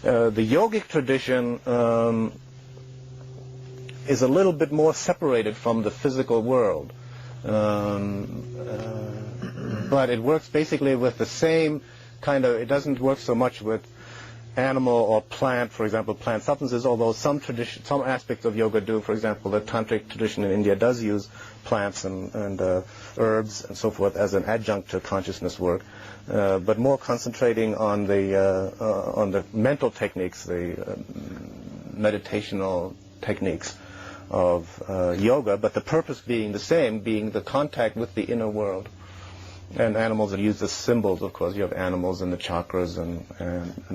The yogic tradition is a little bit more separated from the physical world. But it works basically with the same kind of, it doesn't work so much with animal or plant, for example, plant substances, although some aspects of yoga do. For example, the tantric tradition in India does use plants and herbs and so forth as an adjunct to consciousness work, but more concentrating on the mental techniques, the meditational techniques of yoga, but the purpose being the same, being the contact with the inner world. And animals are used as symbols, of course. You have animals and the chakras and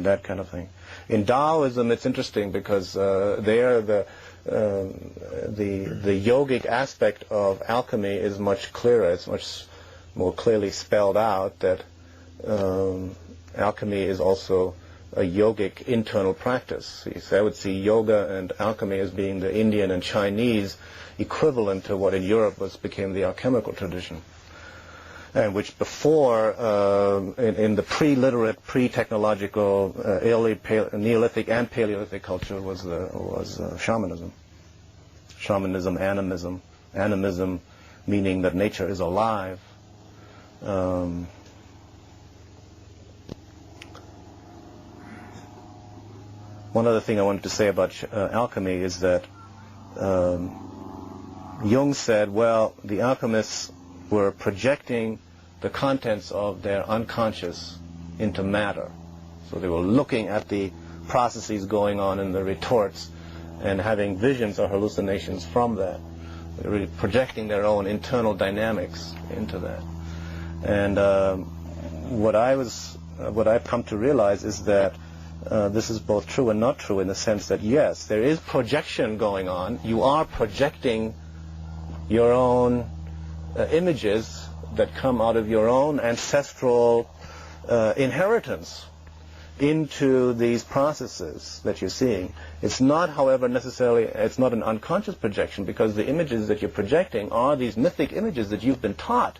that kind of thing. In Taoism, it's interesting because there the yogic aspect of alchemy is much clearer. It's much more clearly spelled out that alchemy is also a yogic internal practice. So I would see yoga and alchemy as being the Indian and Chinese equivalent to what in Europe became the alchemical tradition. And which before, in the pre-literate, pre-technological, Neolithic and Paleolithic culture was shamanism. Shamanism, animism meaning that nature is alive. One other thing I wanted to say about alchemy is that Jung said, well, the alchemists were projecting the contents of their unconscious into matter. So they were looking at the processes going on in the retorts and having visions or hallucinations from that. They were projecting their own internal dynamics into that. And what I've come to realize is that this is both true and not true in the sense that, yes, there is projection going on. You are projecting your own images that come out of your own ancestral inheritance into these processes that you're seeing. It's not, however, necessarily, it's not an unconscious projection, because the images that you're projecting are these mythic images that you've been taught,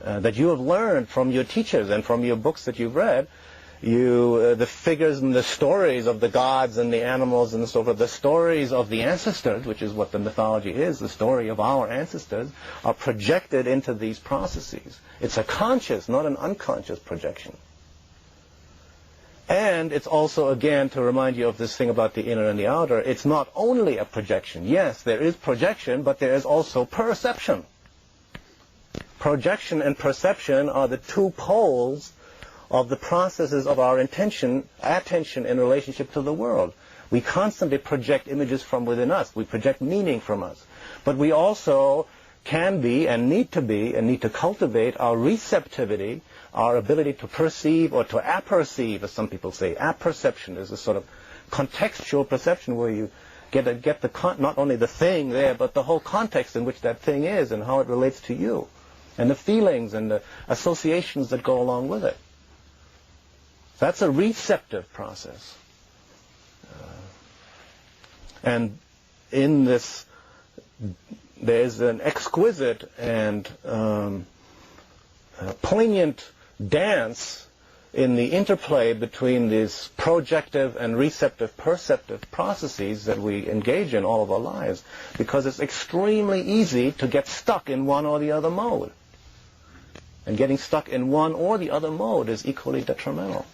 that you have learned from your teachers and from your books that you've read. The figures and the stories of the gods and the animals and so forth, the stories of the ancestors, which is what the mythology is, the story of our ancestors, are projected into these processes. It's a conscious, not an unconscious projection. And it's also, again, to remind you of this thing about the inner and the outer, it's not only a projection. Yes, there is projection, but there is also perception. Projection and perception are the two poles of the processes of our attention in relationship to the world. We constantly project images from within us. We project meaning from us. But we also can be and need to cultivate our receptivity, our ability to perceive or to apperceive, as some people say. Apperception is a sort of contextual perception where you get not only the thing there, but the whole context in which that thing is and how it relates to you, and the feelings and the associations that go along with it. That's a receptive process. And in this, there's an exquisite and poignant dance in the interplay between these projective and receptive, perceptive processes that we engage in all of our lives, because it's extremely easy to get stuck in one or the other mode. And getting stuck in one or the other mode is equally detrimental.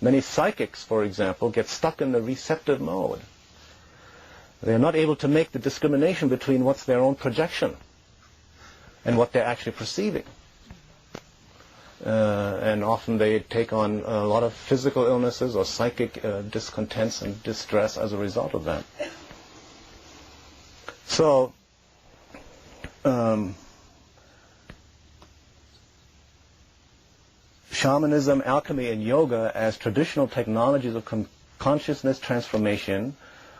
Many psychics, for example, get stuck in the receptive mode. They're not able to make the discrimination between what's their own projection and what they're actually perceiving. And often they take on a lot of physical illnesses or psychic discontents and distress as a result of that. So, shamanism, alchemy, and yoga as traditional technologies of consciousness transformation,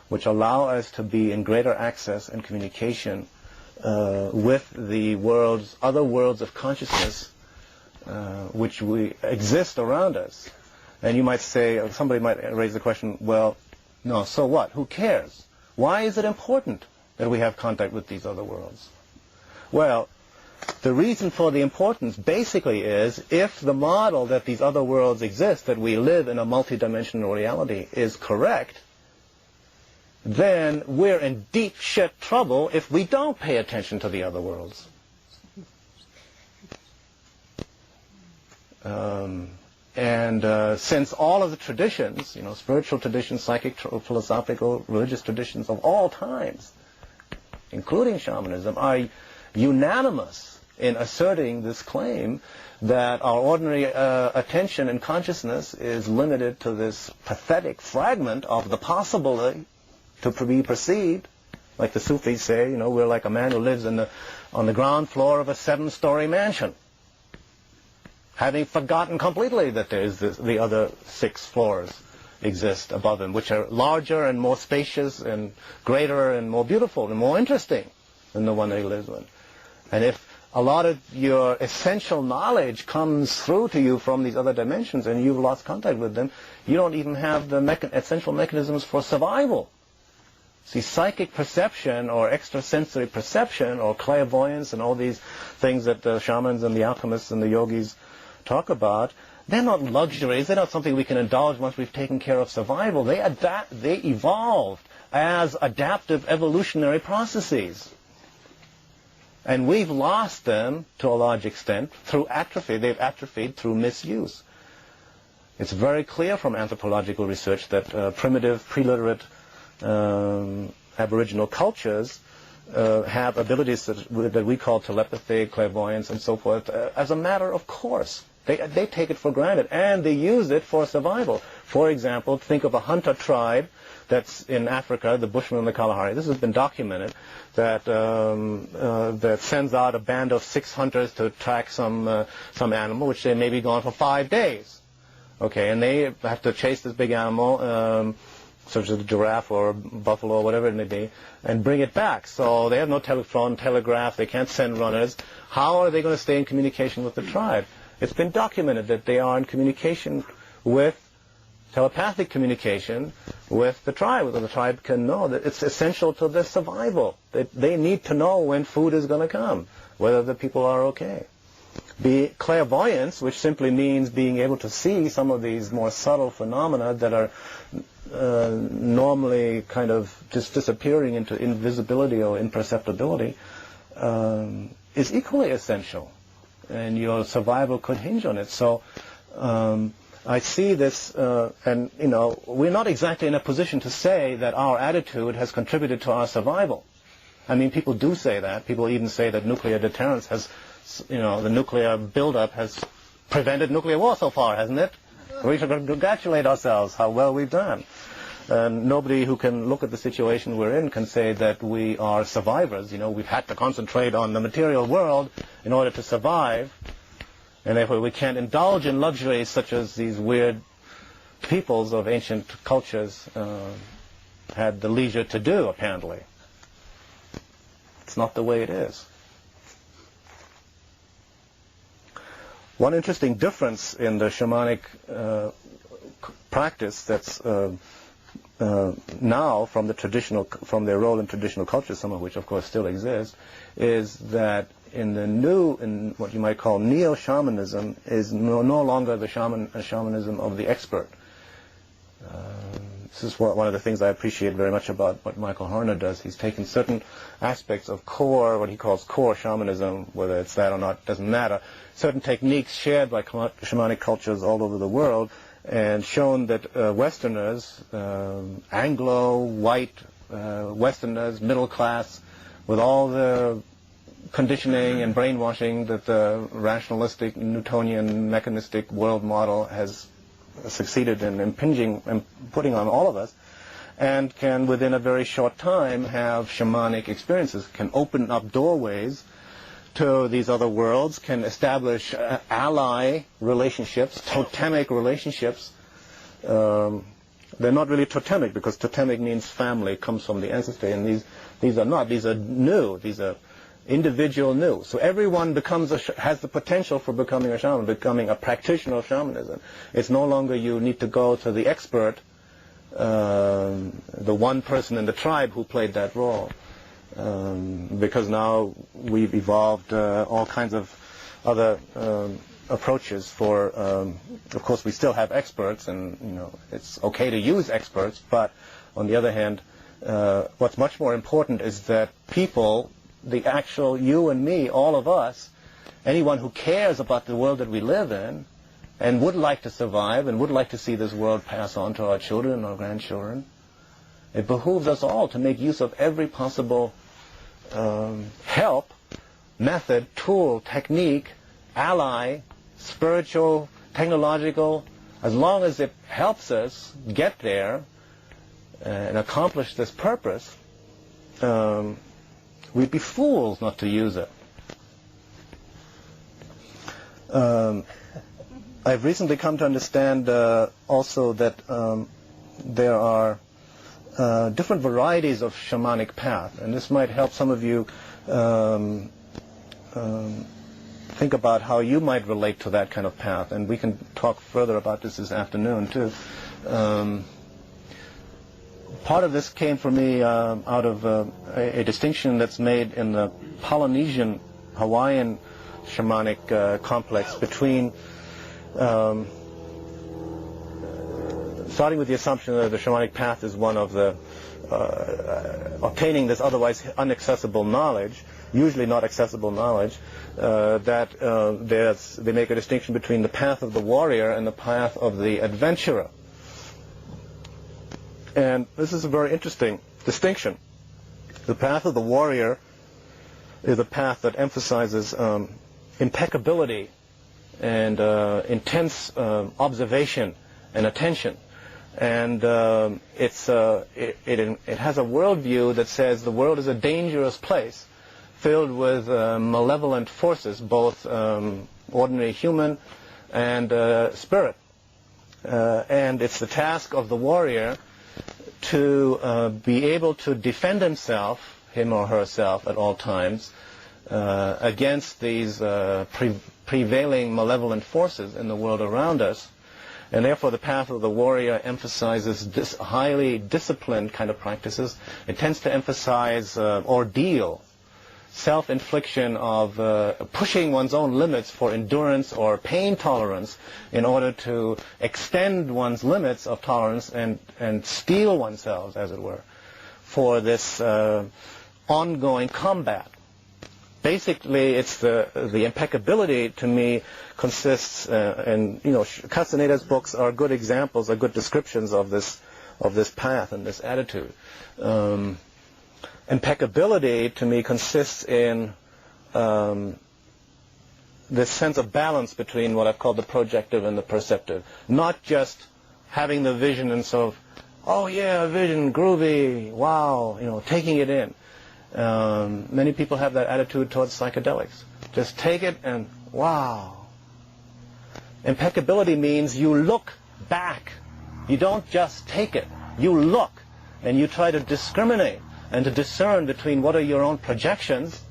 which allow us to be in greater access and communication with the other worlds of consciousness, which exist around us. And you might say, or somebody might raise the question, well, no, so what? Who cares? Why is it important that we have contact with these other worlds? Well, The reason for the importance basically is if the model that these other worlds exist, that we live in a multidimensional reality, is correct, then we're in deep shit trouble if we don't pay attention to the other worlds. Since all of the traditions, spiritual traditions, psychic, philosophical, religious traditions of all times, including shamanism, are unanimous in asserting this claim that our ordinary attention and consciousness is limited to this pathetic fragment of the possibility to be perceived. Like the Sufis say, we're like a man who lives on the ground floor of a 7-story mansion, having forgotten completely that the other 6 floors exist above him, which are larger and more spacious and greater and more beautiful and more interesting than the one that he lives in. And if a lot of your essential knowledge comes through to you from these other dimensions and you've lost contact with them, you don't even have the essential mechanisms for survival. See, psychic perception or extrasensory perception or clairvoyance and all these things that the shamans and the alchemists and the yogis talk about, they're not luxuries. They're not something we can indulge once we've taken care of survival. They evolved as adaptive evolutionary processes. And we've lost them to a large extent through atrophy. They've atrophied through misuse. It's very clear from anthropological research that primitive, pre-literate Aboriginal cultures have abilities that we call telepathy, clairvoyance, and so forth as a matter of course. They take it for granted, and they use it for survival. For example, think of a hunter tribe that's in Africa, the Bushmen and the Kalahari. This has been documented, that sends out a band of 6 hunters to track some animal, which they may be gone for 5 days. Okay, and they have to chase this big animal, such as a giraffe or a buffalo or whatever it may be, and bring it back. So they have no telephone, telegraph, they can't send runners. How are they going to stay in communication with the tribe? It's been documented that they are in communication with, telepathic communication with the tribe, where the tribe can know that it's essential to their survival. They need to know when food is going to come, whether the people are okay. The clairvoyance, which simply means being able to see some of these more subtle phenomena that are normally kind of just disappearing into invisibility or imperceptibility, is equally essential. And your survival could hinge on it. So I see this, and we're not exactly in a position to say that our attitude has contributed to our survival. I mean, people do say that. People even say that nuclear deterrence has, the nuclear buildup has prevented nuclear war so far, hasn't it? We should congratulate ourselves how well we've done. And nobody who can look at the situation we're in can say that we are survivors. We've had to concentrate on the material world in order to survive, and therefore we can't indulge in luxuries such as these weird peoples of ancient cultures had the leisure to do, apparently. It's not the way it is. One interesting difference in the shamanic practice that's now from their role in traditional cultures, some of which of course still exist, is that in what you might call neo-shamanism is no longer the shamanism of the expert. This is one of the things I appreciate very much about what Michael Harner does. He's taken certain aspects of what he calls core shamanism, whether it's that or not, doesn't matter, certain techniques shared by shamanic cultures all over the world, and shown that Westerners, Anglo, white Westerners, middle class, with all the conditioning and brainwashing that the rationalistic, Newtonian, mechanistic world model has succeeded in impinging and putting on all of us, and can within a very short time have shamanic experiences, can open up doorways to these other worlds, can establish ally relationships, totemic relationships. They're not really totemic, because totemic means family, comes from the ancestry, and these are not. These are new. These are individual new. So everyone has the potential for becoming a shaman, becoming a practitioner of shamanism. It's no longer you need to go to the expert, the one person in the tribe who played that role. because now we've evolved all kinds of other approaches for, of course we still have experts, and it's okay to use experts, but on the other hand, what's much more important is that people, the actual you and me, all of us, anyone who cares about the world that we live in and would like to survive and would like to see this world pass on to our children and our grandchildren, it behooves us all to make use of every possible help, method, tool, technique, ally, spiritual, technological, as long as it helps us get there and accomplish this purpose. We'd be fools not to use it. I've recently come to understand also that there are different varieties of shamanic path, and this might help some of you think about how you might relate to that kind of path, and we can talk further about this afternoon too. Part of this came for me out of a distinction that's made in the Polynesian, Hawaiian shamanic complex between starting with the assumption that the shamanic path is one of the obtaining this otherwise inaccessible knowledge, usually not accessible knowledge, that they make a distinction between the path of the warrior and the path of the adventurer. And this is a very interesting distinction. The path of the warrior is a path that emphasizes impeccability and intense observation and attention. And it has a worldview that says the world is a dangerous place, filled with malevolent forces, both ordinary human and spirit. And it's the task of the warrior to be able to defend himself, him or herself, at all times against these prevailing malevolent forces in the world around us. And therefore the path of the warrior emphasizes this highly disciplined kind of practices. It tends to emphasize ordeal, self-infliction of pushing one's own limits for endurance or pain tolerance in order to extend one's limits of tolerance and steel oneself, as it were, for this ongoing combat. Basically, it's the impeccability, to me, consists, and Castaneda's books are good examples, are good descriptions of this path and this attitude. Impeccability, to me, consists in this sense of balance between what I've called the projective and the perceptive. Not just having the vision and sort of, oh yeah, vision, groovy, wow, taking it in. Many people have that attitude towards psychedelics. Just take it and wow. Impeccability means you look back. You don't just take it. You look and you try to discriminate and to discern between what are your own projections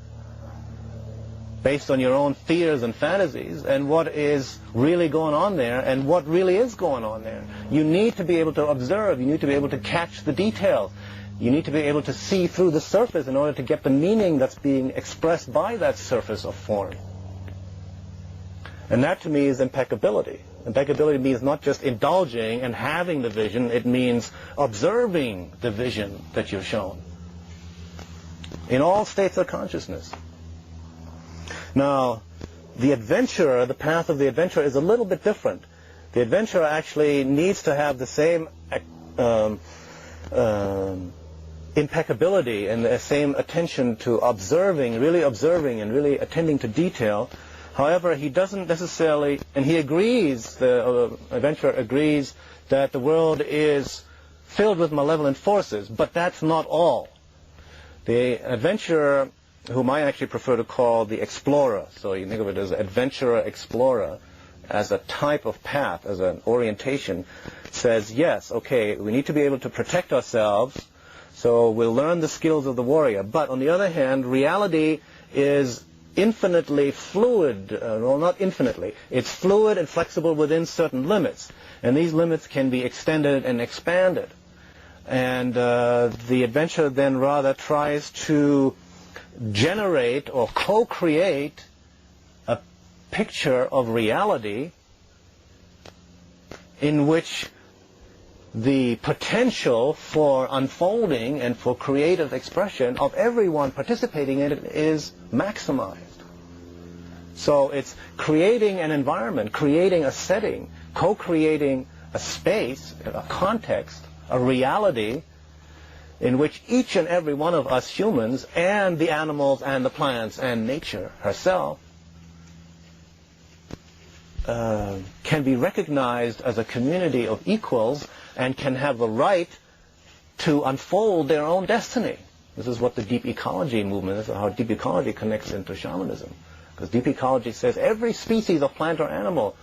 based on your own fears and fantasies and what is really going on there and what really is going on there. You need to be able to observe. You need to be able to catch the details. You need to be able to see through the surface in order to get the meaning that's being expressed by that surface of form. And that, to me, is impeccability. Impeccability means not just indulging and having the vision, it means observing the vision that you're shown in all states of consciousness. Now, the adventurer, the path of the adventurer is a little bit different. The adventurer actually needs to have the same impeccability and the same attention to observing and really attending to detail. However, he doesn't necessarily, and he agrees, the adventurer agrees that the world is filled with malevolent forces, but that's not all. The adventurer, whom I actually prefer to call the explorer, so you think of it as adventurer-explorer, as a type of path, as an orientation, says, yes, okay, we need to be able to protect ourselves, so we'll learn the skills of the warrior. But on the other hand, reality is infinitely fluid, well, not infinitely, it's fluid and flexible within certain limits, and these limits can be extended and expanded. And the adventurer then rather tries to generate or co-create a picture of reality in which the potential for unfolding and for creative expression of everyone participating in it is maximized. So it's creating an environment, creating a setting, co-creating a space, a context, a reality in which each and every one of us humans and the animals and the plants and nature herself can be recognized as a community of equals and can have the right to unfold their own destiny. This is what the deep ecology movement is, how deep ecology connects into shamanism. Because deep ecology says every species of plant or animal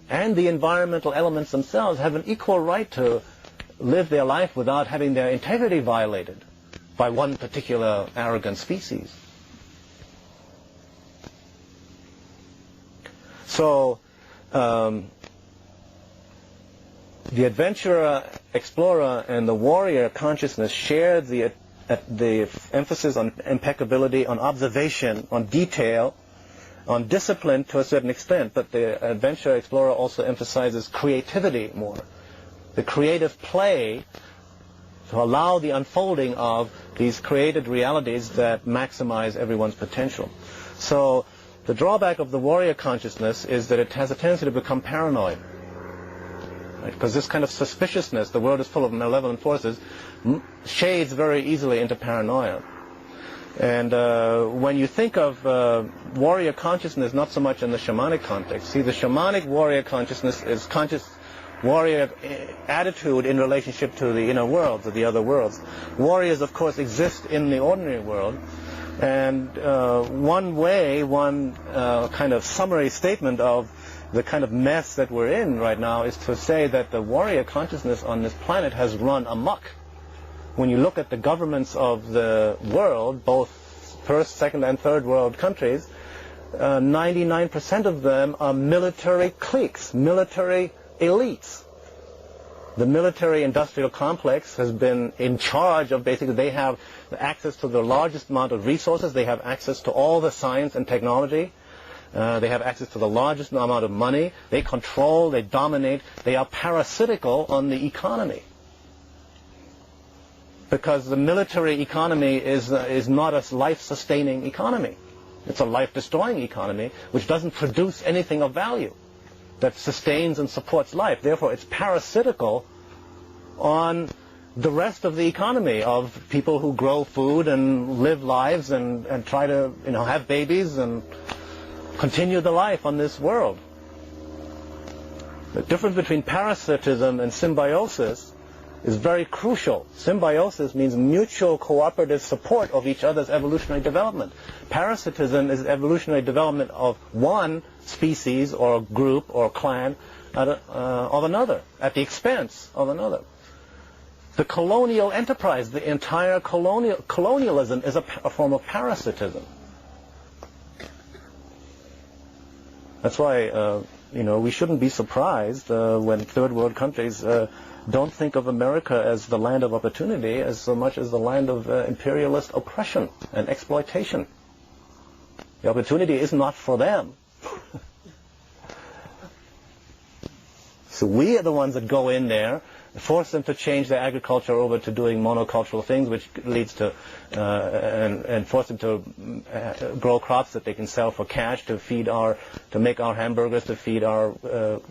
and the environmental elements themselves have an equal right to live their life without having their integrity violated by one particular arrogant species. So the adventurer, explorer, and the warrior consciousness share the emphasis on impeccability, on observation, on detail, on discipline to a certain extent, but the adventurer, explorer also emphasizes creativity more. The creative play to allow the unfolding of these created realities that maximize everyone's potential. So the drawback of the warrior consciousness is that it has a tendency to become paranoid. Because this kind of suspiciousness, the world is full of malevolent forces, shades very easily into paranoia. And when you think of warrior consciousness, not so much in the shamanic context, see, the shamanic warrior consciousness is conscious warrior attitude in relationship to the inner worlds, or the other worlds. Warriors, of course, exist in the ordinary world. And one kind of summary statement of the kind of mess that we're in right now is to say that the warrior consciousness on this planet has run amok. When you look at the governments of the world, both first, second, and third world countries, 99% of them are military cliques, military elites. The military-industrial complex has been in charge of basically, they have access to the largest amount of resources, they have access to all the science and technology, they have access to the largest amount of money, they control, they dominate, they are parasitical on the economy. Because the military economy is not a life-sustaining economy. It's a life-destroying economy which doesn't produce anything of value that sustains and supports life. Therefore, it's parasitical on the rest of the economy of people who grow food and live lives and try to have babies and continue the life on this world. The difference between parasitism and symbiosis is very crucial. Symbiosis means mutual cooperative support of each other's evolutionary development. Parasitism is evolutionary development of one species or group or clan of another, at the expense of another. The colonial enterprise, the entire colonialism is a form of parasitism. That's why we shouldn't be surprised when third world countries don't think of America as the land of opportunity as so much as the land of imperialist oppression and exploitation. The opportunity is not for them. So we are the ones that go in there, force them to change their agriculture over to doing monocultural things, which leads to, and force them to grow crops that they can sell for cash to make our hamburgers, to feed our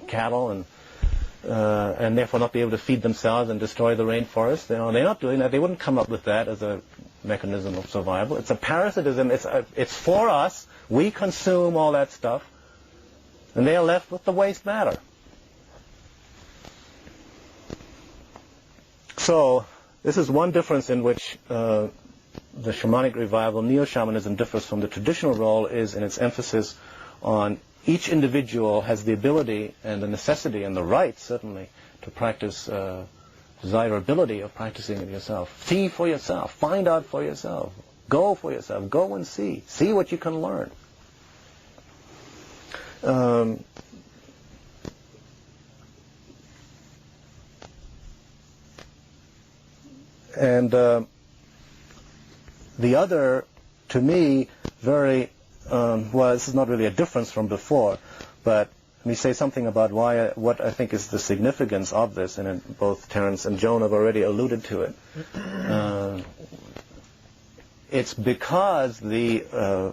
cattle, and therefore not be able to feed themselves and destroy the rainforest. They're not doing that. They wouldn't come up with that as a mechanism of survival. It's a parasitism. It's for us. We consume all that stuff, and they are left with the waste matter. So this is one difference in which the shamanic revival, neo-shamanism, differs from the traditional role, is in its emphasis on each individual has the ability and the necessity and the right, certainly, to practice, desirability of practicing it yourself. See for yourself. Find out for yourself. Go for yourself. Go and see. See what you can learn. And the other, to me, very, well, this is not really a difference from before, but let me say something about what I think is the significance of this, and both Terence and Joan have already alluded to it. It's because the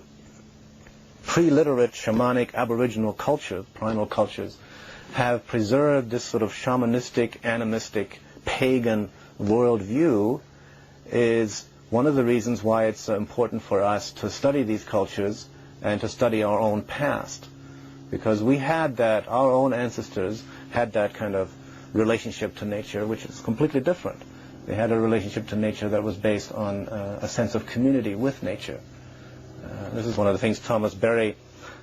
pre-literate shamanic aboriginal cultures, primal cultures, have preserved this sort of shamanistic, animistic, pagan worldview, is one of the reasons why it's important for us to study these cultures and to study our own past. Because we had that, our own ancestors had that kind of relationship to nature, which is completely different. They had a relationship to nature that was based on a sense of community with nature. This is one of the things Thomas Berry,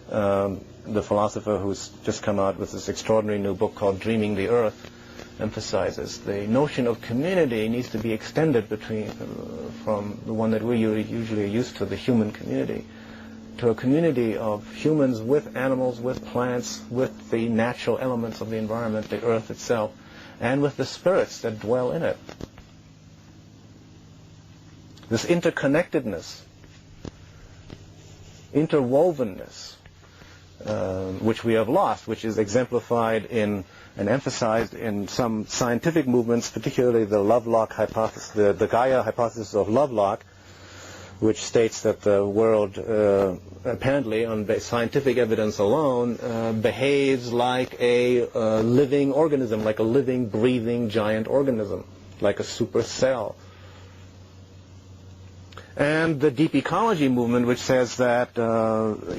the philosopher who's just come out with this extraordinary new book called Dreaming the Earth, emphasizes. The notion of community needs to be extended from the one that we usually are used to, the human community, to a community of humans with animals, with plants, with the natural elements of the environment, the earth itself, and with the spirits that dwell in it. This interconnectedness, interwovenness, which we have lost, which is exemplified in and emphasized in some scientific movements, particularly the Lovelock hypothesis, the Gaia hypothesis of Lovelock, which states that the world, apparently on scientific evidence alone, behaves like a living organism, like a living, breathing, giant organism, like a supercell. And the deep ecology movement, which says that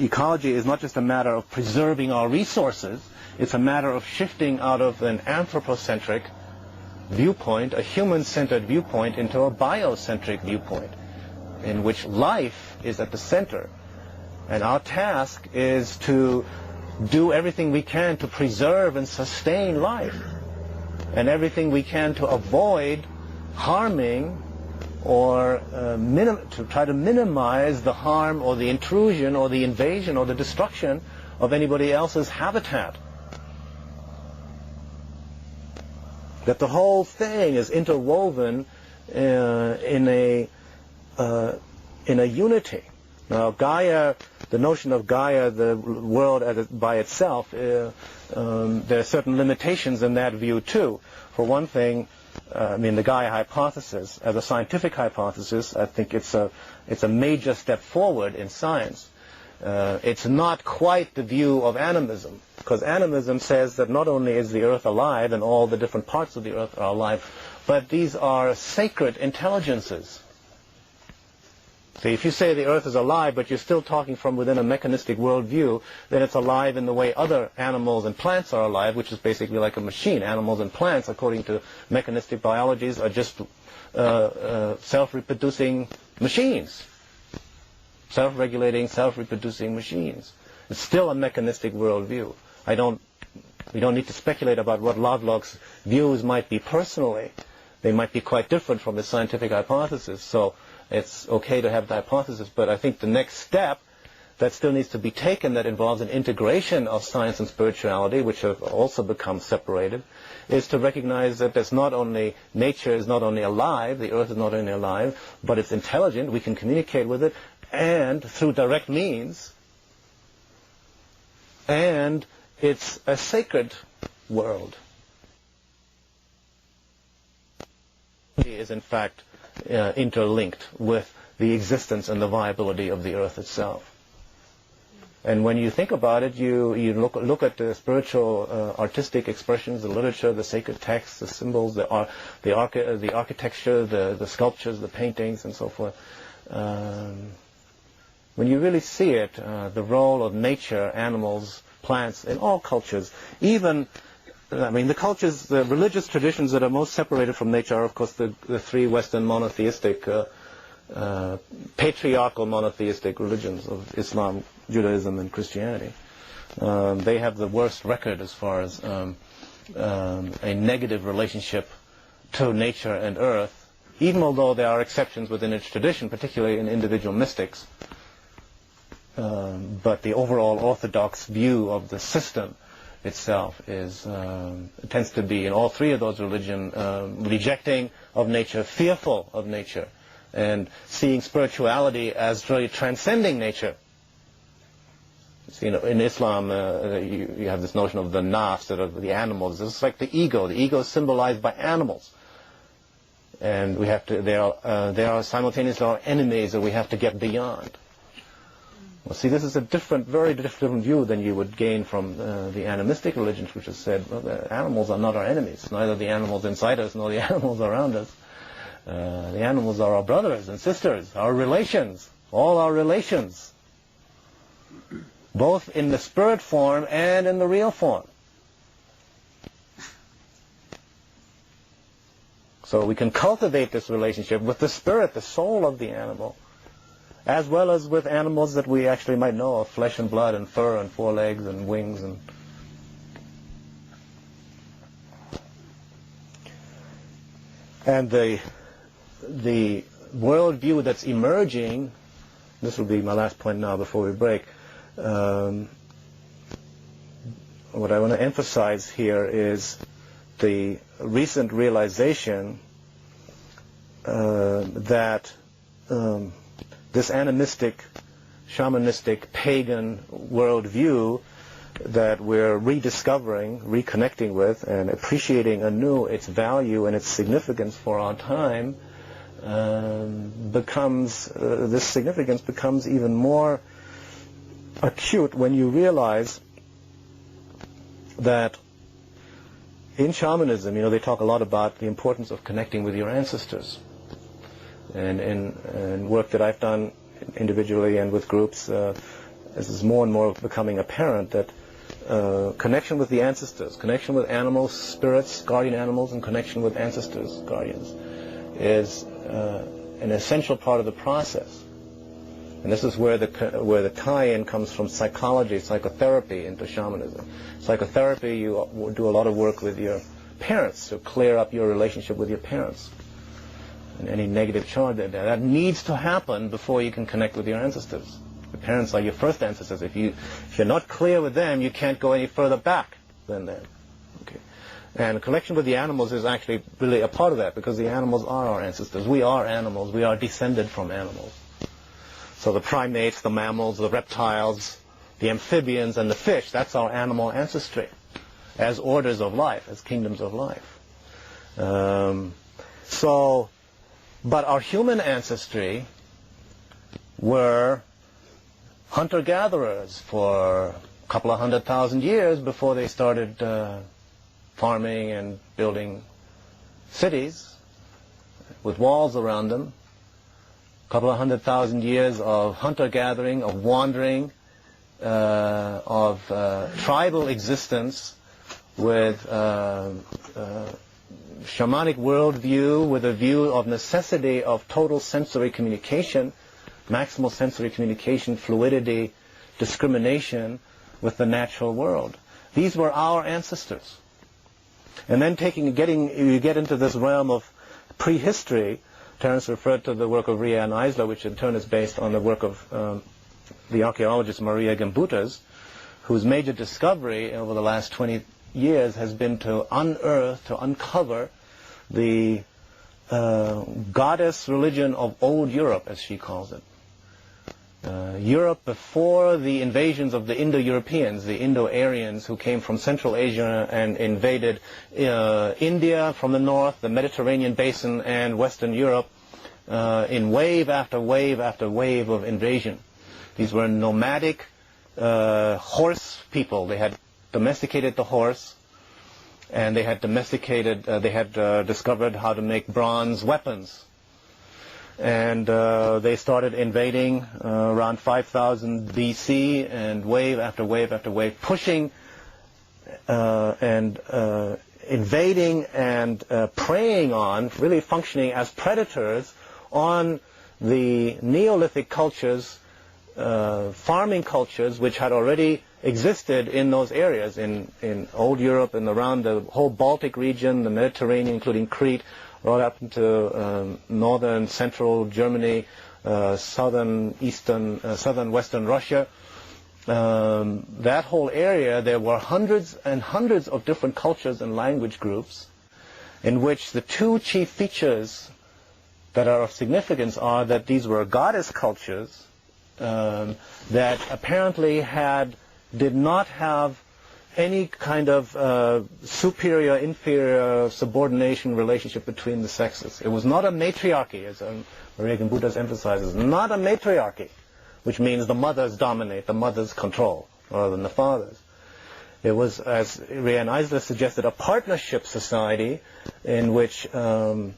ecology is not just a matter of preserving our resources, it's a matter of shifting out of an anthropocentric viewpoint, a human-centered viewpoint, into a biocentric viewpoint, in which life is at the center. And our task is to do everything we can to preserve and sustain life, and everything we can to avoid harming or to try to minimize the harm or the intrusion or the invasion or the destruction of anybody else's habitat. That the whole thing is interwoven in a unity. Now, Gaia, the notion of Gaia, the world by itself, there are certain limitations in that view too. For one thing, the Gaia hypothesis, as a scientific hypothesis, I think it's a major step forward in science. It's not quite the view of animism, because animism says that not only is the earth alive and all the different parts of the earth are alive, but these are sacred intelligences. See, if you say the earth is alive, but you're still talking from within a mechanistic worldview, then it's alive in the way other animals and plants are alive, which is basically like a machine. Animals and plants, according to mechanistic biologies, are just self-reproducing machines. Self-regulating, self-reproducing machines. It's still a mechanistic worldview. We don't need to speculate about what Lovelock's views might be personally. They might be quite different from the scientific hypothesis. So it's okay to have the hypothesis, but I think the next step that still needs to be taken, that involves an integration of science and spirituality, which have also become separated, is to recognize that nature is not only alive, the earth is not only alive, but it's intelligent, we can communicate with it, and through direct means, and it's a sacred world. It is in fact interlinked with the existence and the viability of the earth itself. And when you think about it, you look at the spiritual, artistic expressions, the literature, the sacred texts, the symbols, the architecture, the sculptures, the paintings, and so forth. When you really see it, the role of nature, animals, plants, in all cultures, even the religious traditions that are most separated from nature are, of course, the three Western monotheistic, patriarchal monotheistic religions of Islam, Judaism, and Christianity. They have the worst record as far as a negative relationship to nature and earth, even although there are exceptions within its tradition, particularly in individual mystics. But the overall orthodox view of the system itself tends to be, in all three of those religions, rejecting of nature, fearful of nature, and seeing spirituality as really transcending nature. So, in Islam, you have this notion of the nafs, that are the animals. It's like the ego. The ego is symbolized by animals, and we have to. They are simultaneously our enemies that we have to get beyond. Well, see, this is a very different view than you would gain from the animistic religions, which has said, well, the animals are not our enemies, neither the animals inside us nor the animals around us. The animals are our brothers and sisters, our relations, all our relations, both in the spirit form and in the real form. So we can cultivate this relationship with the spirit, the soul of the animal, as well as with animals that we actually might know of, flesh and blood and fur and four legs and wings. And the worldview that's emerging, this will be my last point now before we break, what I want to emphasize here is the recent realization that this animistic, shamanistic, pagan worldview that we're rediscovering, reconnecting with, and appreciating anew its value and its significance for our time, this significance becomes even more acute when you realize that in shamanism, they talk a lot about the importance of connecting with your ancestors. And in work that I've done individually and with groups, this is more and more becoming apparent that connection with the ancestors, connection with animals, spirits, guardian animals, and connection with ancestors, guardians, is an essential part of the process. And this is where the tie-in comes from psychology, psychotherapy into shamanism. Psychotherapy, you do a lot of work with your parents to clear up your relationship with your parents and any negative charge there. That needs to happen before you can connect with your ancestors. The parents are your first ancestors. If you're not clear with them, you can't go any further back than them. Okay. And connection with the animals is actually really a part of that, because the animals are our ancestors. We are animals. We are descended from animals. So the primates, the mammals, the reptiles, the amphibians, and the fish, that's our animal ancestry as orders of life, as kingdoms of life. But our human ancestry were hunter-gatherers for a couple of 100,000 years before they started farming and building cities with walls around them. A couple of 100,000 years of hunter-gathering, of wandering, of tribal existence with shamanic worldview, with a view of necessity of total sensory communication, maximal sensory communication, fluidity, discrimination with the natural world. These were our ancestors. And then you get into this realm of prehistory. Terence referred to the work of Ria and Isla, which in turn is based on the work of the archaeologist Maria Gimbutas, whose major discovery over the last 20 years has been to unearth, to uncover the goddess religion of old Europe, as she calls it. Europe before the invasions of the Indo-Europeans, the Indo-Aryans who came from Central Asia and invaded India from the north, the Mediterranean basin, and Western Europe in wave after wave after wave of invasion. These were nomadic horse people. They had domesticated the horse, and they had discovered how to make bronze weapons. And they started invading around 5000 BC, and wave after wave after wave, pushing and invading and preying on, really functioning as predators on the Neolithic cultures, farming cultures, which had already existed in those areas, in old Europe and around the whole Baltic region, the Mediterranean, including Crete, right up into northern, central Germany, southern western Russia, that whole area, there were hundreds and hundreds of different cultures and language groups in which the two chief features that are of significance are that these were goddess cultures that apparently did not have any kind of superior, inferior subordination relationship between the sexes. It was not a matriarchy, as Reagan Buddhist emphasizes, not a matriarchy, which means the mothers dominate, the mothers control, rather than the fathers. It was, as Rian Eisler suggested, a partnership society in which men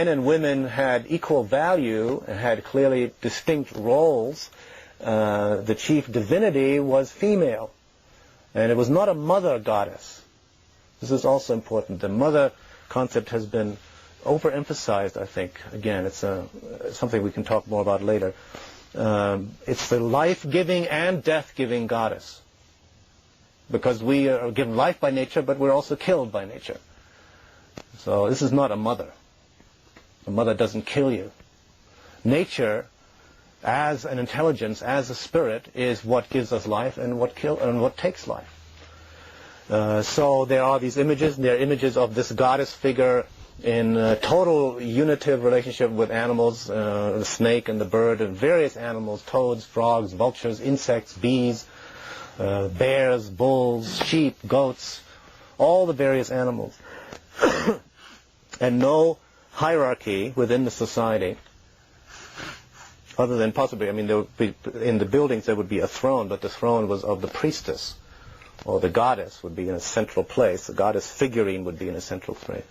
and women had equal value and had clearly distinct roles. The chief divinity was female. And it was not a mother goddess. This is also important. The mother concept has been overemphasized, I think. Again, it's something we can talk more about later. It's the life-giving and death-giving goddess. Because we are given life by nature, but we're also killed by nature. So this is not a mother. A mother doesn't kill you. Nature, as an intelligence, as a spirit, is what gives us life and what takes life. So there are these images, and there are images of this goddess figure in total unitive relationship with animals, the snake and the bird, and various animals, toads, frogs, vultures, insects, bees, bears, bulls, sheep, goats, all the various animals. And no hierarchy within the society. Other than possibly, there would be, in the buildings there would be a throne, but the throne was of the priestess, or the goddess would be in a central place. The goddess figurine would be in a central place.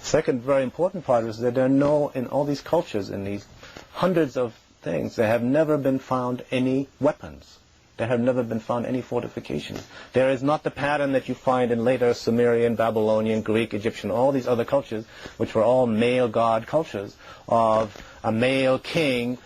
Second very important part is that there are no, in all these cultures, in these hundreds of things, there have never been found any weapons. There have never been found any fortifications. There is not the pattern that you find in later Sumerian, Babylonian, Greek, Egyptian, all these other cultures, which were all male god cultures, of a male king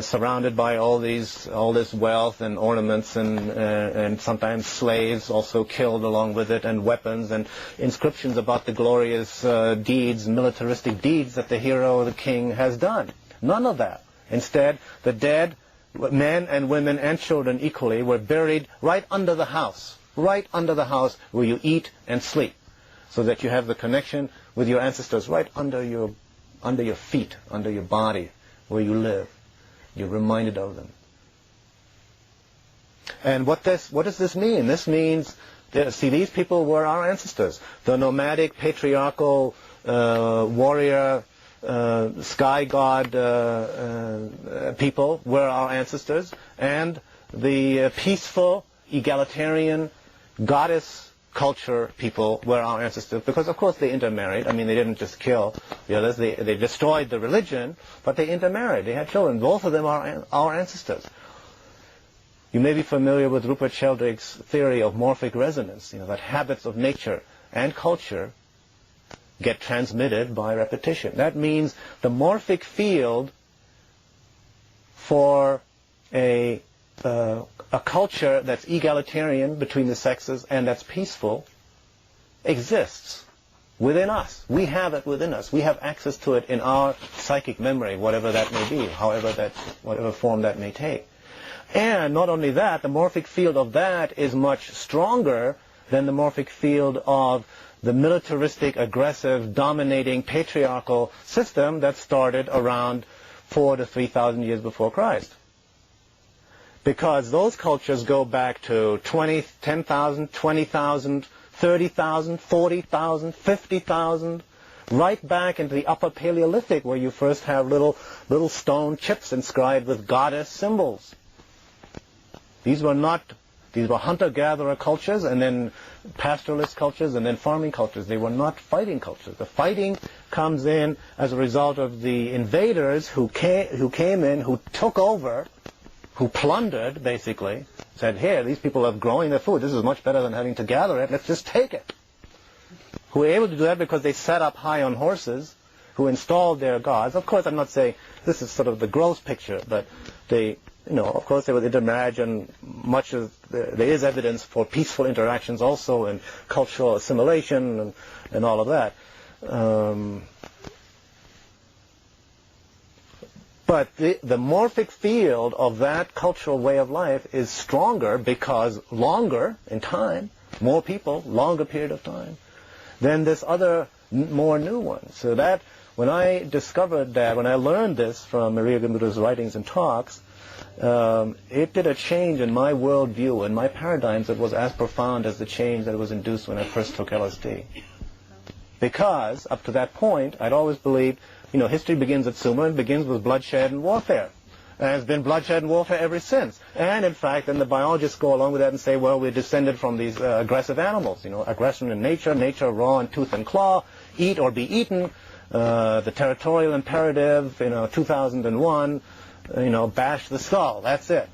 surrounded by all this wealth and ornaments and sometimes slaves also killed along with it, and weapons and inscriptions about the glorious deeds, militaristic deeds that the hero, the king, has done. None of that. Instead, the dead, men and women and children equally, were buried right under the house where you eat and sleep, so that you have the connection with your ancestors right under your feet, under your body, where you live. You're reminded of them. And what does this mean? This means, see, these people were our ancestors. The nomadic, patriarchal, warrior, sky god people were our ancestors. And the peaceful, egalitarian, goddess culture people were our ancestors, because of course they intermarried. They didn't just kill the others. They destroyed the religion, but they intermarried. They had children. Both of them are our ancestors. You may be familiar with Rupert Sheldrake's theory of morphic resonance, that habits of nature and culture get transmitted by repetition. That means the morphic field for a culture that's egalitarian between the sexes and that's peaceful exists within us. We have it within us. We have access to it in our psychic memory, whatever that may be, whatever form that may take. And not only that, the morphic field of that is much stronger than the morphic field of the militaristic, aggressive, dominating, patriarchal system that started around 4,000 to 3,000 years before Christ. Because those cultures go back to 10,000, 20,000, 30,000, 40,000, 50,000, right back into the Upper Paleolithic, where you first have little stone chips inscribed with goddess symbols. These were hunter-gatherer cultures, and then pastoralist cultures, and then farming cultures. They were not fighting cultures. The fighting comes in as a result of the invaders who came in, who took over, who plundered, basically, said, here, these people are growing their food. This is much better than having to gather it. Let's just take it. Who were able to do that because they sat up high on horses, who installed their gods. Of course, I'm not saying this is sort of the gross picture, but of course, they would intermarriage, and there is evidence for peaceful interactions also, and cultural assimilation and all of that. But the morphic field of that cultural way of life is stronger because longer in time, more people, longer period of time, than this other more new one. So that when I discovered that, when I learned this from Maria Gamuta's writings and talks, it did a change in my worldview and my paradigms that was as profound as the change that was induced when I first took LSD. Because up to that point, I'd always believed, history begins at Sumer and begins with bloodshed and warfare. And it's been bloodshed and warfare ever since. And in fact, then the biologists go along with that and say, well, we're descended from these aggressive animals. Aggression in nature raw and tooth and claw, eat or be eaten, the territorial imperative, 2001, bash the skull. That's it.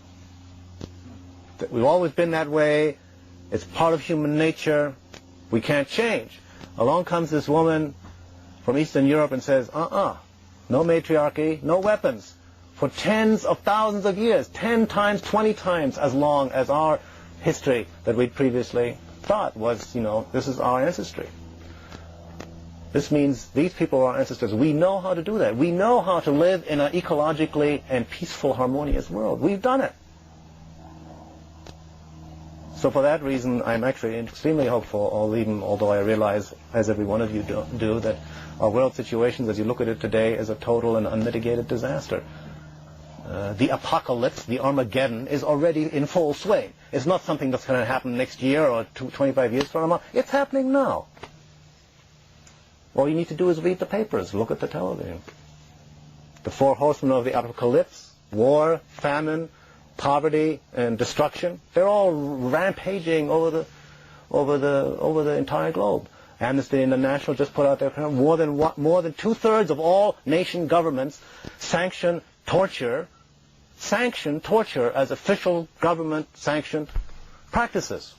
We've always been that way. It's part of human nature. We can't change. Along comes this woman from Eastern Europe and says, no matriarchy, no weapons. For tens of thousands of years, 10 times, 20 times as long as our history that we'd previously thought was, this is our ancestry. This means these people are our ancestors. We know how to do that. We know how to live in an ecologically and peaceful, harmonious world. We've done it. So for that reason, I'm actually extremely hopeful, although I realize, as every one of you do, that our world situations, as you look at it today, is a total and unmitigated disaster. The apocalypse, the Armageddon, is already in full swing. It's not something that's going to happen next year or 25 years from now. It's happening now. All you need to do is read the papers, look at the television. The four horsemen of the apocalypse, war, famine, poverty, and destruction, they're all rampaging over the entire globe. Amnesty International just put out their more than 2/3 of all nation governments sanction torture as official government sanctioned practices.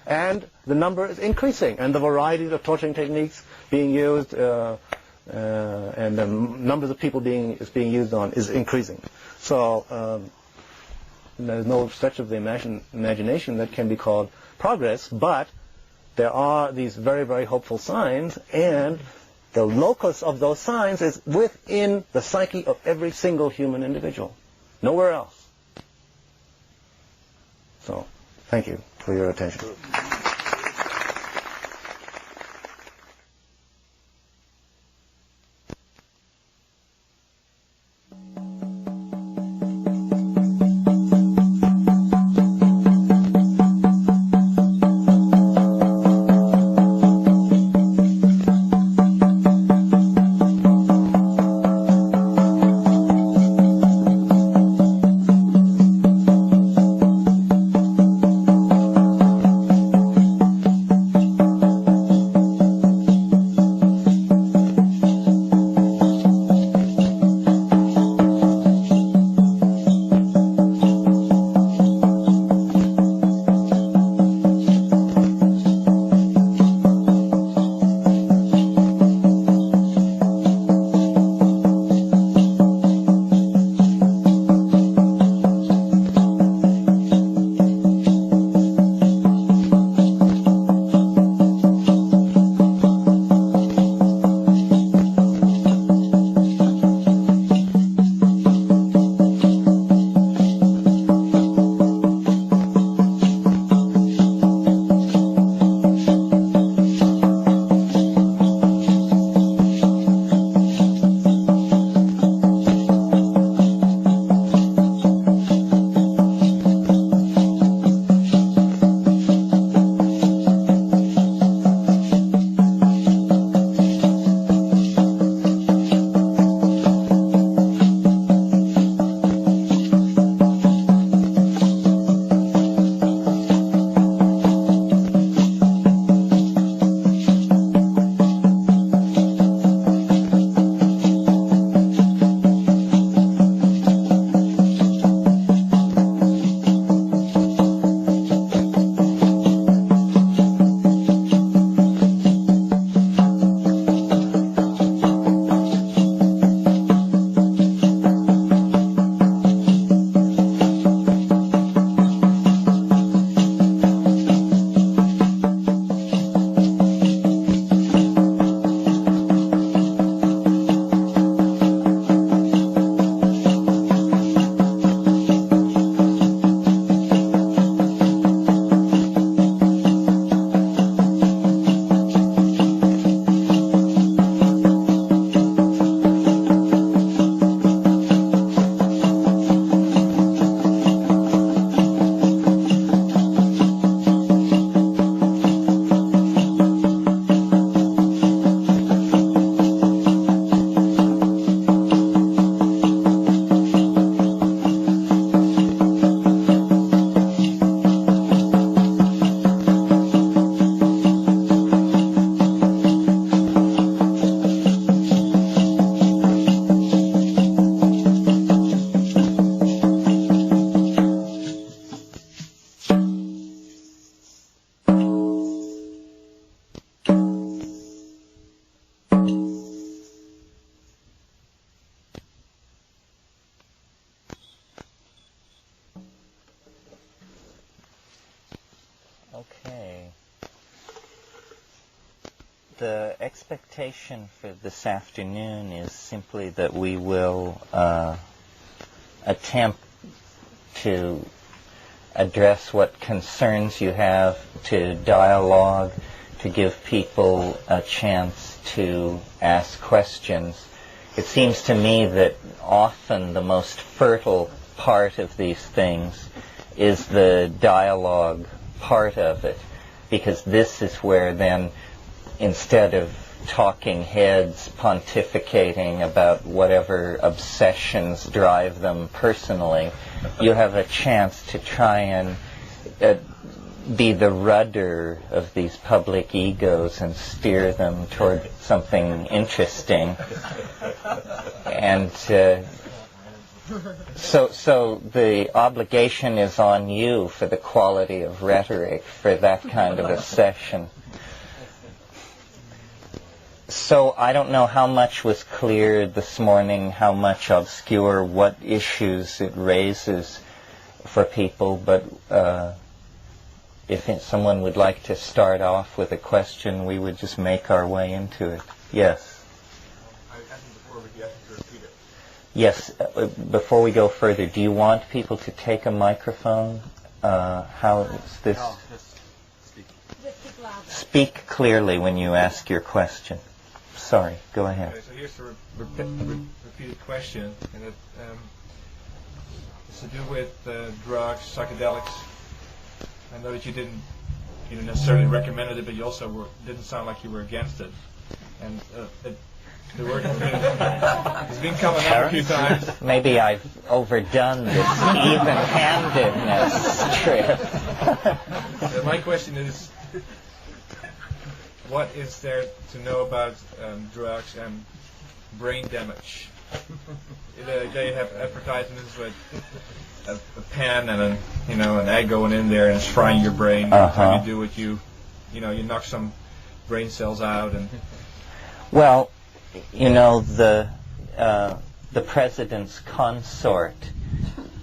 And the number is increasing, and the variety of torturing techniques being used and the numbers of people being used on is increasing. So there's no stretch of the imagination that can be called progress, but there are these very, very hopeful signs, and the locus of those signs is within the psyche of every single human individual, nowhere else. So, thank you for your attention. Okay. The expectation for this afternoon is simply that we will attempt to address what concerns you have, to dialogue, to give people a chance to ask questions. It seems to me that often the most fertile part of these things is the dialogue part of it, because this is where then, instead of talking heads pontificating about whatever obsessions drive them personally, you have a chance to try and be the rudder of these public egos and steer them toward something interesting. And so the obligation is on you for the quality of rhetoric for that kind of a session. So I don't know how much was clear this morning, how much obscure, what issues it raises for people, but if someone would like to start off with a question, we would just make our way into it. Yes? I asked before, but you asked to repeat it. Yes. Before we go further, do you want people to take a microphone? How is this? No, just speak. Speak clearly when you ask your question. Sorry, go ahead. Okay, so here's a repeated question, and it has to do with drugs, psychedelics. I know that you didn't necessarily recommend it, but you also didn't sound like you were against it. And the word has been coming up a few times. Maybe I've overdone this even-handedness trip. So my question is, what is there to know about drugs and brain damage? They have advertisements with a pen and an egg going in there and it's frying your brain. Every time you do it, you knock some brain cells out. And well, the president's consort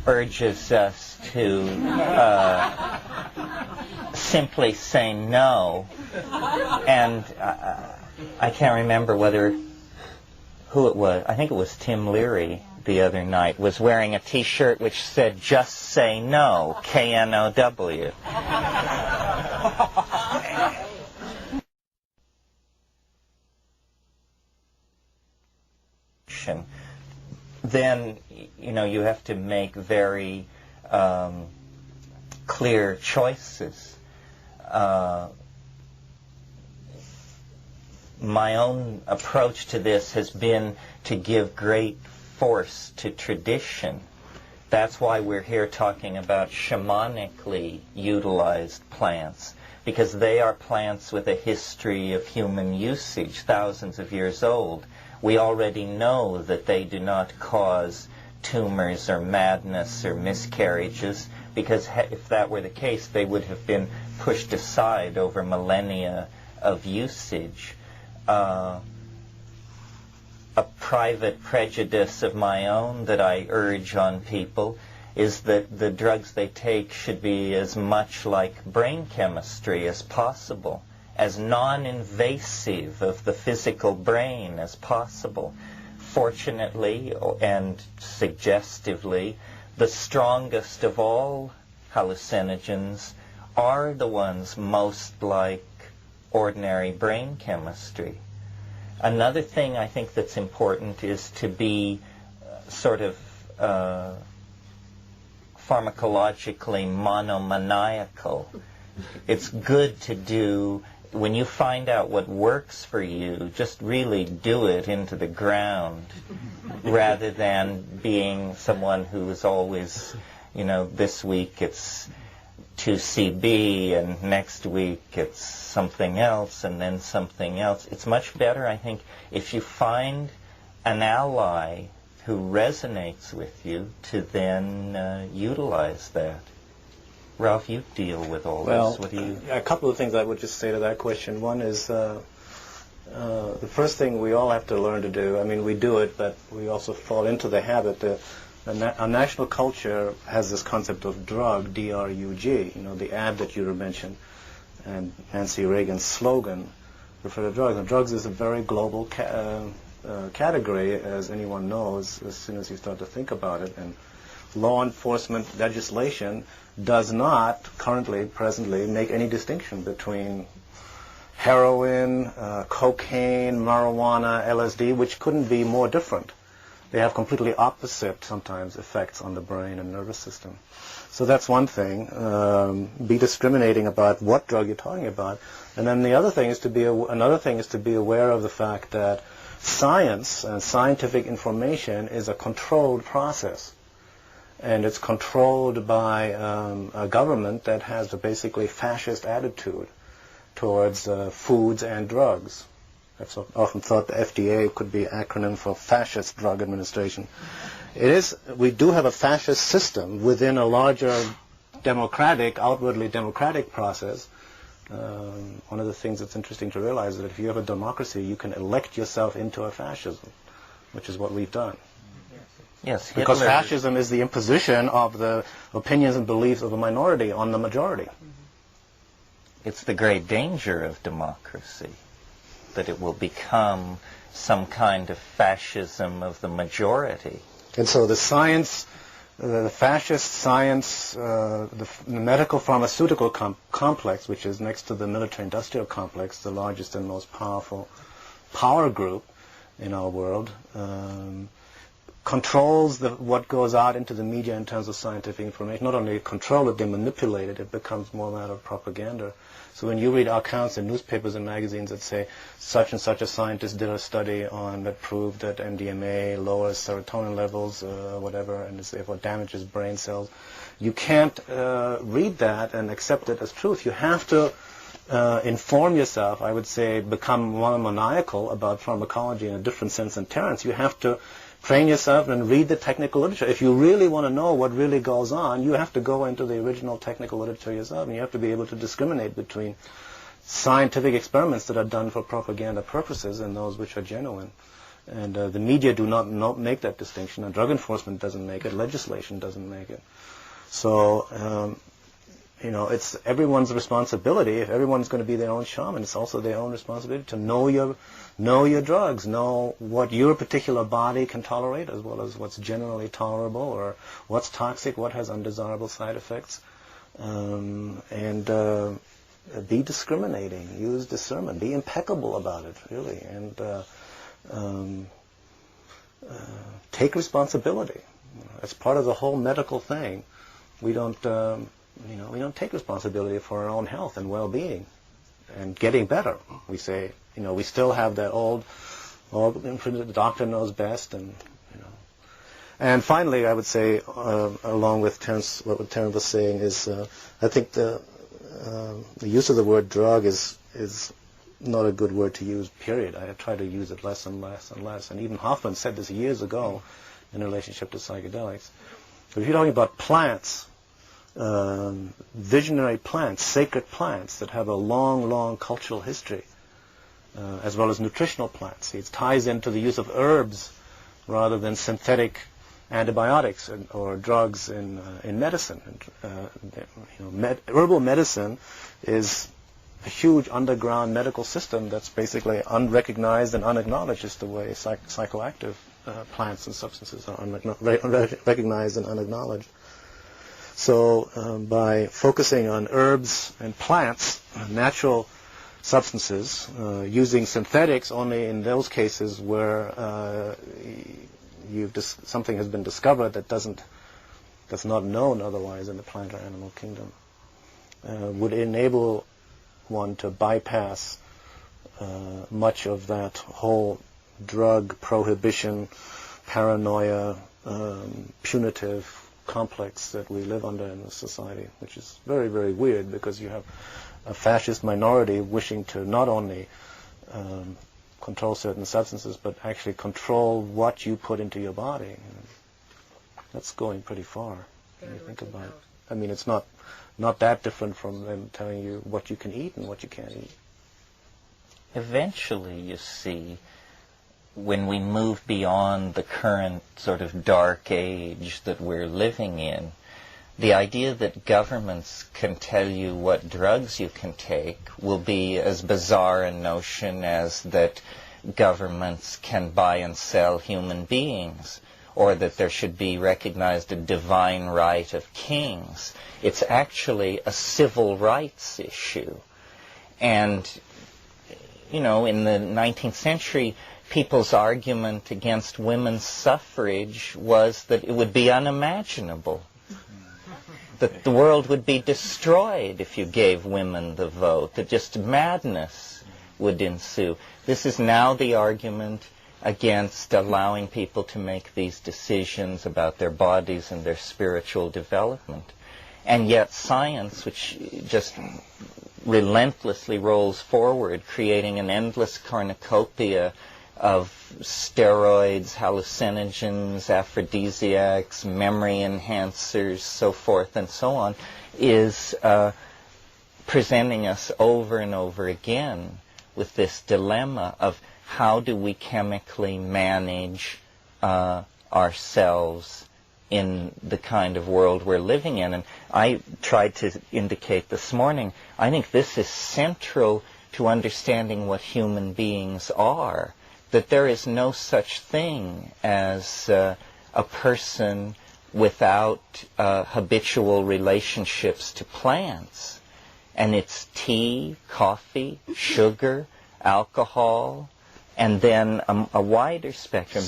urges us to simply say no, and I can't remember who it was. I think it was Tim Leary the other night was wearing a T-shirt which said "Just Say No," K-N-O-W. Then you have to make very clear choices. My own approach to this has been to give great force to tradition. That's why we're here talking about shamanically utilized plants, because they are plants with a history of human usage, thousands of years old. We already know that they do not cause tumors or madness or miscarriages, because if that were the case, they would have been pushed aside over millennia of usage. A private prejudice of my own that I urge on people is that the drugs they take should be as much like brain chemistry as possible, as non-invasive of the physical brain as possible. Fortunately and suggestively, the strongest of all hallucinogens are the ones most like ordinary brain chemistry. Another thing I think that's important is to be sort of pharmacologically monomaniacal. It's good to do, when you find out what works for you, just really do it into the ground, rather than being someone who is always, this week it's 2CB and next week it's something else and then something else. It's much better, I think, if you find an ally who resonates with you to then utilize that. Ralph, you deal with all this. What do you? A couple of things I would just say to that question. One is the first thing we all have to learn to do. I mean, we do it, but we also fall into the habit. our national culture has this concept of drug, D-R-U-G, the ad that you mentioned, and Nancy Reagan's slogan, refer to drugs. And drugs is a very global category, as anyone knows, as soon as you start to think about it. And law enforcement legislation does not presently, make any distinction between heroin, cocaine, marijuana, LSD, which couldn't be more different. They have completely opposite, sometimes, effects on the brain and nervous system. So that's one thing. Be discriminating about what drug you're talking about. And then the other thing is another thing is to be aware of the fact that science and scientific information is a controlled process. And it's controlled by a government that has a basically fascist attitude towards foods and drugs. I've often thought the FDA could be an acronym for Fascist Drug Administration. We do have a fascist system within a larger outwardly democratic process. One of the things that's interesting to realize is that if you have a democracy, you can elect yourself into a fascism, which is what we've done. Yes, because fascism is the imposition of the opinions and beliefs of a minority on the majority. It's the great danger of democracy, that it will become some kind of fascism of the majority. And so the science, the fascist science, the medical pharmaceutical complex, which is next to the military-industrial complex, the largest and most powerful power group in our world, controls what goes out into the media in terms of scientific information. Not only control it, they manipulate it. It becomes more a matter of propaganda. So when you read accounts in newspapers and magazines that say such and such a scientist did a study that proved that MDMA lowers serotonin levels, whatever, and therefore damages brain cells, you can't read that and accept it as truth. You have to inform yourself. I would say become more maniacal about pharmacology in a different sense than Terence. You have to train yourself and read the technical literature. If you really want to know what really goes on, you have to go into the original technical literature yourself, and you have to be able to discriminate between scientific experiments that are done for propaganda purposes and those which are genuine. And the media do not make that distinction, and drug enforcement doesn't make it, legislation doesn't make it. So, it's everyone's responsibility. If everyone's going to be their own shaman, it's also their own responsibility to know your drugs, know what your particular body can tolerate, as well as what's generally tolerable, or what's toxic, what has undesirable side effects, and be discriminating, use discernment, be impeccable about it, really, and take responsibility. As part of the whole medical thing, we don't take responsibility for our own health and well-being and getting better. We say, we still have that old the doctor knows best, and finally, I would say, along with Terence, what Terence was saying is, I think the use of the word drug is not a good word to use, period. I try to use it less and less and less. And even Hoffman said this years ago in relationship to psychedelics. But if you're talking about plants, visionary plants, sacred plants that have a long, long cultural history, as well as nutritional plants. It ties into the use of herbs rather than synthetic antibiotics or drugs in medicine. Herbal medicine is a huge underground medical system that's basically unrecognized and unacknowledged, just the way psychoactive plants and substances are unrecognized and unacknowledged. So by focusing on herbs and plants, natural substances, using synthetics only in those cases where something has been discovered that's not known otherwise in the plant or animal kingdom, would enable one to bypass much of that whole drug prohibition, paranoia, punitive complex that we live under in this society, which is very, very weird, because you have a fascist minority wishing to not only control certain substances, but actually control what you put into your body. That's going pretty far when you think about it. I mean, it's not that different from them telling you what you can eat and what you can't eat. Eventually, you see, when we move beyond the current sort of dark age that we're living in, the idea that governments can tell you what drugs you can take will be as bizarre a notion as that governments can buy and sell human beings, or that there should be recognized a divine right of kings. It's actually a civil rights issue. And, you know, in the 19th century, people's argument against women's suffrage was that it would be unimaginable, that the world would be destroyed if you gave women the vote, that just madness would ensue. This is now the argument against allowing people to make these decisions about their bodies and their spiritual development. And yet science, which just relentlessly rolls forward, creating an endless cornucopia of steroids, hallucinogens, aphrodisiacs, memory enhancers, so forth and so on, is presenting us over and over again with this dilemma of how do we chemically manage ourselves in the kind of world we're living in. And I tried to indicate this morning, I think this is central to understanding what human beings are, that there is no such thing as a person without habitual relationships to plants. And it's tea, coffee, sugar, alcohol, and then a wider spectrum.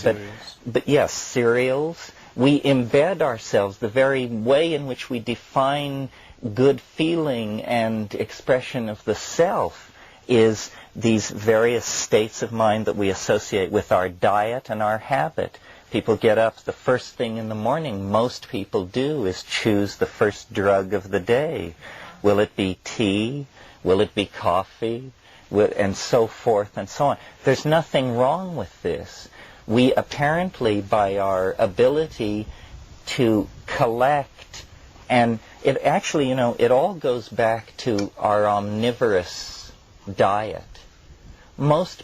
But yes, cereals. We embed ourselves, the very way in which we define good feeling and expression of the self is these various states of mind that we associate with our diet and our habit. People get up, the first thing in the morning most people do is choose the first drug of the day. Will it be tea? Will it be coffee? And so forth and so on. There's nothing wrong with this. We apparently, by our ability to collect, and it actually, you know, it all goes back to our omnivorous diet. Most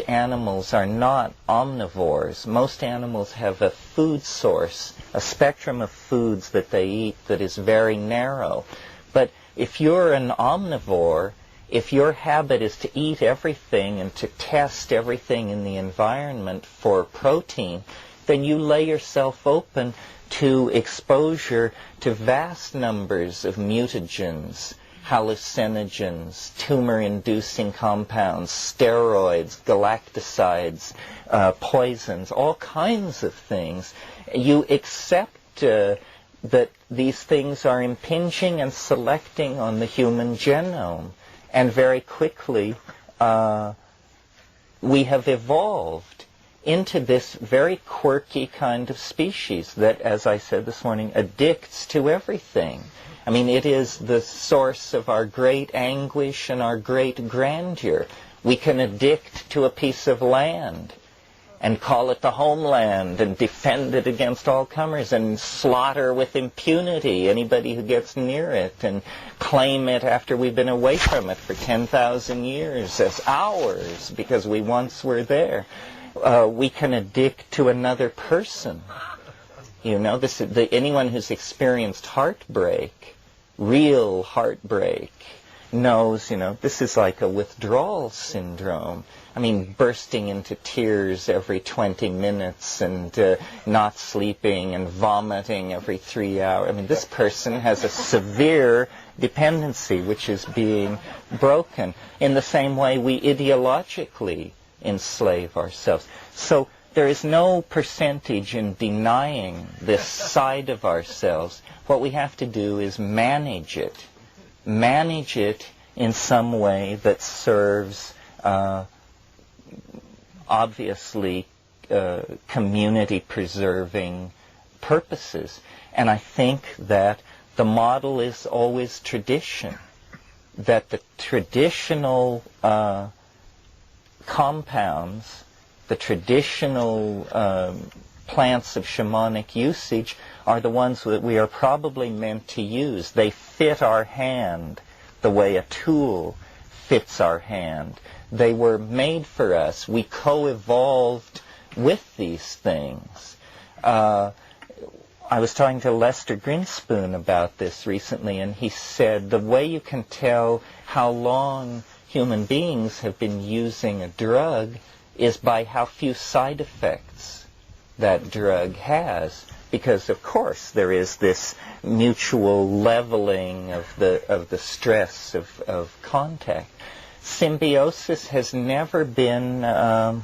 animals are not omnivores. Most animals have a food source, a spectrum of foods that they eat that is very narrow. But if you're an omnivore, if your habit is to eat everything and to test everything in the environment for protein, then you lay yourself open to exposure to vast numbers of mutagens, hallucinogens, tumor-inducing compounds, steroids, galactosides, poisons, all kinds of things. You accept that these things are impinging and selecting on the human genome. And very quickly, we have evolved into this very quirky kind of species that, as I said this morning, addicts to everything. I mean, it is the source of our great anguish and our great grandeur. We can addict to a piece of land and call it the homeland and defend it against all comers and slaughter with impunity anybody who gets near it and claim it after we've been away from it for 10,000 years as ours because we once were there. We can addict to another person. You know, anyone who's experienced heartbreak, real heartbreak, knows, you know, this is like a withdrawal syndrome. I mean, bursting into tears every 20 minutes and not sleeping and vomiting every 3 hours. I mean, this person has a severe dependency which is being broken. In the same way, we ideologically enslave ourselves. So there is no percentage in denying this side of ourselves. What we have to do is manage it. Manage it in some way that serves obviously community-preserving purposes. And I think that the model is always tradition, that the traditional compounds, the traditional plants of shamanic usage are the ones that we are probably meant to use. They fit our hand the way a tool fits our hand. They were made for us. We co-evolved with these things. I was talking to Lester Grinspoon about this recently, and he said the way you can tell how long human beings have been using a drug is by how few side effects that drug has. Because, of course, there is this mutual leveling of the stress of contact. Symbiosis has never been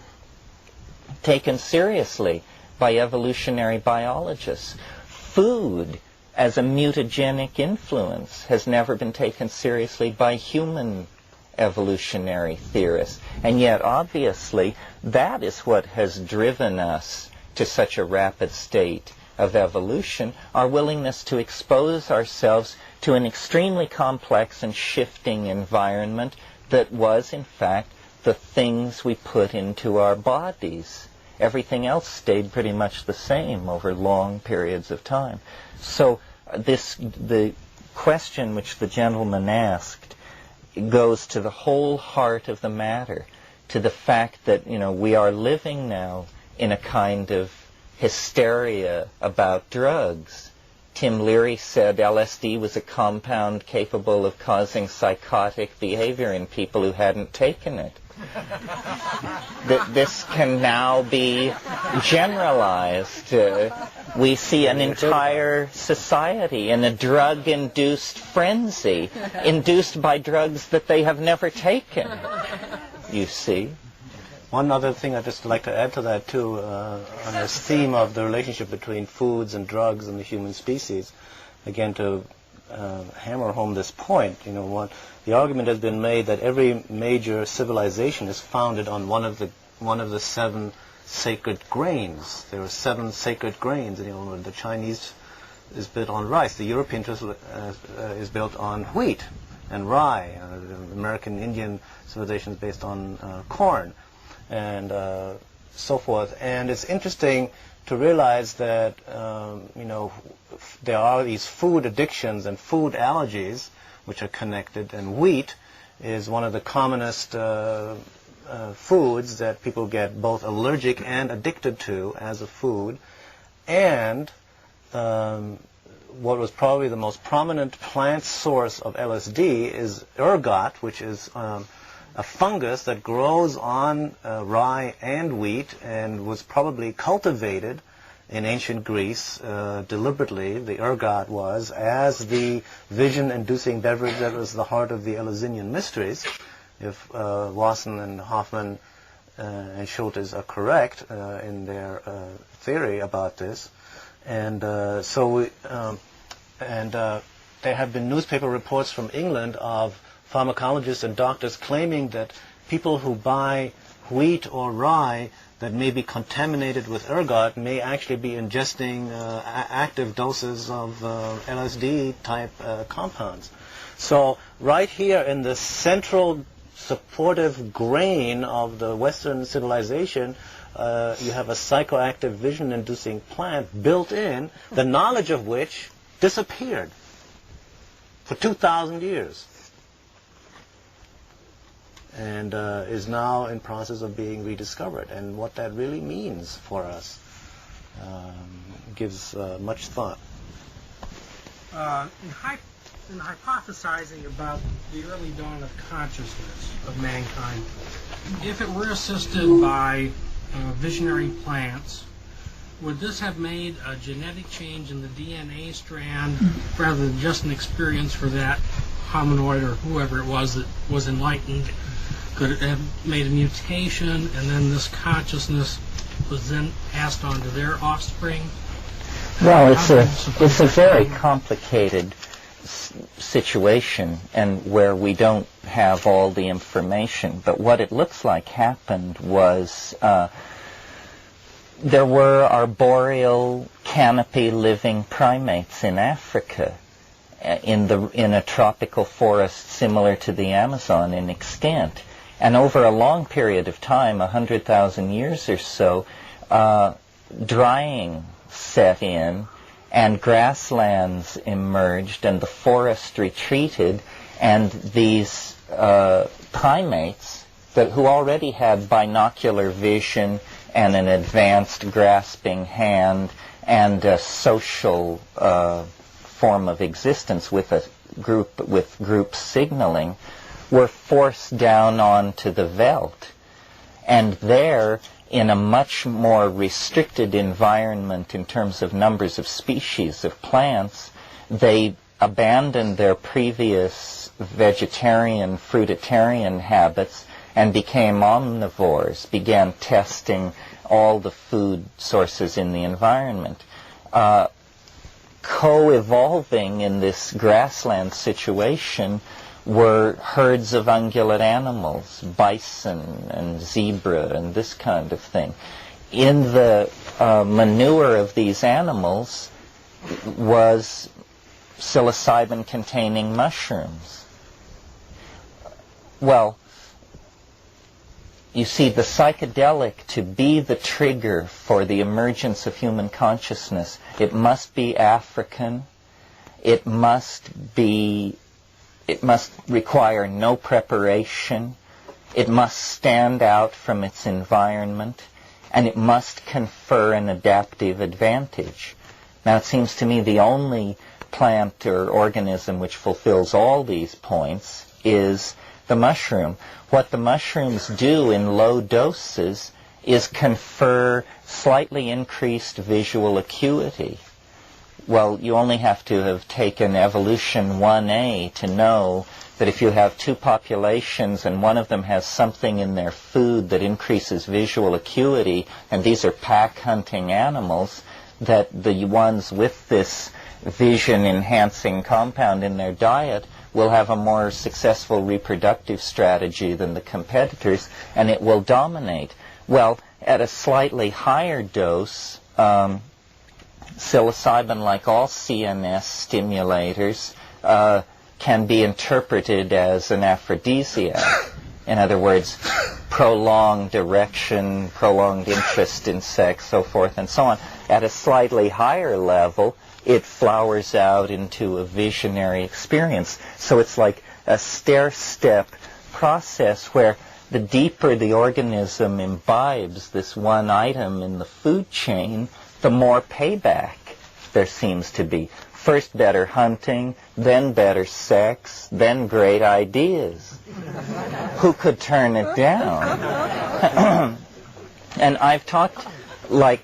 taken seriously by evolutionary biologists. Food as a mutagenic influence has never been taken seriously by human evolutionary theorists. And yet, obviously, that is what has driven us to such a rapid state of evolution, our willingness to expose ourselves to an extremely complex and shifting environment that was, in fact, the things we put into our bodies. Everything else stayed pretty much the same over long periods of time. So the question which the gentleman asked goes to the whole heart of the matter, to the fact that, we are living now in a kind of hysteria about drugs. Tim Leary said LSD was a compound capable of causing psychotic behavior in people who hadn't taken it. This can now be generalized. We see an entire society in a drug-induced frenzy, induced by drugs that they have never taken, you see. One other thing I'd just like to add to that, too, on this theme of the relationship between foods and drugs and the human species, again, to hammer home this point, the argument has been made that every major civilization is founded on one of the 7 sacred grains. There are 7 sacred grains. The Chinese is built on rice. The European is built on wheat and rye. The American Indian civilization is based on corn, and so forth. And it's interesting to realize that there are these food addictions and food allergies which are connected, and wheat is one of the commonest foods that people get both allergic and addicted to as a food. And what was probably the most prominent plant source of LSD is ergot, which is a fungus that grows on rye and wheat and was probably cultivated in ancient Greece deliberately. The ergot was as the vision-inducing beverage that was the heart of the Eleusinian mysteries, if Wasson and Hoffman and Schultes are correct in their theory about this. And there have been newspaper reports from England of pharmacologists and doctors claiming that people who buy wheat or rye that may be contaminated with ergot may actually be ingesting active doses of LSD-type compounds. So right here in the central supportive grain of the Western civilization, you have a psychoactive vision-inducing plant built in, the knowledge of which disappeared for 2,000 years. And is now in process of being rediscovered. And what that really means for us gives much thought. In hypothesizing about the early dawn of consciousness of mankind, if it were assisted by visionary plants, would this have made a genetic change in the DNA strand rather than just an experience for that hominoid or whoever it was that was enlightened? Could it have made a mutation, and then this consciousness was then passed on to their offspring? Well, it's a very complicated situation, and where we don't have all the information. But what it looks like happened was there were arboreal canopy-living primates in Africa, in a tropical forest similar to the Amazon in extent. And over a long period of time, 100,000 years or so, drying set in, and grasslands emerged, and the forest retreated, and these primates who already had binocular vision and an advanced grasping hand and a social form of existence with group signaling, were forced down onto the veldt. And there, in a much more restricted environment in terms of numbers of species of plants, they abandoned their previous vegetarian, fruitarian habits and became omnivores, began testing all the food sources in the environment. Co-evolving in this grassland situation were herds of ungulate animals, bison and zebra and this kind of thing. In the manure of these animals was psilocybin-containing mushrooms. Well, you see, the psychedelic, to be the trigger for the emergence of human consciousness, it must be African, it must require no preparation, it must stand out from its environment, and it must confer an adaptive advantage. Now, it seems to me the only plant or organism which fulfills all these points is the mushroom. What the mushrooms do in low doses is confer slightly increased visual acuity. Well, you only have to have taken evolution 1A to know that if you have two populations and one of them has something in their food that increases visual acuity, and these are pack-hunting animals, that the ones with this vision-enhancing compound in their diet will have a more successful reproductive strategy than the competitors, and it will dominate. Well, at a slightly higher dose, psilocybin, like all CNS stimulators, can be interpreted as an aphrodisiac. In other words, prolonged erection, prolonged interest in sex, so forth and so on. At a slightly higher level, it flowers out into a visionary experience. So it's like a stair-step process where the deeper the organism imbibes this one item in the food chain, the more payback there seems to be. First better hunting, then better sex, then great ideas. Who could turn it down? And I've talked, like,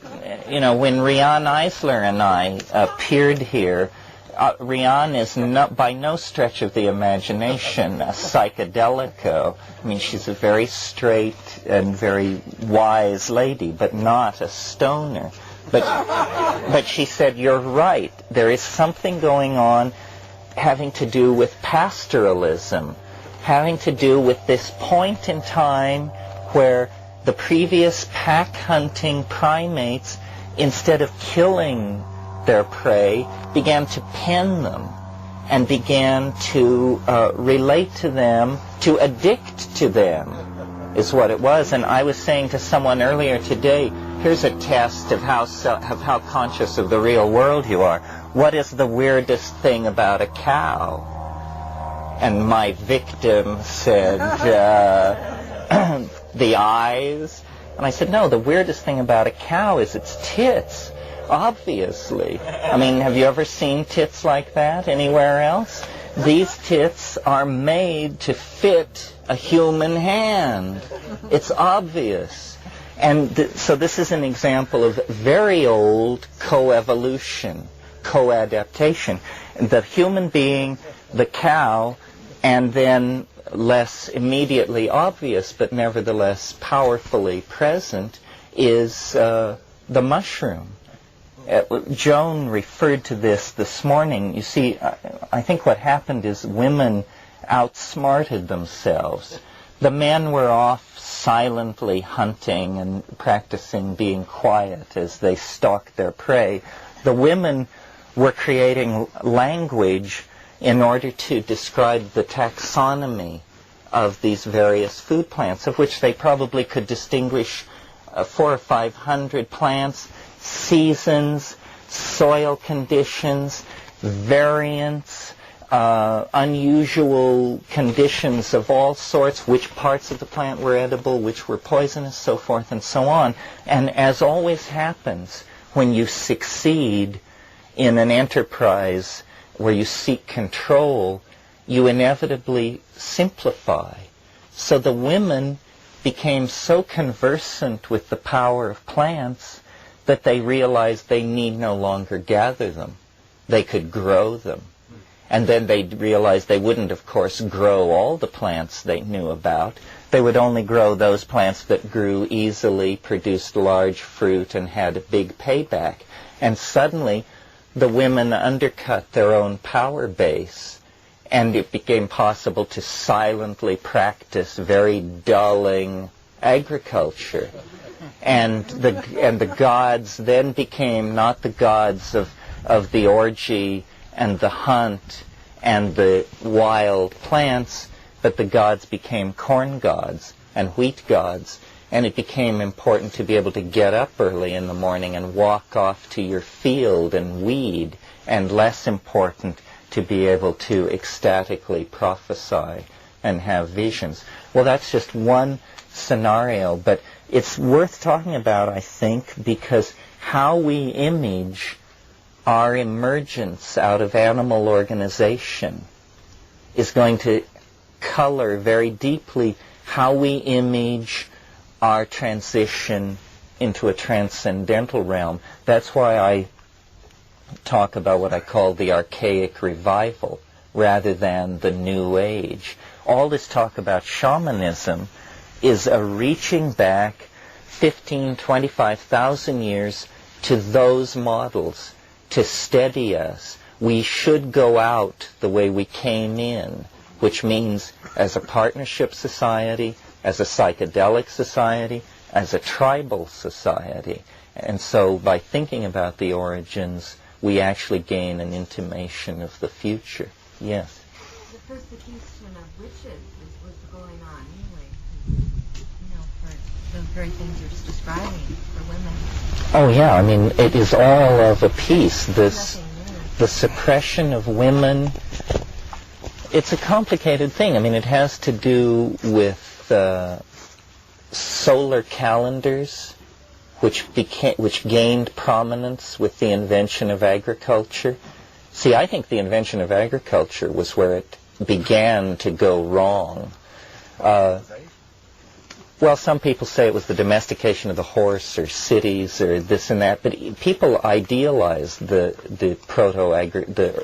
you know, when Rian Eisler and I appeared here, Rian is by no stretch of the imagination a psychedelico. I mean, she's a very straight and very wise lady, but not a stoner. But she said, you're right. There is something going on having to do with pastoralism, having to do with this point in time where the previous pack-hunting primates, instead of killing their prey, began to pen them and began to relate to them, to addict to them, is what it was. And I was saying to someone earlier today, here's a test of how conscious of the real world you are. What is the weirdest thing about a cow? And my victim said, the eyes. And I said, no, the weirdest thing about a cow is its tits, obviously. I mean, have you ever seen tits like that anywhere else? These tits are made to fit a human hand. It's obvious. And so this is an example of very old co-evolution, co-adaptation. The human being, the cow, and then less immediately obvious, but nevertheless powerfully present, is the mushroom. Joan referred to this morning. You see, I think what happened is women outsmarted themselves. The men were off silently hunting and practicing being quiet as they stalked their prey. The women were creating language in order to describe the taxonomy of these various food plants, of which they probably could distinguish 400 or 500 plants, seasons, soil conditions, variants, unusual conditions of all sorts, which parts of the plant were edible, which were poisonous, so forth and so on. And as always happens, when you succeed in an enterprise where you seek control, you inevitably simplify. So the women became so conversant with the power of plants that they realized they need no longer gather them. They could grow them. And then they realized they wouldn't, of course, grow all the plants they knew about. They would only grow those plants that grew easily, produced large fruit, and had a big payback. And suddenly, the women undercut their own power base, and it became possible to silently practice very dulling agriculture. And the gods then became not the gods of the orgy and the hunt and the wild plants, but the gods became corn gods and wheat gods. And it became important to be able to get up early in the morning and walk off to your field and weed, and less important to be able to ecstatically prophesy and have visions. Well, that's just one scenario, but it's worth talking about, I think, because how we image our emergence out of animal organization is going to color very deeply how we image our transition into a transcendental realm. That's why I talk about what I call the archaic revival rather than the new age. All this talk about shamanism is a reaching back 15, 25,000 years to those models to steady us. We should go out the way we came in, which means as a partnership society, as a psychedelic society, as a tribal society. And so by thinking about the origins, we actually gain an intimation of the future. Yes? The persecution of witches was going on anyway, for those very things you're describing for women. Oh yeah, I mean, it is all of a piece. The suppression of women, it's a complicated thing. I mean, it has to do with solar calendars, which gained prominence with the invention of agriculture. See, I think the invention of agriculture was where it began to go wrong. Well, some people say it was the domestication of the horse or cities or this and that, but people idealize the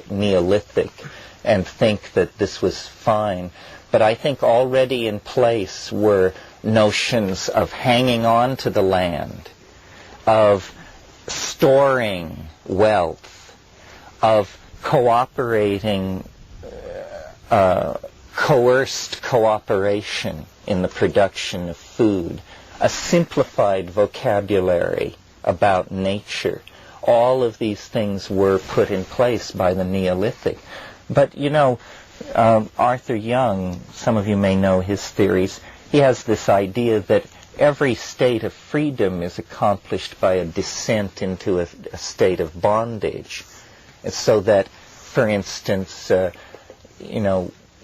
Neolithic and think that this was fine. But I think already in place were notions of hanging on to the land, of storing wealth, of cooperating, coerced cooperation in the production of food, a simplified vocabulary about nature. All of these things were put in place by the Neolithic. But, Arthur Young, some of you may know his theories, he has this idea that every state of freedom is accomplished by a descent into a state of bondage. So that, for instance,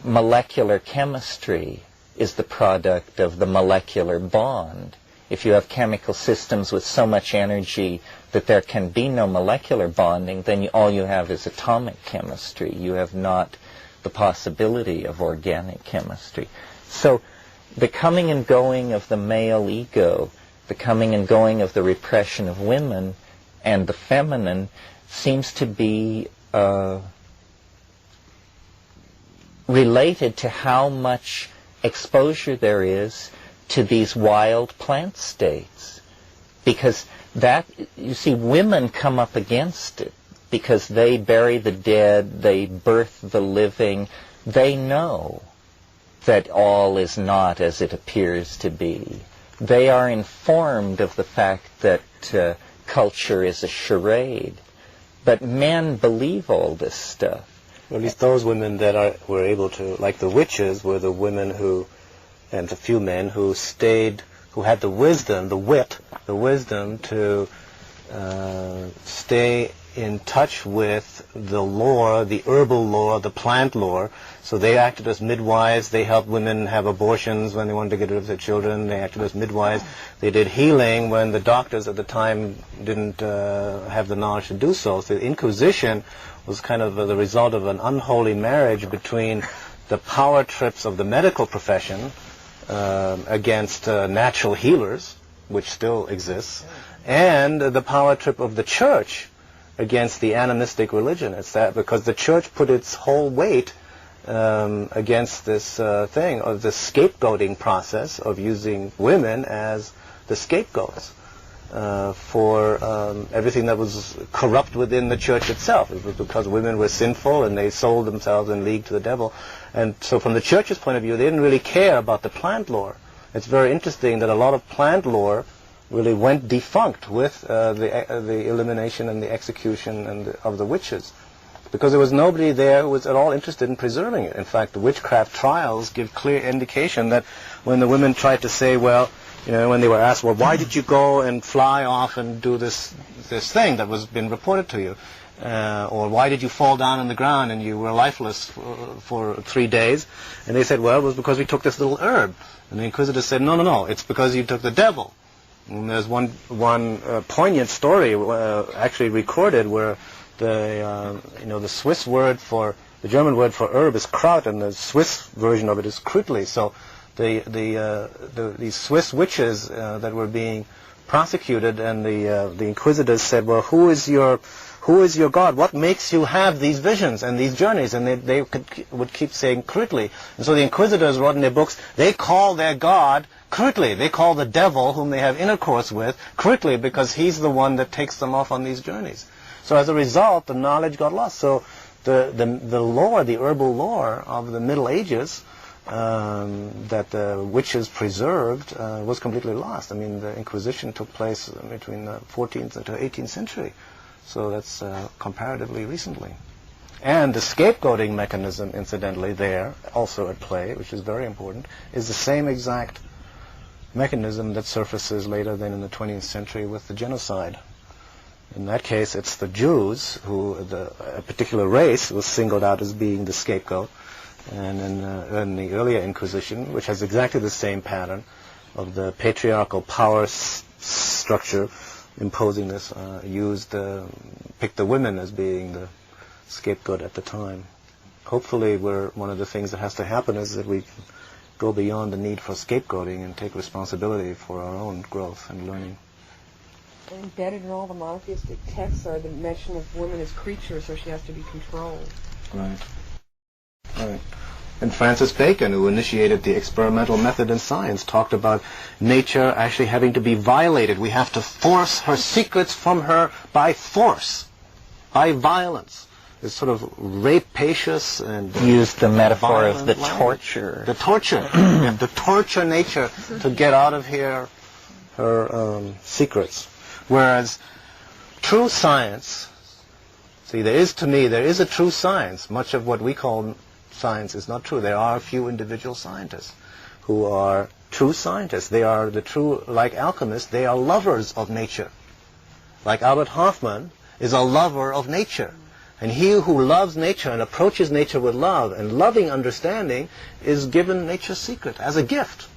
molecular chemistry is the product of the molecular bond. If you have chemical systems with so much energy that there can be no molecular bonding, then all you have is atomic chemistry. You have not the possibility of organic chemistry. So the coming and going of the male ego, the coming and going of the repression of women and the feminine seems to be related to how much exposure there is to these wild plant states. Because that, you see, women come up against it because they bury the dead, they birth the living, they know that all is not as it appears to be. They are informed of the fact that culture is a charade. But men believe all this stuff. Well, at least those women that were able to, like the witches, were the women who, and a few men who stayed, who had the wisdom, the wisdom to stay in touch with the lore, the herbal lore, the plant lore. So they acted as midwives. They helped women have abortions when they wanted to get rid of their children. They acted as midwives. They did healing when the doctors at the time didn't have the knowledge to do so. So the Inquisition was kind of the result of an unholy marriage between the power trips of the medical profession against natural healers, which still exists, and the power trip of the church against the animistic religion. It's that because the church put its whole weight against this thing of the scapegoating process of using women as the scapegoats for everything that was corrupt within the church itself. It was because women were sinful and they sold themselves in league to the devil. And so from the church's point of view, they didn't really care about the plant lore. It's very interesting that a lot of plant lore really went defunct with the elimination and the execution of the witches, because there was nobody there who was at all interested in preserving it. In fact, the witchcraft trials give clear indication that when the women tried to say, well, you know, when they were asked, well, why did you go and fly off and do this thing that was been reported to you? Or why did you fall down on the ground and you were lifeless for 3 days? And they said, well, it was because we took this little herb. And the inquisitor said, no, it's because you took the devil. And there's one poignant story actually recorded where the Swiss word for the German word for herb is Kraut, and the Swiss version of it is Krütli. So the Swiss witches that were being prosecuted, and the inquisitors said, well, who is your God? What makes you have these visions and these journeys? And they would keep saying Krütli. And so the inquisitors wrote in their books, they call their God Krütli. They call the devil, whom they have intercourse with, Krütli, because he's the one that takes them off on these journeys. So as a result, the knowledge got lost. So the lore, the herbal lore of the Middle Ages that the witches preserved was completely lost. I mean, the Inquisition took place between the 14th and the 18th century. So that's comparatively recently. And the scapegoating mechanism, incidentally, there, also at play, which is very important, is the same exact mechanism that surfaces later than in the 20th century with the genocide. In that case, it's the Jews, who a particular race was singled out as being the scapegoat. And in the earlier Inquisition, which has exactly the same pattern of the patriarchal power structure imposing this, picked the women as being the scapegoat at the time. Hopefully, one of the things that has to happen is that we go beyond the need for scapegoating and take responsibility for our own growth and learning. Embedded in all the monotheistic texts are the mention of women as creatures, so she has to be controlled. Right. And Francis Bacon, who initiated the experimental method in science, talked about nature actually having to be violated. We have to force her secrets from her by force, by violence. It's sort of rapacious and used the metaphor of the language. torture. The torture. You have to torture nature to get out of here her secrets. Whereas true science, see, there is a true science. Much of what we call science is not true. There are a few individual scientists who are true scientists. They are the true, like alchemists, they are lovers of nature. Like Albert Hoffman is a lover of nature. And he who loves nature and approaches nature with love and loving understanding is given nature's secret as a gift,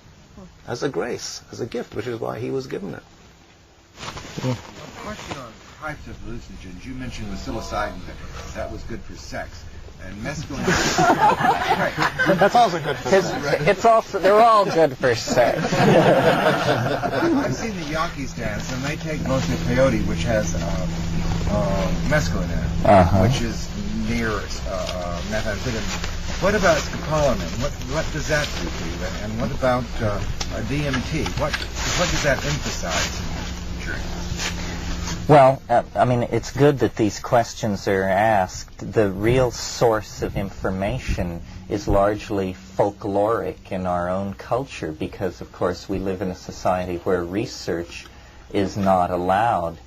as a grace, as a gift, which is why he was given it. A question on types of hallucinogens. You mentioned the psilocybin, that was good for sex. And mescaline. Right. That's also good for sex. They're all good for sex. I've seen the Yankees dance, and they take mostly peyote, which has mescaline in it, which is near methamphetamine. What about scopolamine? What does that do to you? And what about DMT? What does that emphasize in your dreams? Well, I mean, it's good that these questions are asked. The real source of information is largely folkloric in our own culture because, of course, we live in a society where research is not allowed.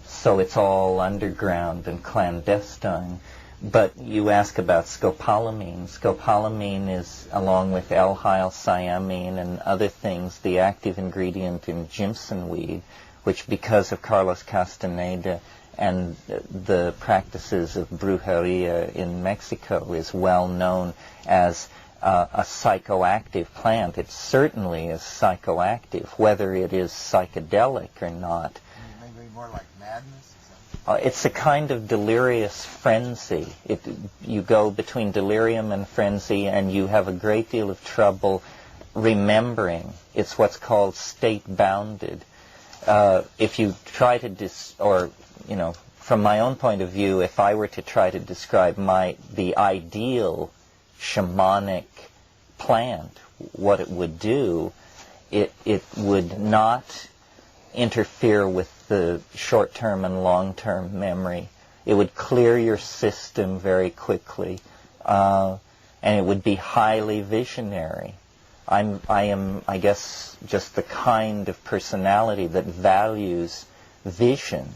So it's all underground and clandestine. But you ask about scopolamine. Scopolamine is, along with L-hyl-thiamine and other things, the active ingredient in Jimson weed, which because of Carlos Castaneda and the practices of brujeria in Mexico is well known as a psychoactive plant. It certainly is psychoactive, whether it is psychedelic or not. Maybe more like madness? It's a kind of delirious frenzy. You go between delirium and frenzy, and you have a great deal of trouble remembering. It's what's called state-bounded. If you try to from my own point of view, if I were to try to describe the ideal shamanic plant, what it would do, it would not interfere with the short-term and long-term memory. It would clear your system very quickly, and it would be highly visionary. I am, I guess, just the kind of personality that values vision.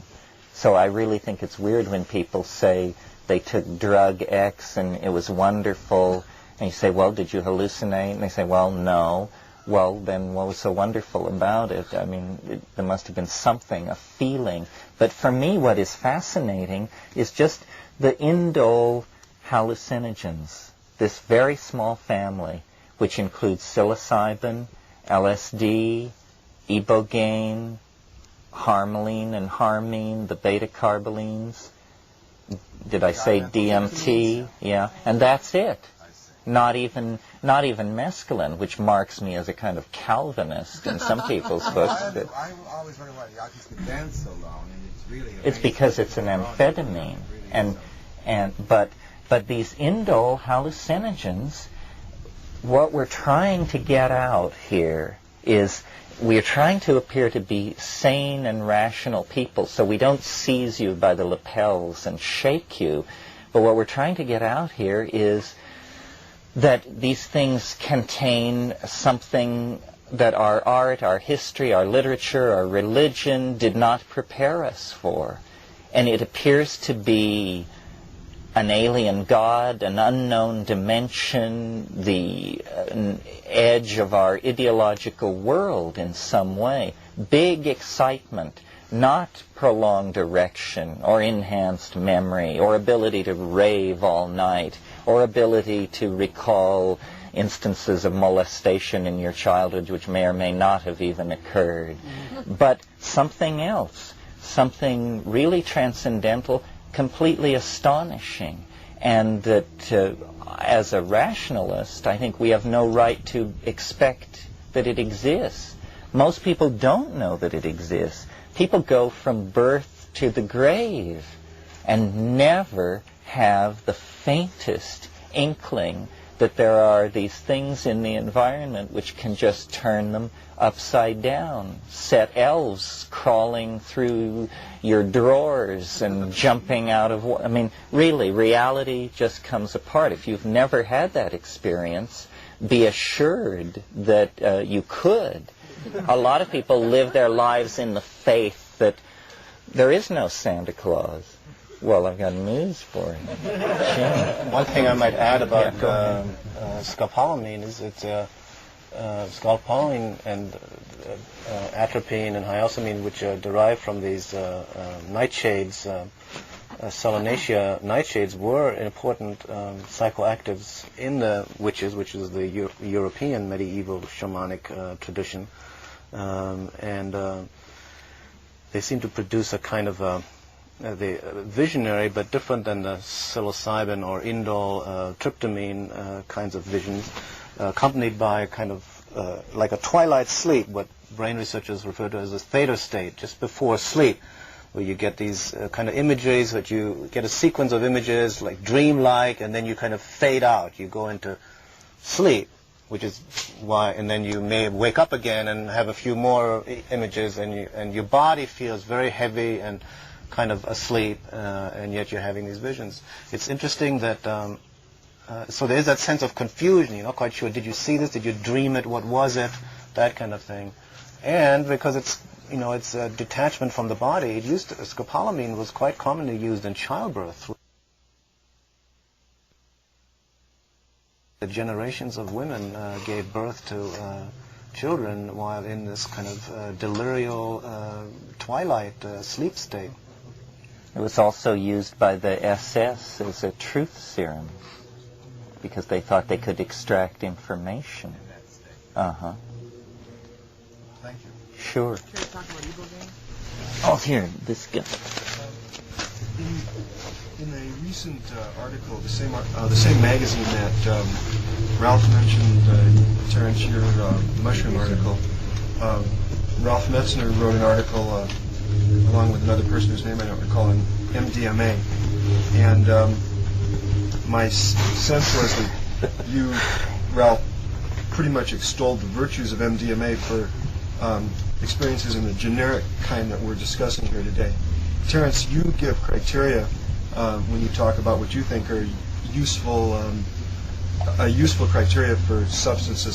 So I really think it's weird when people say they took drug X and it was wonderful, and you say, well, did you hallucinate? And they say, well, no. Well, then what was so wonderful about it? I mean, there must have been something, a feeling. But for me, what is fascinating is just the indole hallucinogens, this very small family, which includes psilocybin, LSD, ibogaine, harmaline and harmine, the beta-carbolines. Did I say DMT? Yeah, and that's it. Not even mescaline, which marks me as a kind of Calvinist in some people's books. I always wonder why the Yankees could dance so long, and it's really it's because it's an amphetamine, but these indole hallucinogens. What we're trying to get out here is we're trying to appear to be sane and rational people, so we don't seize you by the lapels and shake you. But what we're trying to get out here is that these things contain something that our art, our history, our literature, our religion did not prepare us for. And it appears to be an alien god, an unknown dimension, the edge of our ideological world in some way. Big excitement, not prolonged erection or enhanced memory or ability to rave all night or ability to recall instances of molestation in your childhood which may or may not have even occurred. But something else, something really transcendental, completely astonishing, and that as a rationalist, I think we have no right to expect that it exists. Most people don't know that it exists. People go from birth to the grave and never have the faintest inkling that there are these things in the environment which can just turn them upside down, set elves crawling through your drawers and jumping out of... I mean, really, reality just comes apart. If you've never had that experience, be assured that you could. A lot of people live their lives in the faith that there is no Santa Claus. Well, I've got news for you. One thing I might add about scopolamine is it's scopolamine and atropine and hyoscine, which are derived from these nightshades, Solanaceae nightshades, were important psychoactives in the witches, which is the European medieval shamanic tradition, and they seem to produce a kind of the visionary, but different than the psilocybin or indole tryptamine kinds of visions, accompanied by a kind of like a twilight sleep, what brain researchers refer to as a theta state, just before sleep, where you get these kind of images, that you get a sequence of images like dreamlike, and then you kind of fade out. You go into sleep, which is why, and then you may wake up again and have a few more images, and your body feels very heavy and kind of asleep, and yet you're having these visions. It's interesting that so there's that sense of confusion. You're not quite sure, did you see this, did you dream it, what was it, that kind of thing. And because it's it's a detachment from the body, scopolamine was quite commonly used in childbirth. The generations of women gave birth to children while in this kind of delirial twilight sleep state. It was also used by the SS as a truth serum because they thought they could extract information. Uh-huh. Thank you. Sure. Can we talk about evil games? Oh, here, this guy. In a recent article, the same magazine that Ralph mentioned, Terence, your mushroom article, Ralph Metzner wrote an article along with another person whose name I don't recall on MDMA, and my sense was that you, Ralph, pretty much extolled the virtues of MDMA for experiences in the generic kind that we're discussing here today. Terence, you give criteria when you talk about what you think are useful criteria for substance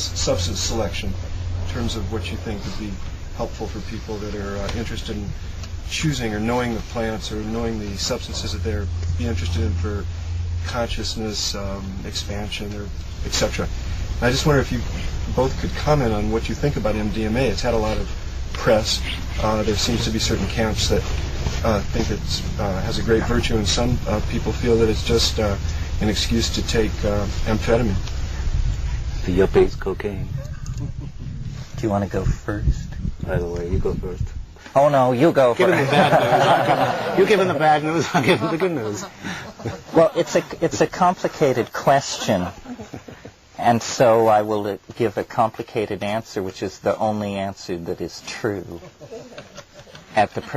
selection in terms of what you think would be helpful for people that are interested in choosing or knowing the plants or knowing the substances that they're be interested in for consciousness expansion or etc. I just wonder if you both could comment on what you think about MDMA. It's had a lot of press. There seems to be certain camps that think it has a great virtue, and some people feel that it's just an excuse to take amphetamine. The yuppies cocaine. Do you want to go first? By the way, you go first. Oh, no, you go Give him the first. bad news. You give him the bad news, I'll give him the good news. Well, it's a complicated question, and so I will give a complicated answer, which is the only answer that is true.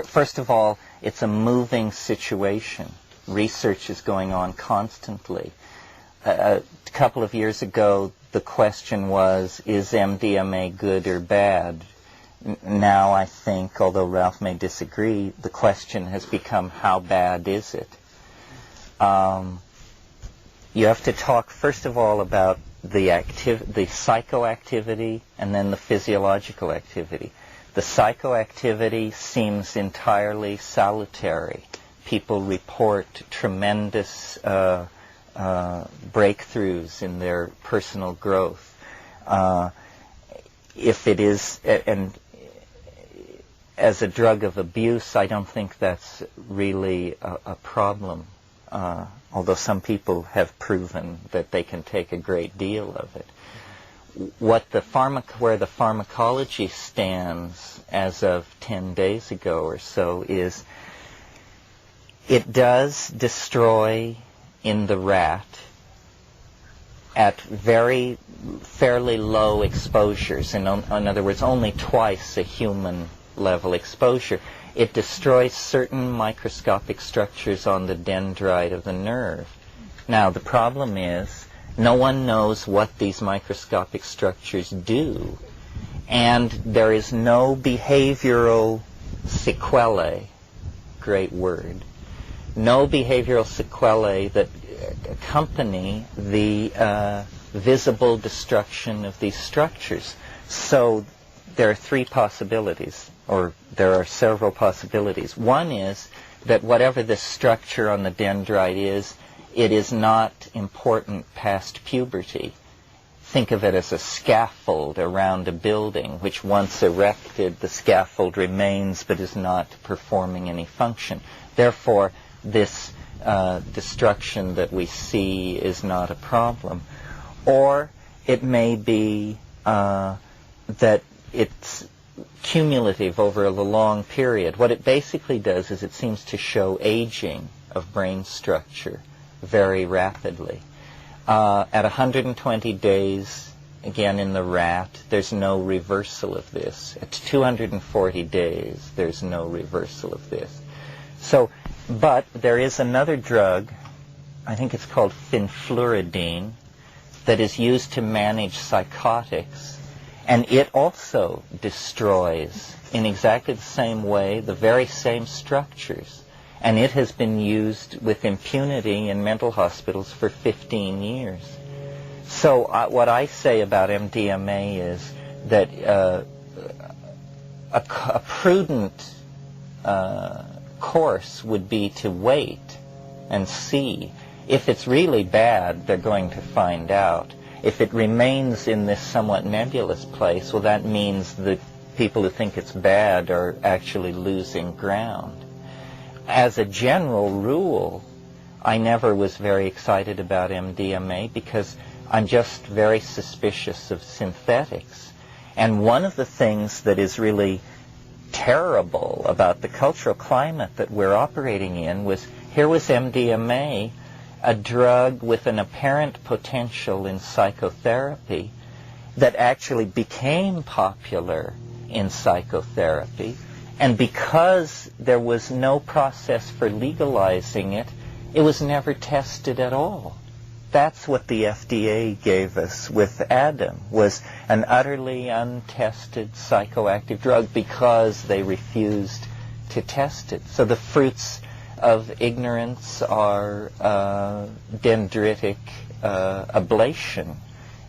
First of all, it's a moving situation. Research is going on constantly. A couple of years ago, the question was, is MDMA good or bad? Now I think, although Ralph may disagree, the question has become, how bad is it? You have to talk, first of all, about the psychoactivity and then the physiological activity. The psychoactivity seems entirely salutary. People report tremendous breakthroughs in their personal growth. If it is, and as a drug of abuse, I don't think that's really a problem, although some people have proven that they can take a great deal of it. Where the pharmacology stands as of 10 days ago or so is it does destroy in the rat at fairly low exposures, in other words, only twice a human level exposure. It destroys certain microscopic structures on the dendrite of the nerve. Now, the problem is no one knows what these microscopic structures do, and there is no behavioral sequelae, great word, no behavioral sequelae that accompany the visible destruction of these structures. So there are three possibilities, or there are several possibilities. One is that whatever the structure on the dendrite is, it is not important past puberty. Think of it as a scaffold around a building, which once erected, the scaffold remains but is not performing any function. Therefore, this destruction that we see is not a problem. Or it may be that it's cumulative over a long period. What it basically does is it seems to show aging of brain structure very rapidly. At 120 days, again in the rat, there's no reversal of this. At 240 days, there's no reversal of this. So, but there is another drug, I think it's called fenfluridine, that is used to manage psychotics, and it also destroys in exactly the same way the very same structures. And it has been used with impunity in mental hospitals for 15 years. So what I say about MDMA is that a prudent course would be to wait and see. If it's really bad, they're going to find out. If it remains in this somewhat nebulous place, well, that means the people who think it's bad are actually losing ground. as a general rule, I never was very excited about MDMA because I'm just very suspicious of synthetics. And one of the things that is really terrible about the cultural climate that we're operating in was, here was MDMA, a drug with an apparent potential in psychotherapy that actually became popular in psychotherapy. And because there was no process for legalizing it, it was never tested at all. That's what the FDA gave us with Adam, was an utterly untested psychoactive drug because they refused to test it. So the fruits of ignorance are dendritic ablation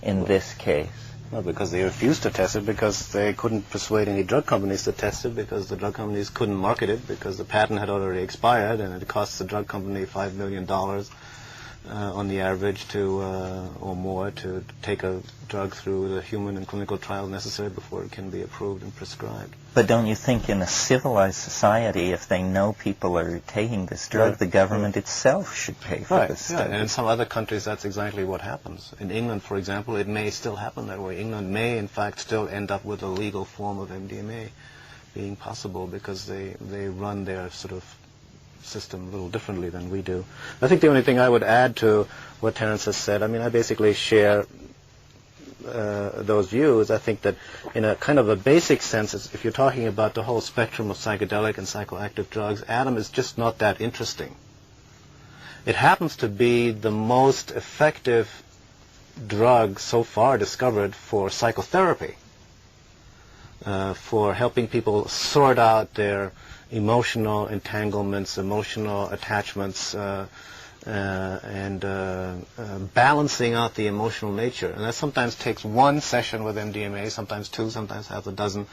in this case. Well, because they refused to test it, because they couldn't persuade any drug companies to test it, because the drug companies couldn't market it, because the patent had already expired, and it costs the drug company $5 million on the average to, or more, to take a drug through the human and clinical trials necessary before it can be approved and prescribed. But don't you think in a civilized society, if they know people are taking this drug, the government itself should pay for this study? And in some other countries, that's exactly what happens. In England, for example, it may still happen that way. England may, in fact, still end up with a legal form of MDMA being possible because they run their sort of system a little differently than we do. I think the only thing I would add to what Terence has said, I mean, I basically share those views. I think that in a kind of a basic sense, if you're talking about the whole spectrum of psychedelic and psychoactive drugs, Adam is just not that interesting. It happens to be the most effective drug so far discovered for psychotherapy, for helping people sort out their emotional entanglements, emotional attachments, and balancing out the emotional nature. And that sometimes takes one session with MDMA, sometimes two, sometimes half a dozen,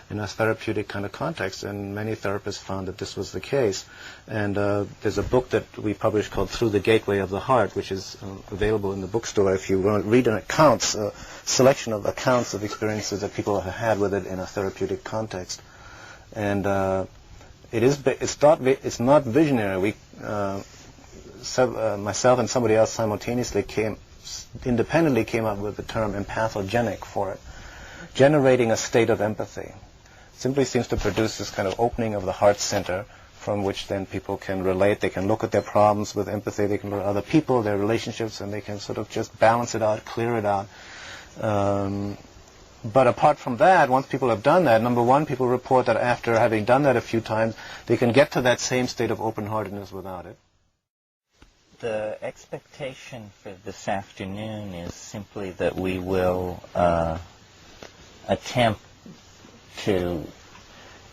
in a therapeutic kind of context. And many therapists found that this was the case. And there's a book that we published called Through the Gateway of the Heart, which is available in the bookstore if you want to read a selection of accounts of experiences that people have had with it in a therapeutic context. And it's not visionary. Myself and somebody else simultaneously independently came up with the term empathogenic for it, generating a state of empathy. Simply seems to produce this kind of opening of the heart center from which then people can relate. They can look at their problems with empathy. They can look at other people, their relationships, and they can sort of just balance it out, clear it out. But apart from that, once people have done that, number one, people report that after having done that a few times, they can get to that same state of open-heartedness without it. The expectation for this afternoon is simply that we will attempt to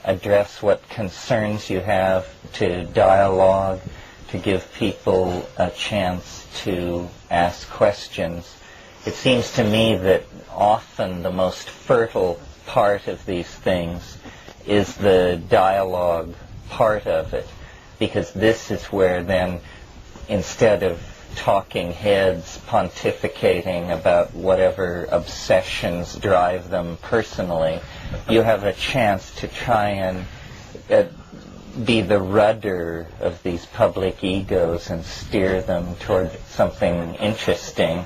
address what concerns you have, to dialogue, to give people a chance to ask questions. It seems to me that often the most fertile part of these things is the dialogue part of it, because this is where then, instead of talking heads pontificating about whatever obsessions drive them personally, you have a chance to try and be the rudder of these public egos and steer them toward something interesting.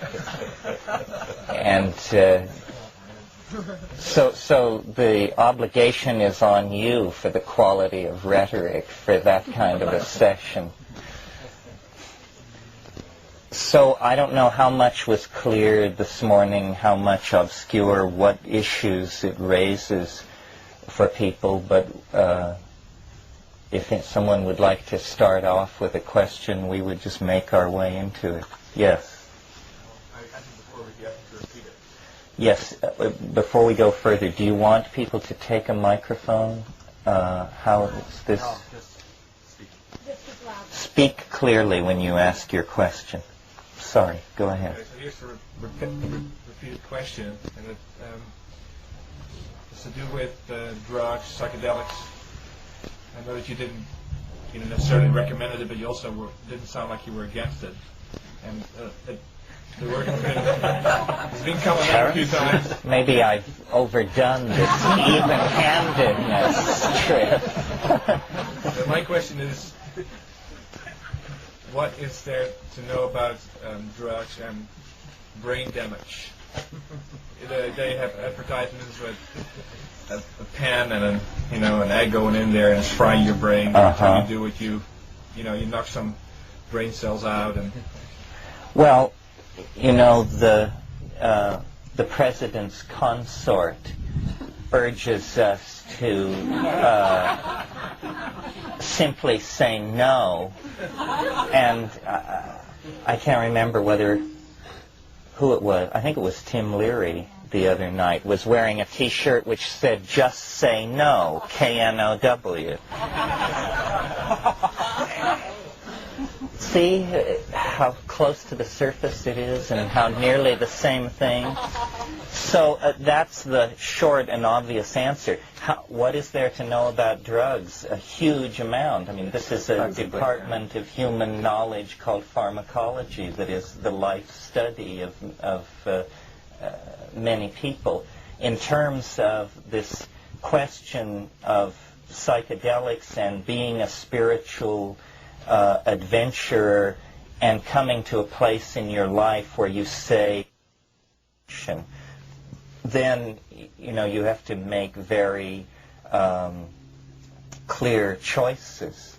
And so the obligation is on you for the quality of rhetoric for that kind of a session. So I don't know how much was clear this morning, how much obscure, what issues it raises for people, but if someone would like to start off with a question, we would just make our way into it. Yes? Yes, before we go further, do you want people to take a microphone? How is this? No, just Speak clearly when you ask your question. Sorry, go ahead. Okay, so here's a repeated question, and it's to do with drugs, psychedelics. I know that you didn't necessarily recommend it, but you also didn't sound like you were against it. And the word has been coming up a few times. Maybe I've overdone this even-handedness trip. So my question is, what is there to know about drugs and brain damage? They have advertisements with a pen and an egg going in there and it's frying your brain. Every time you do it, you knock some brain cells out. And well, the president's consort urges us to simply say no, and I can't remember who it was. I think it was Tim Leary the other night was wearing a T-shirt which said "Just Say No," K-N-O-W. See how close to the surface it is and how nearly the same thing? So that's the short and obvious answer. What is there to know about drugs? A huge amount. I mean, this is a department of human knowledge called pharmacology that is the life study of many people. In terms of this question of psychedelics and being a spiritual adventurer and coming to a place in your life where you say, then you have to make very clear choices.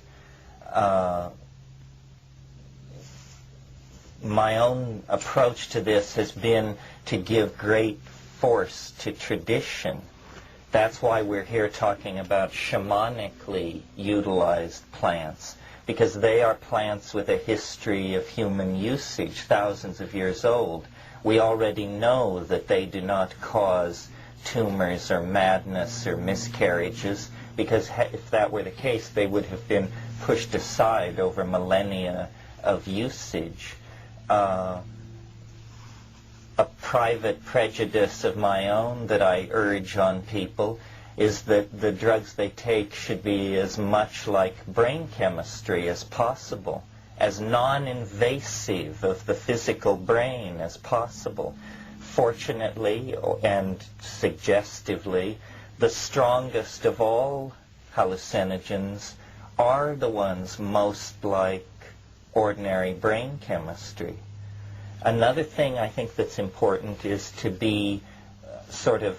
My own approach to this has been to give great force to tradition. That's why we're here talking about shamanically utilized plants, because they are plants with a history of human usage, thousands of years old. We already know that they do not cause tumors or madness or miscarriages, because if that were the case, they would have been pushed aside over millennia of usage. A private prejudice of my own that I urge on people is that the drugs they take should be as much like brain chemistry as possible, as non-invasive of the physical brain as possible. Fortunately and suggestively, the strongest of all hallucinogens are the ones most like ordinary brain chemistry. Another thing I think that's important is to be sort of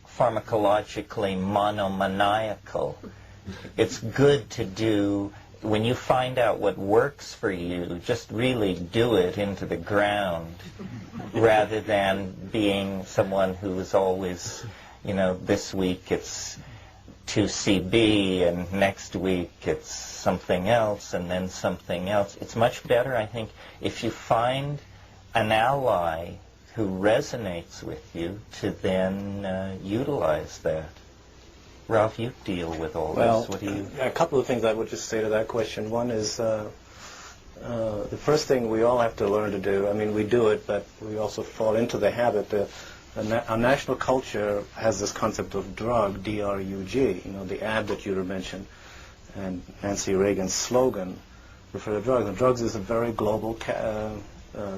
pharmacologically monomaniacal. It's good to do, when you find out what works for you, just really do it into the ground rather than being someone who is always, this week it's 2CB and next week it's something else and then something else. It's much better, I think, if you find an ally who resonates with you to then utilize that. Ralph, you deal with all this. What do you... A couple of things I would just say to that question. One is the first thing we all have to learn to do, I mean, we do it, but we also fall into the habit that our national culture has this concept of drug, D-R-U-G, the ad that you mentioned, and Nancy Reagan's slogan, refer to drugs. And drugs is a very global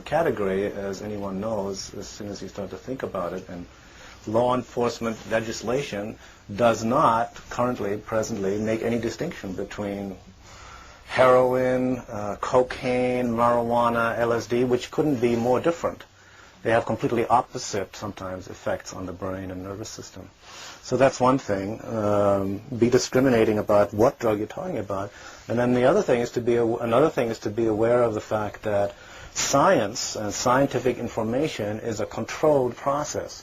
category, as anyone knows, as soon as you start to think about it. And law enforcement legislation does not presently make any distinction between heroin, cocaine, marijuana, LSD, which couldn't be more different. They have completely opposite, sometimes, effects on the brain and nervous system. So that's one thing. Be discriminating about what drug you're talking about. And then the other thing is to be aware of the fact that science and scientific information is a controlled process.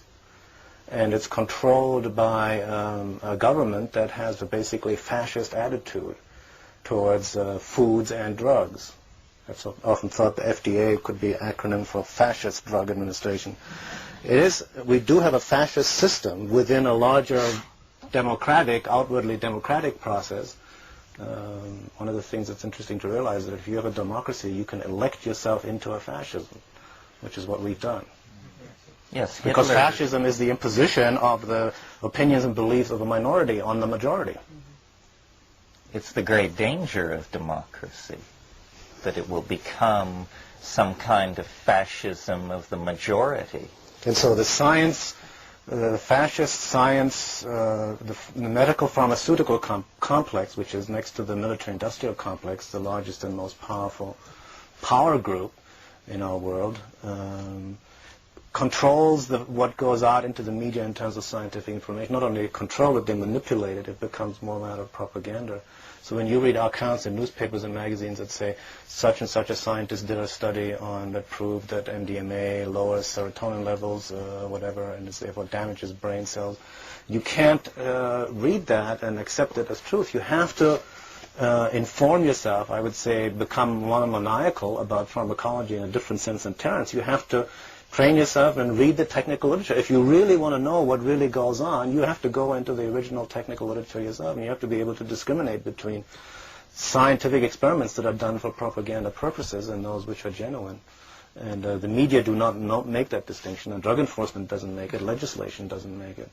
And it's controlled by a government that has a basically fascist attitude towards foods and drugs. I've often thought the FDA could be an acronym for Fascist Drug Administration. We do have a fascist system within a larger outwardly democratic process. One of the things that's interesting to realize is that if you have a democracy, you can elect yourself into a fascism, which is what we've done. Yes, because fascism is the imposition of the opinions and beliefs of a minority on the majority. It's the great danger of democracy, that it will become some kind of fascism of the majority. And so the science the fascist science, the medical pharmaceutical complex, which is next to the military-industrial complex, the largest and most powerful power group in our world, controls what goes out into the media in terms of scientific information. Not only control it, they manipulate it. It becomes more a matter of propaganda. So when you read accounts in newspapers and magazines that say such and such a scientist did a study that proved that MDMA lowers serotonin levels, whatever, and therefore damages brain cells, you can't read that and accept it as truth. You have to inform yourself. I would say become monomaniacal about pharmacology in a different sense than Terence. You have to train yourself and read the technical literature. If you really want to know what really goes on, you have to go into the original technical literature yourself, and you have to be able to discriminate between scientific experiments that are done for propaganda purposes and those which are genuine. And the media do not make that distinction, and drug enforcement doesn't make it, legislation doesn't make it.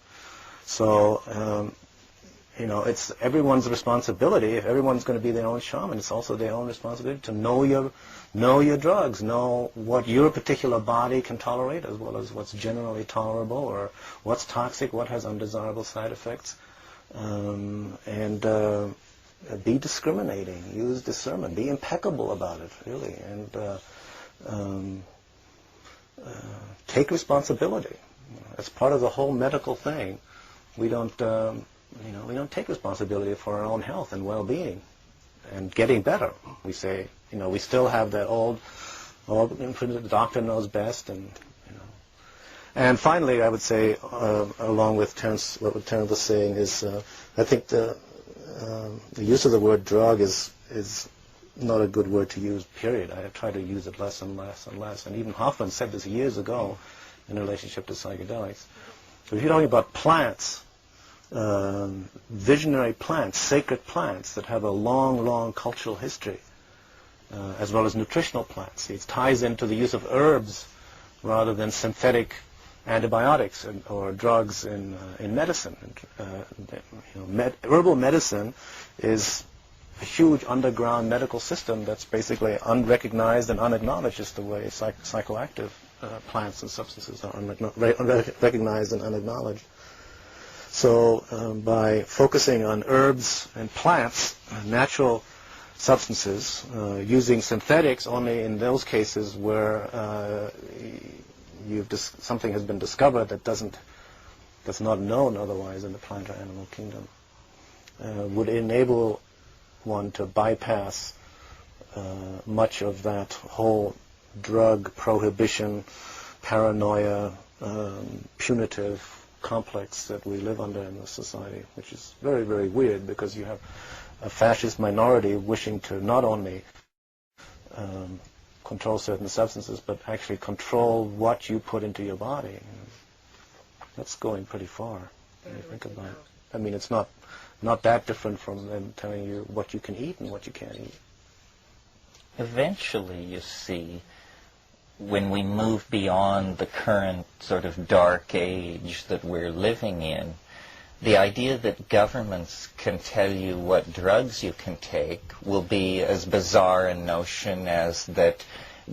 So, it's everyone's responsibility. If everyone's going to be their own shaman, it's also their own responsibility to know your drugs, know what your particular body can tolerate, as well as what's generally tolerable, or what's toxic, what has undesirable side effects, and be discriminating, use discernment, be impeccable about it, really, and take responsibility. As part of the whole medical thing, we don't take responsibility for our own health and well-being and getting better. We say, we still have that old imprinted, the doctor knows best, and finally, I would say, along with Terence, what Terence was saying is, I think the use of the word drug is not a good word to use, period. I try to use it less and less and less, and even Hoffman said this years ago in relationship to psychedelics. So if you're talking about plants, visionary plants, sacred plants that have a long, long cultural history, as well as nutritional plants. It ties into the use of herbs rather than synthetic antibiotics or drugs in medicine. Herbal medicine is a huge underground medical system that's basically unrecognized and unacknowledged, just the way psychoactive plants and substances are unrecognized and unacknowledged. So by focusing on herbs and plants, natural substances, using synthetics only in those cases where something has been discovered that's not known otherwise in the plant or animal kingdom, would enable one to bypass much of that whole drug prohibition, paranoia, punitive complex that we live under in this society, which is very, very weird, because you have a fascist minority wishing to not only control certain substances, but actually control what you put into your body. That's going pretty far, when you think about it. I mean, it's not that different from them telling you what you can eat and what you can't eat. Eventually, you see, when we move beyond the current sort of dark age that we're living in, the idea that governments can tell you what drugs you can take will be as bizarre a notion as that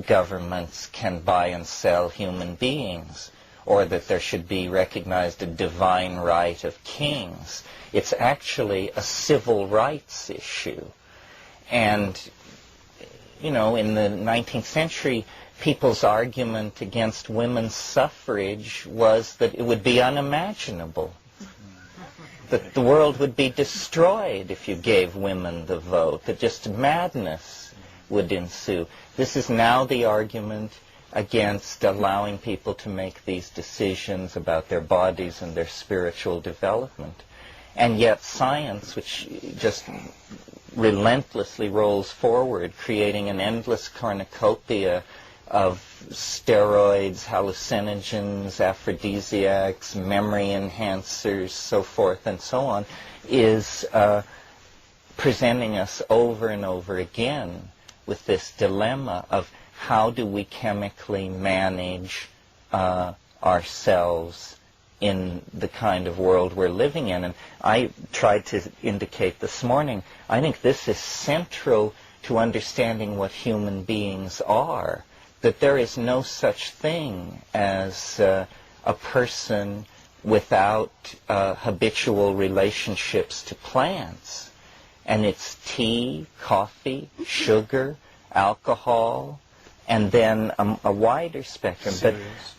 governments can buy and sell human beings, or that there should be recognized a divine right of kings. It's actually a civil rights issue. And, in the 19th century, people's argument against women's suffrage was that it would be unimaginable, that the world would be destroyed if you gave women the vote, that just madness would ensue. This is now the argument against allowing people to make these decisions about their bodies and their spiritual development. And yet science, which just relentlessly rolls forward, creating an endless cornucopia of steroids, hallucinogens, aphrodisiacs, memory enhancers, so forth and so on, is presenting us over and over again with this dilemma of how do we chemically manage ourselves in the kind of world we're living in. And I tried to indicate this morning, I think this is central to understanding what human beings are, that there is no such thing as a person without habitual relationships to plants. And it's tea, coffee, sugar, alcohol, and then a wider spectrum.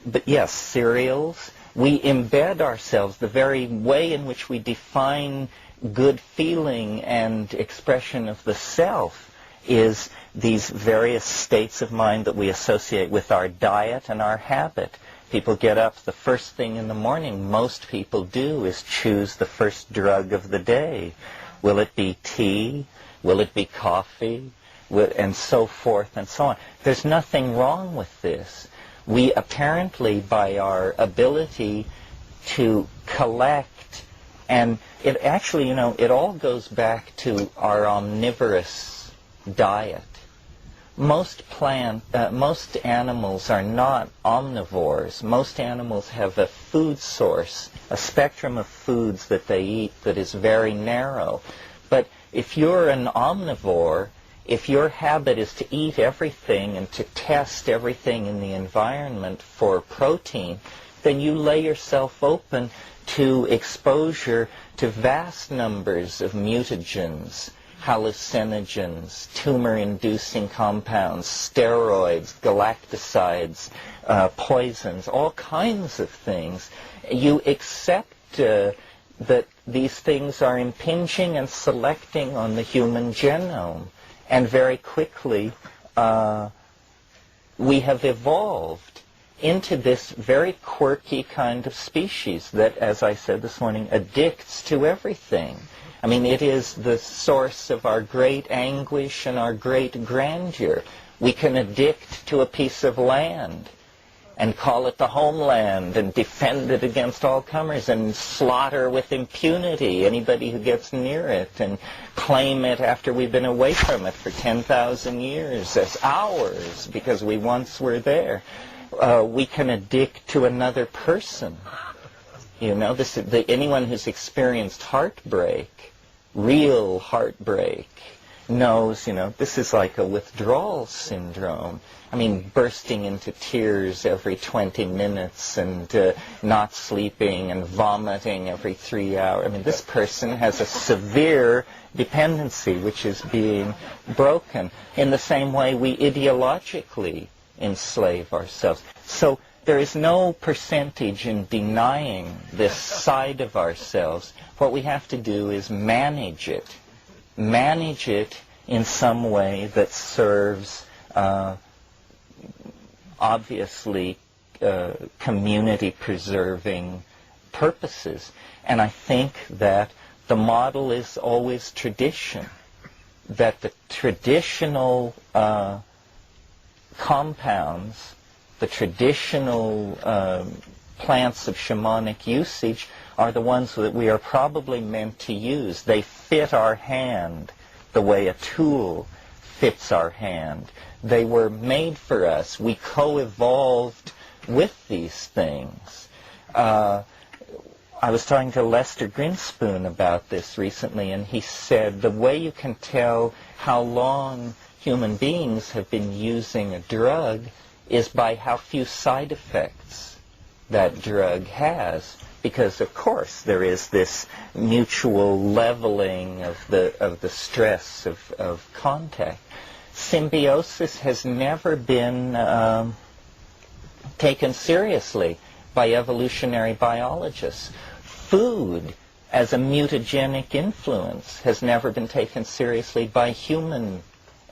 But yes, cereals. We embed ourselves, the very way in which we define good feeling and expression of the self is these various states of mind that we associate with our diet and our habit. People get up, the first thing in the morning most people do is choose the first drug of the day. Will it be tea? Will it be coffee? And so forth and so on. There's nothing wrong with this. We apparently, by our ability to collect, and it actually, it all goes back to our omnivorous diet. Most animals are not omnivores. Most animals have a food source, a spectrum of foods that they eat that is very narrow. But if you're an omnivore, if your habit is to eat everything and to test everything in the environment for protein, then you lay yourself open to exposure to vast numbers of mutagens, hallucinogens, tumor-inducing compounds, steroids, galactosides, poisons, all kinds of things. You accept that these things are impinging and selecting on the human genome. And very quickly, we have evolved into this very quirky kind of species that, as I said this morning, addicts to everything. I mean, it is the source of our great anguish and our great grandeur. We can addict to a piece of land and call it the homeland and defend it against all comers and slaughter with impunity anybody who gets near it and claim it after we've been away from it for 10,000 years as ours because we once were there. We can addict to another person. Anyone who's experienced heartbreak, real heartbreak, knows, this is like a withdrawal syndrome. I mean, bursting into tears every 20 minutes and not sleeping and vomiting every 3 hours. I mean, this person has a severe dependency which is being broken. In the same way, we ideologically enslave ourselves. So there is no percentage in denying this side of ourselves. What we have to do is manage it. Manage it in some way that serves obviously community-preserving purposes. And I think that the model is always tradition, that the traditional compounds, the traditional plants of shamanic usage are the ones that we are probably meant to use. They fit our hand the way a tool fits our hand. They were made for us. We co-evolved with these things. I was talking to Lester Grinspoon about this recently, and he said the way you can tell how long human beings have been using a drug is by how few side effects that drug has. Because, of course, there is this mutual leveling of the stress of contact. Symbiosis has never been taken seriously by evolutionary biologists. Food as a mutagenic influence has never been taken seriously by human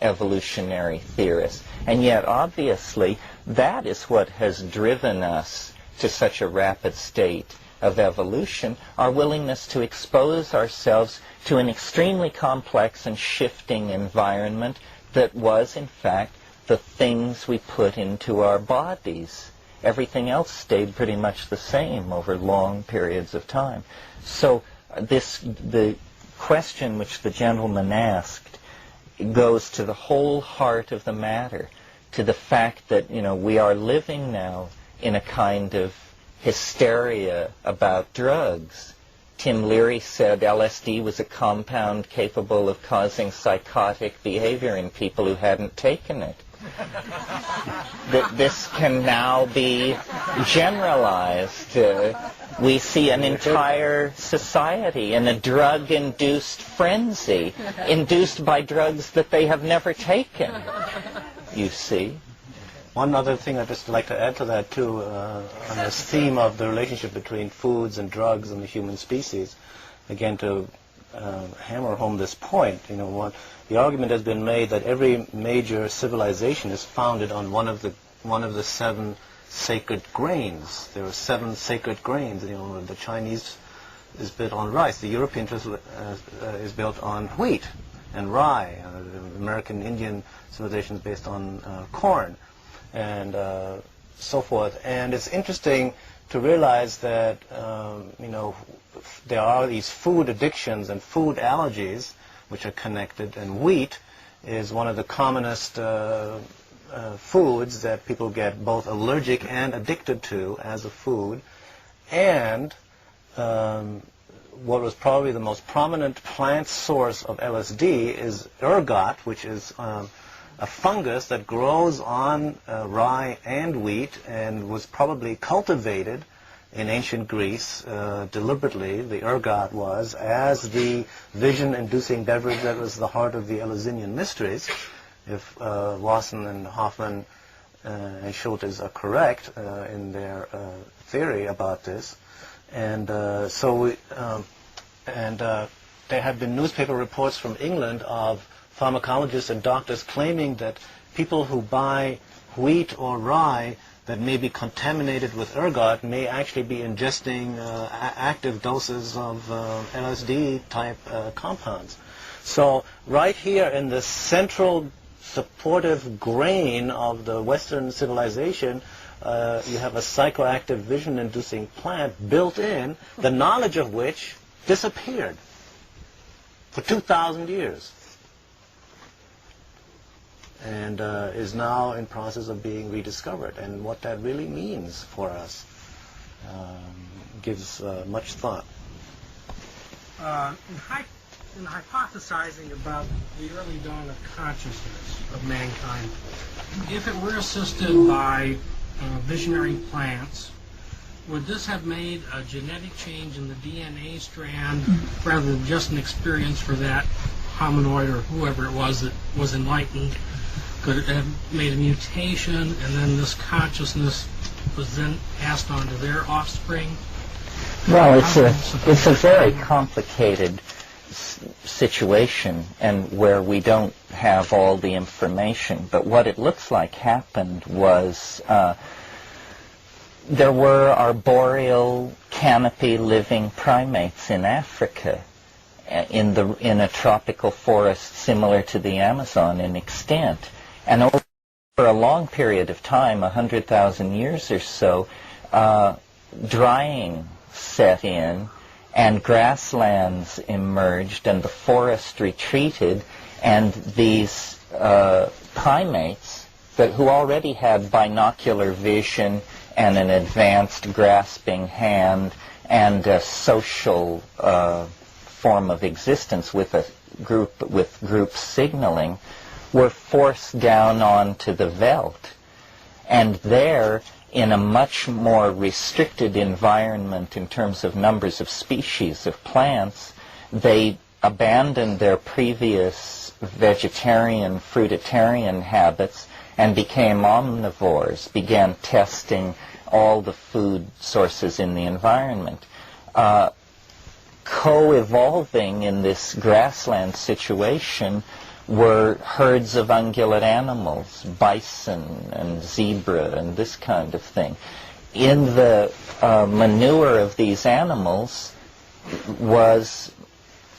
evolutionary theorists. And yet, obviously, that is what has driven us to such a rapid state of evolution, our willingness to expose ourselves to an extremely complex and shifting environment that was, in fact, the things we put into our bodies. Everything else stayed pretty much the same over long periods of time. So the question which the gentleman asked goes to the whole heart of the matter, to the fact that, we are living now in a kind of hysteria about drugs. Tim Leary said LSD was a compound capable of causing psychotic behavior in people who hadn't taken it. That this can now be generalized. we see an entire society in a drug-induced frenzy, induced by drugs that they have never taken, you see. One other thing I'd just like to add to that, too, on this theme of the relationship between foods and drugs and the human species, again, to hammer home this point, the argument has been made that every major civilization is founded on one of the 7 sacred grains. There are 7 sacred grains. The Chinese is built on rice. The European is built on wheat and rye. The American Indian civilization is based on corn, and so forth. And it's interesting to realize that there are these food addictions and food allergies which are connected, and wheat is one of the commonest foods that people get both allergic and addicted to as a food. And what was probably the most prominent plant source of LSD is ergot, which is a fungus that grows on rye and wheat and was probably cultivated in ancient Greece deliberately. The ergot was as the vision-inducing beverage that was the heart of the Eleusinian mysteries. If Wasson and Hoffman and Schultes are correct in their theory about this. And there have been newspaper reports from England of pharmacologists and doctors claiming that people who buy wheat or rye that may be contaminated with ergot may actually be ingesting active doses of LSD-type compounds. So right here in the central supportive grain of the Western civilization, you have a psychoactive vision-inducing plant built in, the knowledge of which disappeared for 2,000 years. And is now in process of being rediscovered. And what that really means for us gives much thought. In hypothesizing about the early dawn of consciousness of mankind, if it were assisted by visionary plants, would this have made a genetic change in the DNA strand rather than just an experience for that hominoid or whoever it was that was enlightened? Could it have made a mutation, and then this consciousness was then passed on to their offspring? Well, it's a very complicated situation, and where we don't have all the information. But what it looks like happened was there were arboreal canopy living primates in Africa, in a tropical forest similar to the Amazon in extent. And over a long period of time, 100,000 years or so, drying set in, and grasslands emerged, and the forest retreated, and these primates, who already had binocular vision and an advanced grasping hand and a social form of existence with group signaling, were forced down onto the veldt. And there, in a much more restricted environment in terms of numbers of species of plants, they abandoned their previous vegetarian, fruitarian habits and became omnivores, began testing all the food sources in the environment. Co-evolving in this grassland situation were herds of ungulate animals, bison and zebra and this kind of thing. In the manure of these animals was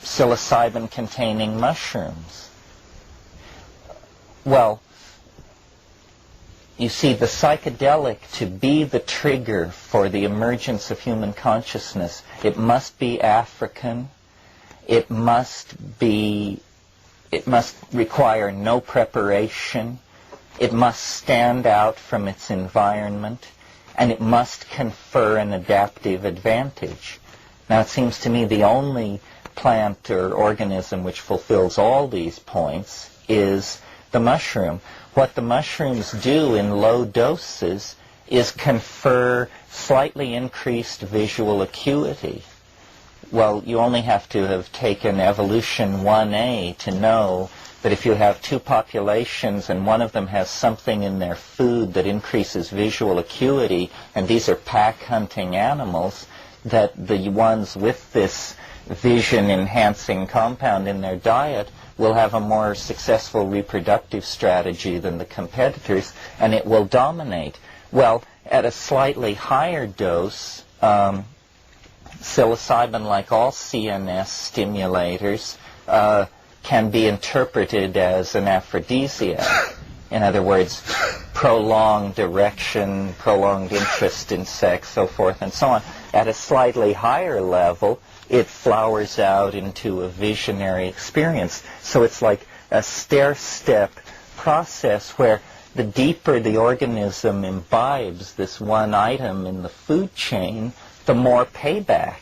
psilocybin-containing mushrooms. Well, you see, the psychedelic, to be the trigger for the emergence of human consciousness, it must be African, it must require no preparation, it must stand out from its environment, and it must confer an adaptive advantage. Now, it seems to me the only plant or organism which fulfills all these points is the mushroom. What the mushrooms do in low doses is confer slightly increased visual acuity. Well, you only have to have taken evolution 1A to know that if you have two populations and one of them has something in their food that increases visual acuity, and these are pack-hunting animals, that the ones with this vision-enhancing compound in their diet will have a more successful reproductive strategy than the competitors, and it will dominate. Well, at a slightly higher dose, psilocybin, like all CNS stimulators, can be interpreted as an aphrodisiac. In other words, prolonged erection, prolonged interest in sex, so forth and so on. At a slightly higher level, it flowers out into a visionary experience. So it's like a stair-step process where the deeper the organism imbibes this one item in the food chain, the more payback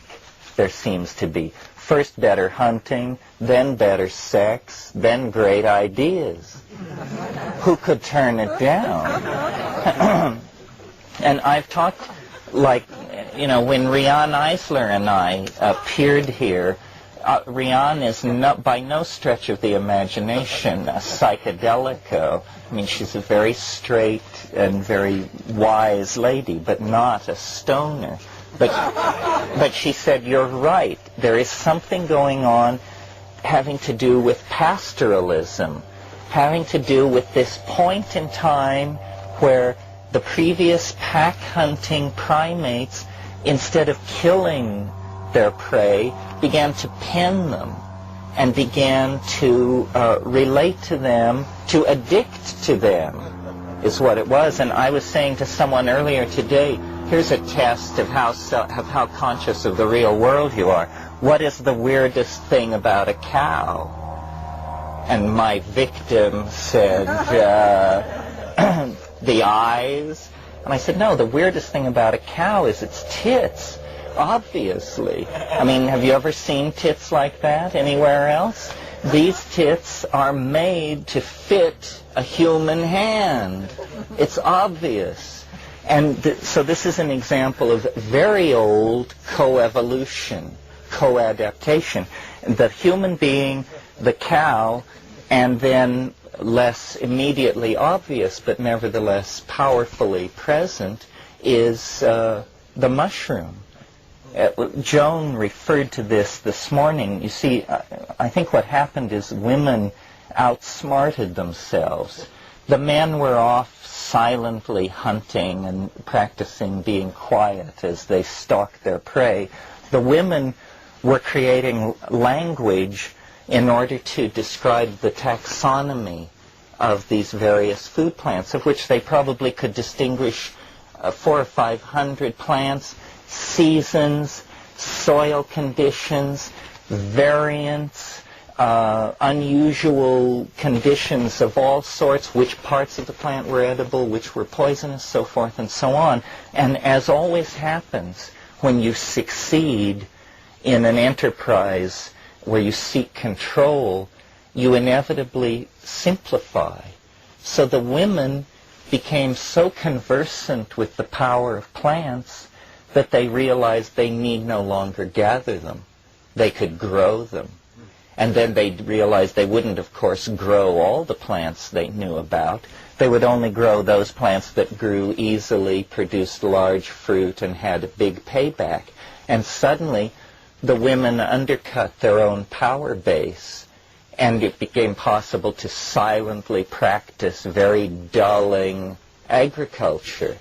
there seems to be. First better hunting, then better sex, then great ideas. Who could turn it down? And I've talked, like, you know, when Rian Eisler and I appeared here, Rian is by no stretch of the imagination a psychedelico. I mean, she's a very straight and very wise lady, but not a stoner. But she said, you're right. There is something going on having to do with pastoralism, having to do with this point in time where the previous pack-hunting primates, instead of killing their prey, began to pen them and began to relate to them, to addict to them, is what it was. And I was saying to someone earlier today, here's a test of how conscious of the real world you are. What is the weirdest thing about a cow? And my victim said, the eyes. And I said, no, the weirdest thing about a cow is its tits, obviously. I mean, have you ever seen tits like that anywhere else? These tits are made to fit a human hand. It's obvious. And so this is an example of very old coevolution, coadaptation. The human being, the cow, and then less immediately obvious, but nevertheless powerfully present, is the mushroom. Joan referred to this morning. You see, I think what happened is women outsmarted themselves. The men were off silently hunting and practicing being quiet as they stalked their prey. The women were creating language in order to describe the taxonomy of these various food plants, of which they probably could distinguish 400 or 500 plants, seasons, soil conditions, variants, unusual conditions of all sorts, which parts of the plant were edible, which were poisonous, so forth and so on. And as always happens when you succeed in an enterprise where you seek control, you inevitably simplify. So the women became so conversant with the power of plants that they realized they need no longer gather them. They could grow them. And then they realized they wouldn't, of course, grow all the plants they knew about. They would only grow those plants that grew easily, produced large fruit, and had a big payback. And suddenly, the women undercut their own power base, and it became possible to silently practice very dulling agriculture.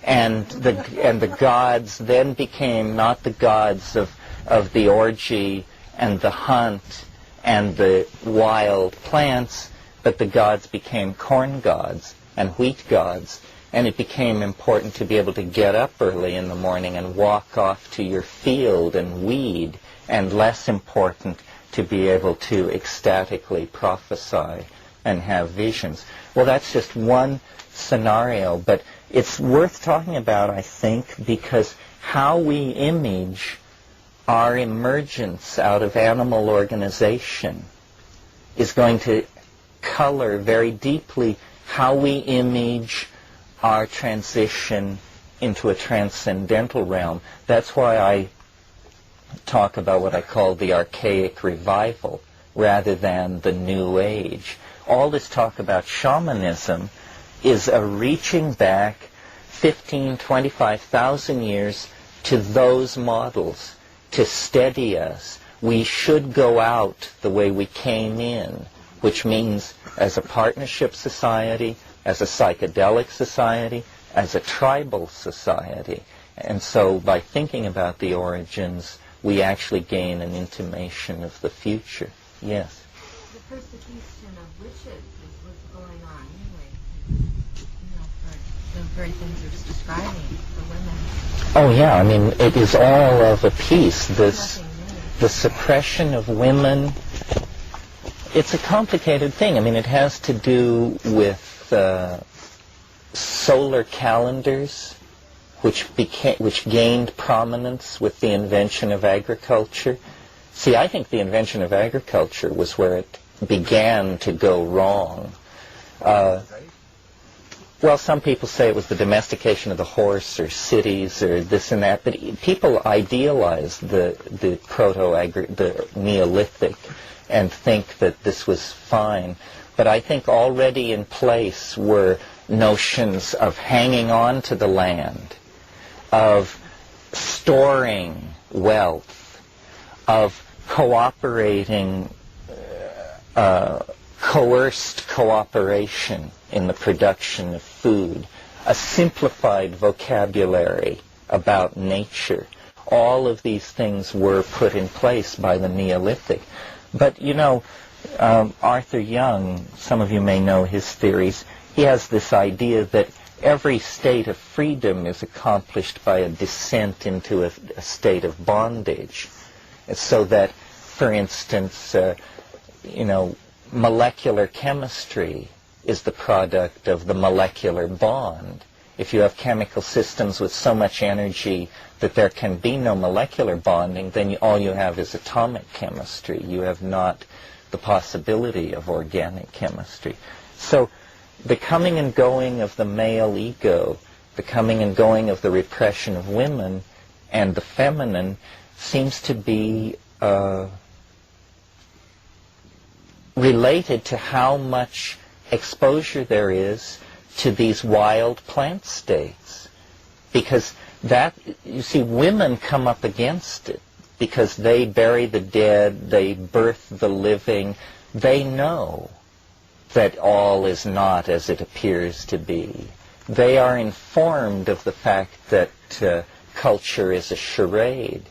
And the gods then became not the gods of the orgy and the hunt and the wild plants, but the gods became corn gods and wheat gods. And it became important to be able to get up early in the morning and walk off to your field and weed, and less important to be able to ecstatically prophesy and have visions. Well, that's just one scenario, but it's worth talking about, I think, because how we image our emergence out of animal organization is going to color very deeply how we image our transition into a transcendental realm. That's why I talk about what I call the archaic revival rather than the new age. All this talk about shamanism is a reaching back 15, 25,000 years to those models to steady us. We should go out the way we came in, which means as a partnership society, as a psychedelic society, as a tribal society. And so by thinking about the origins, we actually gain an intimation of the future. Yes? The persecution of witches is what's going on anyway, for the very things you're just describing for women. Oh yeah, I mean, it is all of a piece. The suppression of women, it's a complicated thing. I mean, it has to do with solar calendars, which gained prominence with the invention of agriculture. See, I think the invention of agriculture was where it began to go wrong. Well, some people say it was the domestication of the horse or cities or this and that, but people idealize the the Neolithic and think that this was fine. But I think already in place were notions of hanging on to the land, of storing wealth, of cooperating, coerced cooperation in the production of food, a simplified vocabulary about nature. All of these things were put in place by the Neolithic. But, you know, Arthur Young, some of you may know his theories, he has this idea that every state of freedom is accomplished by a descent into a state of bondage. So that, for instance, molecular chemistry is the product of the molecular bond. If you have chemical systems with so much energy that there can be no molecular bonding, then all you have is atomic chemistry. You have not the possibility of organic chemistry. So the coming and going of the male ego, the coming and going of the repression of women and the feminine seems to be related to how much exposure there is to these wild plant states. Because that, you see, women come up against it because they bury the dead, they birth the living, they know that all is not as it appears to be. They are informed of the fact that culture is a charade.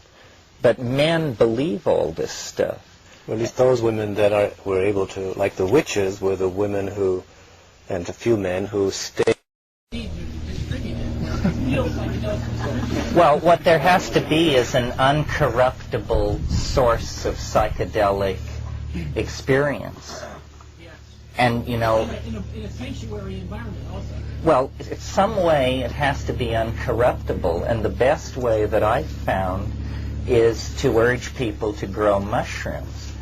But men believe all this stuff. Well, at least those women that were able to, like the witches, were the women who, and a few men who stayed. Well, what there has to be is an uncorruptible source of psychedelic experience. And, you know, in a sanctuary environment also. Well, in some way it has to be uncorruptible, and the best way that I've found is to urge people to grow mushrooms,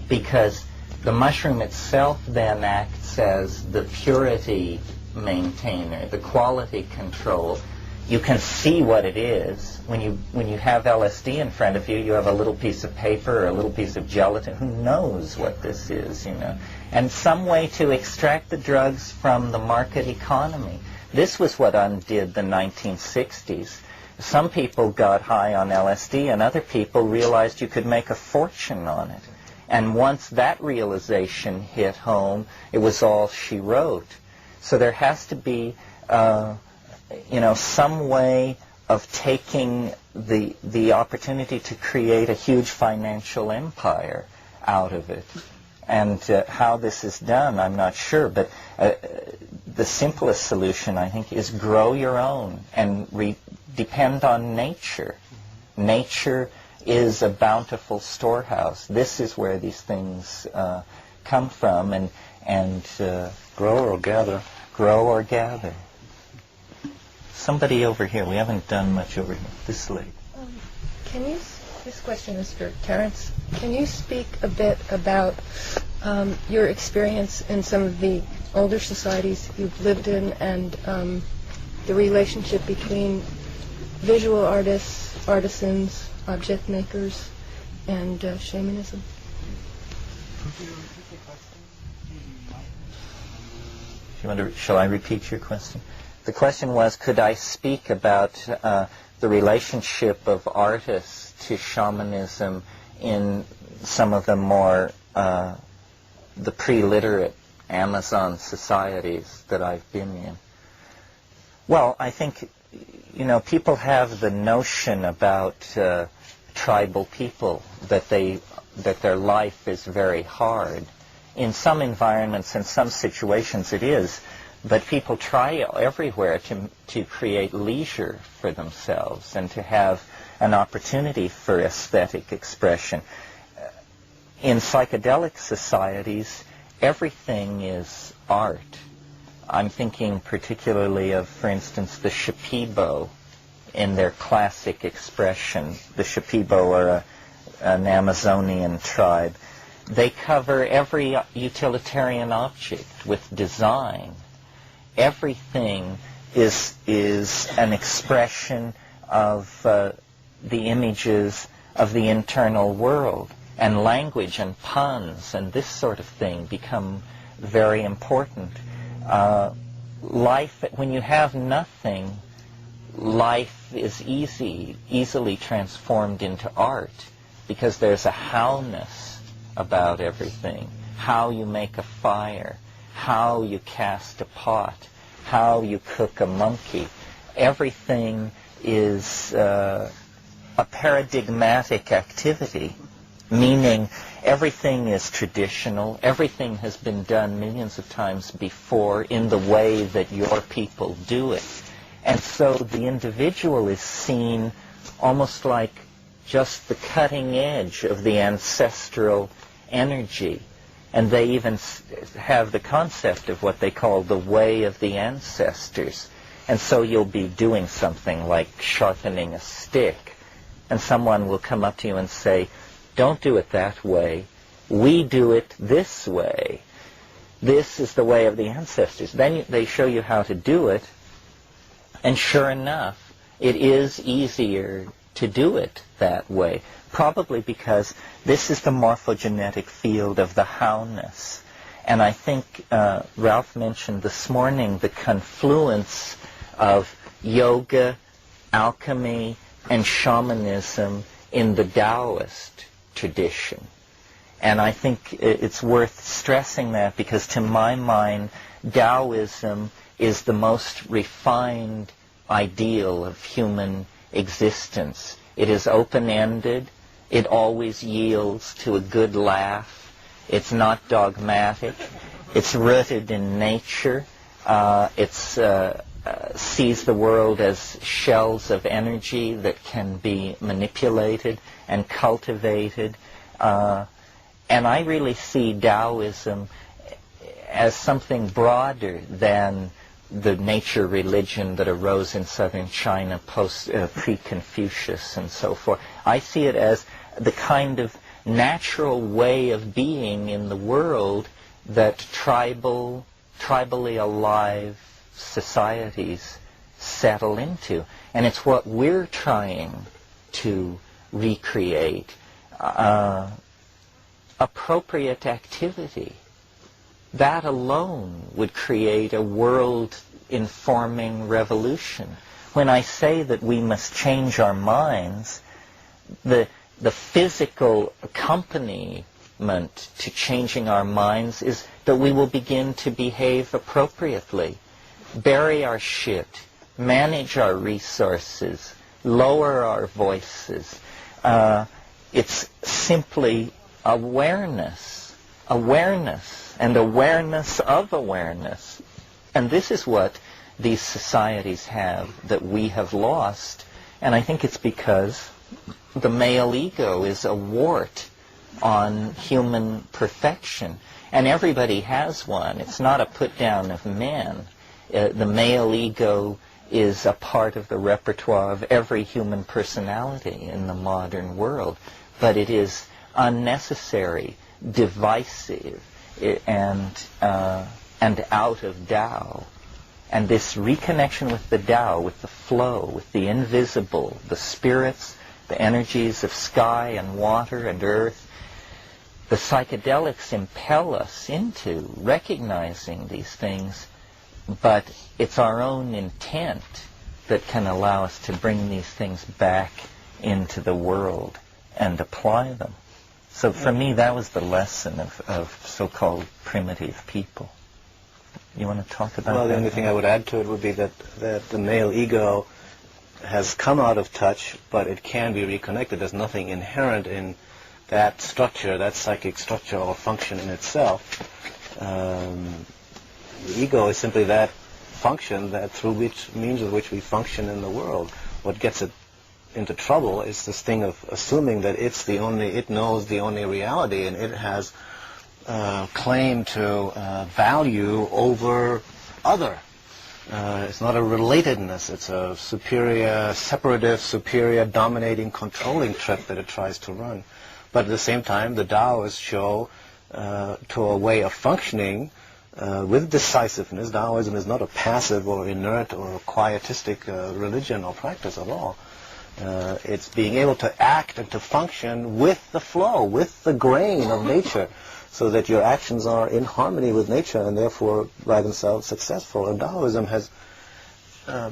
because the mushroom itself then acts as the purity maintainer, the quality control. You can see what it is. When you have LSD in front of you, you have a little piece of paper or a little piece of gelatin. Who knows what this is, you know? And some way to extract the drugs from the market economy. This was what undid the 1960s. Some people got high on LSD, and other people realized you could make a fortune on it. And once that realization hit home, it was all she wrote. So there has to be, some way of taking the opportunity to create a huge financial empire out of it. And how this is done, I'm not sure. But the simplest solution, I think, is grow your own and depend on nature. Nature is a bountiful storehouse. This is where these things come from, and Grow or gather. Grow or gather. Somebody over here. We haven't done much over here. This lady. This question is for Terence. Can you speak a bit about your experience in some of the older societies you've lived in, and the relationship between visual artists, artisans, object makers, and shamanism. Shall I repeat your question? The question was, could I speak about the relationship of artists to shamanism in some of the more, the pre-literate Amazon societies that I've been in? Well, I think, people have the notion about tribal people, that their life is very hard. In some environments and some situations it is, but people try everywhere to create leisure for themselves and to have an opportunity for aesthetic expression. In psychedelic societies, everything is art. I'm thinking particularly of, for instance, the Shipibo in their classic expression. The Shipibo are an Amazonian tribe. They cover every utilitarian object with design. Everything is an expression of the images of the internal world, and language and puns and this sort of thing become very important. Life, when you have nothing, life is easily transformed into art, because there's a how-ness about everything. How you make a fire, how you cast a pot, how you cook a monkey. Everything is a paradigmatic activity, meaning everything is traditional, everything has been done millions of times before in the way that your people do it. And so the individual is seen almost like just the cutting edge of the ancestral energy. And they even have the concept of what they call the way of the ancestors. And so you'll be doing something like sharpening a stick, and someone will come up to you and say, "Don't do it that way. We do it this way. This is the way of the ancestors." Then they show you how to do it, and sure enough, it is easier to do it that way. Probably because this is the morphogenetic field of the how-ness. And I think Ralph mentioned this morning the confluence of yoga, alchemy, and shamanism in the Taoist tradition. And I think it's worth stressing that, because to my mind, Taoism is the most refined ideal of human existence. It is open-ended. It always yields to a good laugh. It's not dogmatic. It's rooted in nature. It sees the world as shells of energy that can be manipulated and cultivated. And I really see Taoism as something broader than the nature religion that arose in southern China pre-Confucius and so forth. I see it as the kind of natural way of being in the world that tribally alive societies settle into. And it's what we're trying to recreate. Appropriate activity. That alone would create a world-informing revolution. When I say that we must change our minds, the physical accompaniment to changing our minds is that we will begin to behave appropriately, bury our shit, manage our resources, lower our voices. It's simply awareness, and awareness of awareness. And this is what these societies have that we have lost. And I think it's because the male ego is a wart on human perfection. And everybody has one. It's not a put-down of men. The male ego is a part of the repertoire of every human personality in the modern world. But it is unnecessary, divisive, and out of Tao. And this reconnection with the Tao, with the flow, with the invisible, the spirits, the energies of sky and water and earth, the psychedelics impel us into recognizing these things, but it's our own intent that can allow us to bring these things back into the world and apply them. So for me, that was the lesson of so-called primitive people. You want to talk about that? Well, the only thing I would add to it would be that the male ego has come out of touch, but it can be reconnected. There's nothing inherent in that structure, that psychic structure or function in itself. The ego is simply that function that through which means with which we function in the world. What gets it into trouble is this thing of assuming that it knows the only reality, and it has claim to value over other. It's not a relatedness, it's a superior, separative, superior, dominating, controlling trip that it tries to run. But at the same time, the Taoists show to a way of functioning with decisiveness. Taoism is not a passive or inert or quietistic religion or practice at all. It's being able to act and to function with the flow, with the grain of nature, so that your actions are in harmony with nature and therefore by themselves successful. And Taoism has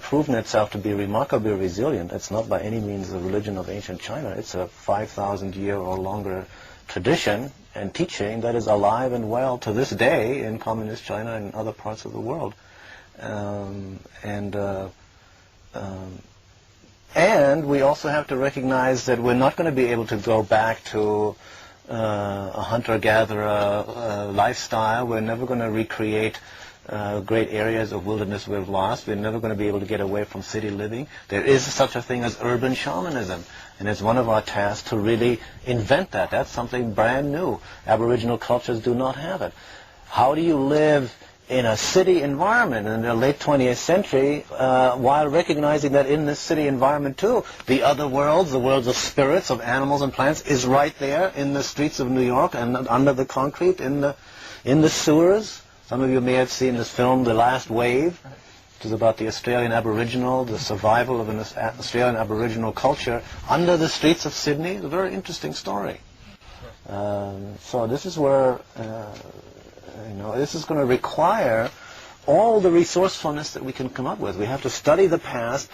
proven itself to be remarkably resilient. It's not by any means a religion of ancient China. It's a 5,000-year or longer tradition and teaching that is alive and well to this day in communist China and other parts of the world. And we also have to recognize that we're not going to be able to go back to a hunter-gatherer lifestyle. We're never going to recreate great areas of wilderness we've lost. We're never going to be able to get away from city living. There is such a thing as urban shamanism, and it's one of our tasks to really invent that. That's something brand new. Aboriginal cultures do not have it. How do you live in a city environment in the late 20th century while recognizing that in this city environment too, the other worlds, the worlds of spirits, of animals and plants, is right there in the streets of New York and under the concrete, in the sewers. Some of you may have seen this film, The Last Wave, which is about the Australian Aboriginal, the survival of an Australian Aboriginal culture under the streets of Sydney. It's a very interesting story. So this is where this is going to require all the resourcefulness that we can come up with. We have to study the past,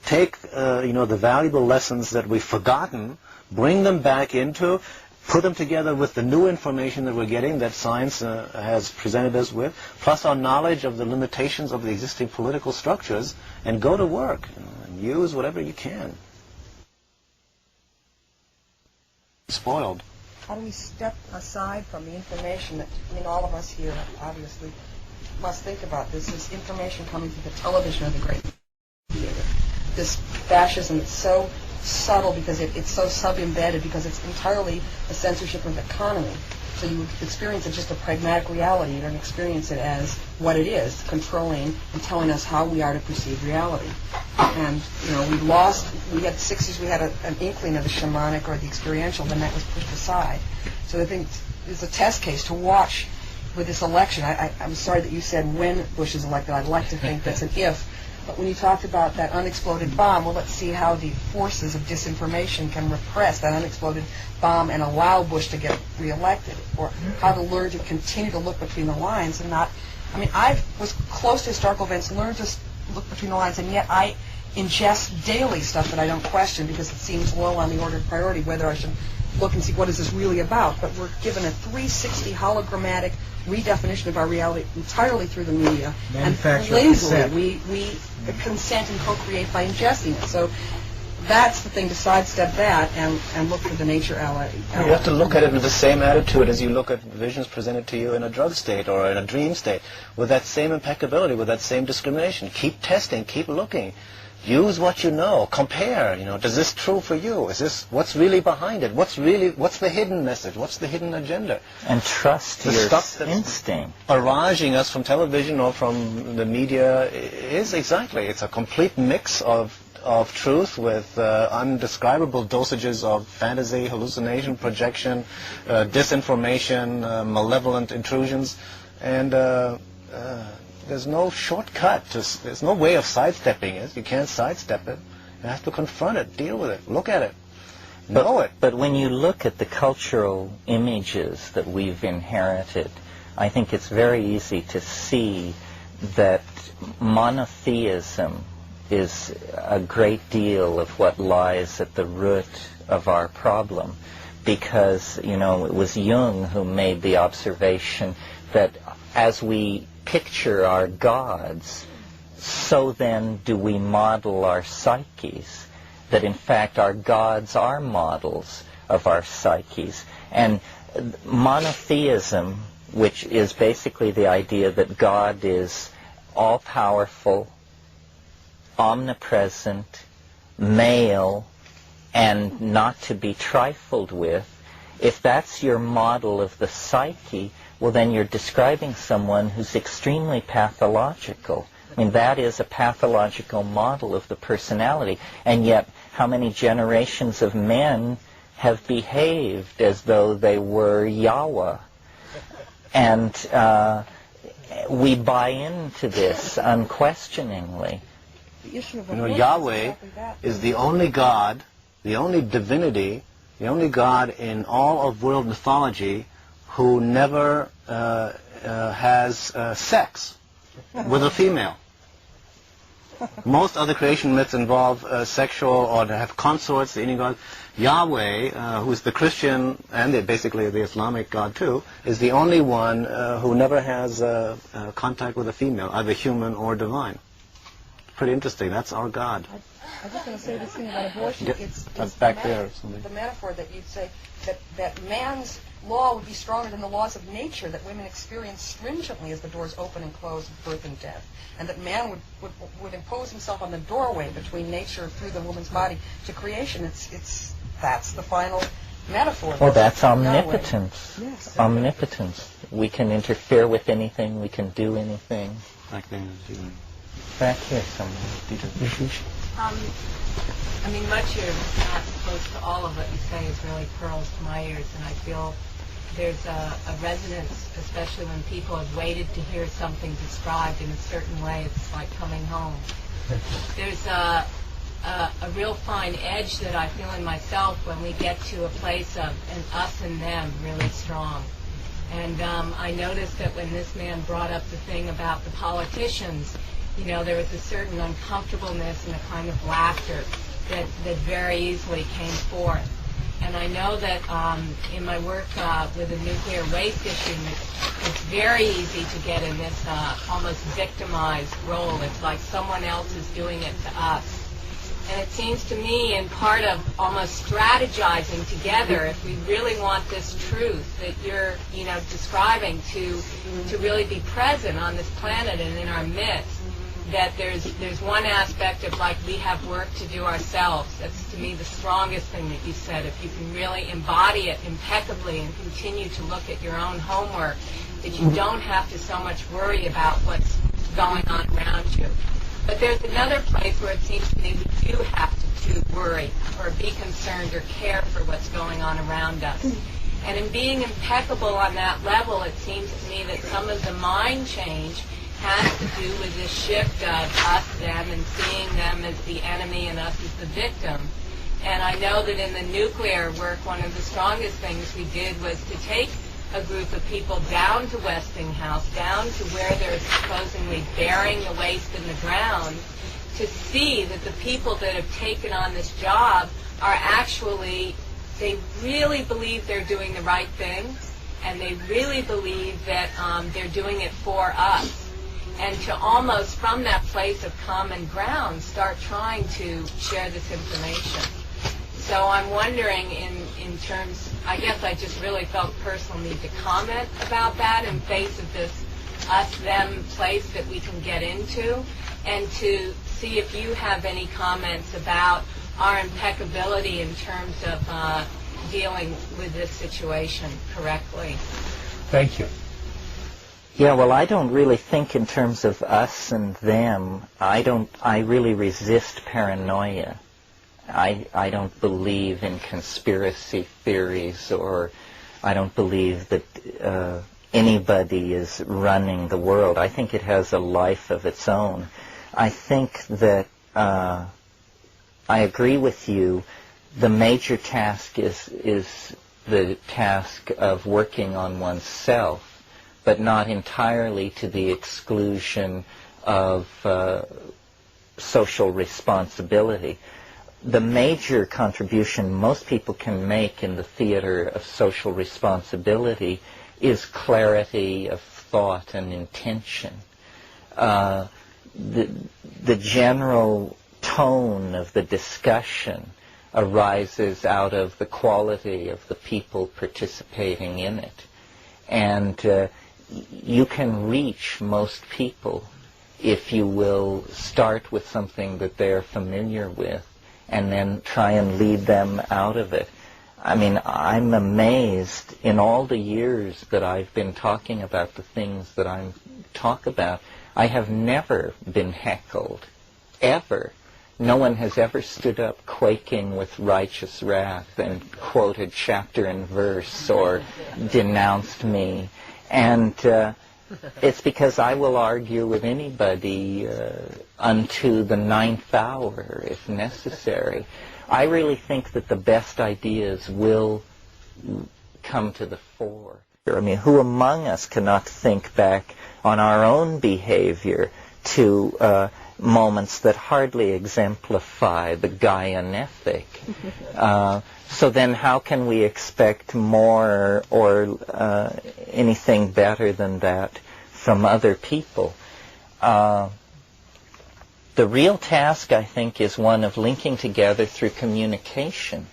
take the valuable lessons that we've forgotten, bring them back into, put them together with the new information that we're getting that science has presented us with, plus our knowledge of the limitations of the existing political structures, and go to work and use whatever you can. Spoiled. How do we step aside from the information that all of us here obviously must think about? This is information coming through the television of the great theater. This fascism is so subtle because it's so sub-embedded, because it's entirely a censorship of economy. So you experience it just a pragmatic reality. You don't experience it as what it is, controlling and telling us how we are to perceive reality. And we had the 60s, we had an inkling of the shamanic or the experiential, then that was pushed aside. So I think it's a test case to watch with this election. I'm sorry that you said when Bush is elected. I'd like to think that's an if. But when you talked about that unexploded bomb, well, let's see how the forces of disinformation can repress that unexploded bomb and allow Bush to get reelected, or how to learn to continue to look between the lines and not. I was close to historical events, learned to look between the lines, and yet I ingest daily stuff that I don't question because it seems low on the order of priority, whether I should look and see what is this really about. But we're given a 360 hologrammatic redefinition of our reality entirely through the media. Manufacture and consent. We consent and co-create by ingesting it. So that's the thing, to sidestep that and look for the nature ally. You have to look at it with the same attitude as you look at visions presented to you in a drug state or in a dream state, with that same impeccability, with that same discrimination. Keep testing, keep looking. Use what you know. Compare. Is this true for you? Is this what's really behind it? What's the hidden message? What's the hidden agenda? And trust The your stuff that's instinct. barraging us from television or from the media is it's a complete mix of truth with undescribable dosages of fantasy, hallucination, projection, disinformation, malevolent intrusions, and There's no shortcut. There's no way of sidestepping it. You can't sidestep it. You have to confront it, deal with it, look at it, know it. But when you look at the cultural images that we've inherited, I think it's very easy to see that monotheism is a great deal of what lies at the root of our problem. Because, you know, it was Jung who made the observation that as we picture our gods, so then do we model our psyches, that in fact our gods are models of our psyches. And monotheism, which is basically the idea that God is all-powerful, omnipresent, male, and not to be trifled with, if that's your model of the psyche, well then you're describing someone who's extremely pathological. I mean, that is a pathological model of the personality. And yet, how many generations of men have behaved as though they were Yahweh? And we buy into this unquestioningly. You know, Yahweh is the only God, the only divinity, the only God in all of world mythology who never has sex with a female. Most other creation myths involve sexual or have consorts, the Indian God. Yahweh, who is the Christian and basically the Islamic God too, is the only one who never has contact with a female, either human or divine. Pretty interesting. That's our God. I was just going to say this thing about abortion. It's back there. The metaphor that you'd say that man's law would be stronger than the laws of nature that women experience stringently as the doors open and close of birth and death, and that man would impose himself on the doorway between nature through the woman's body to creation. That's the final metaphor. Well, that's omnipotence. Yes. Omnipotence. We can interfere with anything. We can do anything. Back there, Back here somewhere. I mean, much of, not close to all of what you say is really pearls to my ears, and I feel there's a resonance, especially when people have waited to hear something described in a certain way. It's like coming home. There's a real fine edge that I feel in myself when we get to a place of an us and them really strong. And I noticed that when this man brought up the thing about the politicians, you know, there was a certain uncomfortableness and a kind of laughter that very easily came forth. And I know that in my work with the nuclear waste issue, it's very easy to get in this almost victimized role. It's like someone else is doing it to us. And it seems to me, in part of almost strategizing together, if we really want this truth that you're, you know, describing to really be present on this planet and in our midst, that there's one aspect of like we have work to do ourselves. That's to me the strongest thing that you said. If you can really embody it impeccably and continue to look at your own homework, that you don't have to so much worry about what's going on around you. But there's another place where it seems to me we do have to worry or be concerned or care for what's going on around us. And in being impeccable on that level, it seems to me that some of the mind change has to do with this shift of us, them, and seeing them as the enemy and us as the victim. And I know that in the nuclear work, one of the strongest things we did was to take a group of people down to Westinghouse, down to where they're supposedly burying the waste in the ground, to see that the people that have taken on this job are actually, they really believe they're doing the right thing, and they really believe that they're doing it for us. And to almost, from that place of common ground, start trying to share this information. So I'm wondering in terms, I guess I just really felt personal need to comment about that in face of this us-them place that we can get into, and to see if you have any comments about our impeccability in terms of dealing with this situation correctly. Thank you. Yeah, well, I don't really think in terms of us and them. I really resist paranoia. I don't believe in conspiracy theories, or I don't believe that anybody is running the world. I think it has a life of its own. I think that I agree with you. The major task is the task of working on oneself, but not entirely to the exclusion of social responsibility. The major contribution most people can make in the theater of social responsibility is clarity of thought and intention. The general tone of the discussion arises out of the quality of the people participating in it. And you can reach most people if you will start with something that they're familiar with and then try and lead them out of it. I mean, I'm amazed in all the years that I've been talking about the things that I talk about, I have never been heckled, ever. No one has ever stood up quaking with righteous wrath and quoted chapter and verse or denounced me. And it's because I will argue with anybody unto the 9th hour, if necessary. I really think that the best ideas will come to the fore. I mean, who among us cannot think back on our own behavior to moments that hardly exemplify the Gaian ethic? So then how can we expect more or anything better than that from other people? The real task, I think, is one of linking together through communication,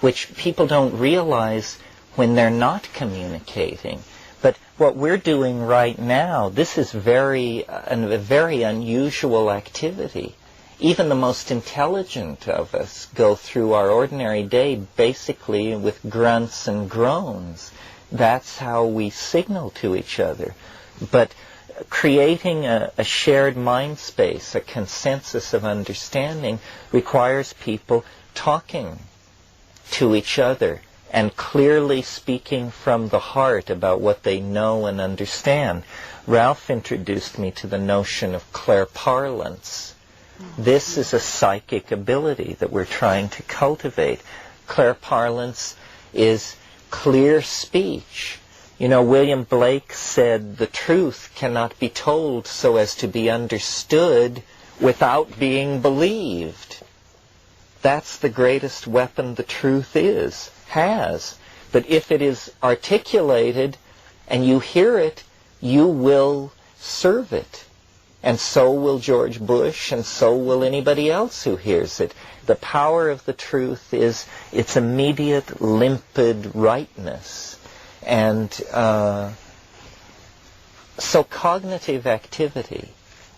which people don't realize when they're not communicating. But what we're doing right now, this is a very unusual activity. Even the most intelligent of us go through our ordinary day basically with grunts and groans. That's how we signal to each other. But creating a shared mind space, a consensus of understanding, requires people talking to each other and clearly speaking from the heart about what they know and understand. Ralph introduced me to the notion of clairparlance. This is a psychic ability that we're trying to cultivate. Clairparlance is clear speech. You know, William Blake said the truth cannot be told so as to be understood without being believed. That's the greatest weapon the truth has. But if it is articulated and you hear it, you will serve it. And so will George Bush, and so will anybody else who hears it. The power of the truth is its immediate, limpid rightness. And so cognitive activity,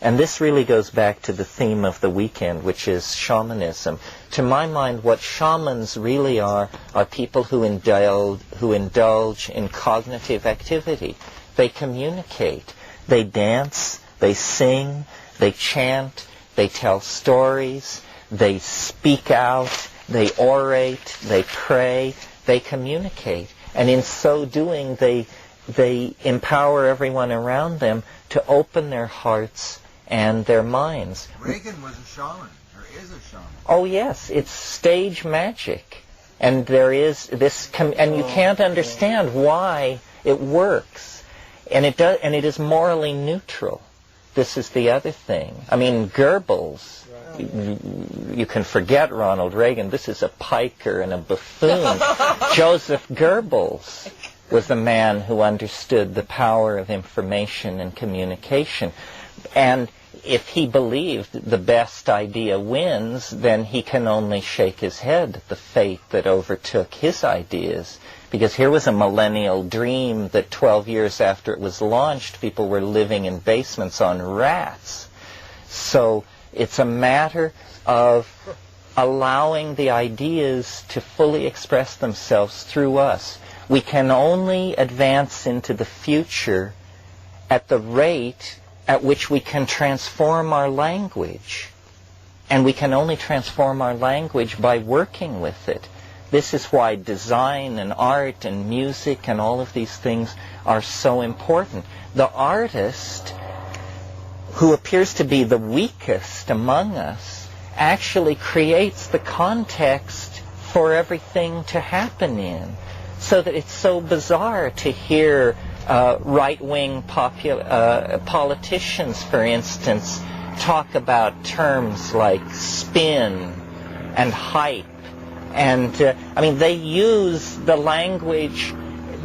and this really goes back to the theme of the weekend, which is shamanism. To my mind, what shamans really are people who indulge in cognitive activity. They communicate, they dance, they sing, they chant, they tell stories, they speak out, they orate, they pray, they communicate. And in so doing, they empower everyone around them to open their hearts and their minds. Reagan was a shaman, or is a shaman. Oh yes, it's stage magic. And there is this, and you can't understand why it works. And it is morally neutral. This is the other thing. I mean, Goebbels, you can forget Ronald Reagan. This is a piker and a buffoon. Joseph Goebbels was the man who understood the power of information and communication. And if he believed the best idea wins, then he can only shake his head at the fate that overtook his ideas. Because here was a millennial dream that 12 years after it was launched, people were living in basements on rats. So it's a matter of allowing the ideas to fully express themselves through us. We can only advance into the future at the rate at which we can transform our language. And we can only transform our language by working with it. This is why design and art and music and all of these things are so important. The artist, who appears to be the weakest among us, actually creates the context for everything to happen in. So that it's so bizarre to hear right-wing politicians, for instance, talk about terms like spin and hype. And, they use the language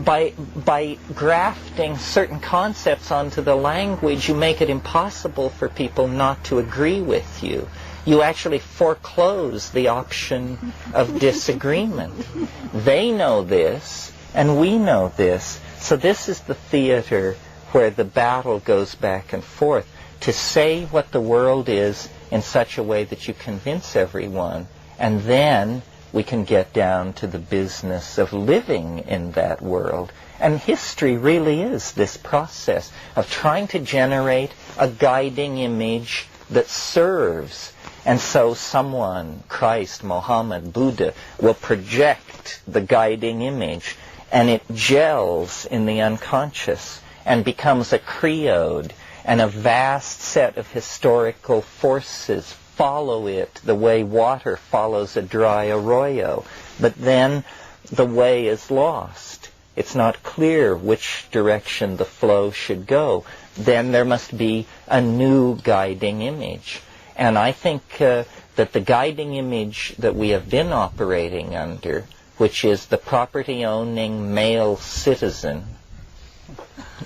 by grafting certain concepts onto the language. You make it impossible for people not to agree with you. You actually foreclose the option of disagreement. They know this, and we know this. So this is the theater where the battle goes back and forth, to say what the world is in such a way that you convince everyone, and then we can get down to the business of living in that world. And history really is this process of trying to generate a guiding image that serves. And so someone, Christ, Mohammed, Buddha, will project the guiding image, and it gels in the unconscious and becomes a creode, and a vast set of historical forces follow it the way water follows a dry arroyo. But then the way is lost. It's not clear which direction the flow should go. Then there must be a new guiding image. And I think that the guiding image that we have been operating under, which is the property-owning male citizen,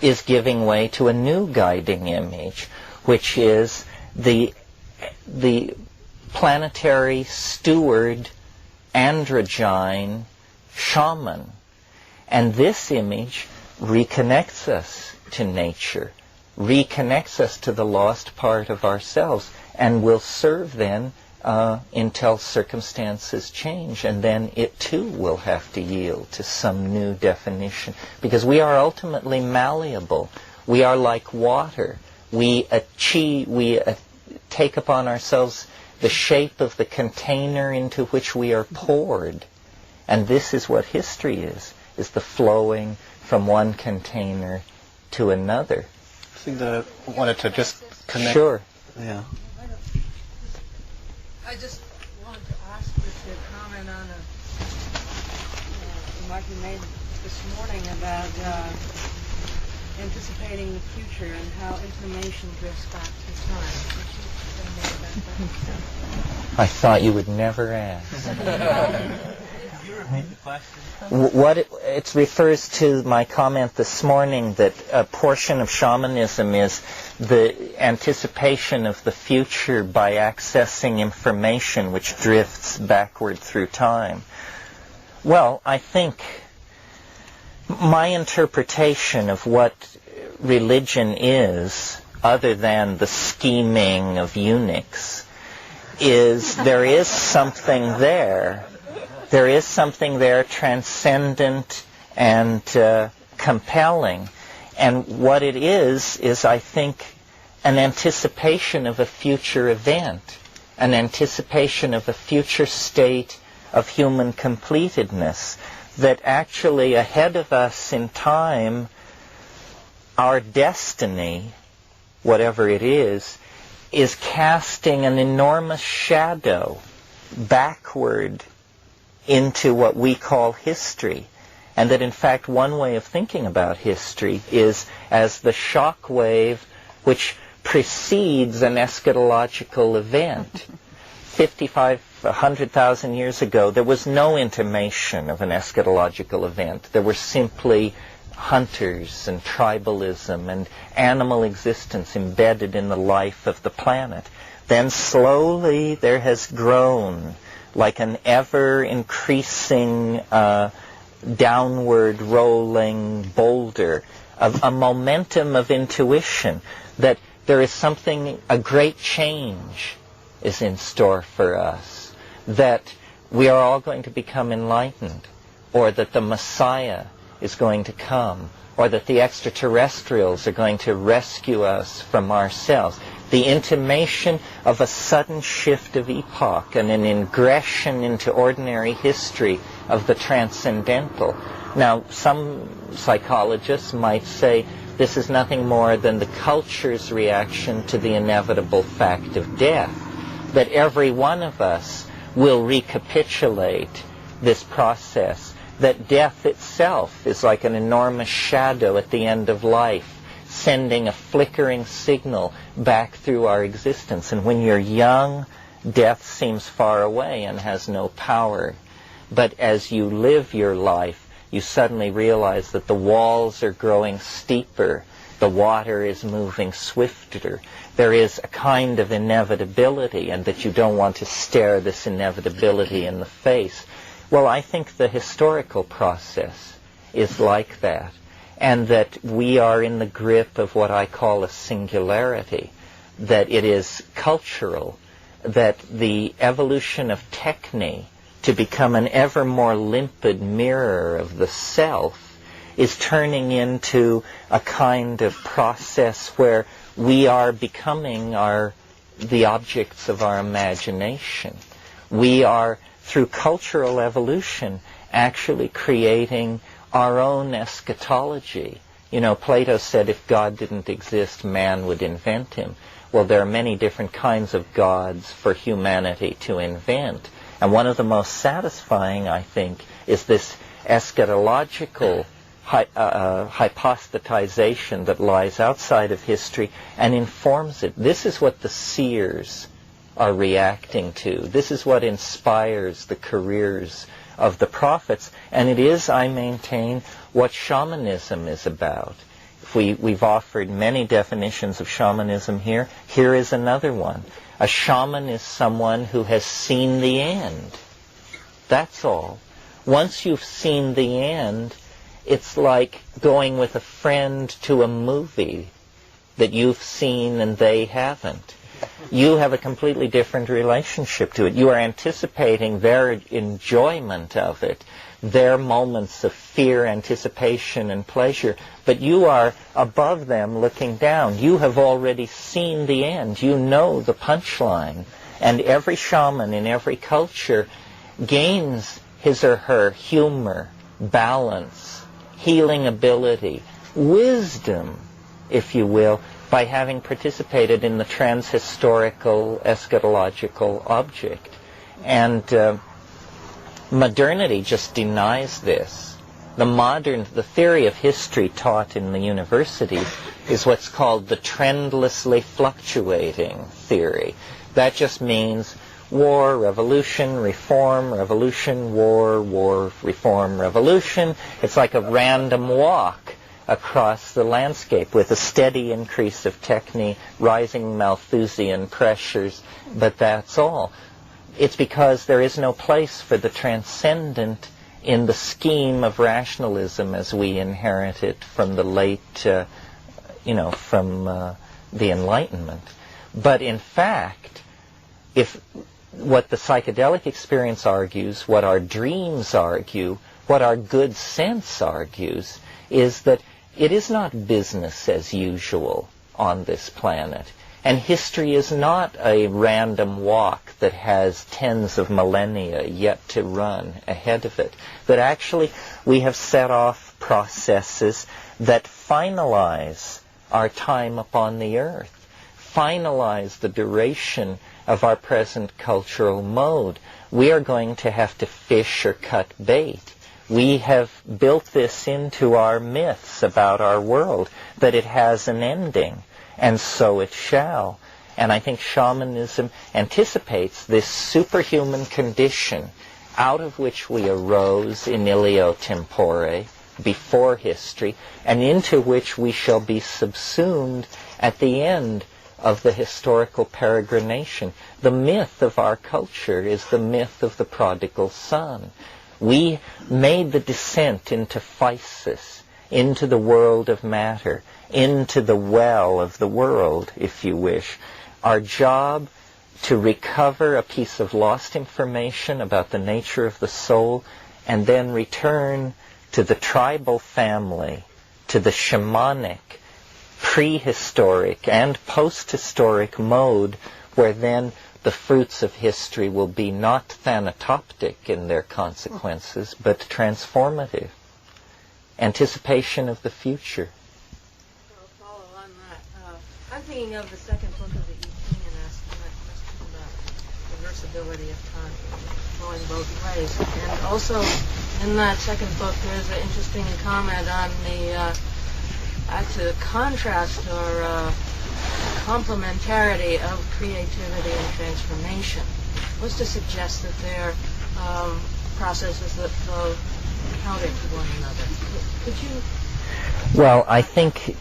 is giving way to a new guiding image, which is the planetary steward, androgyne shaman. And this image reconnects us to nature, reconnects us to the lost part of ourselves, and will serve then until circumstances change, and then it too will have to yield to some new definition, because we are ultimately malleable. We are like water. We take upon ourselves the shape of the container into which we are poured, and this is what history is the flowing from one container to another. I think that I wanted to just connect. Sure. Yeah. I just wanted to ask you to comment on a remark you made this morning about anticipating the future and how information drifts back through time. Could you say more about that? I thought you would never ask. Could you repeat the question? What it refers to my comment this morning that a portion of shamanism is the anticipation of the future by accessing information which drifts backward through time. Well, I think my interpretation of what religion is, other than the scheming of eunuchs, is there is something there. There is something there transcendent and compelling. And what it is I think, an anticipation of a future event, an anticipation of a future state of human completedness, that actually ahead of us in time, our destiny, whatever it is casting an enormous shadow backward into what we call history. And that in fact one way of thinking about history is as the shock wave which precedes an eschatological event. 100,000 years ago, there was no intimation of an eschatological event. There were simply hunters and tribalism and animal existence embedded in the life of the planet. Then slowly there has grown, like an ever-increasing downward rolling boulder, a momentum of intuition that there is something, a great change is in store for us, that we are all going to become enlightened, or that the Messiah is going to come, or that the extraterrestrials are going to rescue us from ourselves. The intimation of a sudden shift of epoch and an ingression into ordinary history of the transcendental. Now, some psychologists might say this is nothing more than the culture's reaction to the inevitable fact of death, that every one of us will recapitulate this process, that death itself is like an enormous shadow at the end of life, sending a flickering signal back through our existence. And when you're young, death seems far away and has no power. But as you live your life, you suddenly realize that the walls are growing steeper, the water is moving swifter, there is a kind of inevitability, and that you don't want to stare this inevitability in the face. Well, I think the historical process is like that, and that we are in the grip of what I call a singularity, that it is cultural, that the evolution of techne to become an ever more limpid mirror of the self is turning into a kind of process where we are becoming the objects of our imagination. We are, through cultural evolution, actually creating our own eschatology. You know, Plato said if God didn't exist, man would invent him. Well, there are many different kinds of gods for humanity to invent. And one of the most satisfying, I think, is this eschatological hypostatization that lies outside of history and informs it. This is what the seers are reacting to. This is what inspires the careers of the prophets. And it is, I maintain, what shamanism is about. We've offered many definitions of shamanism here. Here is another one. A shaman is someone who has seen the end. That's all. Once you've seen the end, it's like going with a friend to a movie that you've seen and they haven't. You have a completely different relationship to it. You are anticipating their enjoyment of it, their moments of fear, anticipation, and pleasure, but you are above them looking down. You have already seen the end. You know the punchline. And every shaman in every culture gains his or her humor, balance, healing ability, wisdom, if you will, by having participated in the transhistorical eschatological object. And modernity just denies this. The theory of history taught in the university is what's called the trendlessly fluctuating theory. That just means war, revolution, reform, revolution, war, reform, revolution. It's like a random walk across the landscape with a steady increase of techne, rising Malthusian pressures, but that's all. It's because there is no place for the transcendent in the scheme of rationalism as we inherit it from the late, from the Enlightenment. But in fact, if what the psychedelic experience argues, what our dreams argue, what our good sense argues, is that it is not business as usual on this planet. And history is not a random walk that has tens of millennia yet to run ahead of it. But actually, we have set off processes that finalize our time upon the earth, finalize the duration of our present cultural mode. We are going to have to fish or cut bait. We have built this into our myths about our world, that it has an ending, and so it shall. And I think shamanism anticipates this superhuman condition out of which we arose in ilio tempore, before history, and into which we shall be subsumed at the end of the historical peregrination. The myth of our culture is the myth of the prodigal son. We made the descent into physis, into the world of matter, into the well of the world, if you wish. Our job to recover a piece of lost information about the nature of the soul and then return to the tribal family, to the shamanic, prehistoric and post-historic mode, where then the fruits of history will be not thanatoptic in their consequences, but transformative. anticipation of the future. I'll follow on that. I'm thinking of the second book of the I Ching and asking that question about reversibility of time, going both ways. And also, in that second book, there's an interesting comment on the contrast or complementarity of creativity and transformation. Was to suggest that they're processes that flow counter to one another. Could you? Well, I think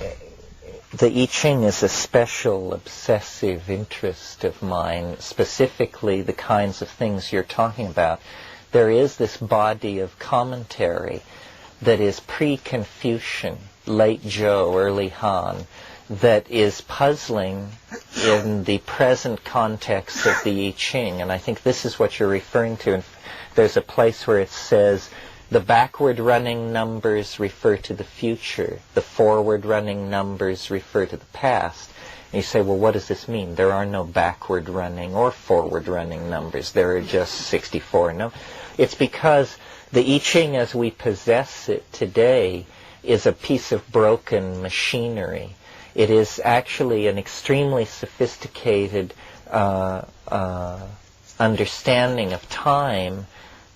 the I Ching is a special obsessive interest of mine, specifically the kinds of things you're talking about. There is this body of commentary that is pre-Confucian, late Zhou, early Han, that is puzzling in the present context of the I Ching. And I think this is what you're referring to. There's a place where it says, the backward running numbers refer to the future. The forward running numbers refer to the past. And you say, well, what does this mean? There are no backward running or forward running numbers. There are just 64. No, it's because the I Ching as we possess it today is a piece of broken machinery. It is actually an extremely sophisticated understanding of time,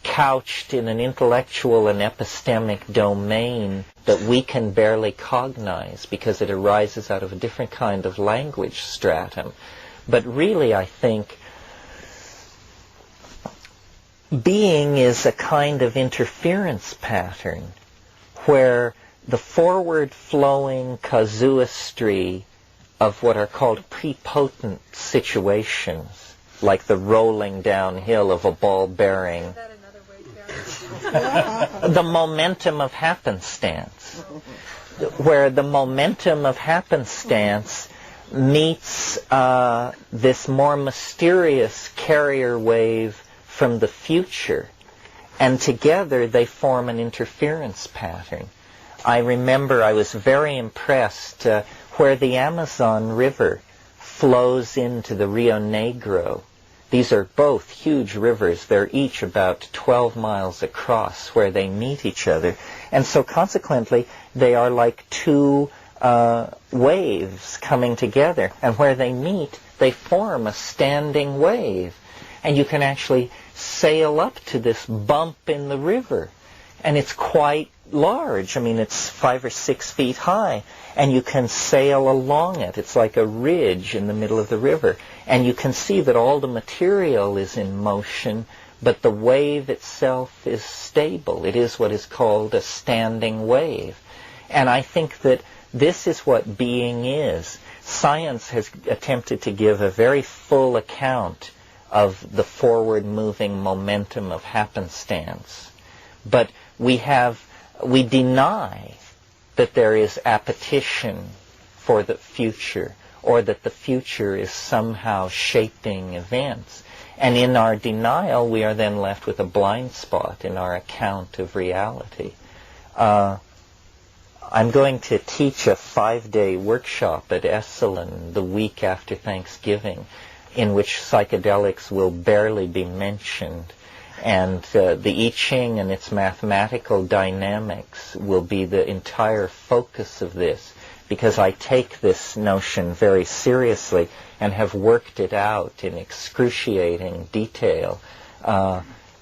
couched in an intellectual and epistemic domain that we can barely cognize because it arises out of a different kind of language stratum. But really, I think being is a kind of interference pattern where the forward-flowing casuistry of what are called prepotent situations, like the rolling downhill of a ball bearing, the momentum of happenstance, where the momentum of happenstance meets this more mysterious carrier wave from the future, and together they form an interference pattern. I remember I was very impressed where the Amazon River flows into the Rio Negro. These are both huge rivers. They're each about 12 miles across where they meet each other. And so consequently, they are like two waves coming together. And where they meet, they form a standing wave. And you can actually sail up to this bump in the river. And it's quite large. I mean, it's 5 or 6 feet high. And you can sail along it. It's like a ridge in the middle of the river. And you can see that all the material is in motion, but the wave itself is stable. It is what is called a standing wave. And I think that this is what being is. Science has attempted to give a very full account of the forward-moving momentum of happenstance. But we deny that there is appetition for the future, or that the future is somehow shaping events. And in our denial, we are then left with a blind spot in our account of reality. I'm going to teach a 5-day workshop at Esalen the week after Thanksgiving, in which psychedelics will barely be mentioned. And the I Ching and its mathematical dynamics will be the entire focus of this, because I take this notion very seriously and have worked it out in excruciating detail,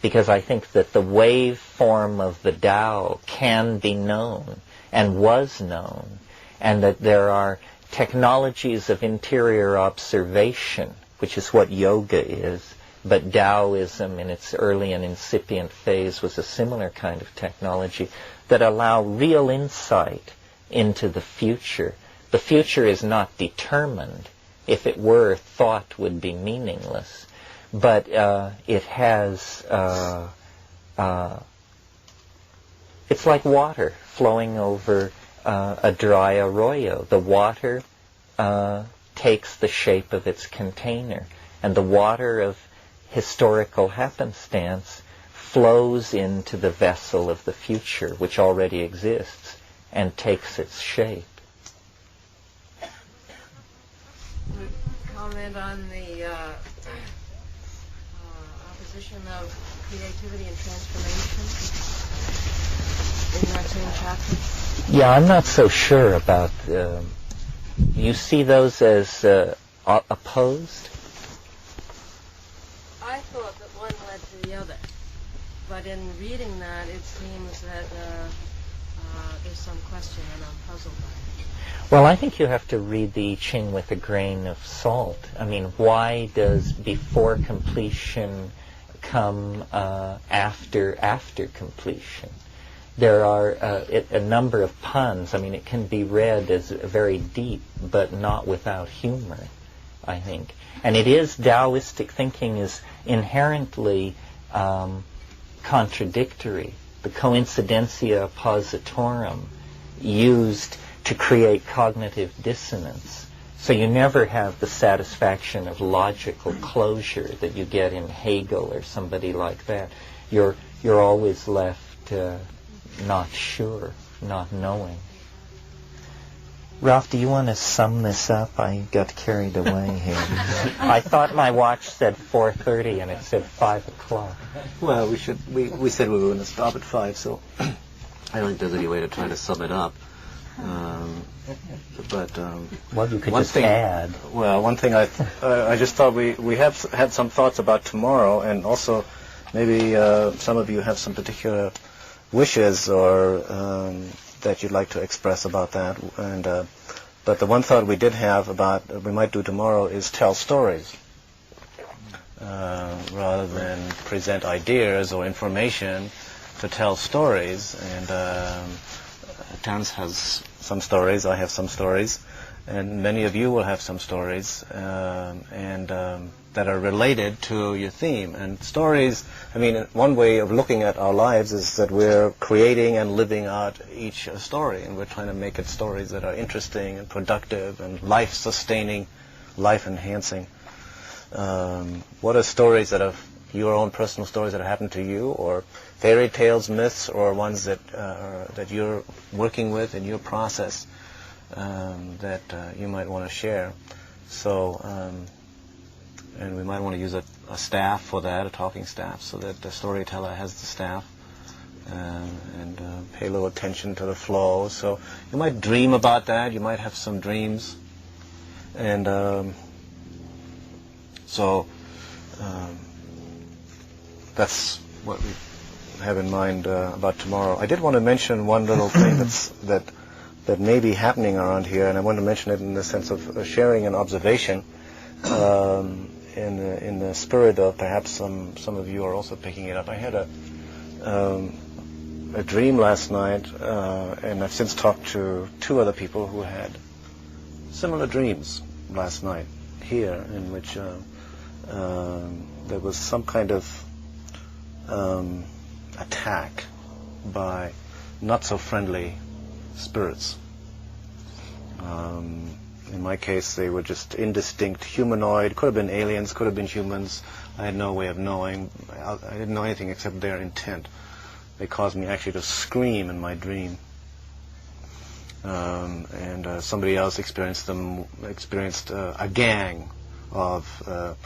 because I think that the wave form of the Tao can be known and was known, and that there are technologies of interior observation, which is what yoga is, but Taoism in its early and incipient phase was a similar kind of technology that allow real insight into the future. The future is not determined. If it were, thought would be meaningless. But it has, it's like water flowing over a dry arroyo. The water takes the shape of its container, and the water of historical happenstance flows into the vessel of the future, which already exists, and takes its shape. Comment on the opposition of creativity and transformation. in that same chapter? Yeah, I'm not so sure about. You see those as opposed? I thought that one led to the other, but in reading that, it seems that there's some question, and I'm puzzled by it. Well, I think you have to read the I Ching with a grain of salt. I mean, why does before completion come after completion? There are a number of puns. I mean, it can be read as very deep, but not without humor, I think. And it is, Taoistic thinking is inherently contradictory. The coincidentia positorum used to create cognitive dissonance. So you never have the satisfaction of logical closure that you get in Hegel or somebody like that. You're always left not sure, not knowing. Ralph, do you want to sum this up? I got carried away here. I thought my watch said 4:30 and it said 5 o'clock. Well, we said we were going to stop at 5, so I don't think there's any way to try to sum it up. Well, you could one just thing, add. Well, one thing I just thought we have had some thoughts about tomorrow, and also maybe some of you have some particular wishes or that you'd like to express about that. And but the one thought we did have about we might do tomorrow is tell stories rather than present ideas or information. To tell stories, and Terence has some stories, I have some stories, and many of you will have some stories, and that are related to your theme. And stories, I mean, one way of looking at our lives is that we're creating and living out each story, and we're trying to make it stories that are interesting and productive and life-sustaining, life-enhancing. What are stories that have your own personal stories that have happened to you, or fairy tales, myths, or ones that that you're working with in your process that you might want to share. So, and we might want to use a staff for that, a talking staff, so that the storyteller has the staff and pay a little attention to the flow. So you might dream about that. You might have some dreams, and that's what we have in mind about tomorrow. I did want to mention one little thing that may be happening around here, and I want to mention it in the sense of sharing an observation in the spirit of perhaps some of you are also picking it up. I had a dream last night, and I've since talked to 2 other people who had similar dreams last night here, in which there was some kind of attack by not so friendly spirits. In my case, they were just indistinct humanoid, could have been aliens, could have been humans. I had no way of knowing. I didn't know anything except their intent. They caused me actually to scream in my dream. And somebody else experienced a gang of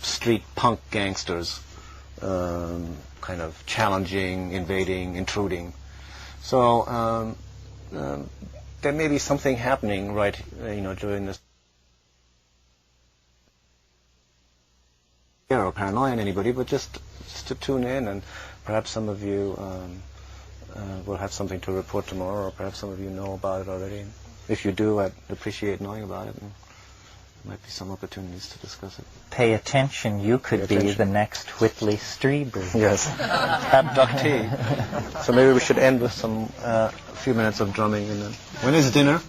street punk gangsters, kind of challenging, invading, intruding. So there may be something happening right, during this. Or paranoia on anybody, but just to tune in, and perhaps some of you will have something to report tomorrow, or perhaps some of you know about it already. If you do, I'd appreciate knowing about it. And there might be some opportunities to discuss it. Pay attention, you could be the next Whitley Strieber. Yes, abductee. So maybe we should end with some a few minutes of drumming. And then, when is dinner?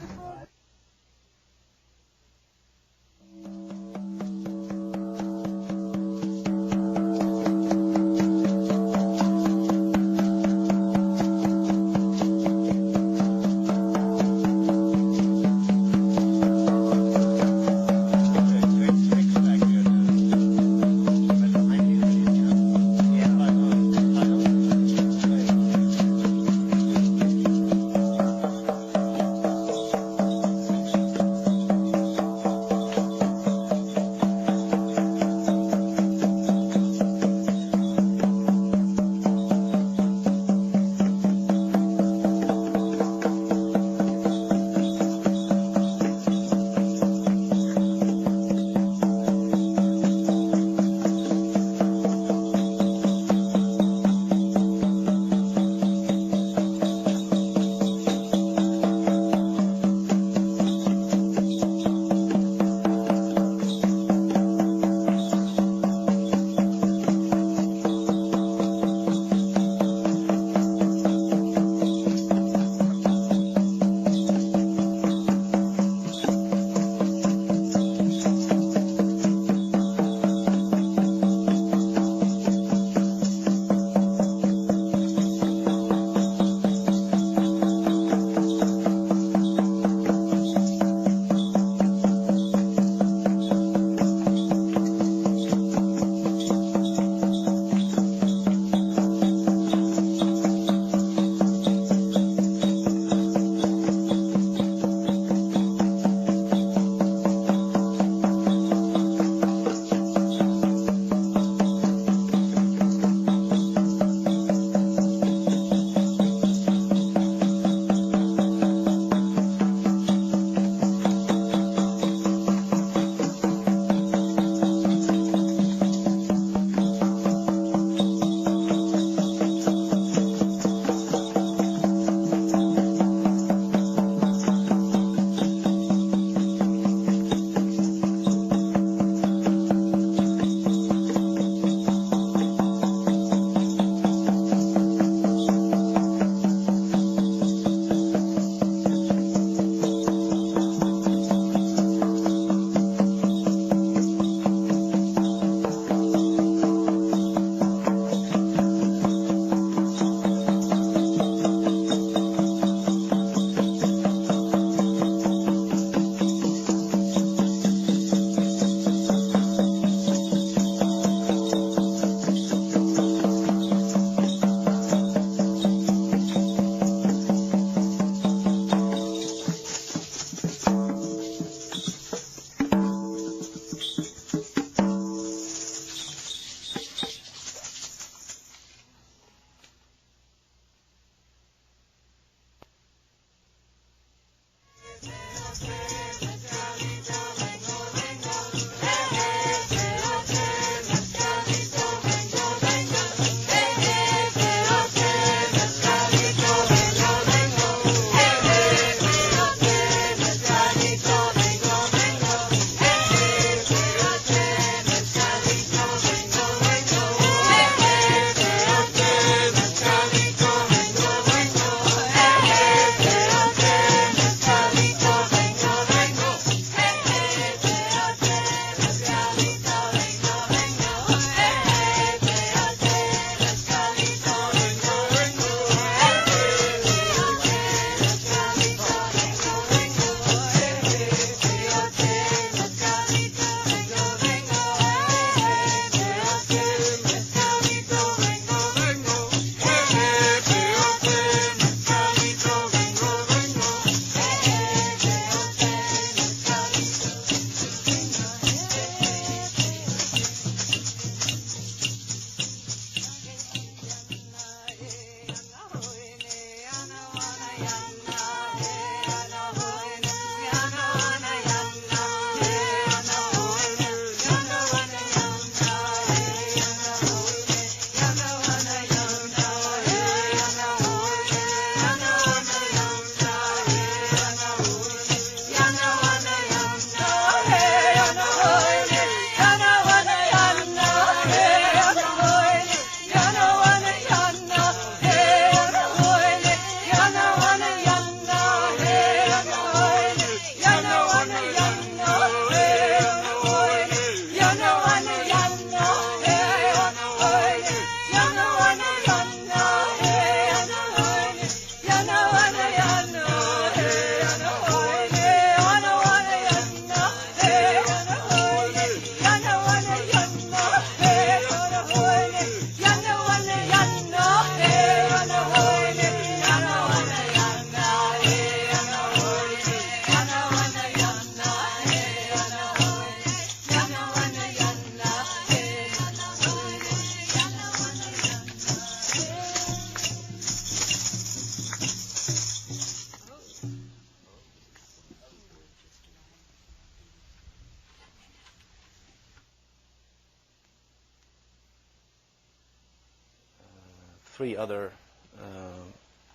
three other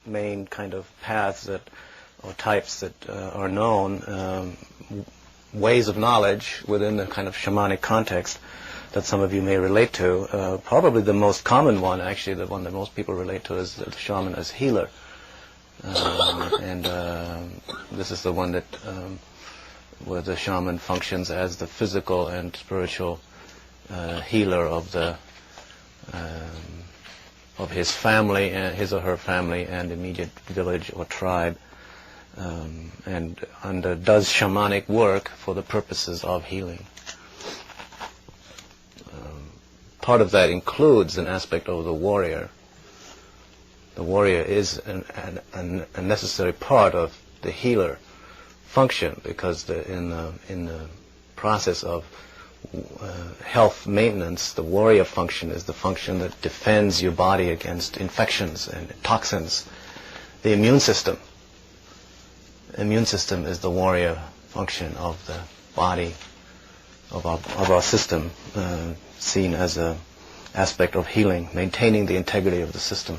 main kind of paths that, or types that are known, ways of knowledge within the kind of shamanic context that some of you may relate to. Probably the most common one, actually, the one that most people relate to, is the shaman as healer. This is the one that where the shaman functions as the physical and spiritual healer of the of his family, and his or her family, and immediate village or tribe, and does shamanic work for the purposes of healing. Part of that includes an aspect of the warrior. The warrior is a necessary part of the healer function, because in the process of health maintenance, the warrior function is the function that defends your body against infections and toxins. The immune system is the warrior function of the body, of our system, seen as an aspect of healing, maintaining the integrity of the system.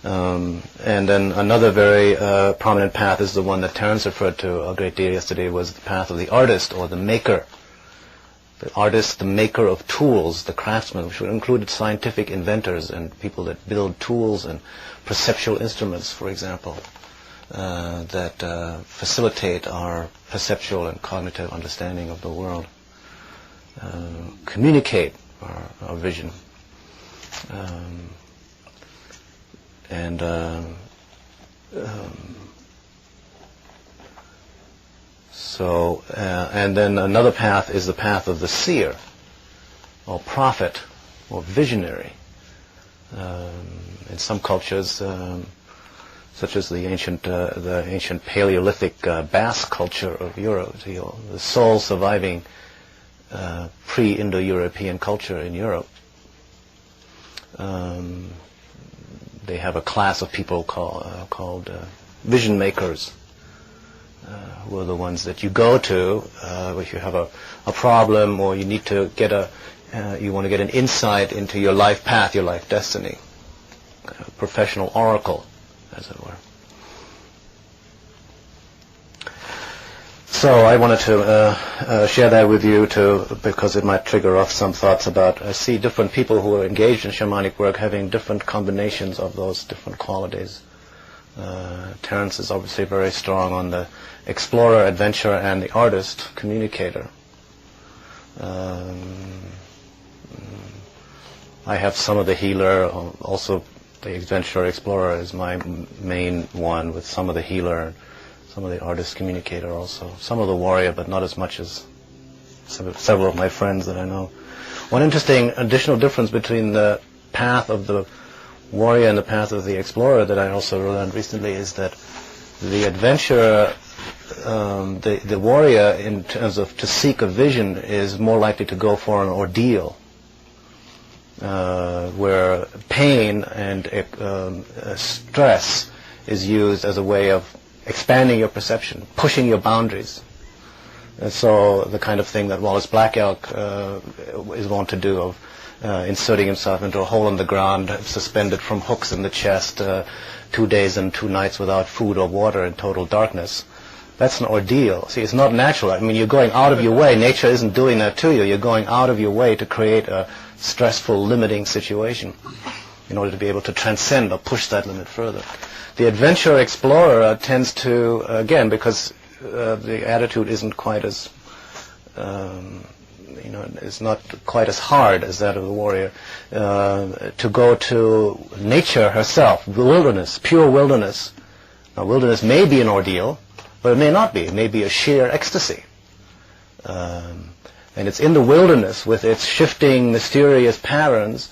And then another very prominent path is the one that Terence referred to a great deal yesterday, was the path of the artist or the maker. The artist, the maker of tools, the craftsman, which would include scientific inventors and people that build tools and perceptual instruments, for example, that facilitate our perceptual and cognitive understanding of the world, communicate our vision. And then another path is the path of the seer, or prophet, or visionary. In some cultures, such as the ancient Paleolithic Basque culture of Europe, the sole surviving pre-Indo-European culture in Europe, they have a class of people called vision makers, who are the ones that you go to if you have a problem, or you need to get you want to get an insight into your life path, your life destiny, kind of professional oracle, as it were. So I wanted to share that with you because it might trigger off some thoughts about, I see different people who are engaged in shamanic work having different combinations of those different qualities. Terence is obviously very strong on the explorer, adventurer, and the artist, communicator. I have some of the healer, also the adventurer, explorer is my main one, with some of the healer, some of the artist, communicator also. Some of the warrior, but not as much as several of my friends that I know. One interesting additional difference between the path of the warrior and the path of the explorer that I also learned recently is that the adventurer, the warrior, in terms of to seek a vision, is more likely to go for an ordeal, where pain and stress is used as a way of expanding your perception, pushing your boundaries. And so the kind of thing that Wallace Black Elk is wont to do, of inserting himself into a hole in the ground, suspended from hooks in the chest, 2 days and 2 nights without food or water in total darkness. That's an ordeal. See, it's not natural. I mean, you're going out of your way. Nature isn't doing that to you. You're going out of your way to create a stressful, limiting situation in order to be able to transcend or push that limit further. The adventurer explorer tends to, again, because the attitude isn't quite as, it's not quite as hard as that of the warrior, to go to nature herself, the wilderness, pure wilderness. Now, wilderness may be an ordeal, but it may not be. It may be a sheer ecstasy. And it's in the wilderness, with its shifting, mysterious patterns,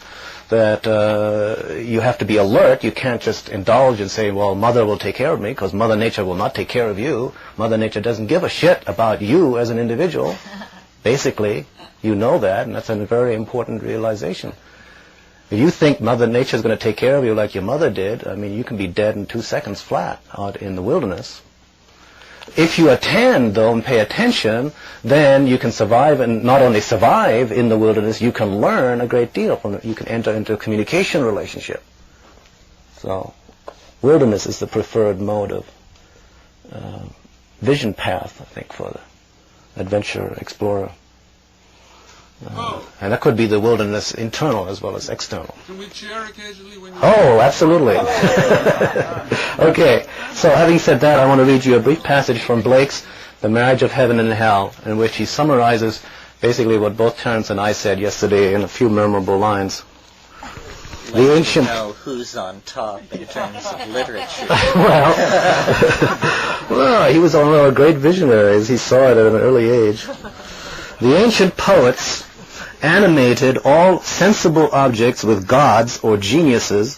that you have to be alert. You can't just indulge and say, well, Mother will take care of me, because Mother Nature will not take care of you. Mother Nature doesn't give a shit about you as an individual. Basically, you know that, and that's a very important realization. If you think Mother Nature is going to take care of you like your mother did, I mean, you can be dead in 2 seconds flat out in the wilderness. If you attend, though, and pay attention, then you can survive, and not only survive in the wilderness, you can learn a great deal from it. You can enter into a communication relationship. So, wilderness is the preferred mode of vision path, I think, for the adventurer, explorer. And that could be the wilderness internal as well as external. Can we cheer occasionally when you... Oh, absolutely. Okay, so having said that, I want to read you a brief passage from Blake's The Marriage of Heaven and Hell, in which he summarizes basically what both Terence and I said yesterday in a few memorable lines. The ancient... know who's on top in terms of literature. Well, he was one of our great visionaries. He saw it at an early age. The ancient poets animated all sensible objects with gods or geniuses,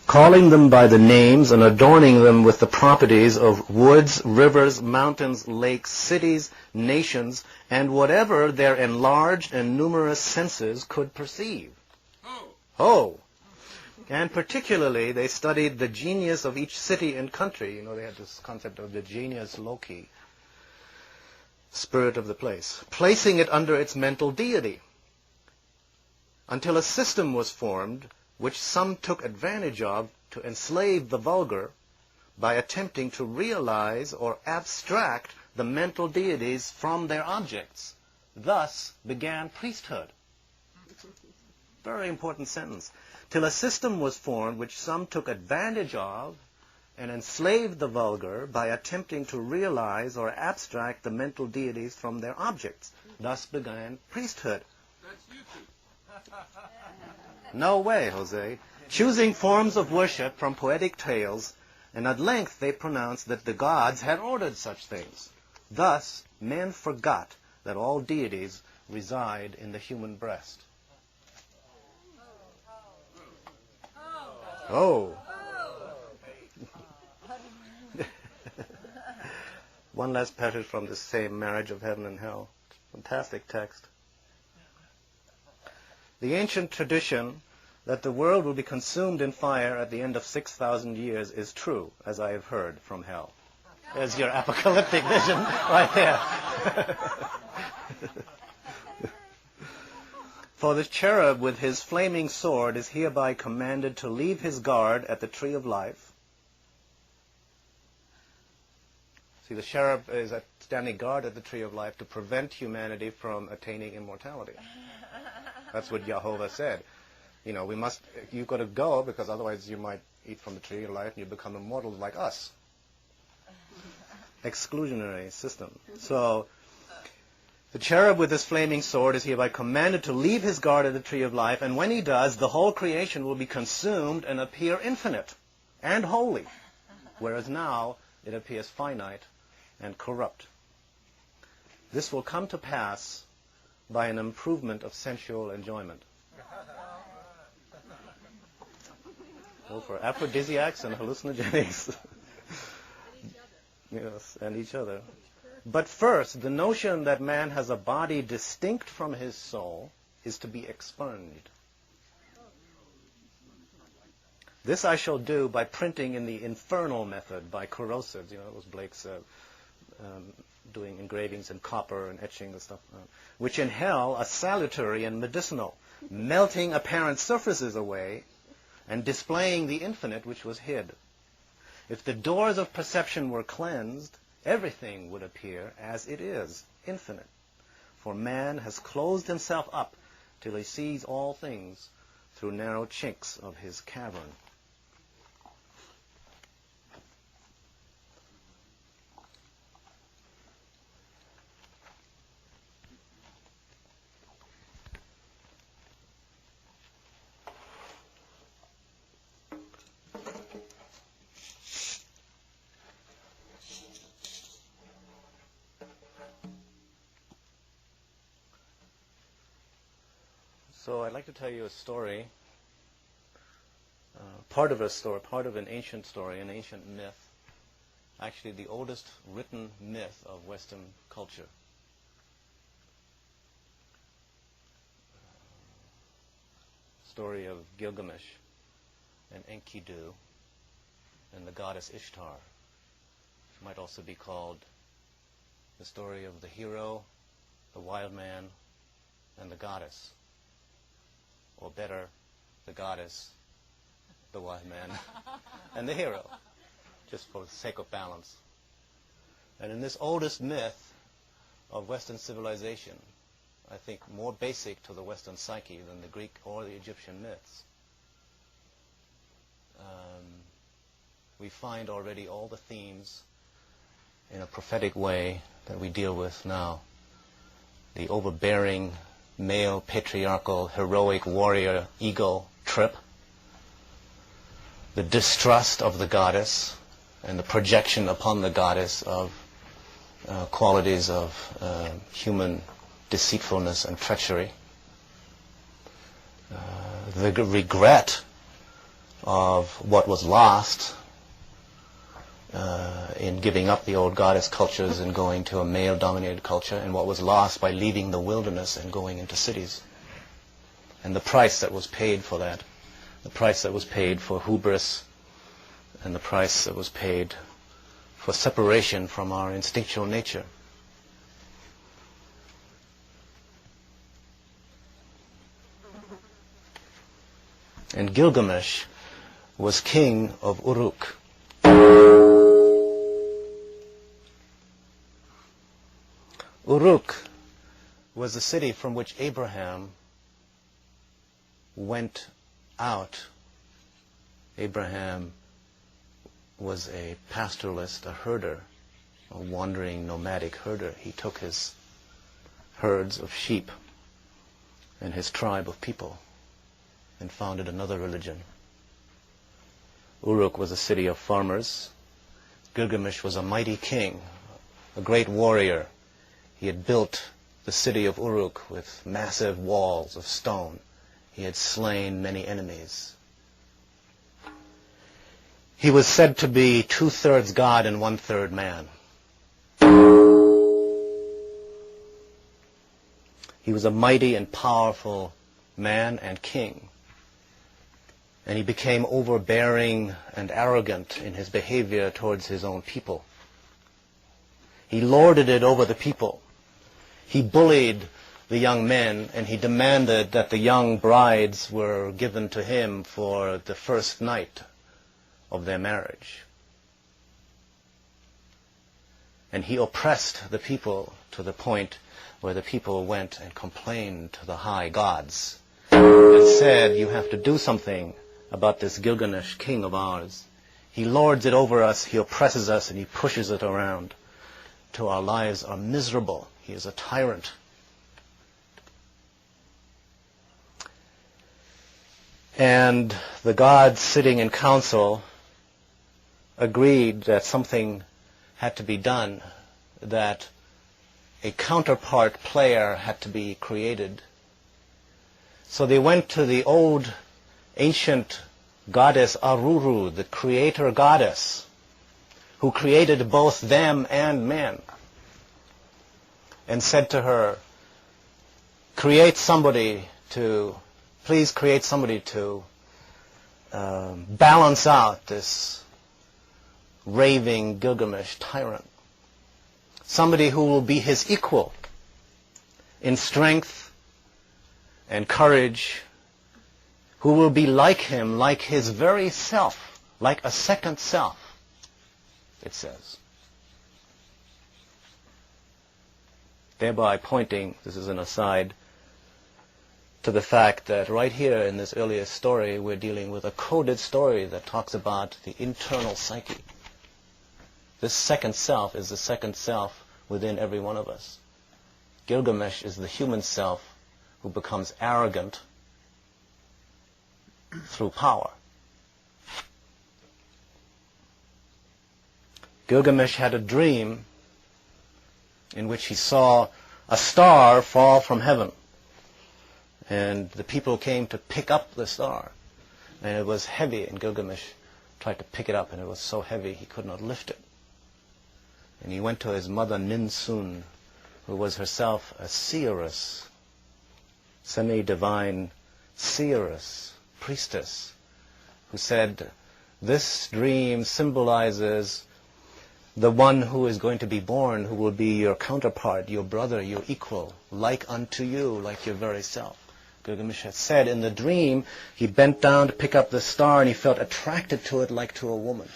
calling them by the names and adorning them with the properties of woods, rivers, mountains, lakes, cities, nations, and whatever their enlarged and numerous senses could perceive. Oh! And particularly, they studied the genius of each city and country. You know, they had this concept of the genius loci, spirit of the place, placing it under its mental deity, until a system was formed which some took advantage of to enslave the vulgar by attempting to realize or abstract the mental deities from their objects. Thus began priesthood. Very important sentence. Till a system was formed which some took advantage of and enslaved the vulgar by attempting to realize or abstract the mental deities from their objects. Thus began priesthood. That's you two. No way, Jose. Choosing forms of worship from poetic tales, and at length they pronounced that the gods had ordered such things. Thus, men forgot that all deities reside in the human breast. Oh. One last passage from this same Marriage of Heaven and Hell. Fantastic text. The ancient tradition that the world will be consumed in fire at the end of 6,000 years is true, as I have heard from hell. There's your apocalyptic vision right there. For the cherub with his flaming sword is hereby commanded to leave his guard at the tree of life. See, the cherub is standing guard at the tree of life to prevent humanity from attaining immortality. That's what Jehovah said. You know, you've got to go because otherwise you might eat from the tree of life and you become immortal like us. Exclusionary system. So, the cherub with his flaming sword is hereby commanded to leave his guard at the tree of life, and when he does, the whole creation will be consumed and appear infinite and holy, whereas now it appears finite and corrupt. This will come to pass by an improvement of sensual enjoyment. So for aphrodisiacs and hallucinogenics. Yes, and each other. But first, the notion that man has a body distinct from his soul is to be expunged. This I shall do by printing in the infernal method, by corrosives. You know, it was Blake's doing engravings in copper and etching and stuff, which in hell are salutary and medicinal, melting apparent surfaces away and displaying the infinite which was hid. If the doors of perception were cleansed, everything would appear as it is, infinite. For man has closed himself up till he sees all things through narrow chinks of his cavern. So I'd like to tell you a story, part of an ancient story, an ancient myth, actually the oldest written myth of Western culture. Story of Gilgamesh and Enkidu and the goddess Ishtar. might also be called the story of the hero, the wild man, and the goddess. Or better, the goddess, the wild man, and the hero, just for the sake of balance. And in this oldest myth of Western civilization, I think more basic to the Western psyche than the Greek or the Egyptian myths, we find already all the themes in a prophetic way that we deal with now. The overbearing, male, patriarchal, heroic warrior ego trip, the distrust of the goddess, and the projection upon the goddess of qualities of human deceitfulness and treachery, the regret of what was lost in giving up the old goddess cultures and going to a male-dominated culture, and what was lost by leaving the wilderness and going into cities. And the price that was paid for that, the price that was paid for hubris, and the price that was paid for separation from our instinctual nature. And Gilgamesh was king of Uruk. Uruk was the city from which Abraham went out. Abraham was a pastoralist, a herder, a wandering nomadic herder. He took his herds of sheep and his tribe of people and founded another religion. Uruk was a city of farmers. Gilgamesh was a mighty king, a great warrior. He had built the city of Uruk with massive walls of stone. He had slain many enemies. He was said to be 2/3 God and 1/3 man. He was a mighty and powerful man and king. And he became overbearing and arrogant in his behavior towards his own people. He lorded it over the people. He bullied the young men, and he demanded that the young brides were given to him for the first night of their marriage. And he oppressed the people to the point where the people went and complained to the high gods and said, "You have to do something about this Gilgamesh king of ours. He lords it over us, he oppresses us, and he pushes it around till our lives are miserable. He is a tyrant." And the gods sitting in council agreed that something had to be done, that a counterpart player had to be created. So they went to the old ancient goddess Aruru, the creator goddess, who created both them and men, and said to her, please create somebody to balance out this raving Gilgamesh tyrant. Somebody who will be his equal in strength and courage, who will be like him, like his very self, like a second self, it says. Thereby pointing, this is an aside, to the fact that right here in this earliest story, we're dealing with a coded story that talks about the internal psyche. This second self is the second self within every one of us. Gilgamesh is the human self who becomes arrogant through power. Gilgamesh had a dream in which he saw a star fall from heaven. And the people came to pick up the star. And it was heavy, and Gilgamesh tried to pick it up, and it was so heavy he could not lift it. And he went to his mother Ninsun, who was herself a seeress, semi-divine seeress, priestess, who said, "This dream symbolizes the one who is going to be born, who will be your counterpart, your brother, your equal, like unto you, like your very self. Gilgamesh had said in the dream, he bent down to pick up the star and he felt attracted to it like to a woman.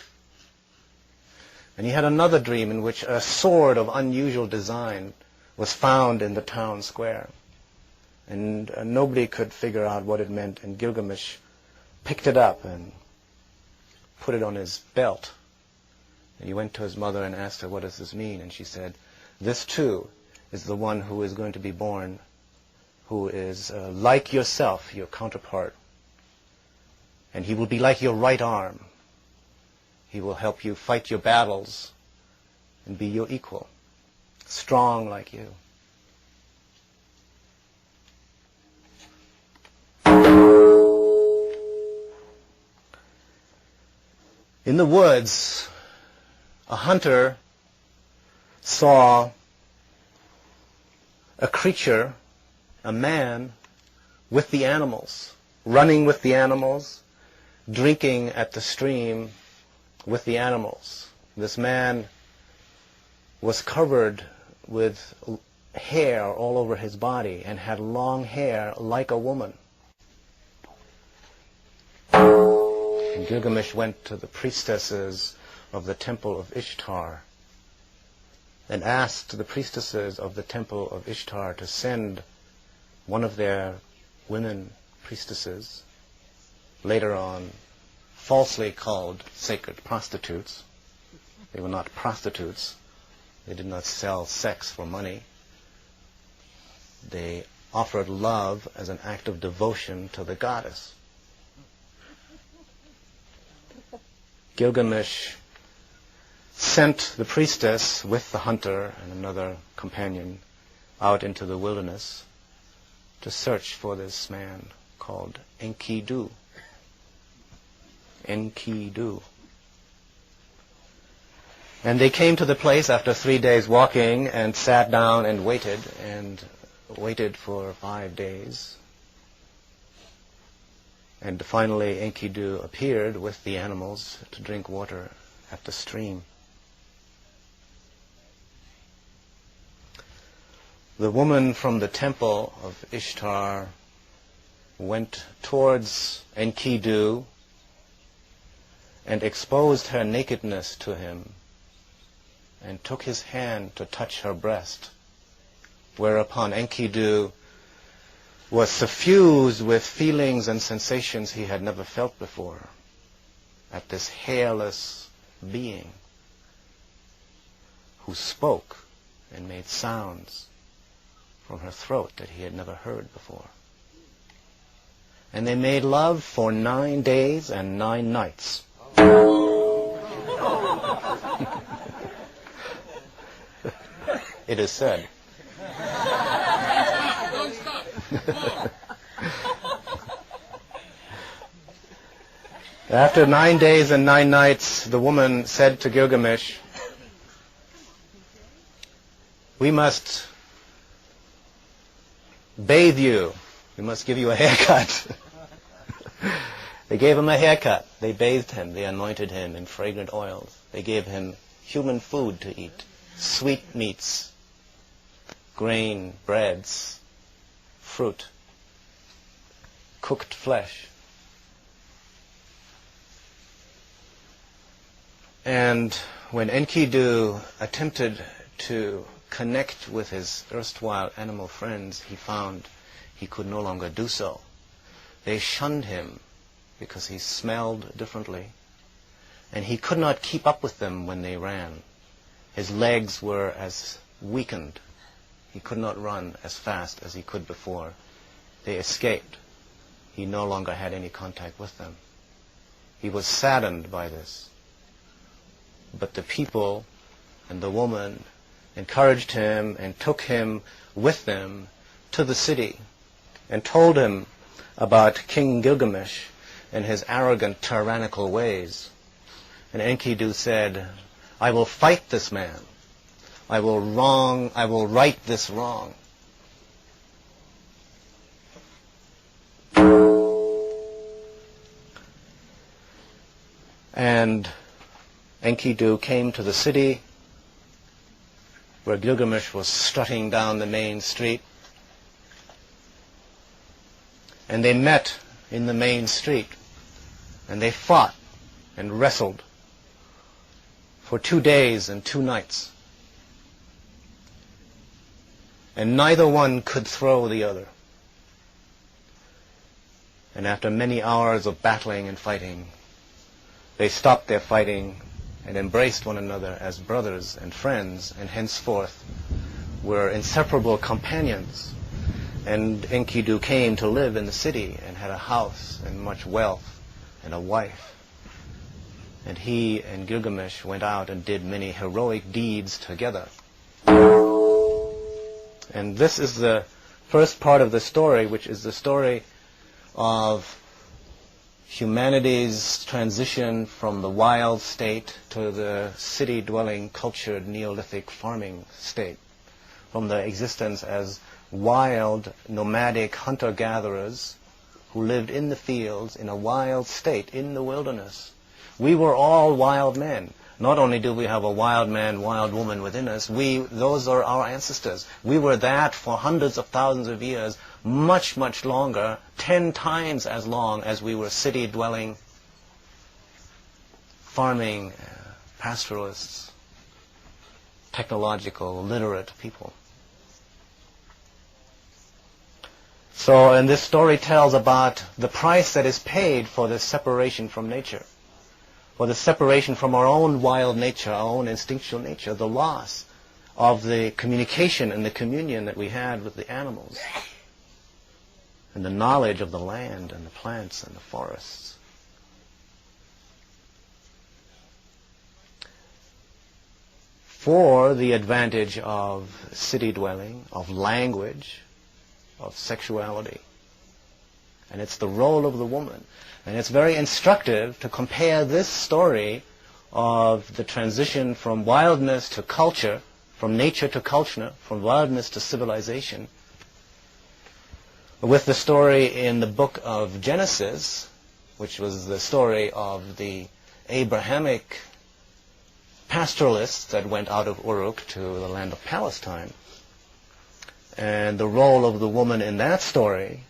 And he had another dream in which a sword of unusual design was found in the town square. And nobody could figure out what it meant. And Gilgamesh picked it up and put it on his belt. And he went to his mother and asked her, what does this mean? And she said, this too is the one who is going to be born, who is like yourself, your counterpart. And he will be like your right arm. He will help you fight your battles and be your equal, strong like you. In the woods, a hunter saw a creature, a man, with the animals, running with the animals, drinking at the stream with the animals. This man was covered with hair all over his body and had long hair like a woman. And Gilgamesh went to the priestesses of the temple of Ishtar and asked the priestesses of the temple of Ishtar to send one of their women priestesses, later on falsely called sacred prostitutes. They were not prostitutes. They did not sell sex for money. They offered love as an act of devotion to the goddess. Gilgamesh sent the priestess with the hunter and another companion out into the wilderness to search for this man called Enkidu. Enkidu. And they came to the place after 3 days walking and sat down and waited for 5 days. And finally Enkidu appeared with the animals to drink water at the stream. The woman from the temple of Ishtar went towards Enkidu and exposed her nakedness to him and took his hand to touch her breast, whereupon Enkidu was suffused with feelings and sensations he had never felt before at this hairless being who spoke and made sounds from her throat that he had never heard before. And they made love for 9 days and 9 nights. It is said. Don't stop. After 9 days and 9 nights, the woman said to Gilgamesh, we must bathe you. We must give you a haircut. They gave him a haircut. They bathed him. They anointed him in fragrant oils. They gave him human food to eat, sweet meats, grain, breads, fruit, cooked flesh. And when Enkidu attempted to connect with his erstwhile animal friends, he found he could no longer do so. They shunned him because he smelled differently, and he could not keep up with them when they ran. His legs were as weakened. He could not run as fast as he could before. They escaped. He no longer had any contact with them. He was saddened by this. But the people and the woman encouraged him and took him with them to the city and told him about King Gilgamesh and his arrogant, tyrannical ways. And Enkidu said, I will fight this man. I will right this wrong. And Enkidu came to the city where Gilgamesh was strutting down the main street. And they met in the main street, and they fought and wrestled for 2 days and 2 nights. And neither one could throw the other. And after many hours of battling and fighting, they stopped their fighting and embraced one another as brothers and friends, and henceforth were inseparable companions. And Enkidu came to live in the city and had a house and much wealth and a wife. And he and Gilgamesh went out and did many heroic deeds together. And this is the first part of the story, which is the story of humanity's transition from the wild state to the city-dwelling, cultured, Neolithic farming state, from the existence as wild, nomadic hunter-gatherers who lived in the fields in a wild state, in the wilderness. We were all wild men. Not only do we have a wild man, wild woman within us, those are our ancestors. We were that for hundreds of thousands of years, much, much longer, 10 times as long as we were city-dwelling, farming, pastoralists, technological, literate people. So, and this story tells about the price that is paid for this separation from nature, for the separation from our own wild nature, our own instinctual nature, the loss of the communication and the communion that we had with the animals, and the knowledge of the land and the plants and the forests. For the advantage of city dwelling, of language, of sexuality. And it's the role of the woman. And it's very instructive to compare this story of the transition from wildness to culture, from nature to culture, from wildness to civilization, with the story in the book of Genesis, which was the story of the Abrahamic pastoralists that went out of Uruk to the land of Palestine. And the role of the woman in that story,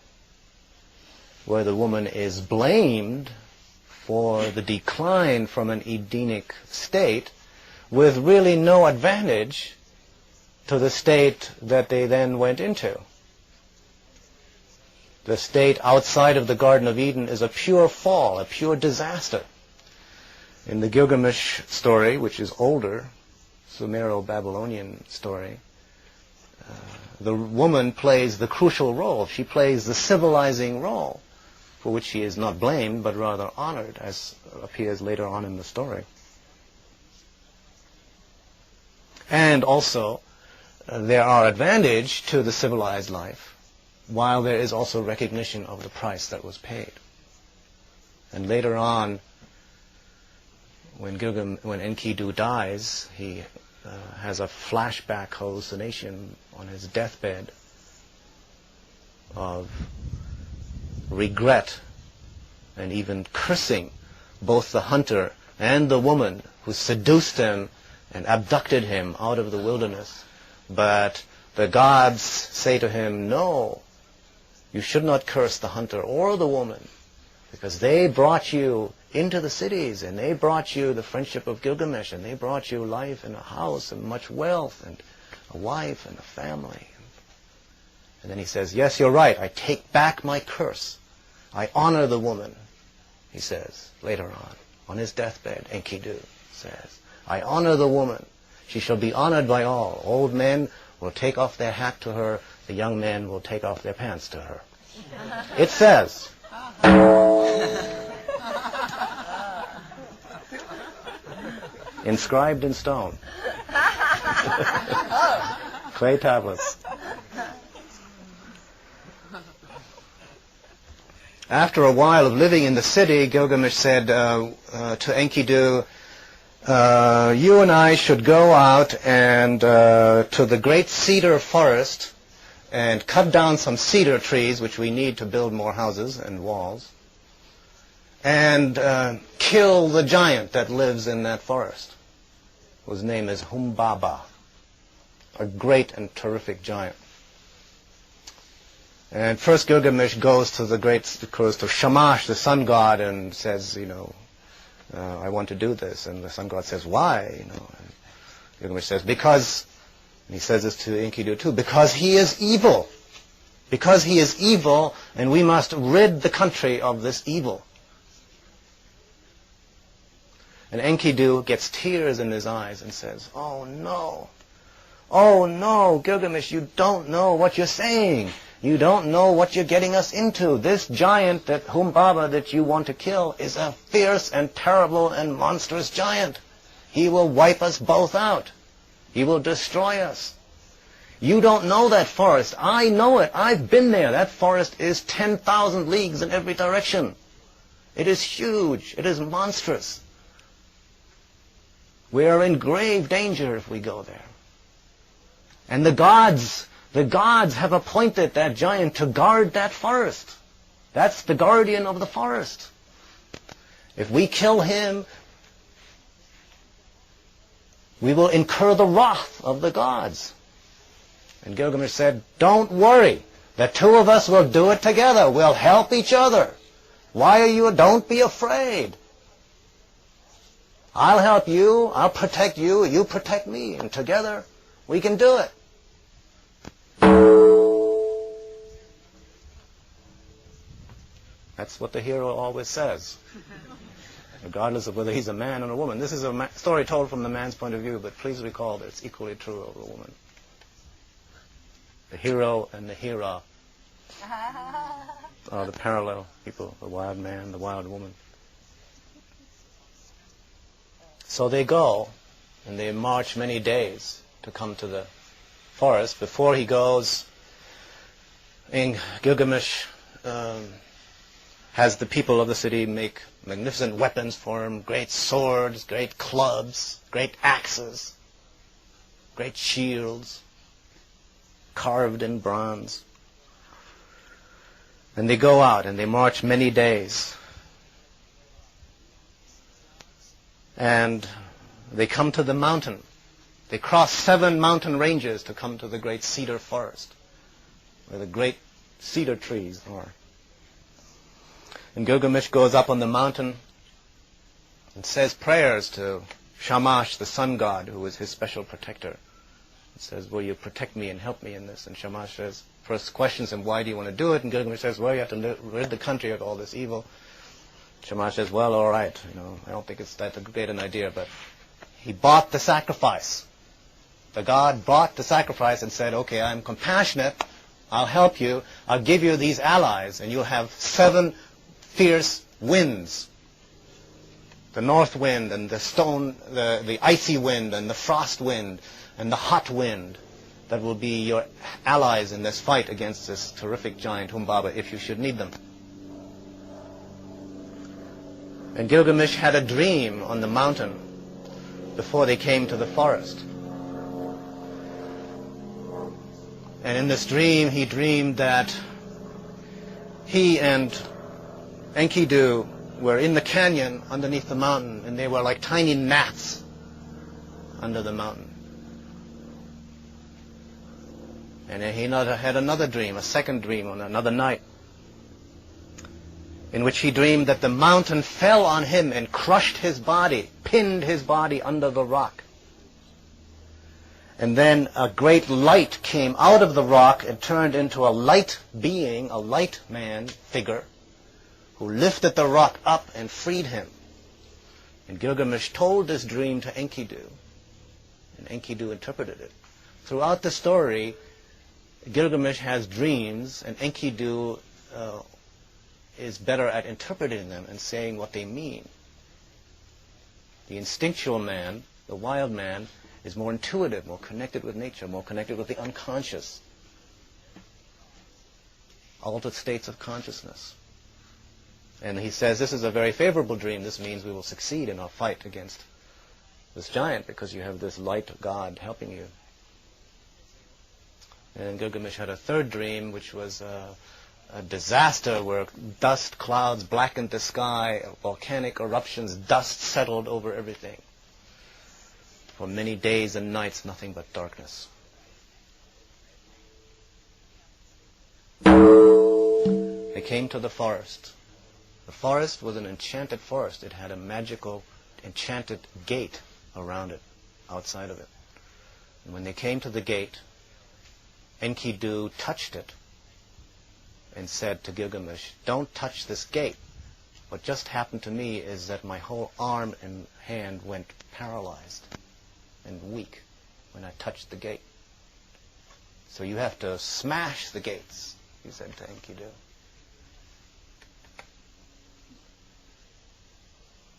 where the woman is blamed for the decline from an Edenic state, with really no advantage to the state that they then went into. The state outside of the Garden of Eden is a pure fall, a pure disaster. In the Gilgamesh story, which is older, Sumero-Babylonian story, the woman plays the crucial role. She plays the civilizing role, for which she is not blamed, but rather honored, as appears later on in the story. And also, there are advantages to the civilized life, while there is also recognition of the price that was paid. And later on, when Enkidu dies, he has a flashback hallucination on his deathbed of regret and even cursing both the hunter and the woman who seduced him and abducted him out of the wilderness. But the gods say to him, no, you should not curse the hunter or the woman, because they brought you into the cities, and they brought you the friendship of Gilgamesh, and they brought you life and a house and much wealth and a wife and a family. And then he says, yes, you're right, I take back my curse. I honor the woman, he says, later on his deathbed. Enkidu says, I honor the woman. She shall be honored by all. Old men will take off their hat to her. The young men will take off their pants to her. It says. Inscribed in stone. Clay tablets. After a while of living in the city, Gilgamesh said to Enkidu, you and I should go out and to the great cedar forest and cut down some cedar trees, which we need to build more houses and walls, and kill the giant that lives in that forest, whose name is Humbaba. a great and terrific giant. And first Gilgamesh goes to Shamash, the sun god, and says, I want to do this. And the sun god says, why? And Gilgamesh says, because, and he says this to Enkidu too, because he is evil. Because he is evil, and we must rid the country of this evil. And Enkidu gets tears in his eyes and says, oh no, Gilgamesh, you don't know what you're saying. You don't know what you're getting us into. This giant, that Humbaba that you want to kill, is a fierce and terrible and monstrous giant. He will wipe us both out. He will destroy us. You don't know that forest. I know it. I've been there. That forest is 10,000 leagues in every direction. It is huge. It is monstrous. We are in grave danger if we go there. And the gods have appointed that giant to guard that forest. That's the guardian of the forest. If we kill him, we will incur the wrath of the gods. And Gilgamesh said, don't worry. The two of us will do it together. We'll help each other. Don't be afraid. I'll help you, I'll protect you, you protect me, and together we can do it. That's what the hero always says, regardless of whether he's a man or a woman. This is a story told from the man's point of view, but please recall that it's equally true of the woman. The hero and the hera are the parallel people, the wild man, the wild woman. So they go, and they march many days to come to the forest. Before he goes, Gilgamesh has the people of the city make magnificent weapons for him, great swords, great clubs, great axes, great shields, carved in bronze. And they go out, and they march many days. And they come to the mountain. They cross 7 mountain ranges to come to the great cedar forest, where the great cedar trees are. And Gilgamesh goes up on the mountain and says prayers to Shamash, the sun god, who is his special protector. He says, will you protect me and help me in this? And Shamash says, first questions him, why do you want to do it? And Gilgamesh says, well, you have to rid the country of all this evil. Shamash says, well, all right, I don't think it's that great an idea, but he bought the sacrifice. The god bought the sacrifice and said, okay, I'm compassionate, I'll help you, I'll give you these allies, and you'll have 7 fierce winds. The north wind, and the icy wind, and the frost wind, and the hot wind, that will be your allies in this fight against this terrific giant Humbaba, if you should need them. And Gilgamesh had a dream on the mountain before they came to the forest. And in this dream, he dreamed that he and Enkidu were in the canyon underneath the mountain, and they were like tiny gnats under the mountain. And then he had another dream, a second dream on another night, in which he dreamed that the mountain fell on him and crushed his body, pinned his body under the rock. And then a great light came out of the rock and turned into a light being, a light man figure, who lifted the rock up and freed him. And Gilgamesh told this dream to Enkidu, and Enkidu interpreted it. Throughout the story, Gilgamesh has dreams, and Enkidu is better at interpreting them and saying what they mean. The instinctual man, the wild man, is more intuitive, more connected with nature, more connected with the unconscious, altered states of consciousness. And he says, this is a very favorable dream. This means we will succeed in our fight against this giant because you have this light God helping you. And Gilgamesh had a third dream, which was a disaster where dust clouds blackened the sky, volcanic eruptions, dust settled over everything. For many days and nights, nothing but darkness. They came to the forest. The forest was an enchanted forest. It had a magical, enchanted gate around it, outside of it. And when they came to the gate, Enkidu touched it and said to Gilgamesh, "Don't touch this gate. What just happened to me is that my whole arm and hand went paralyzed and weak when I touched the gate. So you have to smash the gates," he said to Enkidu.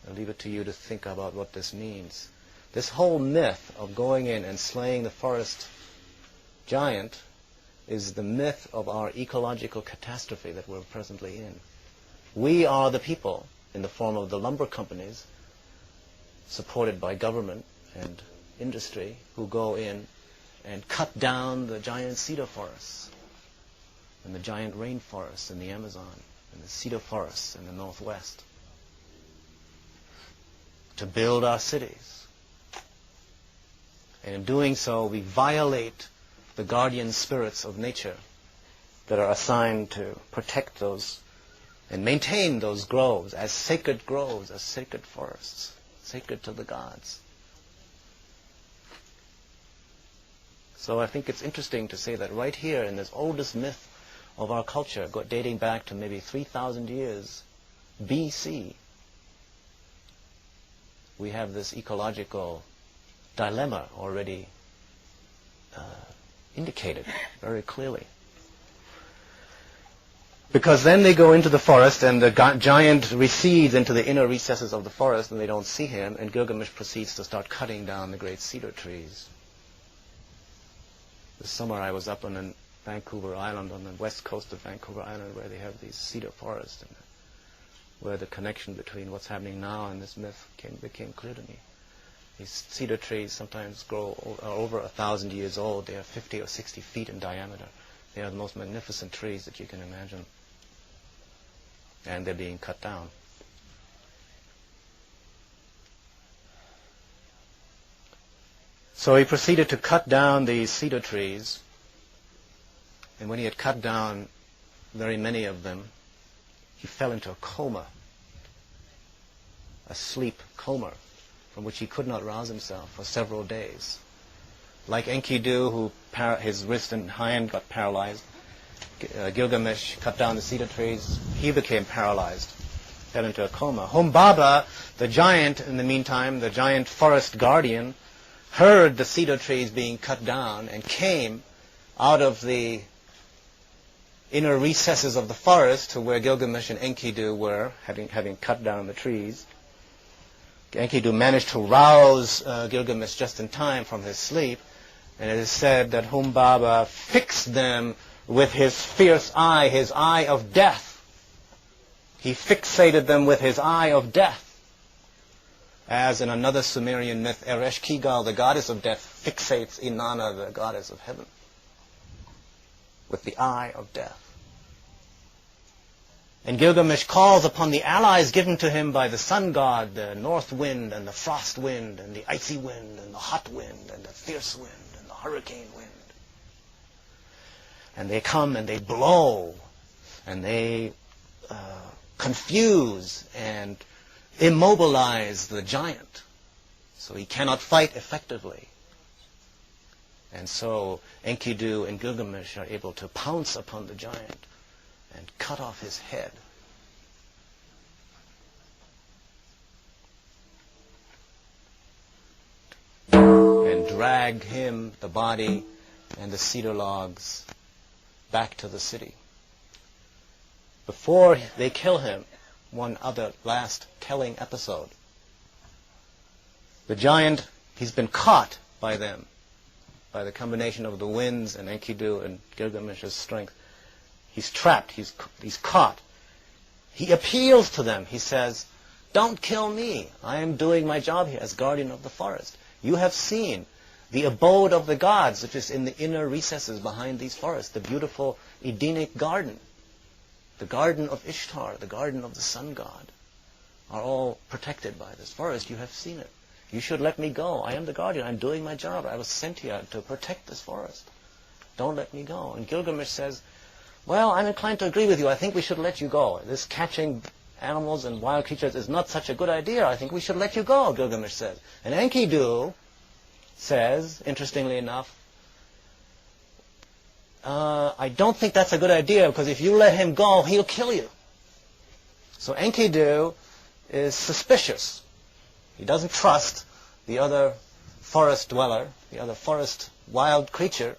I'll leave it to you to think about what this means. This whole myth of going in and slaying the forest giant is the myth of our ecological catastrophe that we're presently in. We are the people, in the form of the lumber companies, supported by government and industry, who go in and cut down the giant cedar forests and the giant rainforests in the Amazon and the cedar forests in the Northwest to build our cities. And in doing so, we violate the guardian spirits of nature that are assigned to protect those and maintain those groves, as sacred forests, sacred to the gods. So I think it's interesting to say that right here in this oldest myth of our culture, dating back to maybe 3,000 years BC, we have this ecological dilemma already indicated very clearly. Because then they go into the forest and the giant recedes into the inner recesses of the forest and they don't see him, and Gilgamesh proceeds to start cutting down the great cedar trees. This summer I was up on Vancouver Island, on the west coast of Vancouver Island, where they have these cedar forests, and where the connection between what's happening now and this myth became clear to me. These cedar trees sometimes are over 1,000 years old. They are 50 or 60 feet in diameter. They are the most magnificent trees that you can imagine. And they're being cut down. So he proceeded to cut down these cedar trees. And when he had cut down very many of them, he fell into a coma, a sleep coma, from which he could not rouse himself for several days. Like Enkidu, who his wrist and hand got paralyzed, Gilgamesh cut down the cedar trees. He became paralyzed, fell into a coma. Humbaba, the giant, in the meantime, the giant forest guardian, heard the cedar trees being cut down and came out of the inner recesses of the forest to where Gilgamesh and Enkidu were, having cut down the trees. Enkidu managed to rouse Gilgamesh just in time from his sleep, and it is said that Humbaba fixed them with his fierce eye, his eye of death. He fixated them with his eye of death. As in another Sumerian myth, Ereshkigal, the goddess of death, fixates Inanna, the goddess of heaven, with the eye of death. And Gilgamesh calls upon the allies given to him by the sun god, the north wind and the frost wind and the icy wind and the hot wind and the fierce wind and the hurricane wind. And they come and they blow and they confuse and immobilize the giant, so he cannot fight effectively. And so Enkidu and Gilgamesh are able to pounce upon the giant and cut off his head. And drag him, the body, and the cedar logs back to the city. Before they kill him, one other last telling episode. The giant, he's been caught by them, by the combination of the winds and Enkidu and Gilgamesh's strength. He's trapped. He's caught. He appeals to them. He says, "Don't kill me. I am doing my job here as guardian of the forest. You have seen the abode of the gods, which is in the inner recesses behind these forests, the beautiful Edenic garden, the garden of Ishtar, the garden of the sun god, are all protected by this forest. You have seen it. You should let me go. I am the guardian. I'm doing my job. I was sent here to protect this forest. Don't let me go." And Gilgamesh says, well, I'm inclined to agree with you. I think we should let you go. This catching animals and wild creatures is not such a good idea. I think we should let you go, Gilgamesh says. And Enkidu says, interestingly enough, I don't think that's a good idea, because if you let him go, he'll kill you. So Enkidu is suspicious. He doesn't trust the other forest dweller, the other forest wild creature,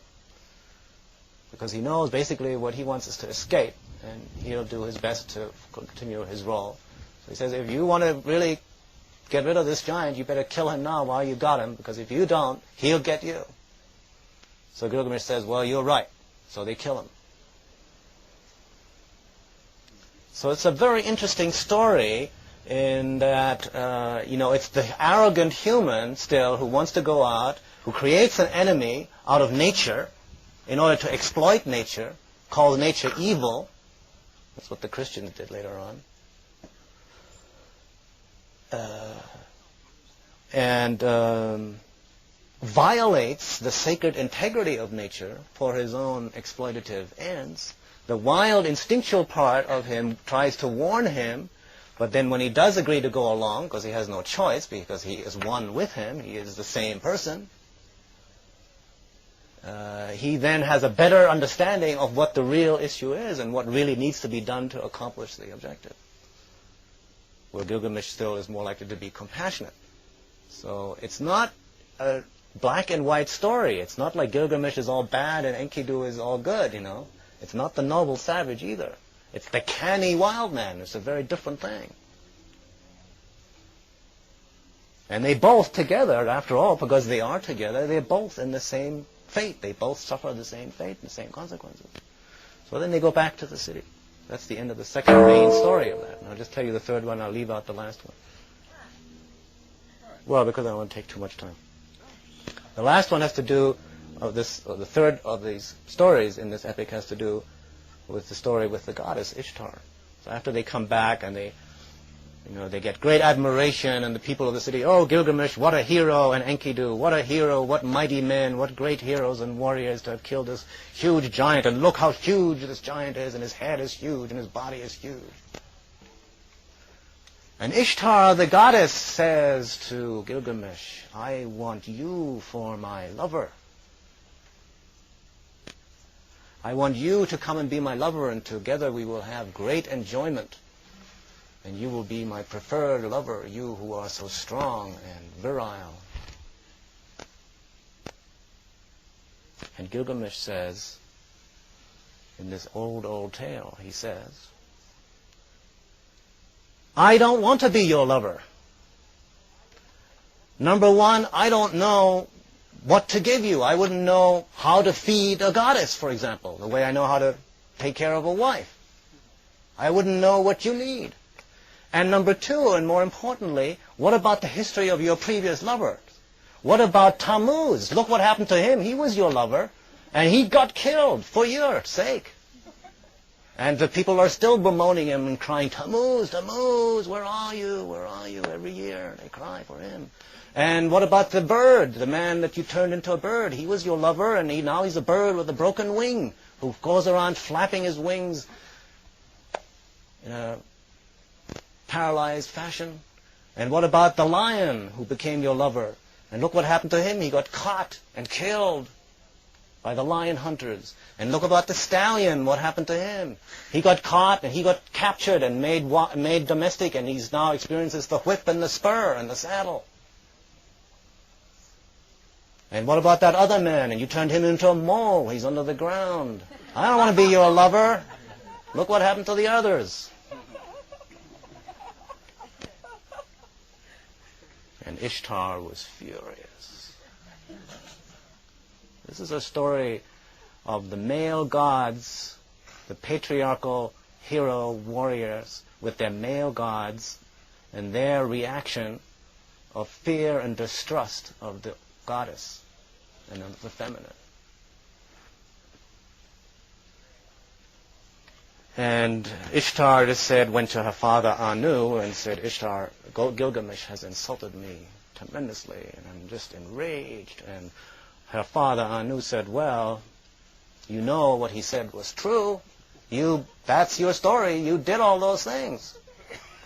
because he knows basically what he wants is to escape, and he'll do his best to continue his role. So he says, if you want to really get rid of this giant, you better kill him now while you got him, because if you don't, he'll get you. So Gilgamesh says, well, you're right. So they kill him. So it's a very interesting story in that, it's the arrogant human still who wants to go out, who creates an enemy out of nature in order to exploit nature, calls nature evil. That's what the Christians did later on. And violates the sacred integrity of nature for his own exploitative ends. The wild, instinctual part of him tries to warn him, but then when he does agree to go along, because he has no choice, because he is one with him, he is the same person, he then has a better understanding of what the real issue is and what really needs to be done to accomplish the objective. Where Gilgamesh still is more likely to be compassionate. So it's not a black and white story. It's not like Gilgamesh is all bad and Enkidu is all good, It's not the noble savage either. It's the canny wild man. It's a very different thing. And they both together, after all, because they are together, they're both in the same fate. They both suffer the same fate and the same consequences. So then they go back to the city. That's the end of the second main story of that. And I'll just tell you the third one. I'll leave out the last one. Well, because I don't want to take too much time. The last one has to do, the third of these stories in this epic has to do with the story with the goddess Ishtar. So after they come back and they get great admiration, and the people of the city, oh, Gilgamesh, what a hero, and Enkidu, what a hero, what mighty men, what great heroes and warriors to have killed this huge giant, and look how huge this giant is, and his head is huge, and his body is huge. And Ishtar, the goddess, says to Gilgamesh, I want you for my lover. I want you to come and be my lover, and together we will have great enjoyment. And you will be my preferred lover, you who are so strong and virile. And Gilgamesh says, in this old tale, he says, I don't want to be your lover. Number one, I don't know what to give you. I wouldn't know how to feed a goddess, for example, the way I know how to take care of a wife. I wouldn't know what you need. And number two, and more importantly, what about the history of your previous lover? What about Tammuz? Look what happened to him. He was your lover, and he got killed for your sake. And the people are still bemoaning him and crying, Tammuz, Tammuz, where are you? Where are you? Every year they cry for him. And what about the bird, the man that you turned into a bird? He was your lover, and now he's a bird with a broken wing who goes around flapping his wings in a paralyzed fashion. And what about the lion who became your lover? And look what happened to him. He got caught and killed by the lion hunters. And look about the stallion. What happened to him? He got caught and he got captured and made domestic, and he's now experiences the whip and the spur and the saddle. And what about that other man? And you turned him into a mole. He's under the ground. I don't want to be your lover. Look what happened to the others. And Ishtar was furious. This is a story of the male gods, the patriarchal hero warriors with their male gods, and their reaction of fear and distrust of the goddess and of the feminine. And Ishtar, it is said, went to her father Anu and said, Ishtar, Gilgamesh has insulted me tremendously, and I'm just enraged. And her father Anu said, well, you know what he said was true. That's your story. You did all those things.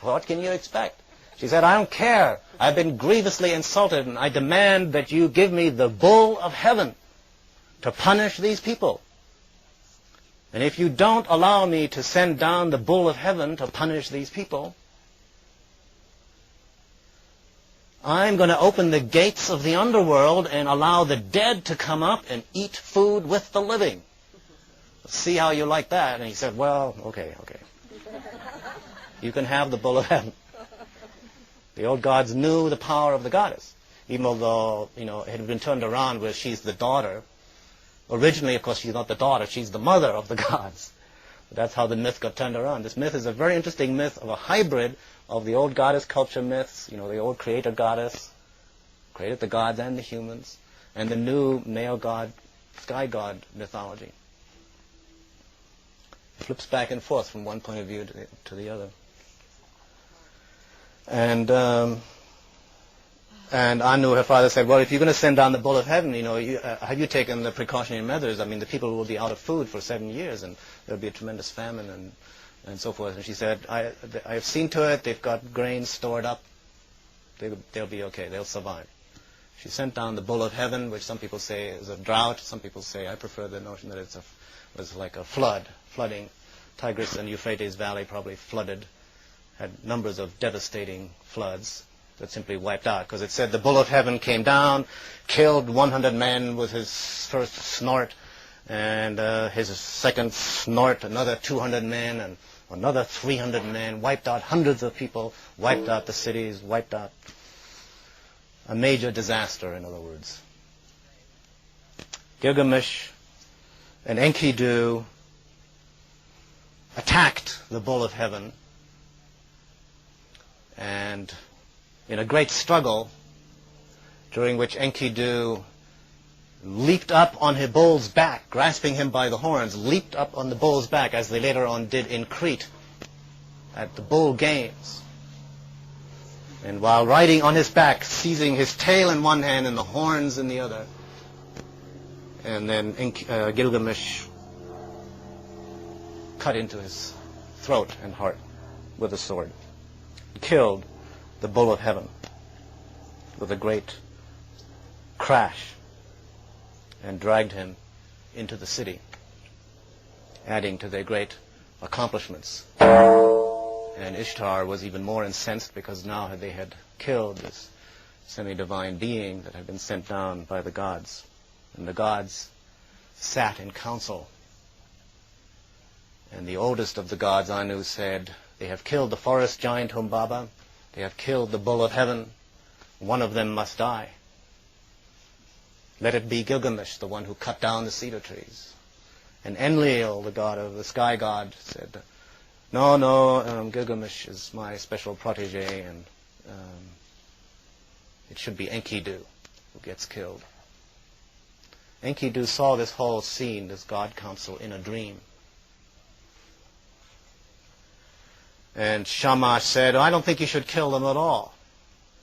What can you expect? She said, I don't care. I've been grievously insulted, and I demand that you give me the bull of heaven to punish these people. And if you don't allow me to send down the bull of heaven to punish these people, I'm going to open the gates of the underworld and allow the dead to come up and eat food with the living. See how you like that. And he said, well, okay. You can have the bull of heaven. The old gods knew the power of the goddess, even though, it had been turned around where she's the daughter. Originally, of course, she's not the daughter, she's the mother of the gods. But that's how the myth got turned around. This myth is a very interesting myth of a hybrid of the old goddess culture myths, the old creator goddess, created the gods and the humans, and the new male god, sky god mythology. Flips back and forth from one point of view to the other. And Anu, her father, said, well, if you're going to send down the bull of heaven, have you taken the precautionary measures? I mean, the people will be out of food for 7 years, and there'll be a tremendous famine and so forth. And she said, I have seen to it. They've got grains stored up. They'll be okay. They'll survive. She sent down the bull of heaven, which some people say is a drought. Some people say, I prefer the notion that it was like a flooding. Tigris and Euphrates Valley probably flooded, had numbers of devastating floods that simply wiped out, because it said the bull of heaven came down, killed 100 men with his first snort, and his second snort, another 200 men, and another 300 men, wiped out hundreds of people, wiped out the cities, wiped out a major disaster, in other words. Gilgamesh and Enkidu attacked the bull of heaven, and in a great struggle, during which Enkidu leaped up on his bull's back, grasping him by the horns, leaped up on the bull's back, as they later on did in Crete at the bull games. And while riding on his back, seizing his tail in one hand and the horns in the other, and then Gilgamesh cut into his throat and heart with a sword, killed the bull of heaven with a great crash, and dragged him into the city, adding to their great accomplishments. And Ishtar was even more incensed, because now they had killed this semi-divine being that had been sent down by the gods. And the gods sat in council. And the oldest of the gods, Anu, said, they have killed the forest giant Humbaba. They have killed the bull of heaven. One of them must die. Let it be Gilgamesh, the one who cut down the cedar trees. And Enlil, the god of the sky god, said, no, Gilgamesh is my special protege, and it should be Enkidu who gets killed. Enkidu saw this whole scene, this god council, in a dream. And Shamash said, I don't think you should kill them at all,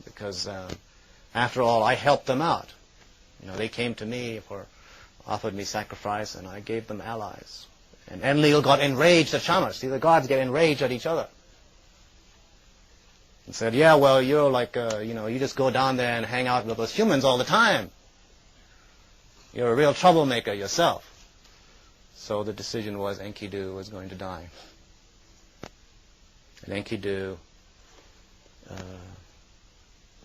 because after all, I helped them out. They came to me, offered me sacrifice, and I gave them allies. And Enlil got enraged at Shamash. See, the gods get enraged at each other. And said, yeah, well, you're like, you just go down there and hang out with those humans all the time. You're a real troublemaker yourself. So the decision was Enkidu was going to die. And Enkidu,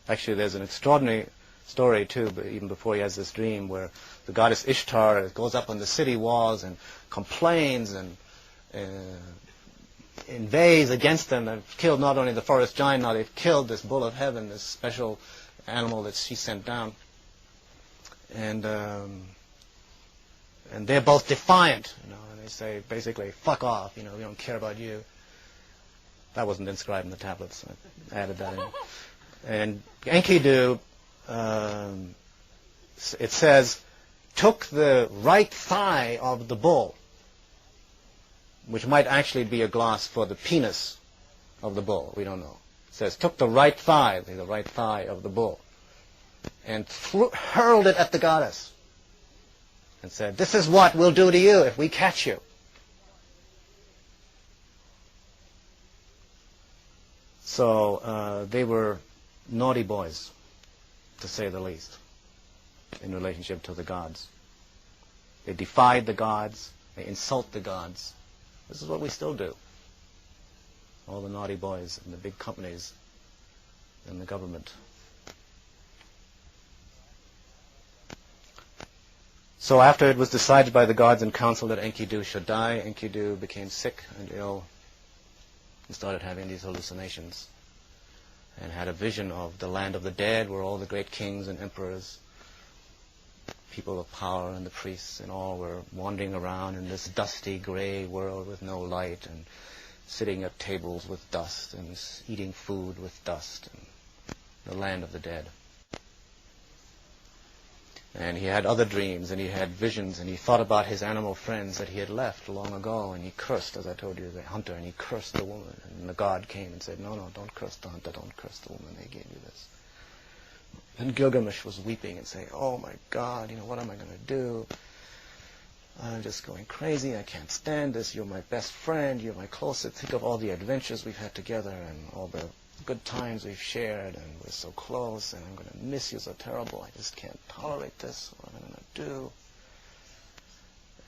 actually there's an extraordinary story too, but even before he has this dream, where the goddess Ishtar goes up on the city walls and complains and inveighs against them. They've killed not only the forest giant, now they've killed this bull of heaven, this special animal that she sent down. And they're both defiant, and they say basically, fuck off, we don't care about you. That wasn't inscribed in the tablets. I added that in. And Enkidu, it says, took the right thigh of the bull, which might actually be a gloss for the penis of the bull. We don't know. It says, took the right thigh of the bull, and hurled it at the goddess, and said, this is what we'll do to you if we catch you. So they were naughty boys, to say the least, in relationship to the gods. They defied the gods, they insult the gods. This is what we still do. All the naughty boys in the big companies and the government. So after it was decided by the gods in council that Enkidu should die, Enkidu became sick and ill and started having these hallucinations and had a vision of the land of the dead where all the great kings and emperors, people of power and the priests and all were wandering around in this dusty gray world with no light and sitting at tables with dust and eating food with dust, and the land of the dead. And he had other dreams, and he had visions, and he thought about his animal friends that he had left long ago, and he cursed, as I told you, the hunter, and he cursed the woman. And the god came and said, no, don't curse the hunter, don't curse the woman, they gave you this. And Gilgamesh was weeping and saying, oh my God, what am I going to do? I'm just going crazy, I can't stand this, you're my best friend, you're my closest, think of all the adventures we've had together, and all the good times we've shared, and we're so close, and I'm going to miss you so terrible. I just can't tolerate this. What am I going to do?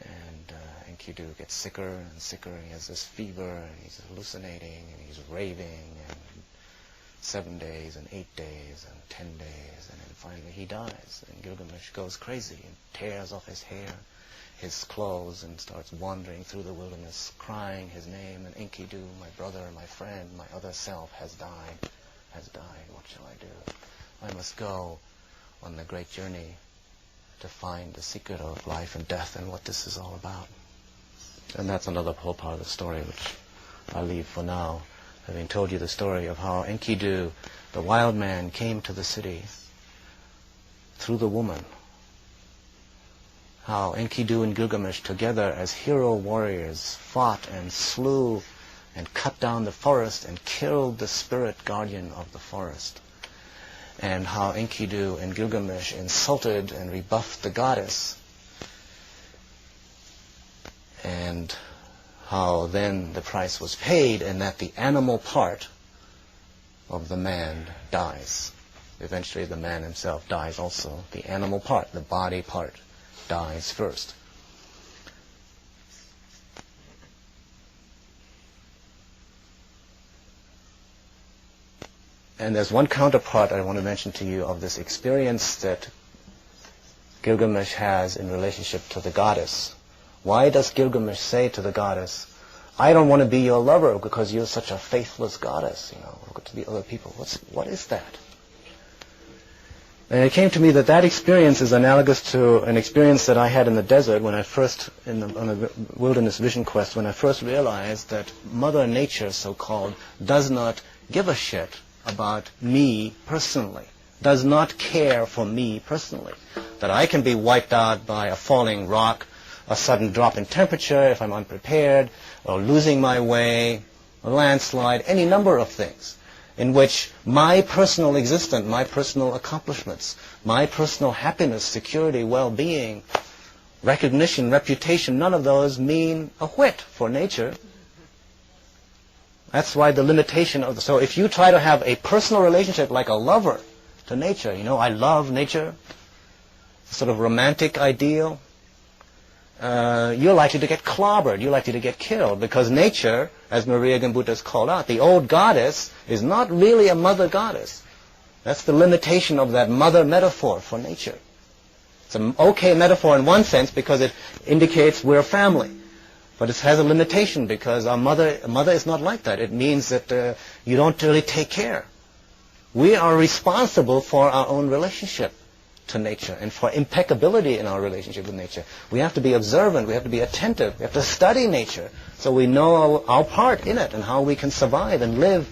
And Enkidu gets sicker and sicker, and he has this fever, and he's hallucinating, and he's raving, and 7 days, and 8 days, and 10 days, and then finally he dies. And Gilgamesh goes crazy and tears off his hair, his clothes, and starts wandering through the wilderness, crying his name, and Enkidu, my brother, my friend, my other self, has died. What shall I do? I must go on the great journey to find the secret of life and death and what this is all about. And that's another whole part of the story, which I'll leave for now, having told you the story of how Enkidu, the wild man, came to the city through the woman. How Enkidu and Gilgamesh together as hero warriors fought and slew and cut down the forest and killed the spirit guardian of the forest. And how Enkidu and Gilgamesh insulted and rebuffed the goddess. And how then the price was paid, and that the animal part of the man dies. Eventually the man himself dies also. The animal part, the body part, dies first. And there's one counterpart I want to mention to you of this experience that Gilgamesh has in relationship to the goddess. Why does Gilgamesh say to the goddess, I don't want to be your lover because you're such a faithless goddess, look to the other people. What is that? And it came to me that that experience is analogous to an experience that I had in the desert when I first, on a wilderness vision quest, when I first realized that Mother Nature, so-called, does not give a shit about me personally, does not care for me personally. That I can be wiped out by a falling rock, a sudden drop in temperature if I'm unprepared, or losing my way, a landslide, any number of things, in which my personal existence, my personal accomplishments, my personal happiness, security, well-being, recognition, reputation, none of those mean a whit for nature. That's why the limitation of so if you try to have a personal relationship like a lover to nature, I love nature, sort of romantic ideal, you're likely to get clobbered, you're likely to get killed, because nature, as Maria Gimbutas called out, the old goddess is not really a mother goddess. That's the limitation of that mother metaphor for nature. It's an okay metaphor in one sense because it indicates we're family. But it has a limitation because a mother is not like that. It means that you don't really take care. We are responsible for our own relationship to nature and for impeccability in our relationship with nature. We have to be observant, we have to be attentive, we have to study nature so we know our part in it and how we can survive and live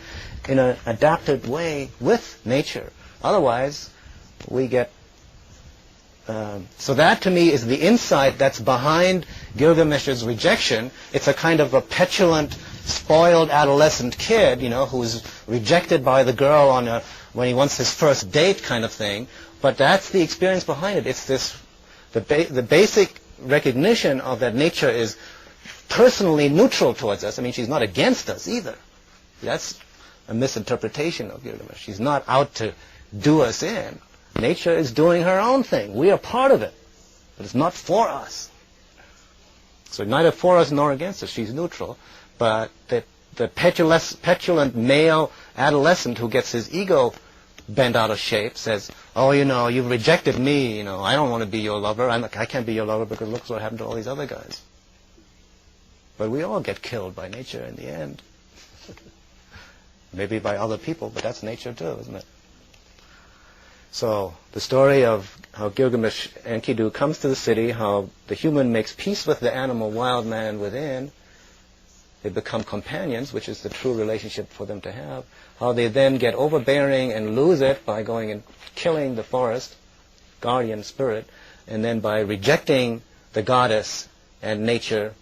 in an adapted way with nature. Otherwise, we get... so that to me is the insight that's behind Gilgamesh's rejection. It's a kind of a petulant, spoiled adolescent kid, who's rejected by the girl when he wants his first date kind of thing. But that's the experience behind it. It's the basic recognition of that nature is personally neutral towards us. I mean, she's not against us either. That's a misinterpretation of Gilgamesh. She's not out to do us in. Nature is doing her own thing. We are part of it, but it's not for us. So neither for us nor against us. She's neutral. But the petulant male adolescent who gets his ego bent out of shape says, oh, you've rejected me, I don't want to be your lover. I can't be your lover because look what happened to all these other guys. But we all get killed by nature in the end. Maybe by other people, but that's nature too, isn't it? So the story of how Gilgamesh Enkidu comes to the city, how the human makes peace with the animal wild man within, they become companions, which is the true relationship for them to have, how they then get overbearing and lose it by going and killing the forest, guardian spirit, and then by rejecting the goddess and nature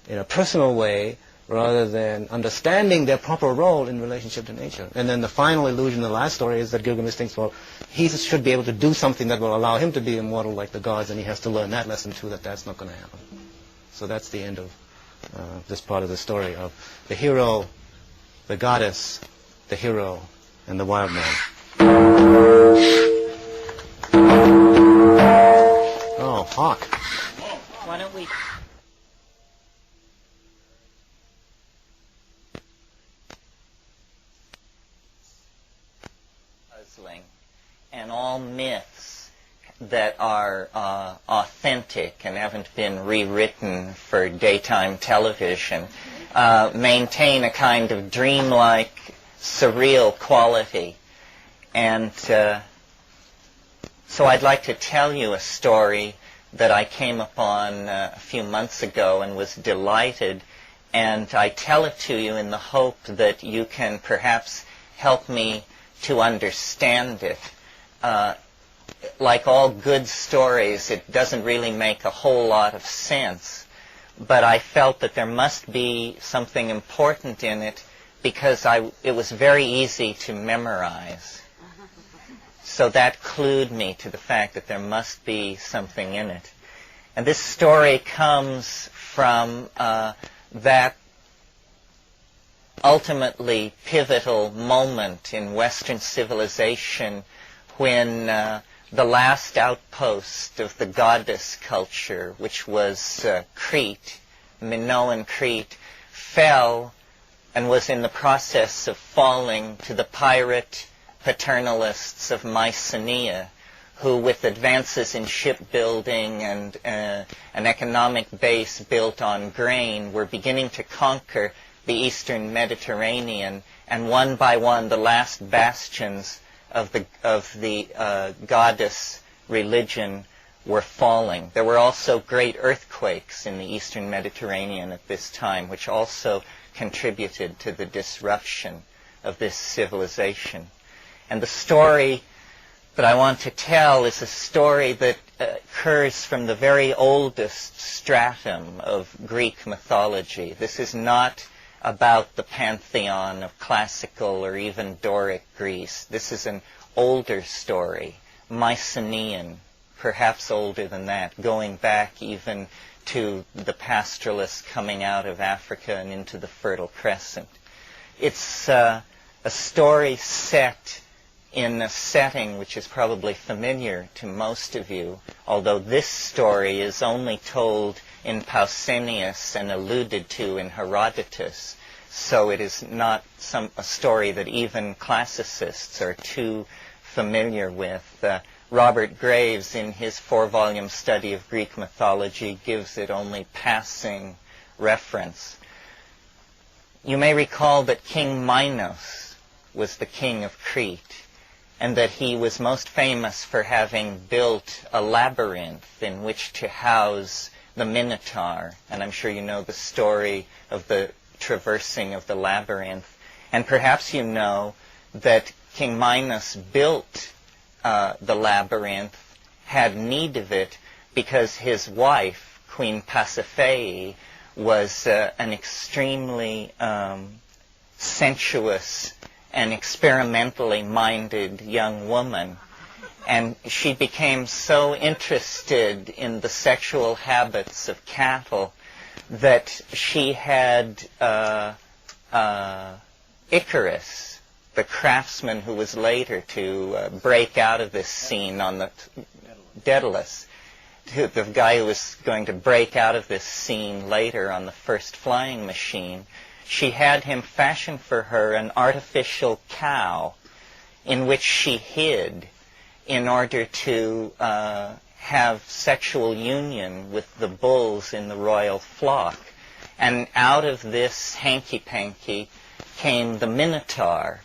in a personal way, rather than understanding their proper role in relationship to nature. And then the final illusion, the last story, is that Gilgamesh thinks, well, he should be able to do something that will allow him to be immortal like the gods, and he has to learn that lesson too, that that's not going to happen. So that's the end of this part of the story of the hero, the goddess, the hero, and the wild man. Oh, hawk. Why don't we... And all myths that are authentic and haven't been rewritten for daytime television maintain a kind of dreamlike, surreal quality. And so I'd like to tell you a story that I came upon a few months ago and was delighted. And I tell it to you in the hope that you can perhaps help me to understand it. Like all good stories, it doesn't really make a whole lot of sense, but I felt that there must be something important in it because it was very easy to memorize. So that clued me to the fact that there must be something in it. And this story comes from that ultimately pivotal moment in Western civilization when the last outpost of the goddess culture, which was Crete, Minoan Crete, fell and was in the process of falling to the pirate paternalists of Mycenae, who, with advances in shipbuilding and an economic base built on grain, were beginning to conquer the eastern Mediterranean, and one by one the last bastions of the goddess religion were falling. There were also great earthquakes in the eastern Mediterranean at this time, which also contributed to the disruption of this civilization. And the story that I want to tell is a story that occurs from the very oldest stratum of Greek mythology. This is not about the pantheon of classical or even Doric Greece. This is an older story, Mycenaean, perhaps older than that, going back even to the pastoralists coming out of Africa and into the Fertile Crescent. It's a story set in a setting which is probably familiar to most of you, although this story is only told in Pausanias and alluded to in Herodotus, so it is not a story that even classicists are too familiar with. Robert Graves, in his 4-volume study of Greek mythology, gives it only passing reference. You may recall that King Minos was the king of Crete, and that he was most famous for having built a labyrinth in which to house the Minotaur. And I'm sure you know the story of the traversing of the labyrinth. And perhaps you know that King Minos built the labyrinth, had need of it, because his wife, Queen Pasiphae, was an extremely sensuous and experimentally minded young woman. And she became so interested in the sexual habits of cattle that she had Icarus, the craftsman who was later to break out of this scene on the Daedalus, the guy who was going to break out of this scene later on the first flying machine, she had him fashion for her an artificial cow in which she hid in order to have sexual union with the bulls in the royal flock. And out of this hanky-panky came the Minotaur.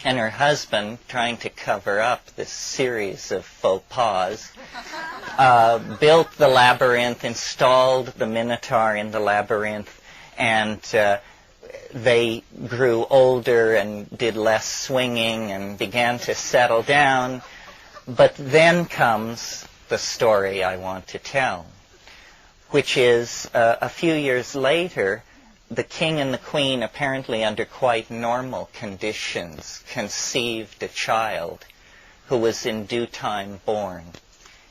And her husband, trying to cover up this series of faux pas, built the labyrinth, installed the Minotaur in the labyrinth, and they grew older and did less swinging and began to settle down. But then comes the story I want to tell, which is a few years later, the king and the queen, apparently under quite normal conditions, conceived a child who was in due time born.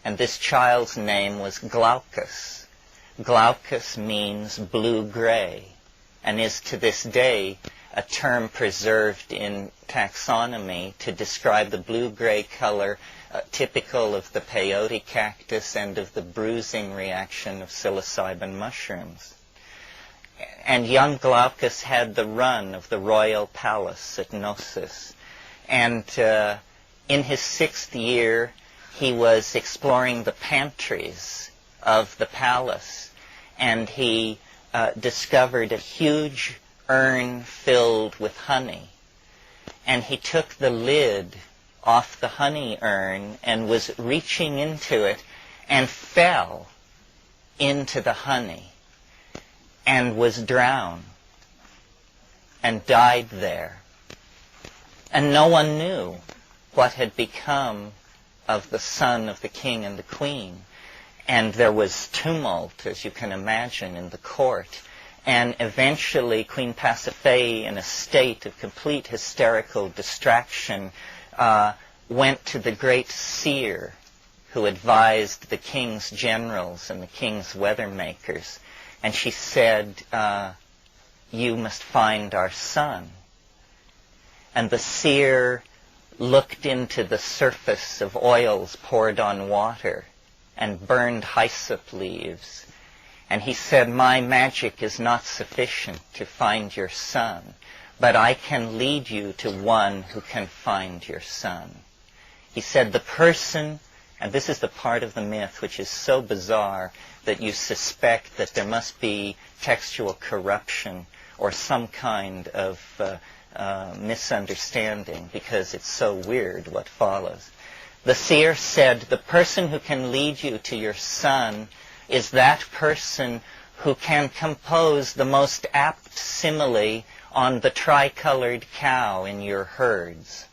And this child's name was Glaucus. Glaucus means blue-gray, and is to this day a term preserved in taxonomy to describe the blue-gray color typical of the peyote cactus and of the bruising reaction of psilocybin mushrooms. And young Glaucus had the run of the royal palace at Knossos. And in his 6th year, he was exploring the pantries of the palace. And he discovered a huge urn filled with honey. And he took the lid off the honey urn and was reaching into it and fell into the honey and was drowned and died there. And no one knew what had become of the son of the king and the queen. And there was tumult, as you can imagine, in the court. And eventually Queen Pasiphae, in a state of complete hysterical distraction, went to the great seer who advised the king's generals and the king's weather makers. And she said, you must find our son. And the seer looked into the surface of oils poured on water and burned hyssop leaves. And he said, my magic is not sufficient to find your son, but I can lead you to one who can find your son. He said, the person, and this is the part of the myth which is so bizarre that you suspect that there must be textual corruption or some kind of misunderstanding, because it's so weird what follows. The seer said, the person who can lead you to your son is that person who can compose the most apt simile on the tricolored cow in your herds.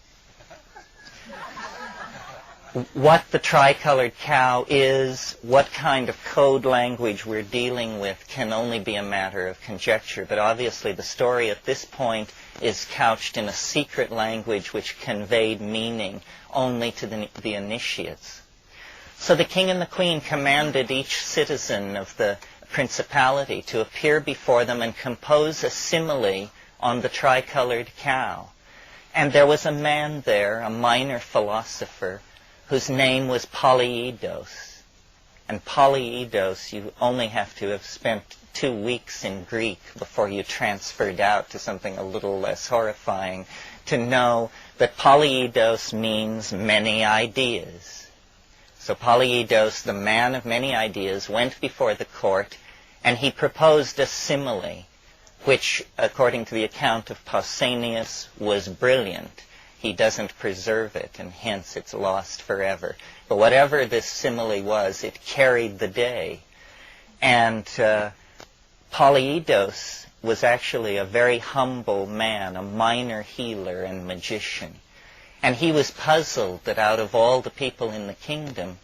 What the tricolored cow is, what kind of code language we're dealing with, can only be a matter of conjecture. But obviously the story at this point is couched in a secret language which conveyed meaning only to the initiates. So the king and the queen commanded each citizen of the principality to appear before them and compose a simile on the tricolored cow. And there was a man there, a minor philosopher, whose name was Polyeidos. And Polyeidos, you only have to have spent 2 weeks in Greek before you transferred out to something a little less horrifying to know that Polyeidos means many ideas. So Polyeidos, the man of many ideas, went before the court and he proposed a simile, which, according to the account of Pausanias, was brilliant. He doesn't preserve it, and hence it's lost forever. But whatever this simile was, it carried the day. And Polyeidos was actually a very humble man, a minor healer and magician. And he was puzzled that out of all the people in the kingdom,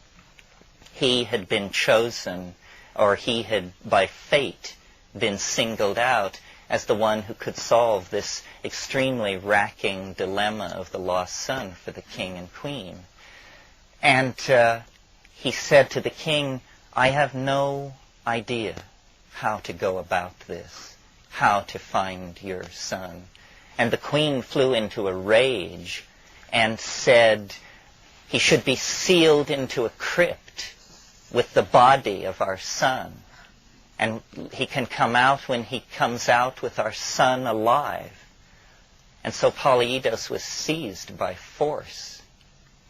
he had been chosen, or he had, by fate, been singled out as the one who could solve this extremely racking dilemma of the lost son for the king and queen. And he said to the king, I have no idea how to go about this, how to find your son. And the queen flew into a rage and said he should be sealed into a crypt with the body of our son. And he can come out when he comes out with our son alive. And so Polyidus was seized by force.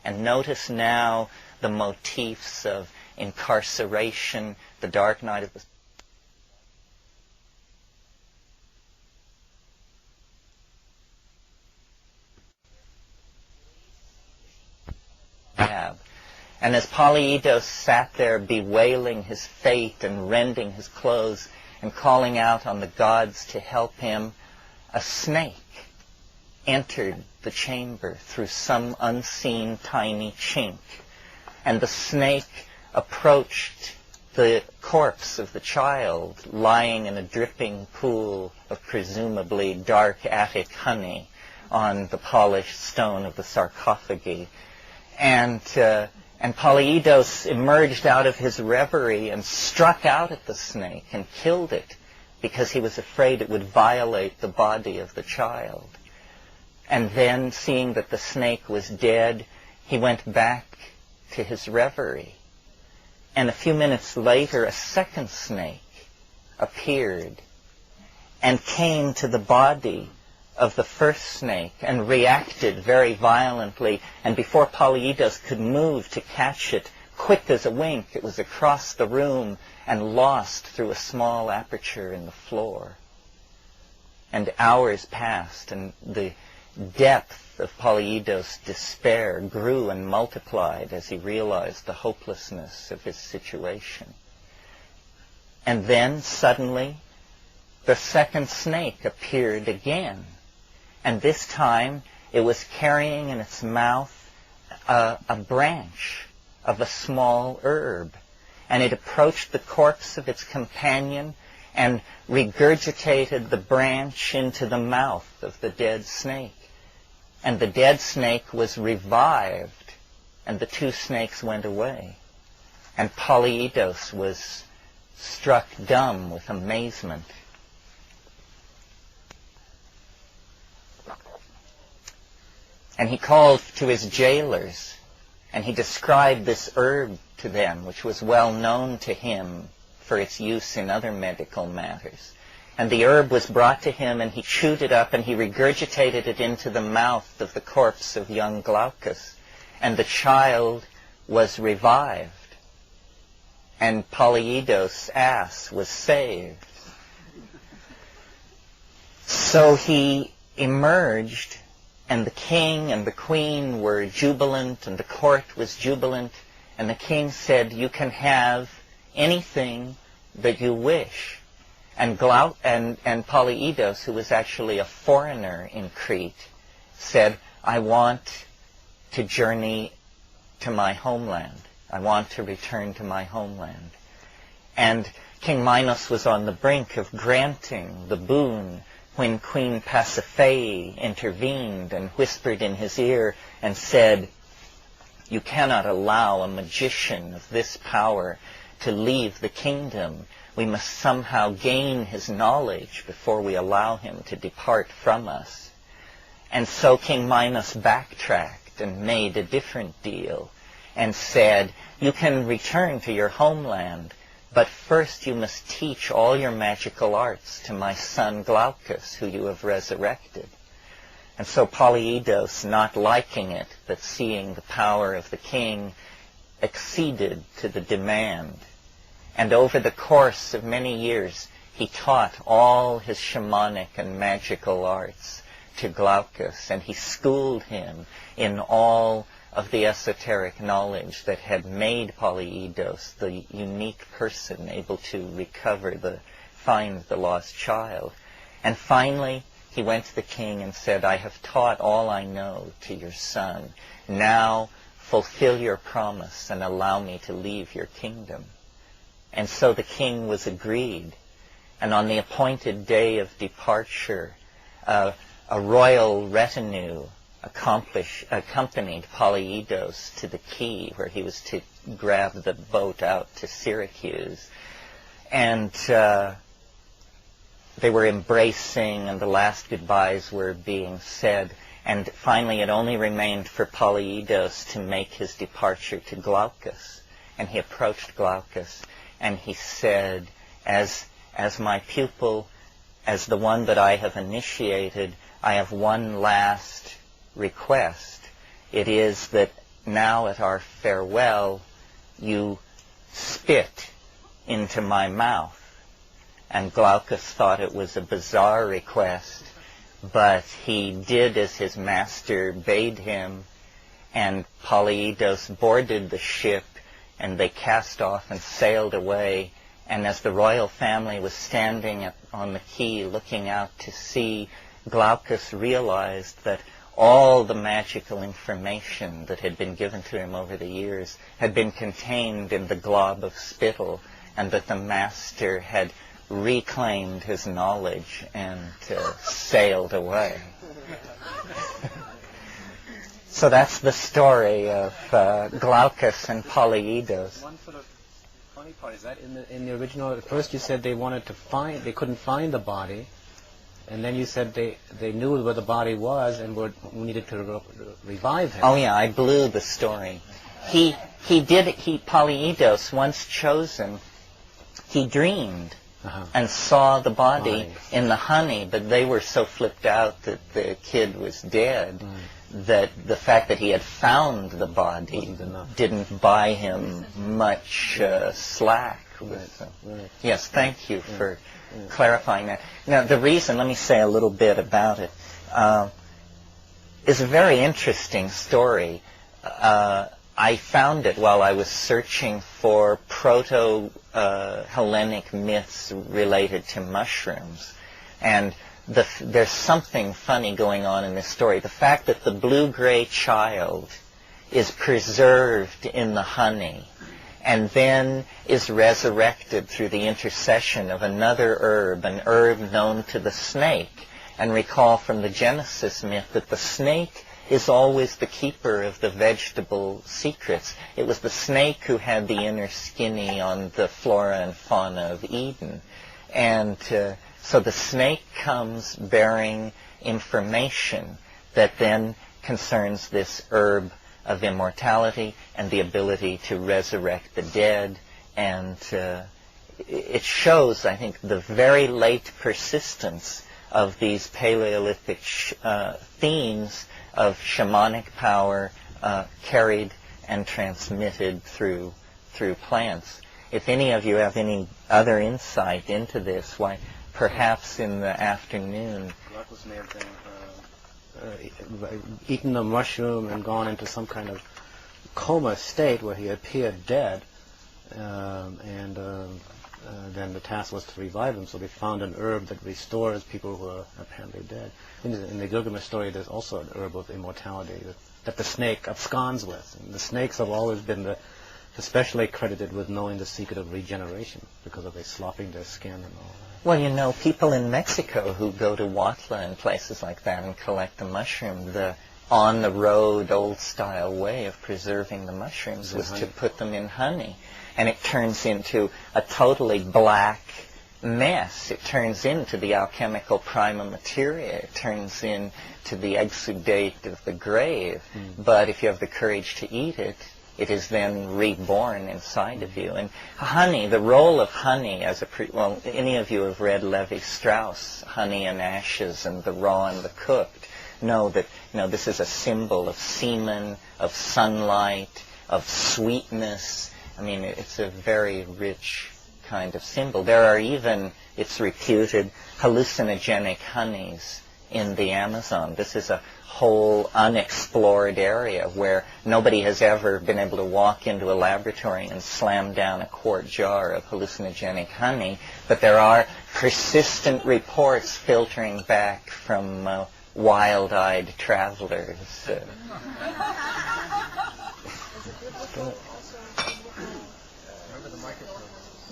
And notice now the motifs of incarceration, the dark night of the And as Polyidus sat there bewailing his fate and rending his clothes and calling out on the gods to help him, a snake entered the chamber through some unseen tiny chink. And the snake approached the corpse of the child lying in a dripping pool of presumably dark attic honey on the polished stone of the sarcophagi. And Polyidus emerged out of his reverie and struck out at the snake and killed it because he was afraid it would violate the body of the child. And then, seeing that the snake was dead, he went back to his reverie. And a few minutes later, a second snake appeared and came to the body of the first snake and reacted very violently, and before Polyidus could move to catch it, quick as a wink, it was across the room and lost through a small aperture in the floor. And hours passed, and the depth of Polyidus' despair grew and multiplied as he realized the hopelessness of his situation. And then, suddenly, the second snake appeared again. And this time, it was carrying in its mouth a branch of a small herb. And it approached the corpse of its companion and regurgitated the branch into the mouth of the dead snake. And the dead snake was revived, and the two snakes went away. And Polyidus was struck dumb with amazement. And he called to his jailers, and he described this herb to them, which was well known to him for its use in other medical matters. And the herb was brought to him, and he chewed it up, and he regurgitated it into the mouth of the corpse of young Glaucus. And the child was revived, and Polyidus' ass was saved. So he emerged, and the king and the queen were jubilant, and the court was jubilant, and the king said, "You can have anything that you wish." And Polyidus, who was actually a foreigner in Crete, said, "I want to journey to my homeland. I want to return to my homeland." And King Minos was on the brink of granting the boon when Queen Pasiphae intervened and whispered in his ear and said, "You cannot allow a magician of this power to leave the kingdom. We must somehow gain his knowledge before we allow him to depart from us." And so King Minos backtracked and made a different deal and said, "You can return to your homeland, but first you must teach all your magical arts to my son Glaucus, who you have resurrected." And so Polyidus, not liking it, but seeing the power of the king, acceded to the demand. And over the course of many years, he taught all his shamanic and magical arts to Glaucus, and he schooled him in all of the esoteric knowledge that had made Polyidus the unique person able to find the lost child. And finally, he went to the king and said, "I have taught all I know to your son. Now fulfill your promise and allow me to leave your kingdom." And so the king was agreed. And on the appointed day of departure, a royal retinue accompanied Polyidus to the quay where he was to grab the boat out to Syracuse. And they were embracing and the last goodbyes were being said. And finally it only remained for Polyidus to make his departure to Glaucus. And he approached Glaucus and he said, as my pupil, as the one that I have initiated, I have one last request. It is that now at our farewell, you spit into my mouth. And Glaucus thought it was a bizarre request, but he did as his master bade him, and Polyidus boarded the ship, and they cast off and sailed away. And as the royal family was standing on the quay looking out to sea, Glaucus realized that all the magical information that had been given to him over the years had been contained in the glob of spittle, and that the master had reclaimed his knowledge and sailed away. So that's the story of Glaucus and Polyidus. One sort of funny part is that in the original, at first you said they couldn't find the body, and then you said they knew where the body was and needed to revive him. Oh yeah, I blew the story. Polyidus, once chosen, he dreamed and saw the body in the honey, but they were so flipped out that the kid was dead that the fact that he had found the body didn't buy him much slack. Yes, thank you for clarifying that. Now, the reason, let me say a little bit about it, is a very interesting story. I found it while I was searching for proto-Hellenic myths related to mushrooms. And there's something funny going on in this story. The fact that the blue-gray child is preserved in the honey and then is resurrected through the intercession of another herb, an herb known to the snake. And recall from the Genesis myth that the snake is always the keeper of the vegetable secrets. It was the snake who had the inner skinny on the flora and fauna of Eden. And so the snake comes bearing information that then concerns this herb of immortality and the ability to resurrect the dead. And it shows, I think, the very late persistence of these Paleolithic themes of shamanic power carried and transmitted through plants. If any of you have any other insight into this, why, perhaps in the afternoon. Glaucus may have been eaten a mushroom and gone into some kind of coma state where he appeared dead, and then the task was to revive him. So they found an herb that restores people who are apparently dead. In the Gilgamesh story, there's also an herb of immortality that the snake absconds with. And the snakes have always been especially credited with knowing the secret of regeneration because of their slopping their skin and all that. Well, you know, people in Mexico who go to Huatla and places like that and collect the mushroom, the on-the-road, old-style way of preserving the mushrooms was to put them in honey. And it turns into a totally black mess. It turns into the alchemical prima materia. It turns into the exudate of the grave. But if you have the courage to eat it, it is then reborn inside of you. And honey, the role of honey as well, any of you have read Levi-Strauss, Honey and Ashes and the Raw and the Cooked, know that, this is a symbol of semen, of sunlight, of sweetness. I mean, it's a very rich kind of symbol. There are even, it's reputed, hallucinogenic honeys in the Amazon. This is a whole unexplored area where nobody has ever been able to walk into a laboratory and slam down a quart jar of hallucinogenic honey, but there are persistent reports filtering back from wild-eyed travelers.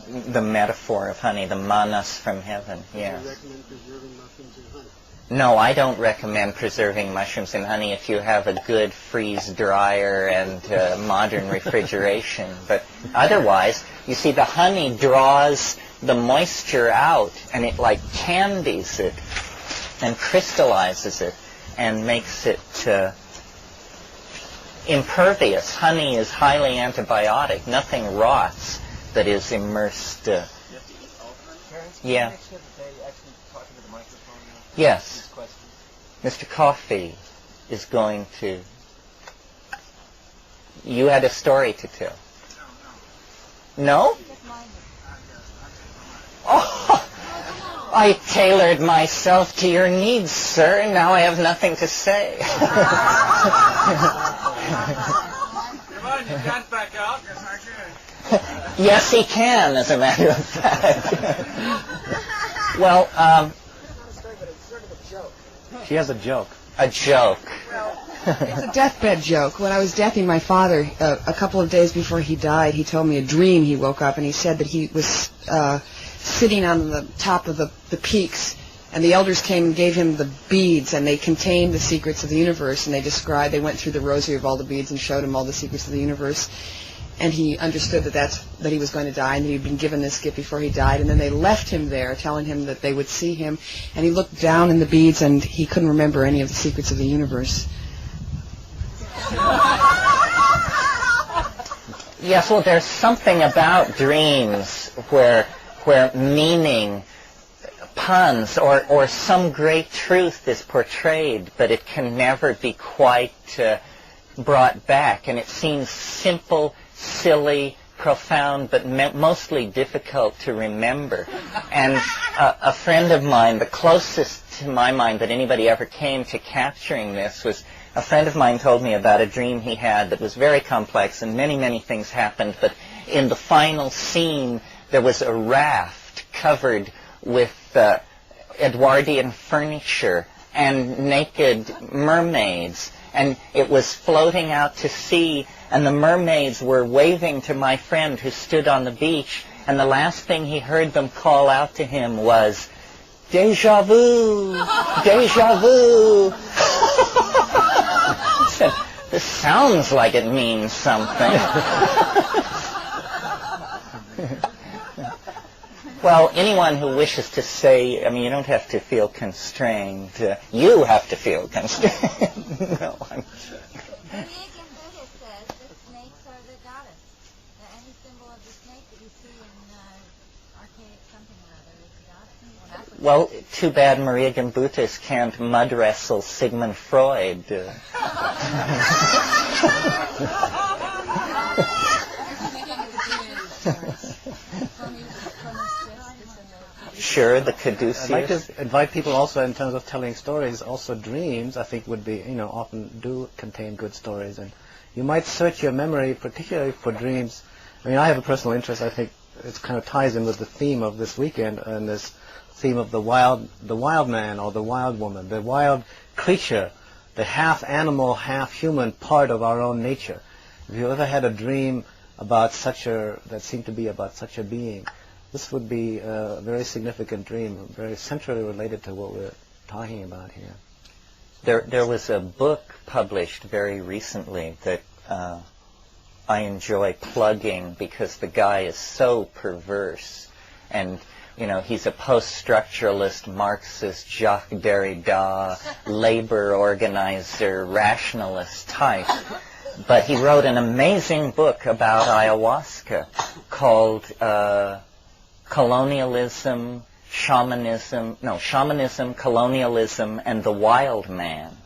The metaphor of honey, the manas from heaven, yes. Do you recommend preserving mushrooms in honey? No, I don't recommend preserving mushrooms in honey if you have a good freeze dryer and modern refrigeration. But otherwise, you see, the honey draws the moisture out, and it like candies it and crystallizes it and makes it impervious. Honey is highly antibiotic. Nothing rots that is immersed. Yeah. Yes. Mr. Coffey is going to... You had a story to tell. No? Oh, I tailored myself to your needs, sir, and now I have nothing to say. Come on, you can't back out. Yes, he can, as a matter of fact. Well, She has a joke. a joke. It's a deathbed joke. When I was deathing my father, a couple of days before he died, he told me a dream. He woke up and he said that he was sitting on the top of the peaks, and the elders came and gave him the beads, and they contained the secrets of the universe, and they went through the rosary of all the beads and showed him all the secrets of the universe. And he understood that he was going to die, and that he'd been given this gift before he died. And then they left him there, telling him that they would see him. And he looked down in the beads, and he couldn't remember any of the secrets of the universe. Yes, well, there's something about dreams where meaning, puns, or some great truth is portrayed, but it can never be quite brought back. And it seems simple, silly, profound, but mostly difficult to remember. And a friend of mine, the closest to my mind that anybody ever came to capturing this, was a friend of mine told me about a dream he had that was very complex, and many, many things happened, but in the final scene there was a raft covered with Edwardian furniture and naked mermaids, and it was floating out to sea, and the mermaids were waving to my friend who stood on the beach, and the last thing he heard them call out to him was, "Deja vu! Deja vu!" He said, "This sounds like it means something." Well, anyone who wishes to say, I mean, you don't have to feel constrained. You have to feel constrained. No, I'm sure. Well, too bad Maria Gimbutas can't mud wrestle Sigmund Freud. Sure, the caduceus. I'd like to invite people also, in terms of telling stories, also dreams, I think, would be, often do contain good stories. And you might search your memory, particularly for dreams. I mean, I have a personal interest. I think it kind of ties in with the theme of this weekend, and this theme of the wild man or the wild woman, the wild creature, the half animal, half human part of our own nature. If you ever had a dream about that seemed to be about such a being, this would be a very significant dream, very centrally related to what we're talking about here. There was a book published very recently that I enjoy plugging because the guy is so perverse, and he's a post-structuralist, Marxist, Jacques Derrida, labor organizer, rationalist type. But he wrote an amazing book about ayahuasca called Shamanism, Colonialism, and the Wild Man.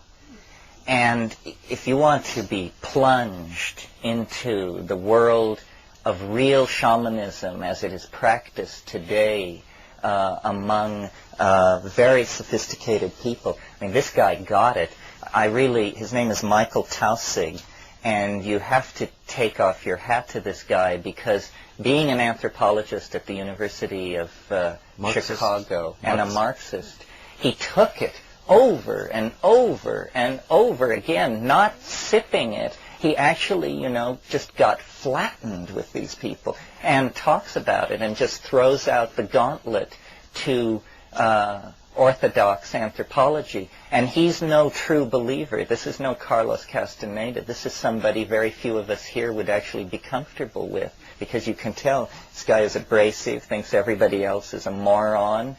And if you want to be plunged into the world of real shamanism as it is practiced today among very sophisticated people, I mean, this guy got it. His name is Michael Tausig, and you have to take off your hat to this guy because being an anthropologist at the University of Chicago and a Marxist, he took it over and over and over again, not sipping it. He actually, just got flattened with these people and talks about it and just throws out the gauntlet to orthodox anthropology, and he's no true believer. This is no Carlos Castaneda. This is somebody very few of us here would actually be comfortable with, because you can tell this guy is abrasive, thinks everybody else is a moron,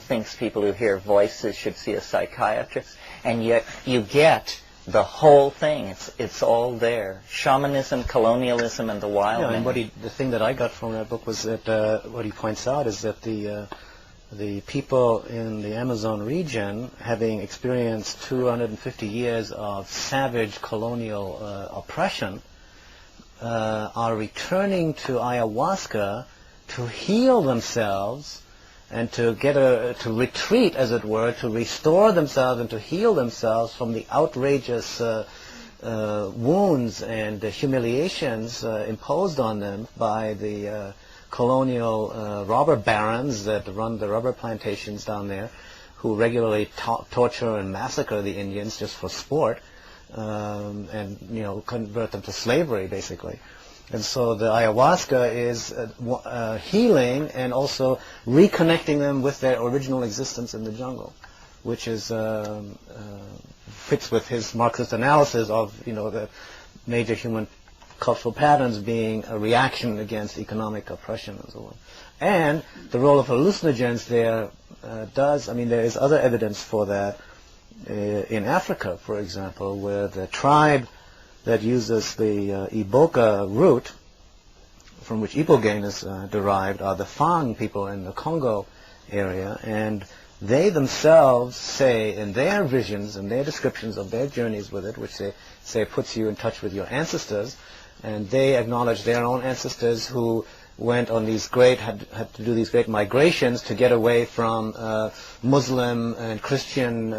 thinks people who hear voices should see a psychiatrist, and yet you get the whole thing. It's all there. Shamanism, colonialism, and the wild man. And the thing that I got from that book was that what he points out is that the people in the Amazon region, having experienced 250 years of savage colonial oppression, are returning to ayahuasca to heal themselves and to to retreat, as it were, to restore themselves and to heal themselves from the outrageous wounds and humiliations imposed on them by the colonial robber barons that run the rubber plantations down there, who regularly torture and massacre the Indians just for sport, and convert them to slavery, basically. And so the ayahuasca is healing and also reconnecting them with their original existence in the jungle, which is fits with his Marxist analysis of the major human cultural patterns being a reaction against economic oppression and so on. And the role of hallucinogens there there is other evidence for that in Africa, for example, where the tribe that uses the Iboga root, from which ibogaine is derived, are the Fang people in the Congo area, and they themselves say in their visions and their descriptions of their journeys with it, which they say puts you in touch with your ancestors, and they acknowledge their own ancestors who went on these had to do these great migrations to get away from Muslim and Christian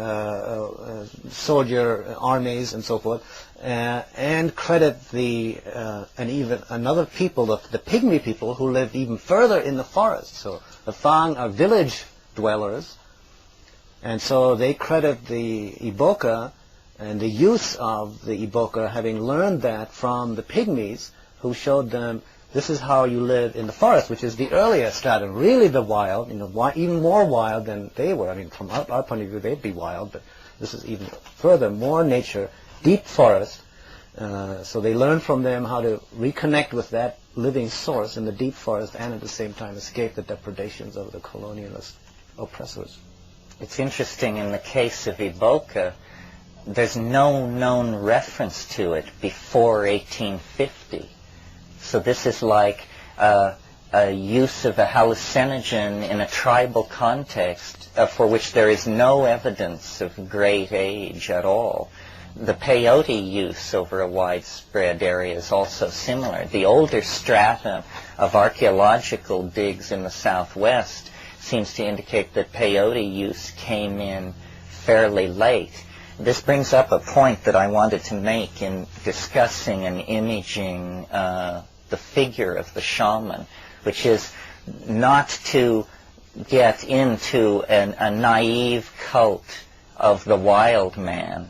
soldier armies and so forth, and credit and even another people, the pygmy people, who lived even further in the forest. So the Fang are village dwellers, and so they credit the Iboga and the use of the Iboga, having learned that from the pygmies, who showed them this is how you live in the forest, which is the earlier stratum, really the wild, even more wild than they were. I mean, from our point of view, they'd be wild, but this is even further, more nature, deep forest. So they learn from them how to reconnect with that living source in the deep forest, and at the same time escape the depredations of the colonialist oppressors. It's interesting, in the case of Iboga, there's no known reference to it before 1850. So this is like a use of a hallucinogen in a tribal context for which there is no evidence of great age at all. The peyote use over a widespread area is also similar. The older strata of archaeological digs in the southwest seems to indicate that peyote use came in fairly late. This brings up a point that I wanted to make in discussing and imaging the figure of the shaman, which is not to get into a naive cult of the wild man.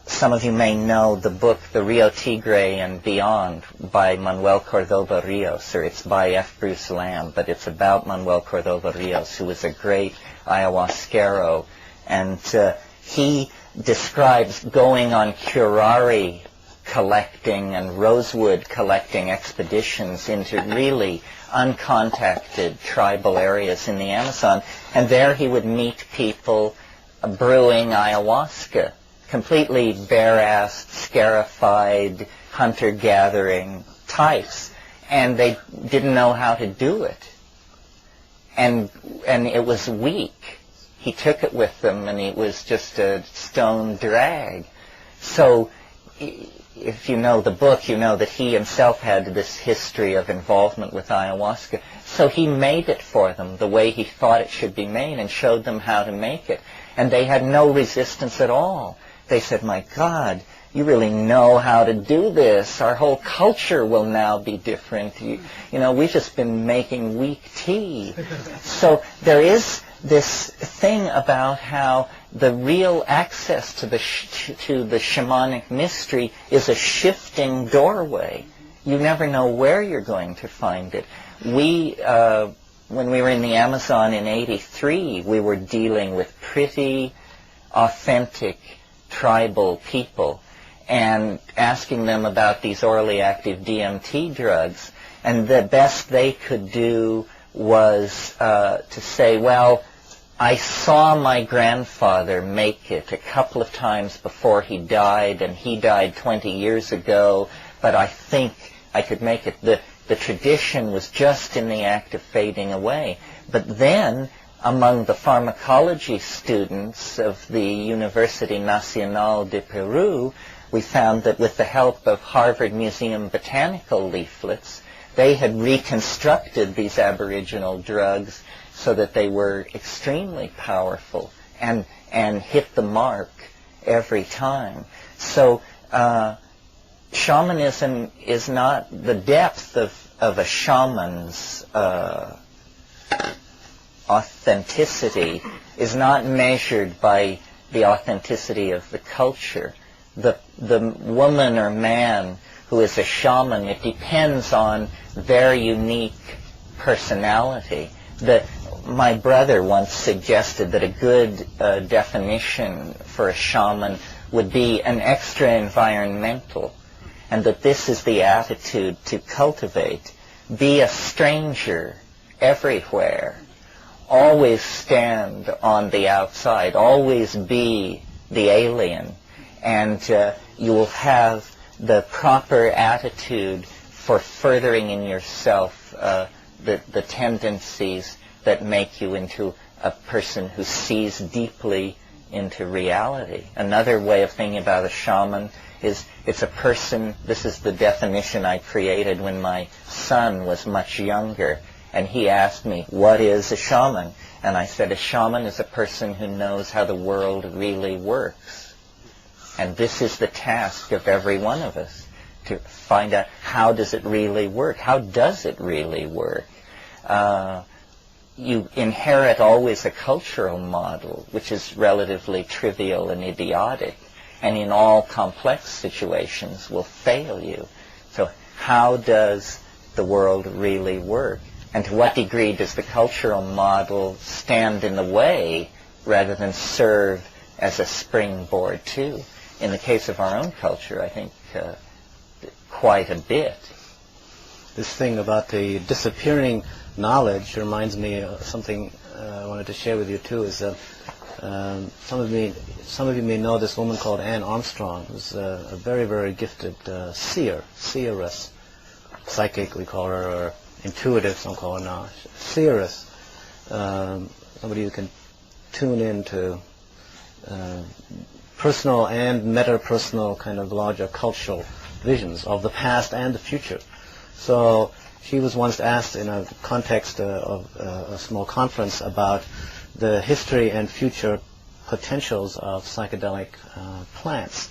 Some of you may know the book The Rio Tigre and Beyond by Manuel Cordova Rios, or it's by F. Bruce Lamb, but it's about Manuel Cordova Rios, who was a great ayahuasquero, and he describes going on curare collecting and rosewood collecting expeditions into really uncontacted tribal areas in the Amazon, and there he would meet people brewing ayahuasca, completely bare-assed, scarified, hunter-gathering types, and they didn't know how to do it, and it was weak. He took it with them, and it was just a stone drag. So if you know the book, you know that he himself had this history of involvement with ayahuasca. So he made it for them the way he thought it should be made and showed them how to make it. And they had no resistance at all. They said, my God, you really know how to do this. Our whole culture will now be different. We've just been making weak tea. So there is this thing about how the real access to the shamanic mystery is a shifting doorway. You never know where you're going to find it. We when we were in the Amazon in '83, we were dealing with pretty authentic tribal people and asking them about these orally active DMT drugs. And the best they could do was to say, well, I saw my grandfather make it a couple of times before he died, and he died 20 years ago, but I think I could make it. The tradition was just in the act of fading away. But then, among the pharmacology students of the Université Nacional de Peru, we found that with the help of Harvard Museum botanical leaflets, they had reconstructed these Aboriginal drugs so that they were extremely powerful and hit the mark every time. So shamanism is not the depth of a shaman's authenticity is not measured by the authenticity of the culture. The woman or man who is a shaman, it depends on their unique personality. My brother once suggested that a good definition for a shaman would be an extra-environmental, and that this is the attitude to cultivate. Be a stranger everywhere. Always stand on the outside. Always be the alien. And you will have the proper attitude for furthering in yourself the tendencies that make you into a person who sees deeply into reality. Another way of thinking about a shaman is it's a person, this is the definition I created when my son was much younger, and he asked me, what is a shaman? And I said, a shaman is a person who knows how the world really works. And this is the task of every one of us, to find out how does it really work? How does it really work? You inherit always a cultural model, which is relatively trivial and idiotic, and in all complex situations will fail you. So how does the world really work? And to what degree does the cultural model stand in the way rather than serve as a springboard too? In the case of our own culture, I think quite a bit. This thing about the disappearing knowledge reminds me of something I wanted to share with you too. Is that some of you may know this woman called Anne Armstrong, who's a very, very gifted seeress, psychic we call her, or intuitive some call her now, seeress. Somebody who can tune into personal and meta-personal kind of larger cultural visions of the past and the future. So she was once asked in a context of a small conference about the history and future potentials of psychedelic plants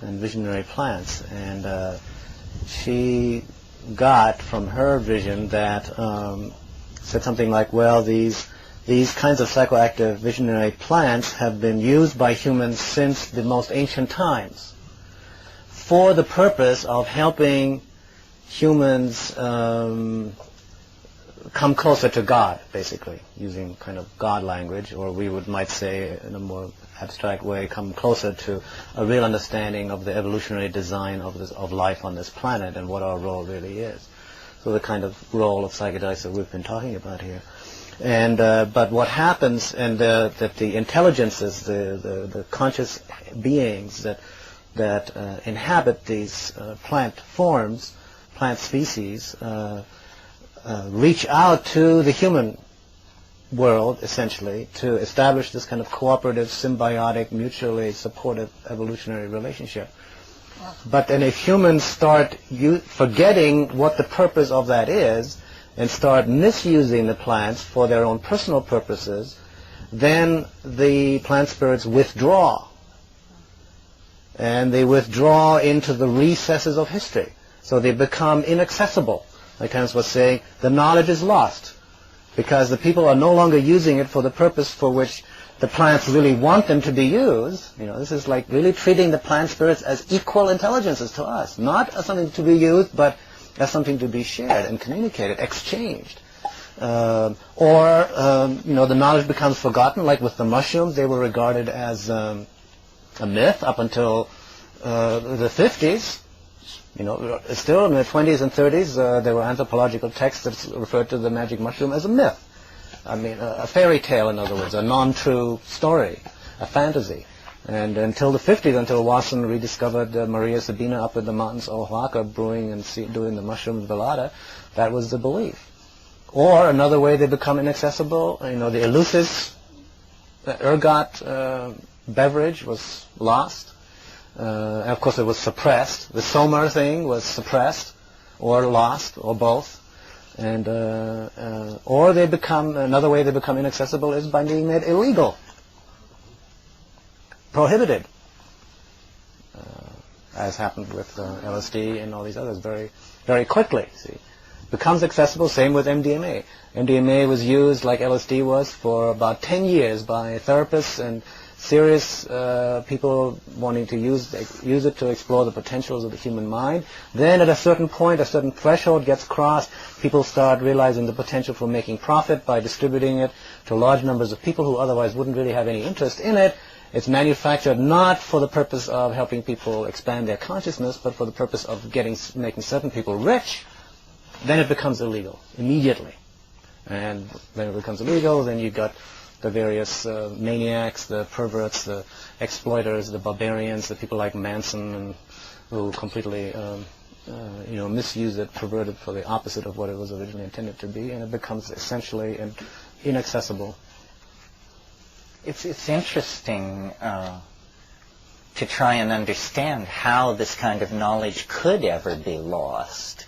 and visionary plants. And she got from her vision that said something like, well, these kinds of psychoactive visionary plants have been used by humans since the most ancient times for the purpose of helping humans come closer to God, basically, using kind of God language, or we might say in a more abstract way, come closer to a real understanding of the evolutionary design of life on this planet and what our role really is. So the kind of role of psychedelics that we've been talking about here. And but what happens, and that the intelligences, the conscious beings that inhabit these plant forms, plant species, reach out to the human world, essentially, to establish this kind of cooperative, symbiotic, mutually supportive evolutionary relationship. But then if humans start forgetting what the purpose of that is, and start misusing the plants for their own personal purposes, then the plant spirits withdraw. And they withdraw into the recesses of history. So they become inaccessible. Like Terence was saying, the knowledge is lost because the people are no longer using it for the purpose for which the plants really want them to be used. You know, this is like really treating the plant spirits as equal intelligences to us, not as something to be used, but as something to be shared and communicated, exchanged. The knowledge becomes forgotten, like with the mushrooms. They were regarded as a myth up until the 50s. Still in the 20s and 30s, there were anthropological texts that referred to the magic mushroom as a myth. I mean, a fairy tale, in other words, a non-true story, a fantasy. And until the 50s, until Wasson rediscovered Maria Sabina up in the mountains of Oaxaca, brewing and doing the mushrooms velada, that was the belief. Or another way they become inaccessible, the Eleusis, ergot beverage was lost. And of course, it was suppressed. The Somar thing was suppressed, or lost, or both. And or they become another way they become inaccessible is by being made illegal, prohibited, as happened with LSD and all these others very, very quickly. See, becomes accessible. Same with MDMA. MDMA was used like LSD was for about 10 years by therapists and serious people wanting to use it to explore the potentials of the human mind. Then at a certain point, a certain threshold gets crossed, people start realizing the potential for making profit by distributing it to large numbers of people who otherwise wouldn't really have any interest in it. It's manufactured not for the purpose of helping people expand their consciousness, but for the purpose of making certain people rich. Then it becomes illegal immediately. And when it becomes illegal, then you've got the various maniacs, the perverts, the exploiters, the barbarians, the people like Manson, and who completely misuse it, pervert it for the opposite of what it was originally intended to be, and it becomes essentially inaccessible. It's interesting to try and understand how this kind of knowledge could ever be lost.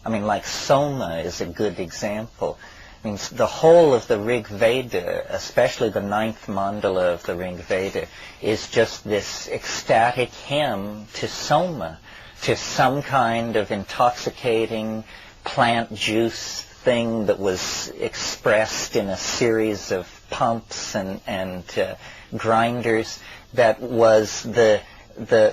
I mean, like Soma is a good example. I mean, the whole of the Rig Veda, especially the 9th mandala of the Rig Veda, is just this ecstatic hymn to Soma, to some kind of intoxicating plant juice thing that was expressed in a series of pumps and grinders, that was the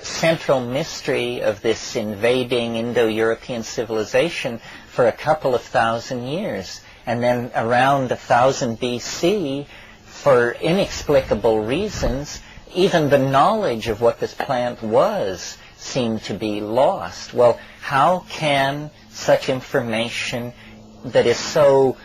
central mystery of this invading Indo-European civilization for a couple of thousand years. And then around 1000 BC, for inexplicable reasons, even the knowledge of what this plant was seemed to be lost. Well, how can such information that is so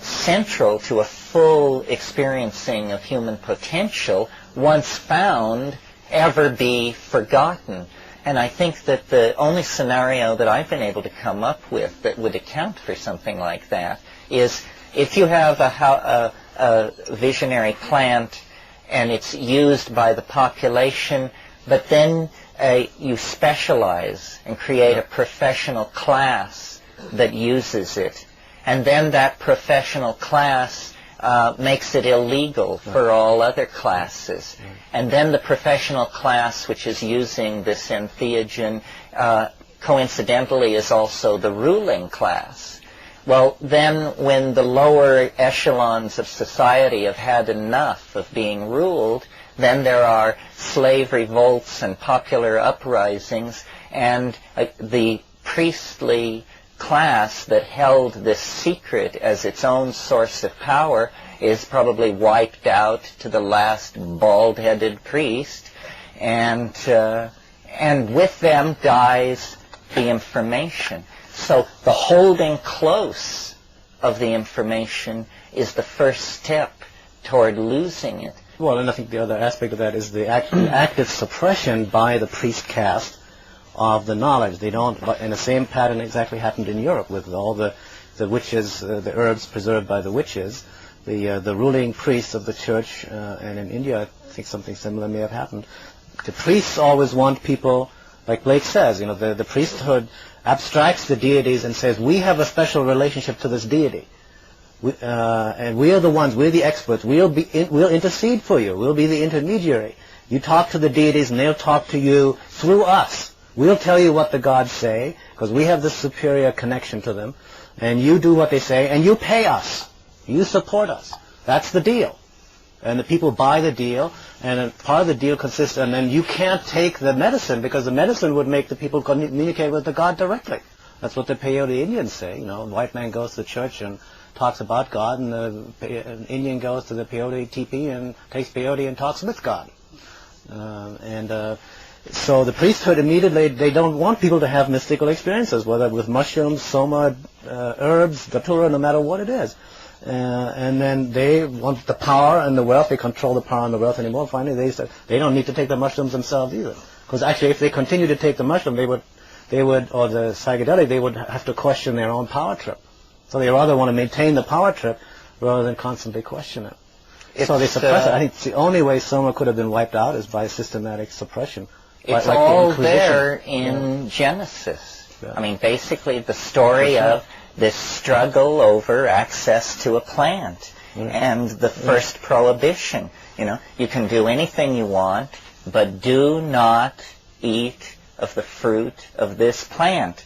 central to a full experiencing of human potential, once found, ever be forgotten? And I think that the only scenario that I've been able to come up with that would account for something like that is if you have a visionary plant and it's used by the population, but then you specialize and create a professional class that uses it, and then that professional class makes it illegal for all other classes. And then the professional class which is using this entheogen coincidentally is also the ruling class. Well, then when the lower echelons of society have had enough of being ruled, then there are slave revolts and popular uprisings, and the priestly class that held this secret as its own source of power is probably wiped out to the last bald-headed priest, and with them dies the information. So the holding close of the information is the first step toward losing it. Well, and I think the other aspect of that is the active suppression by the priest caste of the knowledge. They don't, and the same pattern exactly happened in Europe with all the witches, the herbs preserved by the witches. The ruling priests of the church, and in India I think something similar may have happened. The priests always want people, like Blake says, the priesthood abstracts the deities and says, we have a special relationship to this deity. And we are the ones, we're the experts, we'll intercede for you, we'll be the intermediary. You talk to the deities and they'll talk to you through us. We'll tell you what the gods say, because we have this superior connection to them, and you do what they say, and you pay us. You support us. That's the deal. And the people buy the deal, and part of the deal consists, and then you can't take the medicine, because the medicine would make the people communicate with the god directly. That's what the peyote Indians say. You know, the white man goes to the church and talks about God, and an Indian goes to the peyote teepee and takes peyote and talks with God. So the priesthood immediately, they don't want people to have mystical experiences, whether with mushrooms, soma, herbs, datura, no matter what it is. And then they want the power and the wealth. They control the power and the wealth anymore. Finally, they said they don't need to take the mushrooms themselves either. Because actually, if they continue to take the mushroom, they would, or the psychedelic, they would have to question their own power trip. So they rather want to maintain the power trip rather than constantly question it. So they suppress it. I think the only way soma could have been wiped out is by systematic suppression. It's like all the there in Genesis. I mean, basically the story of this struggle over access to a plant and the first prohibition. You know, you can do anything you want, but do not eat of the fruit of this plant.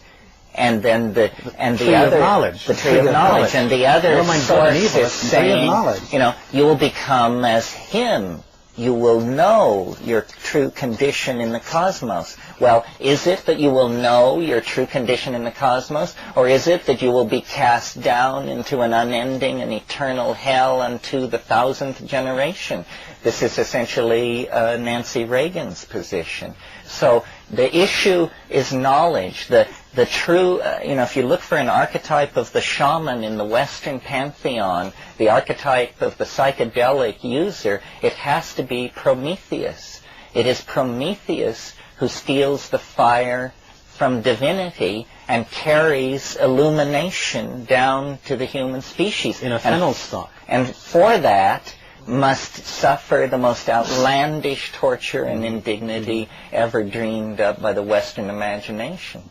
And then the tree of knowledge. The tree of knowledge. And the other source is saying, you know, you will become as him. You will know your true condition in the cosmos. Well, is it that you will know your true condition in the cosmos, or is it that you will be cast down into an unending and eternal hell unto the 1000th generation? This is essentially Nancy Reagan's position. So the issue is knowledge. The true, you know, if you look for an archetype of the shaman in the Western pantheon, the archetype of the psychedelic user, it has to be Prometheus. It is Prometheus who steals the fire from divinity and carries illumination down to the human species. In a fennel stalk. And for that, must suffer the most outlandish torture and indignity ever dreamed up by the Western imagination.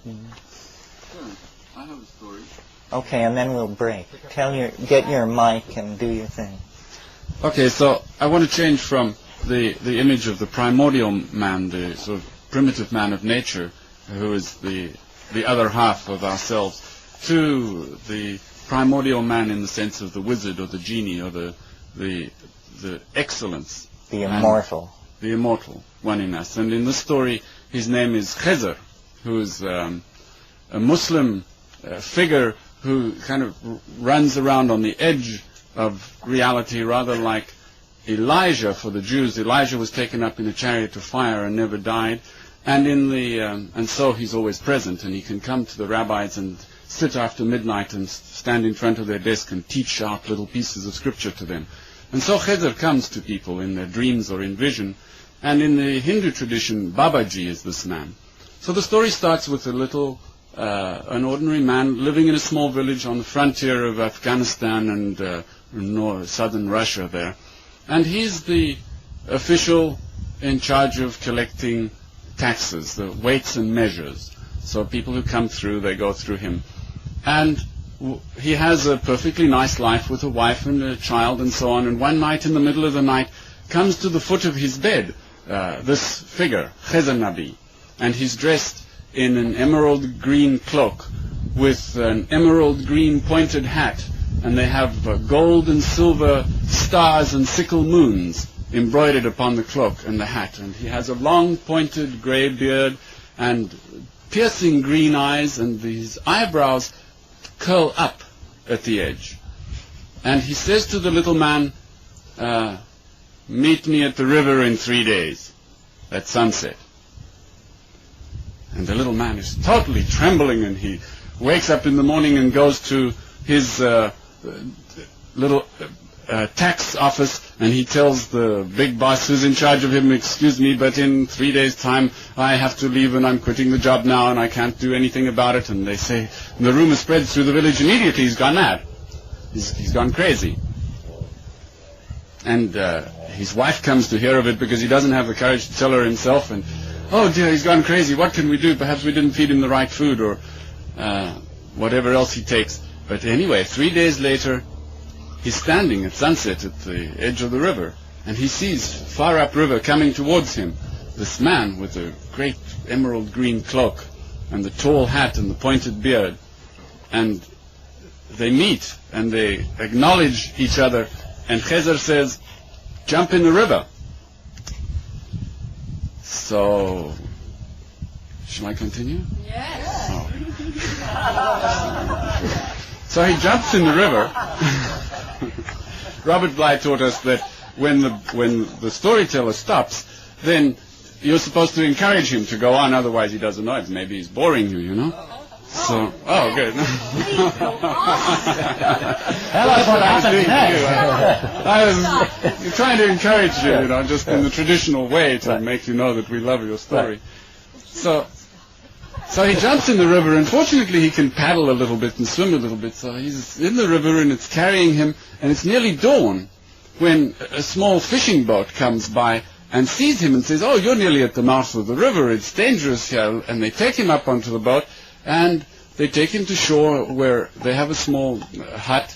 I have a story. Okay, and then we'll break. Get your mic and do your thing. Okay, so I want to change from the image of the primordial man, the sort of primitive man of nature, who is the other half of ourselves, to the primordial man in the sense of the wizard or the genie or the excellence. The immortal. The immortal one in us. And in this story, his name is Khizr, who is a Muslim figure who kind of runs around on the edge of reality, rather like Elijah for the Jews. Elijah was taken up in a chariot of fire and never died. And and so he's always present, and he can come to the rabbis and sit after midnight and stand in front of their desk and teach sharp little pieces of scripture to them. And so Khizr comes to people in their dreams or in vision, and in the Hindu tradition, Babaji is this man. So the story starts with an ordinary man living in a small village on the frontier of Afghanistan and southern Russia there. And he's the official in charge of collecting taxes, the weights and measures. So people who come through, they go through him. And he has a perfectly nice life with a wife and a child and so on. And one night, in the middle of the night, comes to the foot of his bed this figure, Khizr Nabi. And he's dressed in an emerald green cloak with an emerald green pointed hat. And they have gold and silver stars and sickle moons embroidered upon the cloak and the hat. And he has a long pointed grey beard and piercing green eyes, and his eyebrows curl up at the edge. And he says to the little man, meet me at the river in 3 days at sunset. And the little man is totally trembling, and he wakes up in the morning and goes to his little tax office, and he tells the big boss who's in charge of him, excuse me, but in 3 days' time I have to leave and I'm quitting the job now and I can't do anything about it. And they say, and the rumor spreads through the village immediately, he's gone mad. He's gone crazy. And his wife comes to hear of it because he doesn't have the courage to tell her himself, and, oh dear, he's gone crazy, what can we do? Perhaps we didn't feed him the right food, or whatever else he takes. But anyway, 3 days later, he's standing at sunset at the edge of the river, and he sees far upriver coming towards him this man with a great emerald green cloak and the tall hat and the pointed beard. And they meet and they acknowledge each other, and Khizr says, jump in the river. So, shall I continue? Yes. Oh. So he jumps in the river. Robert Bly taught us that when the storyteller stops, then you're supposed to encourage him to go on, otherwise he doesn't know it. Maybe he's boring you, you know? So, oh, good. Tell us what happened next. I was trying to encourage you, you know, just in the traditional way to make you know that we love your story. So he jumps in the river, and fortunately he can paddle a little bit and swim a little bit, so he's in the river and it's carrying him, and it's nearly dawn when a small fishing boat comes by and sees him and says, "Oh, you're nearly at the mouth of the river, it's dangerous here," and they take him up onto the boat, and they take him to shore where they have a small hut,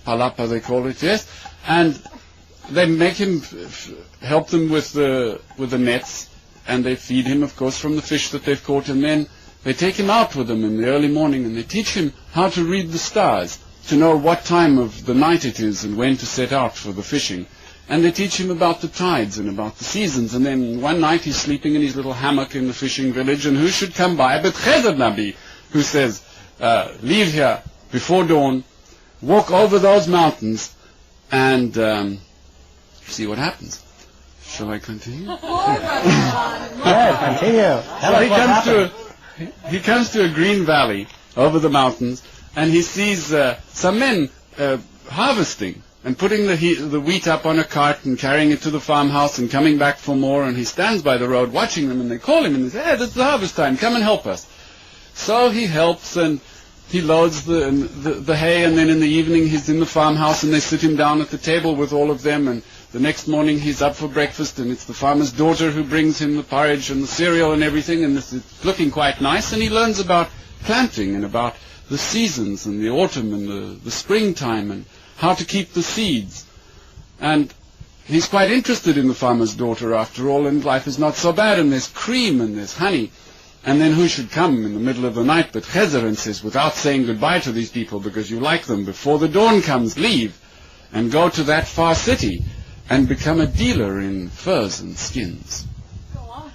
palapa they call it, yes, and they make him help them with the nets, and they feed him, of course, from the fish that they've caught, and then they take him out with them in the early morning, and they teach him how to read the stars, to know what time of the night it is and when to set out for the fishing. And they teach him about the tides and about the seasons. And then one night he's sleeping in his little hammock in the fishing village, and who should come by but Chezer Nabi, who says, leave here before dawn, walk over those mountains, and see what happens. Shall I continue? Yes, continue. He comes to a green valley over the mountains, and he sees some men harvesting and putting the wheat up on a cart and carrying it to the farmhouse and coming back for more, and he stands by the road watching them, and they call him and they say, "Hey, it's the harvest time, come and help us." So he helps, and he loads the hay, and then in the evening he's in the farmhouse, and they sit him down at the table with all of them, and the next morning he's up for breakfast, and it's the farmer's daughter who brings him the porridge and the cereal and everything, and it's looking quite nice, and he learns about planting and about the seasons and the autumn and the springtime and how to keep the seeds. And he's quite interested in the farmer's daughter after all, and life is not so bad, and there's cream and there's honey. And then who should come in the middle of the night but Chezer, and says, without saying goodbye to these people because you like them, before the dawn comes, leave and go to that far city and become a dealer in furs and skins. Go on.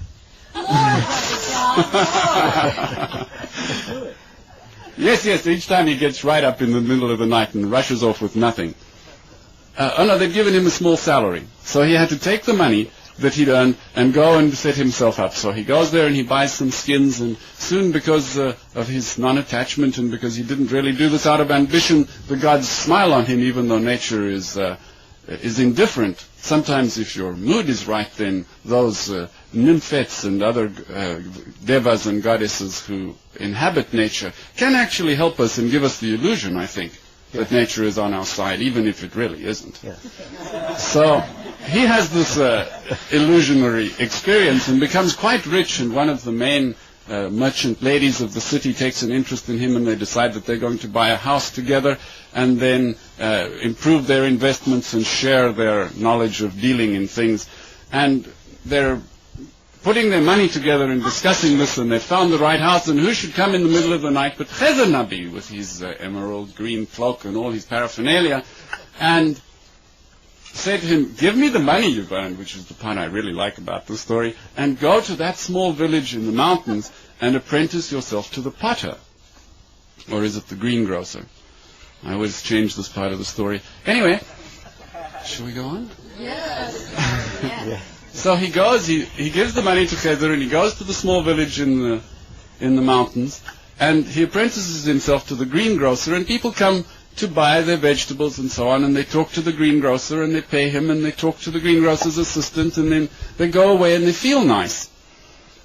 Yes, each time he gets right up in the middle of the night and rushes off with nothing. Oh no, they'd given him a small salary, so he had to take the money that he'd earned and go and set himself up. So he goes there and he buys some skins, and soon, because of his non-attachment and because he didn't really do this out of ambition, the gods smile on him, even though nature is indifferent. Sometimes if your mood is right, then those nymphets and other devas and goddesses who inhabit nature can actually help us and give us the illusion, I think, that nature is on our side, even if it really isn't. Yes. So he has this illusionary experience and becomes quite rich, and one of the main merchant ladies of the city takes an interest in him, and they decide that they're going to buy a house together and then improve their investments and share their knowledge of dealing in things. And they're putting their money together and discussing this, and they found the right house, and who should come in the middle of the night but Chezer Nabi with his emerald green cloak and all his paraphernalia, and said to him, "Give me the money you've earned," which is the part I really like about the story, "and go to that small village in the mountains and apprentice yourself to the potter." Or is it the greengrocer? I always change this part of the story. Anyway, shall we go on? Yes. Yeah. So he goes, he gives the money to Chezer, and he goes to the small village in the mountains, and he apprentices himself to the greengrocer, and people come to buy their vegetables and so on, and they talk to the greengrocer, and they pay him, and they talk to the greengrocer's assistant, and then they go away and they feel nice.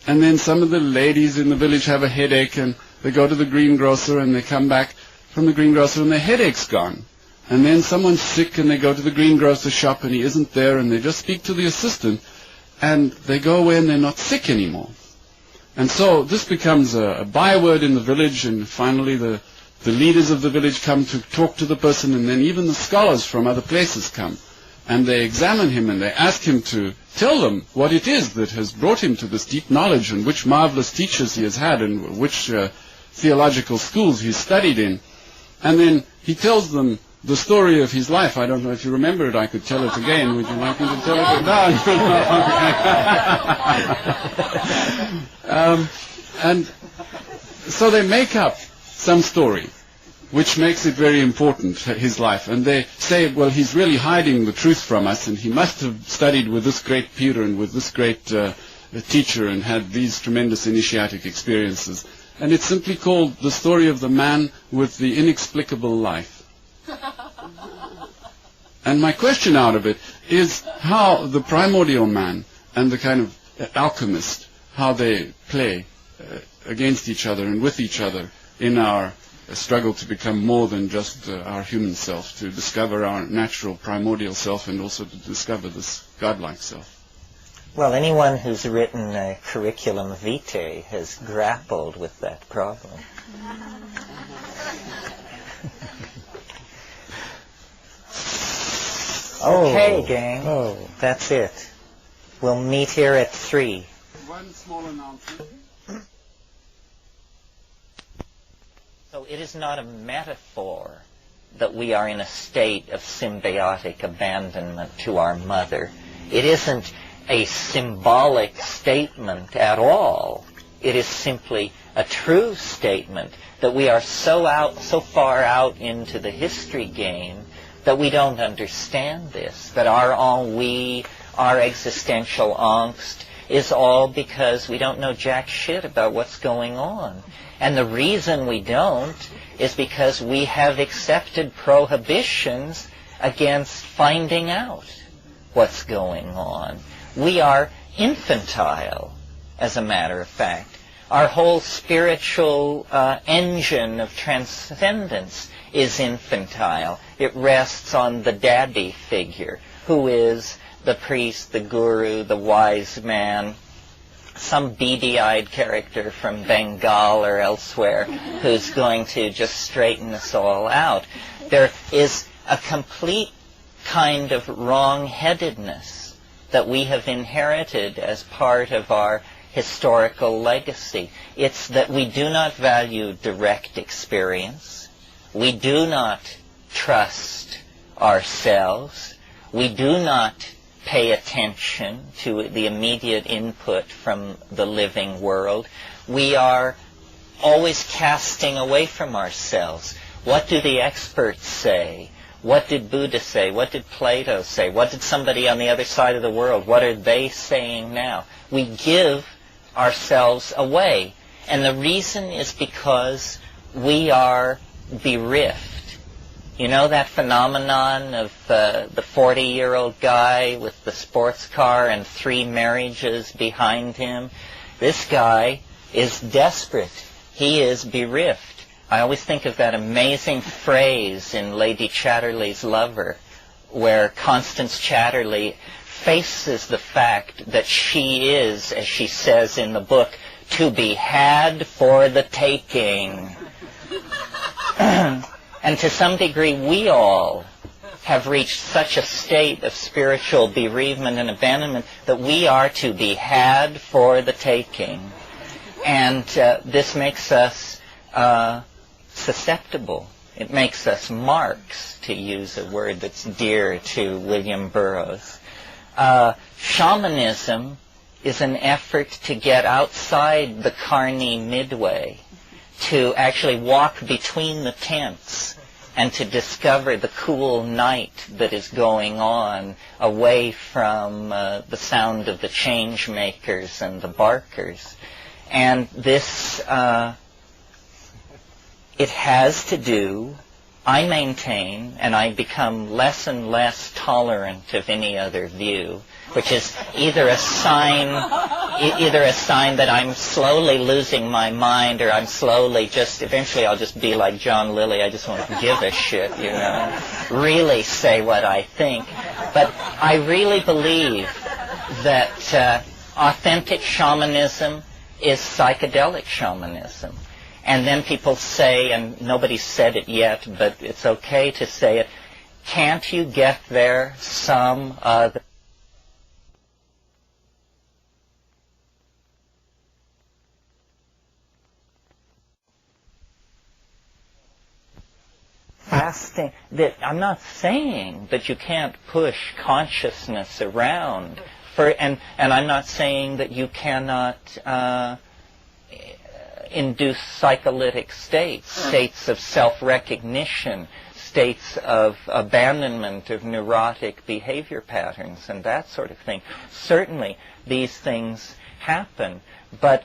And then some of the ladies in the village have a headache, and they go to the greengrocer, and they come back from the greengrocer, and their headache's gone. And then someone's sick, and they go to the greengrocer's shop, and he isn't there, and they just speak to the assistant, and they go away and they're not sick anymore. And so this becomes a byword in the village, and finally the leaders of the village come to talk to the person, and then even the scholars from other places come, and they examine him, and they ask him to tell them what it is that has brought him to this deep knowledge, and which marvelous teachers he has had, and which theological schools he's studied in. And then he tells them the story of his life. I don't know if you remember it. I could tell it again. Would you like me to tell it? No. And so they make up some story. which makes it very important, his life. And they say, well, he's really hiding the truth from us, and he must have studied with this great Peter and with this great teacher and had these tremendous initiatic experiences. And it's simply called The Story of the Man with the Inexplicable Life. And my question out of it is how the primordial man and the kind of alchemist, how they play against each other and with each other in our struggle to become more than just our human self, to discover our natural primordial self and also to discover this godlike self. Well, anyone who's written a curriculum vitae has grappled with that problem. Okay, gang. Oh. That's it. We'll meet here at 3. One small announcement. So it is not a metaphor that we are in a state of symbiotic abandonment to our mother. It isn't a symbolic statement at all. It is simply a true statement that we are so far out into the history game that we don't understand this, that our ennui, our existential angst is all because we don't know jack shit about what's going on. And the reason we don't is because we have accepted prohibitions against finding out what's going on. We are infantile, as a matter of fact. Our whole spiritual engine of transcendence is infantile. It rests on the daddy figure, who is the priest, the guru, the wise man, some beady-eyed character from Bengal or elsewhere who's going to just straighten us all out. There is a complete kind of wrong-headedness that we have inherited as part of our historical legacy. It's that we do not value direct experience. We do not trust ourselves. We do not pay attention to the immediate input from the living world. We are always casting away from ourselves. What do the experts say? What did Buddha say? What did Plato say? What did somebody on the other side of the world? What are they saying now? We give ourselves away. And the reason is because we are bereft. You know that phenomenon of the 40-year-old guy with the sports car and 3 marriages behind him? This guy is desperate. He is bereft. I always think of that amazing phrase in Lady Chatterley's Lover, where Constance Chatterley faces the fact that she is, as she says in the book, to be had for the taking. And to some degree, we all have reached such a state of spiritual bereavement and abandonment that we are to be had for the taking. And this makes us susceptible. It makes us marks, to use a word that's dear to William Burroughs. Shamanism is an effort to get outside the carny midway, to actually walk between the tents and to discover the cool night that is going on away from the sound of the change makers and the barkers. And this, it has to do, I maintain, and I become less and less tolerant of any other view, which is either a sign that I'm slowly losing my mind, or I'm slowly just, eventually I'll just be like John Lilly, I just won't give a shit, you know, really say what I think. But I really believe that authentic shamanism is psychedelic shamanism. And then people say, and nobody's said it yet, but it's okay to say it, can't you get there some other fasting? That I'm not saying that you can't push consciousness around, and I'm not saying that you cannot induce psycholytic states, states of self-recognition, states of abandonment of neurotic behavior patterns and that sort of thing. Certainly, these things happen, but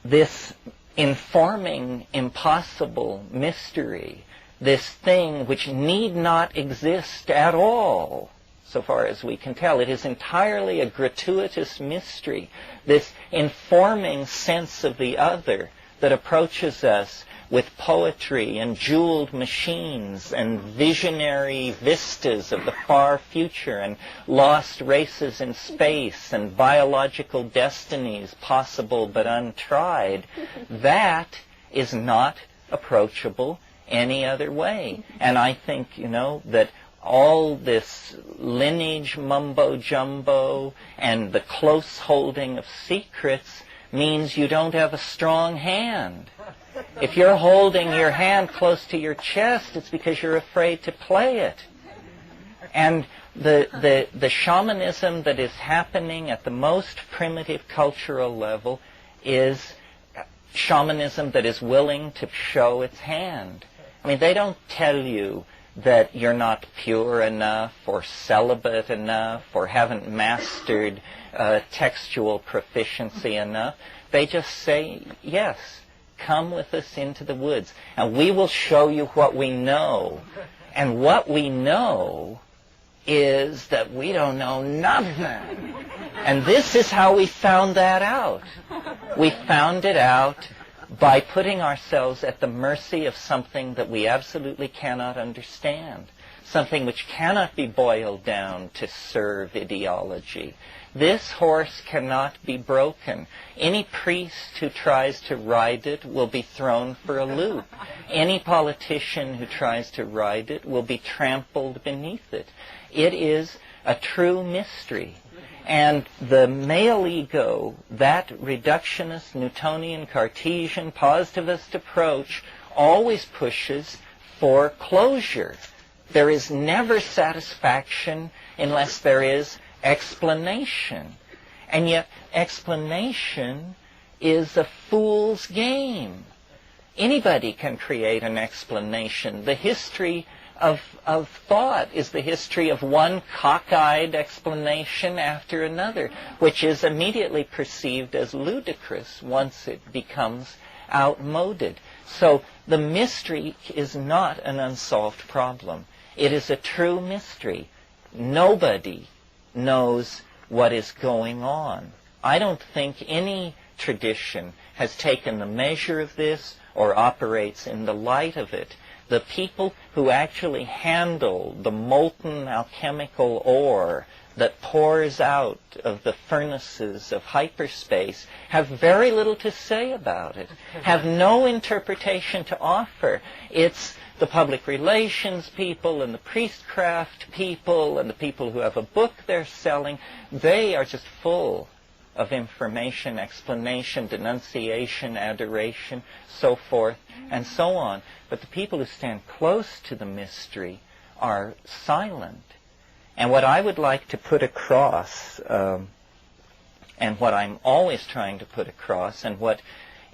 this informing impossible mystery, this thing which need not exist at all, so far as we can tell. It is entirely a gratuitous mystery, this informing sense of the other that approaches us with poetry and jeweled machines and visionary vistas of the far future and lost races in space and biological destinies possible but untried. That is not approachable any other way. And I think, that all this lineage mumbo-jumbo and the close holding of secrets means you don't have a strong hand. If you're holding your hand close to your chest, it's because you're afraid to play it. And the shamanism that is happening at the most primitive cultural level is shamanism that is willing to show its hand. I mean, they don't tell you that you're not pure enough or celibate enough or haven't mastered textual proficiency enough. They just say, yes, come with us into the woods, and we will show you what we know. And what we know is that we don't know nothing. And this is how we found that out. We found it out by putting ourselves at the mercy of something that we absolutely cannot understand, something which cannot be boiled down to serve ideology. This horse cannot be broken. Any priest who tries to ride it will be thrown for a loop. Any politician who tries to ride it will be trampled beneath it. It is a true mystery. And the male ego, that reductionist, Newtonian, Cartesian, positivist approach, always pushes for closure. There is never satisfaction unless there is explanation. And yet, explanation is a fool's game. Anybody can create an explanation. The history of thought is the history of one cockeyed explanation after another, which is immediately perceived as ludicrous once it becomes outmoded. So the mystery is not an unsolved problem. It is a true mystery. Nobody knows what is going on. I don't think any tradition has taken the measure of this or operates in the light of it. The people who actually handle the molten alchemical ore that pours out of the furnaces of hyperspace have very little to say about it, have no interpretation to offer. It's the public relations people and the priestcraft people and the people who have a book they're selling. They are just full of information, explanation, denunciation, adoration, so forth and so on. But the people who stand close to the mystery are silent. And what I would like to put across, and what I'm always trying to put across, and what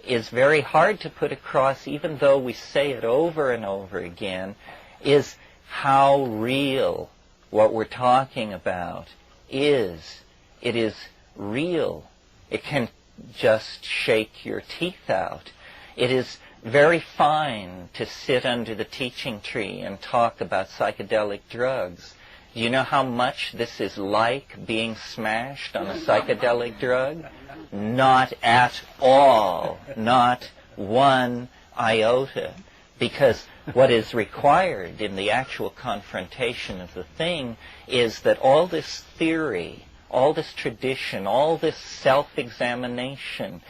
is very hard to put across even though we say it over and over again, is how real what we're talking about is. It is real. It can just shake your teeth out. It is very fine to sit under the teaching tree and talk about psychedelic drugs. Do you know how much this is like being smashed on a psychedelic drug? Not at all. Not one iota. Because what is required in the actual confrontation of the thing is that all this theory, all this tradition, all this self-examination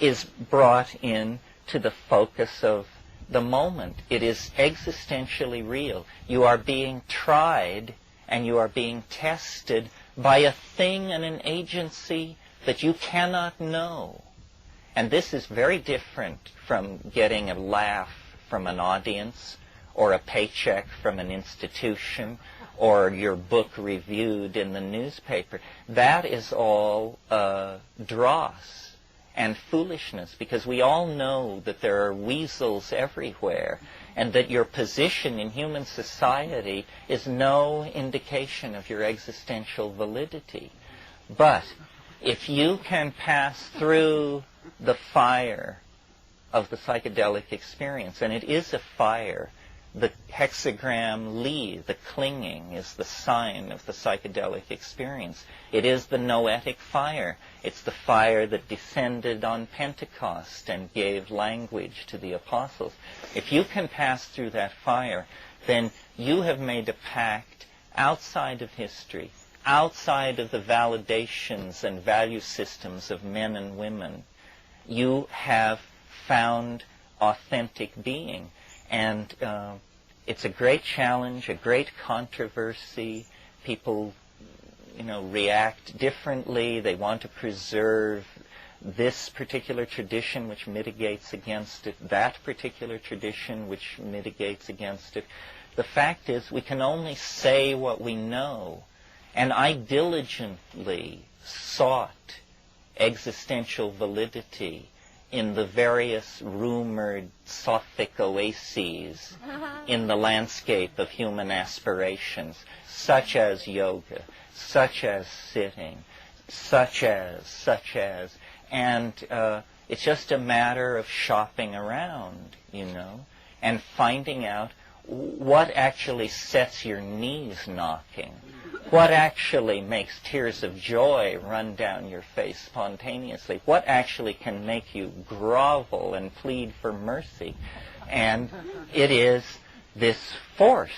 is brought in to the focus of the moment. It is existentially real. You are being tried and you are being tested by a thing and an agency that you cannot know. And this is very different from getting a laugh from an audience or a paycheck from an institution or your book reviewed in the newspaper. That is all dross. and foolishness, because we all know that there are weasels everywhere, and that your position in human society is no indication of your existential validity. But if you can pass through the fire of the psychedelic experience, and it is a fire, the hexagram Li, the clinging, is the sign of the psychedelic experience. It is the noetic fire. It's the fire that descended on Pentecost and gave language to the apostles. If you can pass through that fire, then you have made a pact outside of history, outside of the validations and value systems of men and women. You have found authentic being. And it's a great challenge, a great controversy. People, react differently. They want to preserve this particular tradition which mitigates against it, that particular tradition which mitigates against it. The fact is, we can only say what we know. And I diligently sought existential validity in the various rumored Sophic oases in the landscape of human aspirations, such as yoga, such as sitting, such as, and it's just a matter of shopping around, and finding out what actually sets your knees knocking, what actually makes tears of joy run down your face spontaneously, what actually can make you grovel and plead for mercy. And it is this force,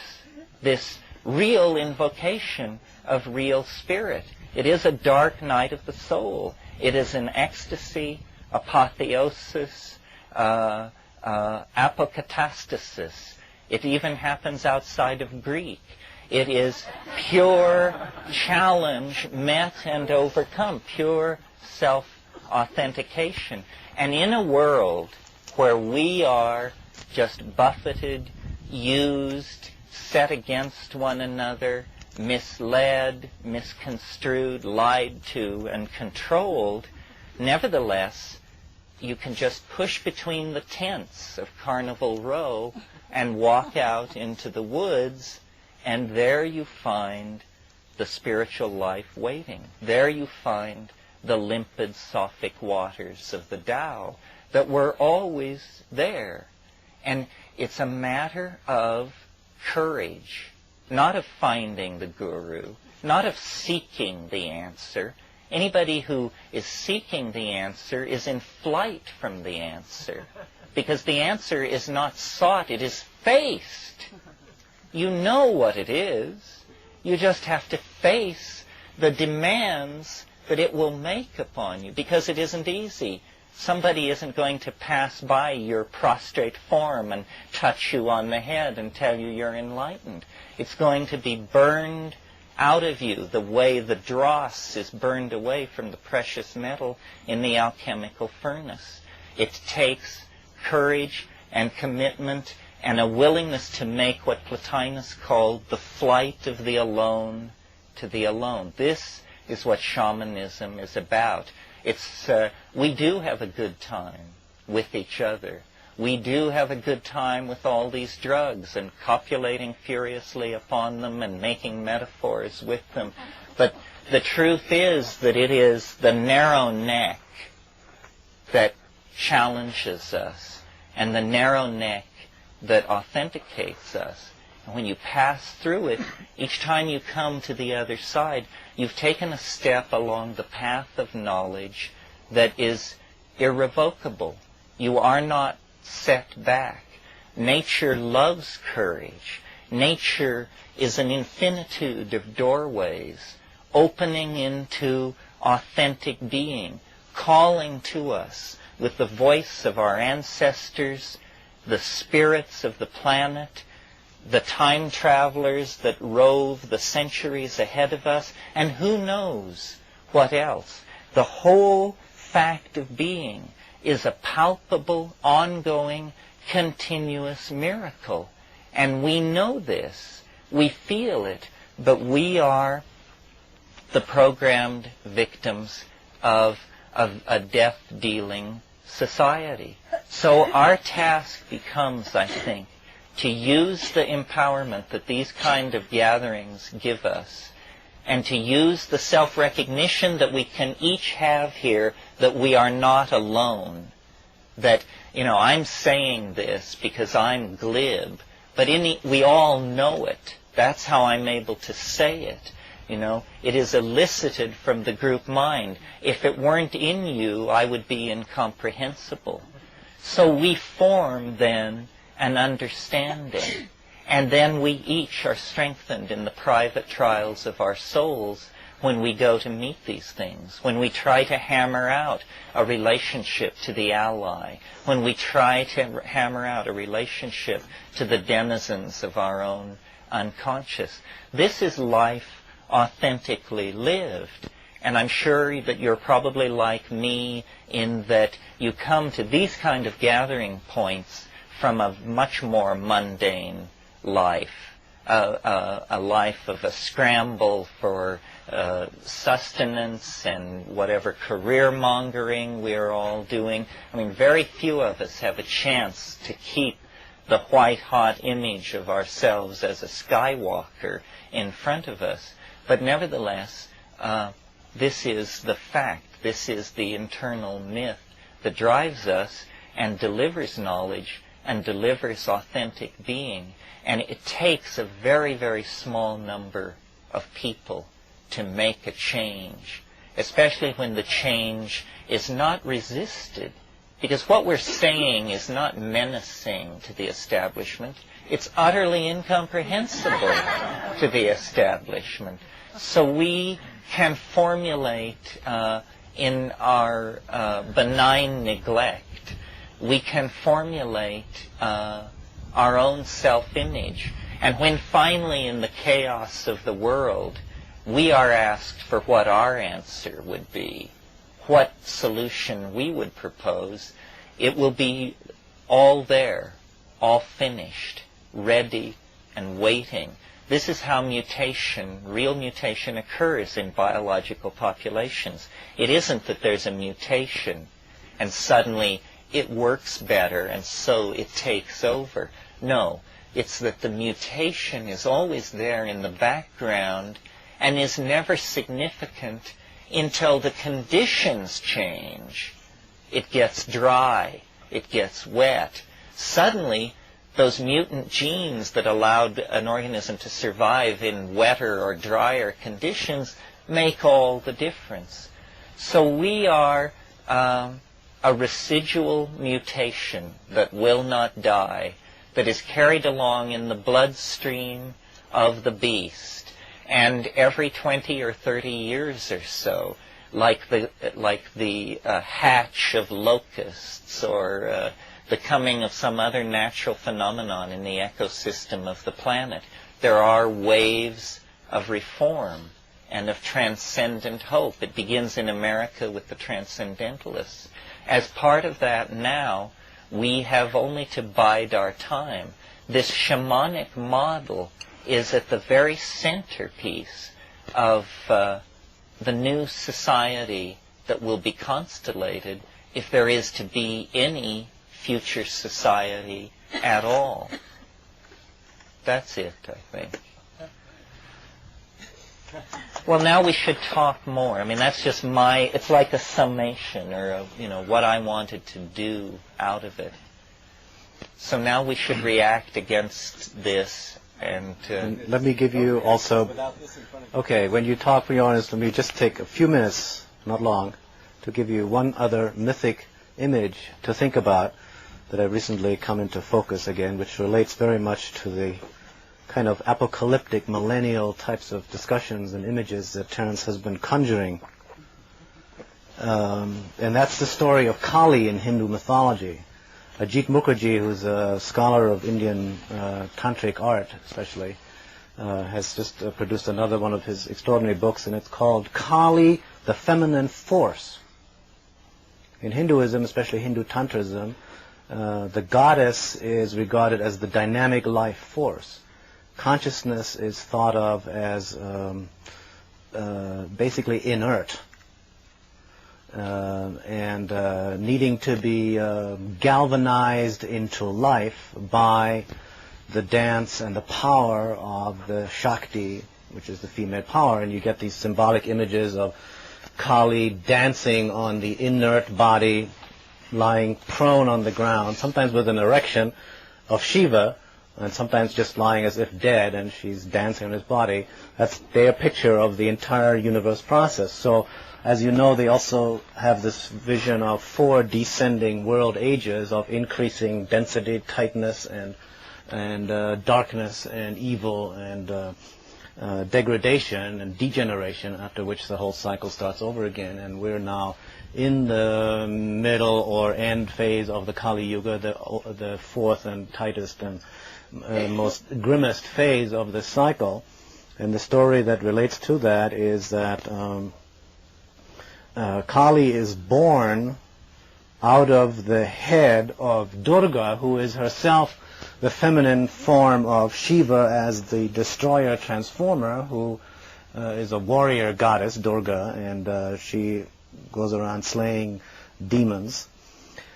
this real invocation of real spirit. It is a dark night of the soul. It is an ecstasy, apotheosis, apokatastasis. It even happens outside of Greek. It is pure challenge met and overcome, pure self-authentication. And in a world where we are just buffeted, used, set against one another, misled, misconstrued, lied to, and controlled, nevertheless, you can just push between the tents of Carnival Row and walk out into the woods, and there you find the spiritual life waiting. There you find the limpid Sophic waters of the Tao that were always there. And it's a matter of courage, not of finding the guru, not of seeking the answer. Anybody who is seeking the answer is in flight from the answer, because the answer is not sought, it is faced. You know what it is. You just have to face the demands that it will make upon you, because it isn't easy. Somebody isn't going to pass by your prostrate form and touch you on the head and tell you you're enlightened. It's going to be burned out of you the way the dross is burned away from the precious metal in the alchemical furnace. It takes courage and commitment and a willingness to make what Plotinus called the flight of the alone to the alone. This is what shamanism is about. We do have a good time with each other. We do have a good time with all these drugs and copulating furiously upon them and making metaphors with them. But the truth is that it is the narrow neck that challenges us, and the narrow neck that authenticates us. And when you pass through it, each time you come to the other side, you've taken a step along the path of knowledge that is irrevocable. You are not set back. Nature loves courage. Nature is an infinitude of doorways, opening into authentic being, calling to us with the voice of our ancestors, the spirits of the planet, the time travelers that rove the centuries ahead of us, and who knows what else. The whole fact of being is a palpable, ongoing, continuous miracle. And we know this. We feel it. But we are the programmed victims of of a death-dealing society. So our task becomes, I think, to use the empowerment that these kind of gatherings give us, and to use the self-recognition that we can each have here, that we are not alone. That, I'm saying this because I'm glib, but we all know it. That's how I'm able to say it. It is elicited from the group mind. If it weren't in you, I would be incomprehensible. So we form then an understanding, and then we each are strengthened in the private trials of our souls when we go to meet these things, when we try to hammer out a relationship to the ally, when we try to hammer out a relationship to the denizens of our own unconscious. This is life authentically lived. And I'm sure that you're probably like me in that you come to these kind of gathering points from a much more mundane life, a life of a scramble for sustenance and whatever career mongering we're all doing. I mean, very few of us have a chance to keep the white-hot image of ourselves as a skywalker in front of us. But nevertheless, this is the fact. This is the internal myth that drives us and delivers knowledge and delivers authentic being. And it takes a very, very small number of people to make a change, especially when the change is not resisted. Because what we're saying is not menacing to the establishment. It's utterly incomprehensible to the establishment. So we can formulate in our benign neglect, we can formulate our own self-image. And when finally in the chaos of the world, we are asked for what our answer would be, what solution we would propose, it will be all there, all finished, ready and waiting. This is how mutation, real mutation, occurs in biological populations. It isn't that there's a mutation and suddenly it works better and so it takes over. No, it's that the mutation is always there in the background and is never significant until the conditions change. It gets dry, it gets wet. Suddenly, those mutant genes that allowed an organism to survive in wetter or drier conditions make all the difference. So we are a residual mutation that will not die, that is carried along in the bloodstream of the beast. And every 20 or 30 years or so, like the hatch of locusts or the coming of some other natural phenomenon in the ecosystem of the planet, there are waves of reform and of transcendent hope. It begins in America with the transcendentalists. As part of that now, we have only to bide our time. This shamanic model is at the very centerpiece of the new society that will be constellated if there is to be any future society at all. That's it, I think. Well, now we should talk more. I mean, that's just it's like a summation or what I wanted to do out of it. So now we should react against this. And let me give you also, okay, when you talk for your honest, let me just take a few minutes, not long, to give you one other mythic image to think about that I recently come into focus again, which relates very much to the kind of apocalyptic millennial types of discussions and images that Terence has been conjuring. And that's the story of Kali in Hindu mythology. Ajit Mukherjee, who's a scholar of Indian tantric art especially, has just produced another one of his extraordinary books, and it's called Kali, the Feminine Force. In Hinduism, especially Hindu Tantrism, the goddess is regarded as the dynamic life force. Consciousness is thought of as basically inert. and needing to be galvanized into life by the dance and the power of the Shakti, which is the female power. And you get these symbolic images of Kali dancing on the inert body, lying prone on the ground, sometimes with an erection, of Shiva, and sometimes just lying as if dead, and she's dancing on his body. That's their picture of the entire universe process. So, as you know, they also have this vision of 4 descending world ages of increasing density, tightness, and darkness, and evil, and degradation and degeneration, after which the whole cycle starts over again. And we're now in the middle or end phase of the Kali Yuga, the 4th and tightest and most grimmest phase of the cycle. And the story that relates to that is that Kali is born out of the head of Durga, who is herself the feminine form of Shiva as the destroyer transformer, who is a warrior goddess, Durga, and she goes around slaying demons.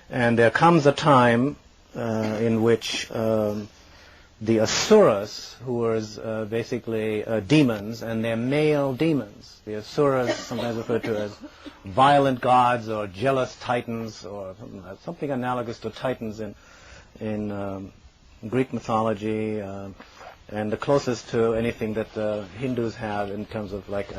And there comes a time in which the Asuras, who were basically demons, and they're male demons. The Asuras, sometimes referred to as violent gods or jealous titans, or something analogous to titans in Greek mythology, and the closest to anything that the Hindus have in terms of like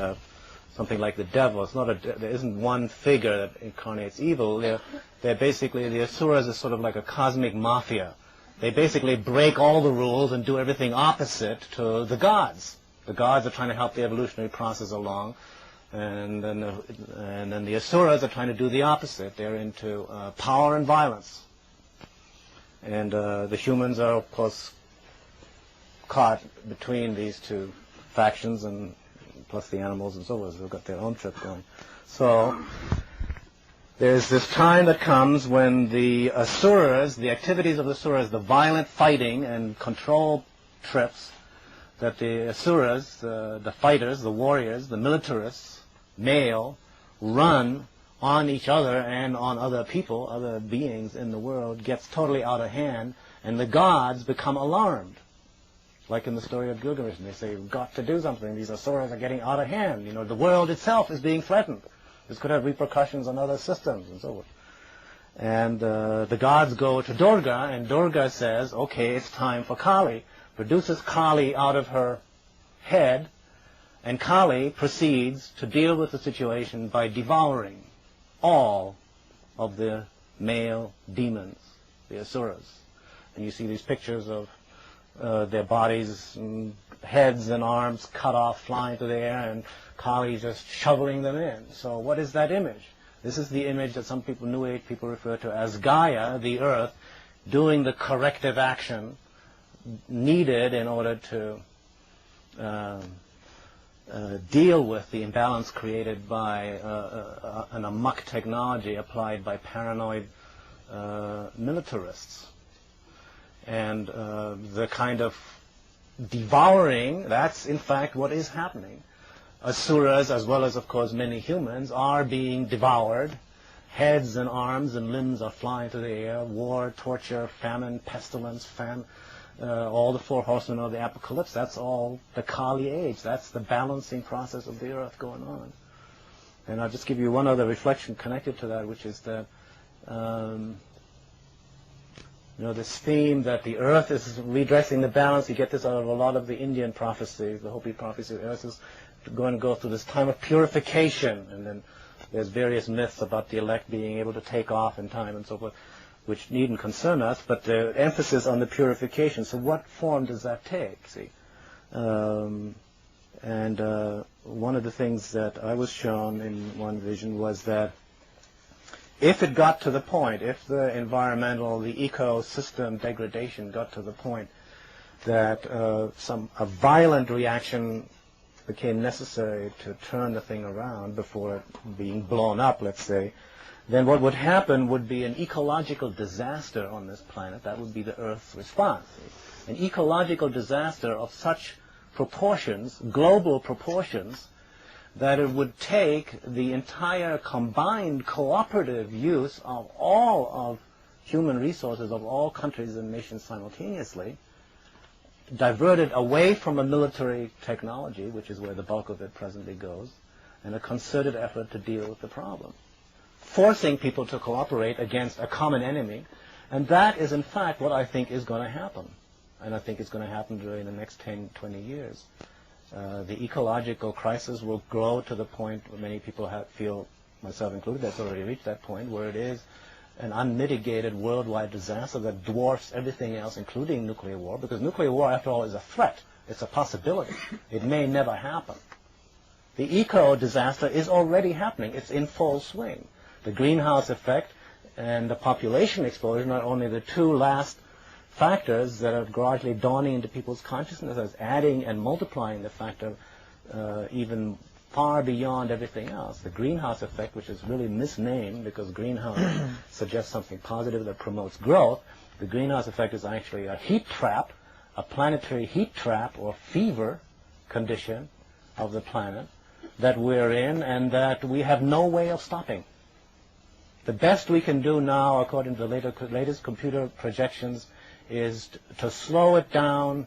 something like the devil. It's not there isn't one figure that incarnates evil. They're basically, the Asuras is sort of like a cosmic mafia. They basically break all the rules and do everything opposite to the gods. The gods are trying to help the evolutionary process along, and then the Asuras are trying to do the opposite. They're into power and violence. And the humans are, of course, caught between these two factions, and plus the animals and so forth. They've got their own trip going. So there's this time that comes when the Asuras, the activities of the Asuras, the violent fighting and control trips that the Asuras, the fighters, the warriors, the militarists, male, run on each other and on other people, other beings in the world, gets totally out of hand, and the gods become alarmed. Like in the story of Gilgamesh, and they say, we've got to do something. These Asuras are getting out of hand. You know, the world itself is being threatened. This could have repercussions on other systems and so forth. And the gods go to Durga, and Durga says, okay, it's time for Kali. Produces Kali out of her head, and Kali proceeds to deal with the situation by devouring all of the male demons, the Asuras. And you see these pictures of their bodies, and heads and arms cut off, flying through the air, and Kali just shoveling them in. So what is that image? This is the image that some people, New Age people, refer to as Gaia, the earth, doing the corrective action needed in order to deal with the imbalance created by an amok technology applied by paranoid militarists. And the kind of devouring, that's in fact what is happening. Asuras, as well as, of course, many humans, are being devoured. Heads and arms and limbs are flying through the air. War, torture, famine, pestilence, all the 4 horsemen of the apocalypse. That's all the Kali age. That's the balancing process of the earth going on. And I'll just give you one other reflection connected to that, which is that this theme that the earth is redressing the balance. You get this out of a lot of the Indian prophecies, the Hopi prophecy. The earth is going to go through this time of purification, and then there's various myths about the elect being able to take off in time and so forth, which needn't concern us, but the emphasis on the purification. So what form does that take, see? And one of the things that I was shown in one vision was that if it got to the point, if the environmental, the ecosystem degradation got to the point that a violent reaction became necessary to turn the thing around before it being blown up, let's say, then what would happen would be an ecological disaster on this planet. That would be the Earth's response. An ecological disaster of such proportions, global proportions, that it would take the entire combined cooperative use of all of human resources of all countries and nations simultaneously, diverted away from a military technology, which is where the bulk of it presently goes, and a concerted effort to deal with the problem, forcing people to cooperate against a common enemy. And that is, in fact, what I think is going to happen. And I think it's going to happen during the next 10, 20 years. The ecological crisis will grow to the point where many people feel, myself included, that's already reached that point, where it is an unmitigated worldwide disaster that dwarfs everything else, including nuclear war, because nuclear war, after all, is a threat. It's a possibility. It may never happen. The eco-disaster is already happening. It's in full swing. The greenhouse effect and the population explosion are only the two last factors that are gradually dawning into people's consciousness as adding and multiplying the factor even far beyond everything else. The greenhouse effect, which is really misnamed because greenhouse suggests something positive that promotes growth, the greenhouse effect is actually a heat trap, a planetary heat trap or fever condition of the planet that we're in and that we have no way of stopping. The best we can do now, according to the latest computer projections, is to slow it down,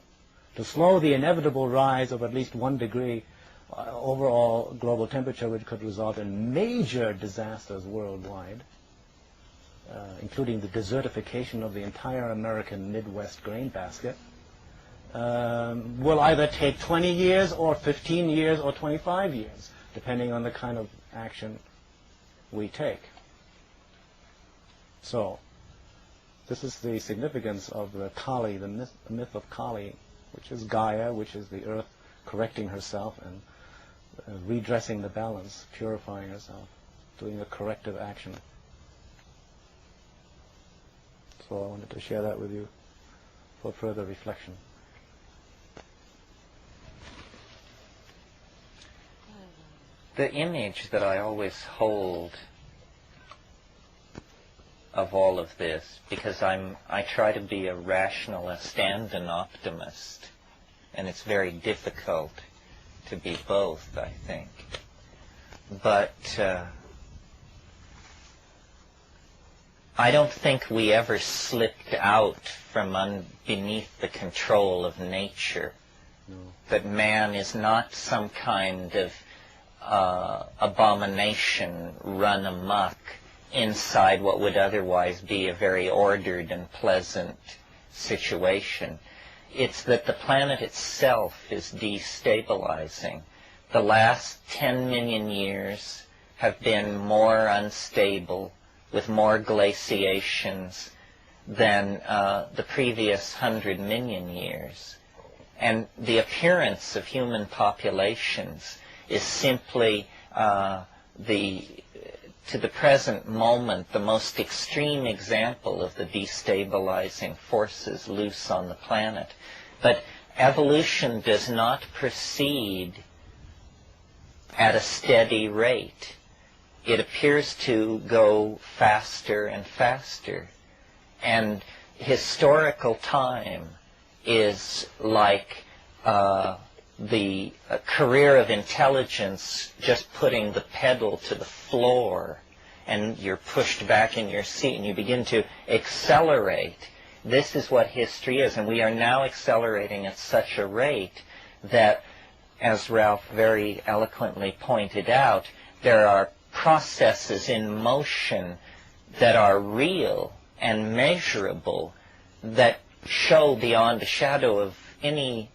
to slow the inevitable rise of at least 1 degree overall global temperature, which could result in major disasters worldwide, including the desertification of the entire American Midwest grain basket, will either take 20 years or 15 years or 25 years, depending on the kind of action we take. So, this is the significance of the Kali, the myth of Kali, which is Gaia, which is the earth correcting herself and redressing the balance, purifying herself, doing a corrective action. So I wanted to share that with you for further reflection. The image that I always hold of all of this, because I try to be a rationalist and an optimist, and it's very difficult to be both, I think. But I don't think we ever slipped out from beneath the control of nature. No. That man is not some kind of abomination run amok inside what would otherwise be a very ordered and pleasant situation. It's that the planet itself is destabilizing. The last 10 million years have been more unstable, with more glaciations than the previous 100 million years. And the appearance of human populations is simply to the present moment, the most extreme example of the destabilizing forces loose on the planet. But evolution does not proceed at a steady rate. It appears to go faster and faster. And historical time is like the career of intelligence just putting the pedal to the floor, and you're pushed back in your seat and you begin to accelerate. This is what history is, and we are now accelerating at such a rate that, as Ralph very eloquently pointed out, there are processes in motion that are real and measurable, that show beyond a shadow of any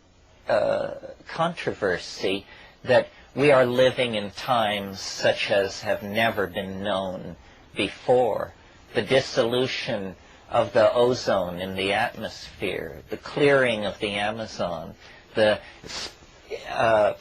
controversy that we are living in times such as have never been known before. The dissolution of the ozone in the atmosphere, the clearing of the Amazon, the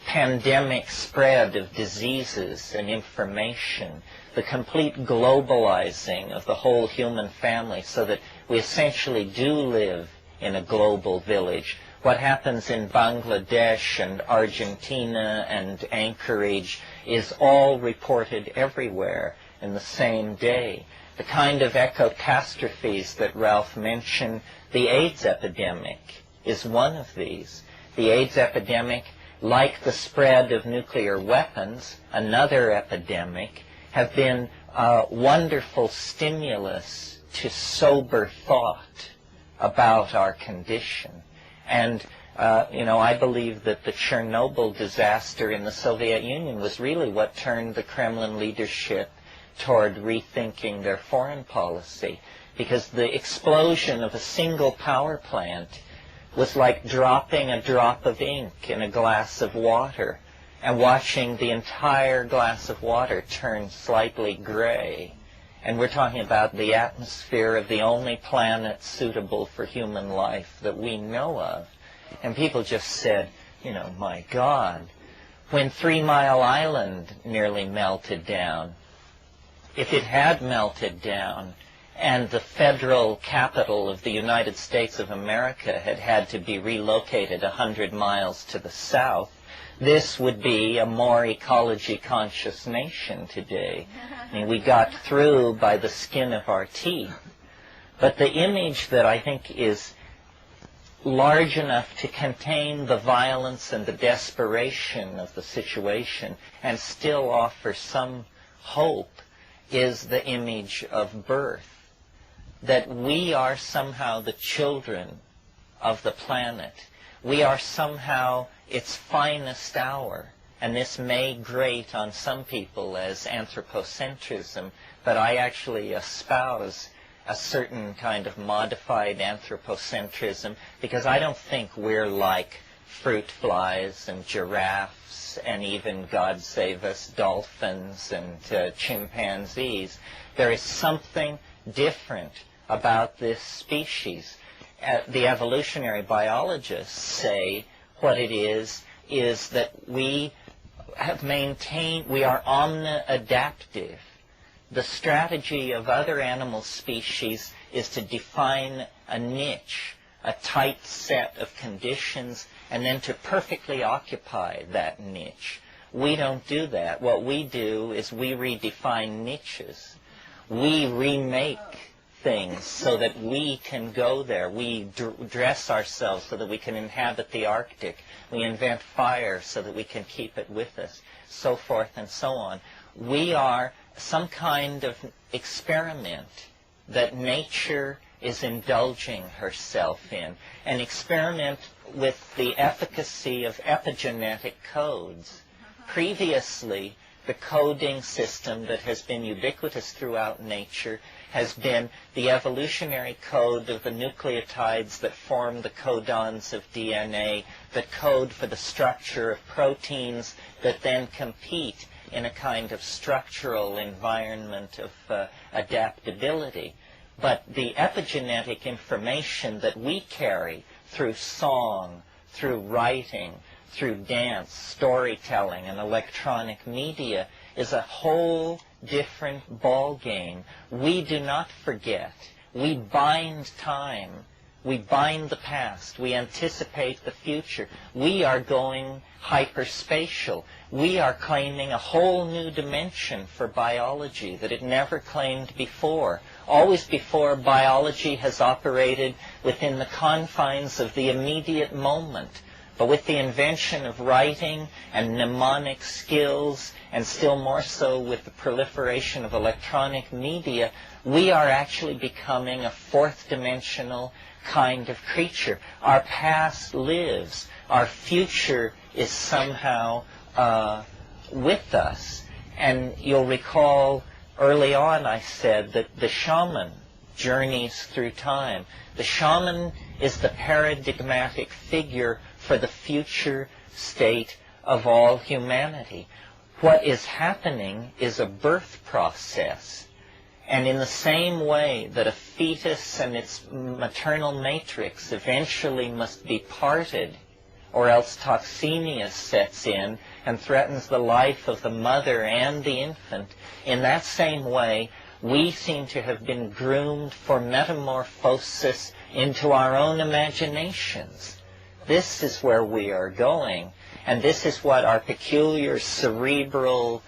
pandemic spread of diseases and information, the complete globalizing of the whole human family so that we essentially do live in a global village. What happens in Bangladesh and Argentina and Anchorage is all reported everywhere in the same day. The kind of ecocatastrophes that Ralph mentioned, the AIDS epidemic is one of these. The AIDS epidemic like the spread of nuclear weapons, another epidemic, have been a wonderful stimulus to sober thought about our condition. And I believe that the Chernobyl disaster in the Soviet Union was really what turned the Kremlin leadership toward rethinking their foreign policy, because the explosion of a single power plant was like dropping a drop of ink in a glass of water and watching the entire glass of water turn slightly gray. And we're talking about the atmosphere of the only planet suitable for human life that we know of. And people just said, my God, when 3 Mile Island nearly melted down, if it had melted down and the federal capital of the United States of America had to be relocated 100 miles to the south, this would be a more ecology-conscious nation today. I mean, we got through by the skin of our teeth. But the image that I think is large enough to contain the violence and the desperation of the situation and still offer some hope is the image of birth. That we are somehow the children of the planet. We are somehow its finest hour. And this may grate on some people as anthropocentrism, but I actually espouse a certain kind of modified anthropocentrism, because I don't think we're like fruit flies and giraffes and even, God save us, dolphins and chimpanzees. There is something different about this species. The evolutionary biologists say what it is that we have maintained, we are omni-adaptive. The strategy of other animal species is to define a niche, a tight set of conditions, and then to perfectly occupy that niche. We don't do that. What we do is we redefine niches. We remake things so that we can go there. We dress ourselves so that we can inhabit the Arctic. We invent fire so that we can keep it with us, so forth and so on. We are some kind of experiment that nature is indulging herself in, an experiment with the efficacy of epigenetic codes. Previously, the coding system that has been ubiquitous throughout nature has been the evolutionary code of the nucleotides that form the codons of DNA, that code for the structure of proteins that then compete in a kind of structural environment of adaptability. But the epigenetic information that we carry through song, through writing, through dance, storytelling, and electronic media is a whole different ball game. We do not forget. We bind time. We bind the past. We anticipate the future. We are going hyperspatial. We are claiming a whole new dimension for biology that it never claimed before. Always before, biology has operated within the confines of the immediate moment. But with the invention of writing and mnemonic skills, and still more so with the proliferation of electronic media, we are actually becoming a fourth-dimensional kind of creature. Our past lives. Our future is somehow with us. And you'll recall early on I said that the shaman journeys through time. The shaman is the paradigmatic figure for the future state of all humanity. What is happening is a birth process. And in the same way that a fetus and its maternal matrix eventually must be parted, or else toxemia sets in and threatens the life of the mother and the infant, in that same way, we seem to have been groomed for metamorphosis into our own imaginations. This is where we are going, and this is what our peculiar cerebral,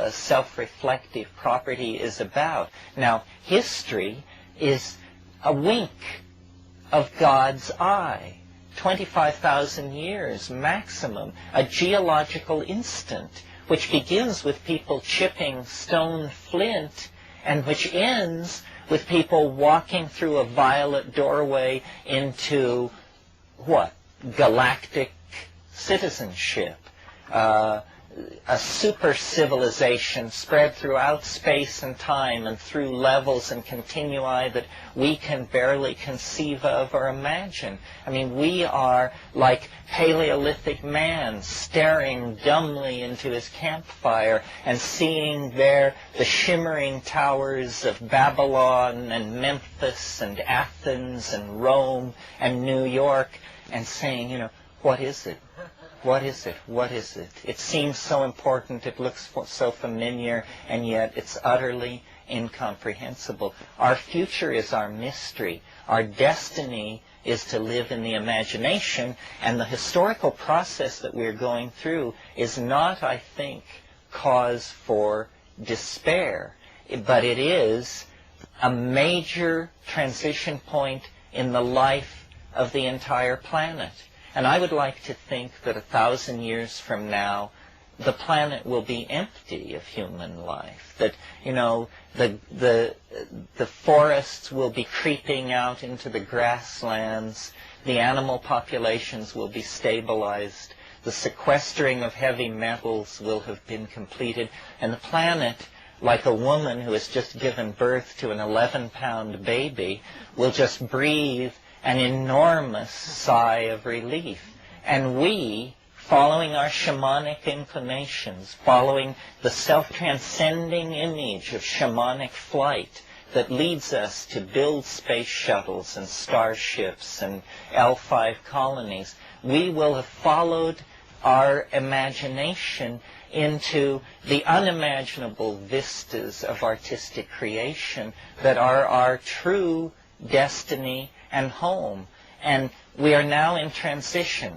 self-reflective property is about. Now, history is a wink of God's eye 25,000 years maximum, a geological instant, which begins with people chipping stone flint and which ends with people walking through a violet doorway into, what? Galactic citizenship. A super civilization spread throughout space and time and through levels and continui that we can barely conceive of or imagine. I mean, we are like Paleolithic man staring dumbly into his campfire and seeing there the shimmering towers of Babylon and Memphis and Athens and Rome and New York and saying, you know, what is it? What is it? What is it? It seems so important, it looks so familiar, and yet it's utterly incomprehensible. Our future is our mystery. Our destiny is to live in the imagination, and the historical process that we're going through is not, I think, cause for despair, but it is a major transition point in the life of the entire planet. And I would like to think that 1,000 years from now, the planet will be empty of human life. That, you know, the forests will be creeping out into the grasslands. The animal populations will be stabilized. The sequestering of heavy metals will have been completed. And the planet, like a woman who has just given birth to an 11-pound baby, will just breathe an enormous sigh of relief. And we, following our shamanic inclinations, following the self-transcending image of shamanic flight that leads us to build space shuttles and starships and L5 colonies, we will have followed our imagination into the unimaginable vistas of artistic creation that are our true destiny and home. And we are now in transition,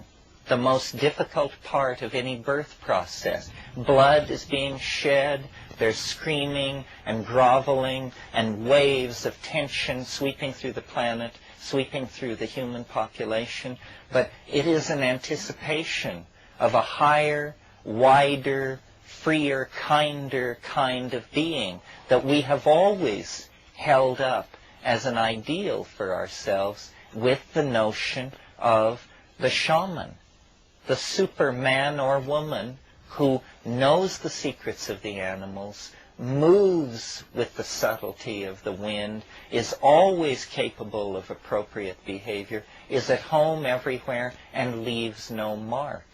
the most difficult part of any birth process. Blood is being shed, there's screaming and groveling and waves of tension sweeping through the planet, sweeping through the human population. But it is an anticipation of a higher, wider, freer, kinder kind of being that we have always held up as an ideal for ourselves with the notion of the shaman, the superman or woman who knows the secrets of the animals, moves with the subtlety of the wind, is always capable of appropriate behavior, is at home everywhere, and leaves no mark.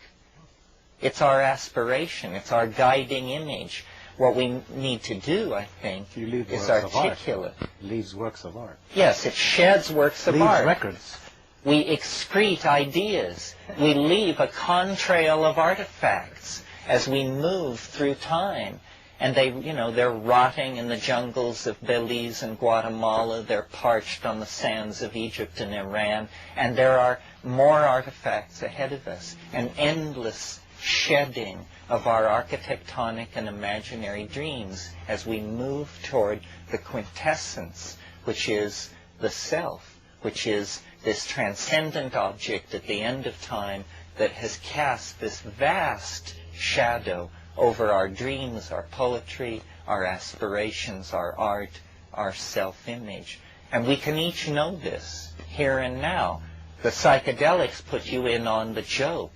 It's our aspiration, it's our guiding image. What we need to do, I think, is articulate. Leaves works of art. Yes, it sheds works of Leaves art. records. We excrete ideas. We leave a contrail of artifacts as we move through time. And they, you know, they're rotting in the jungles of Belize and Guatemala. They're parched on the sands of Egypt and Iran. And there are more artifacts ahead of us. An endless shedding of our architectonic and imaginary dreams as we move toward the quintessence, which is the self, which is this transcendent object at the end of time that has cast this vast shadow over our dreams, our poetry, our aspirations, our art, our self-image. And we can each know this here and now. The psychedelics put you in on the joke.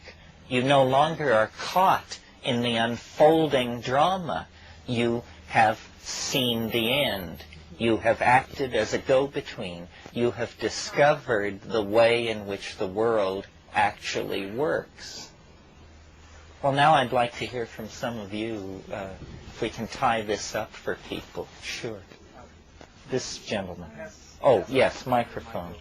You no longer are caught in the unfolding drama. You have seen the end. You have acted as a go-between. You have discovered the way in which the world actually works. Well, now I'd like to hear from some of you, if we can tie this up for people. Sure. This gentleman. Oh, yes, microphone.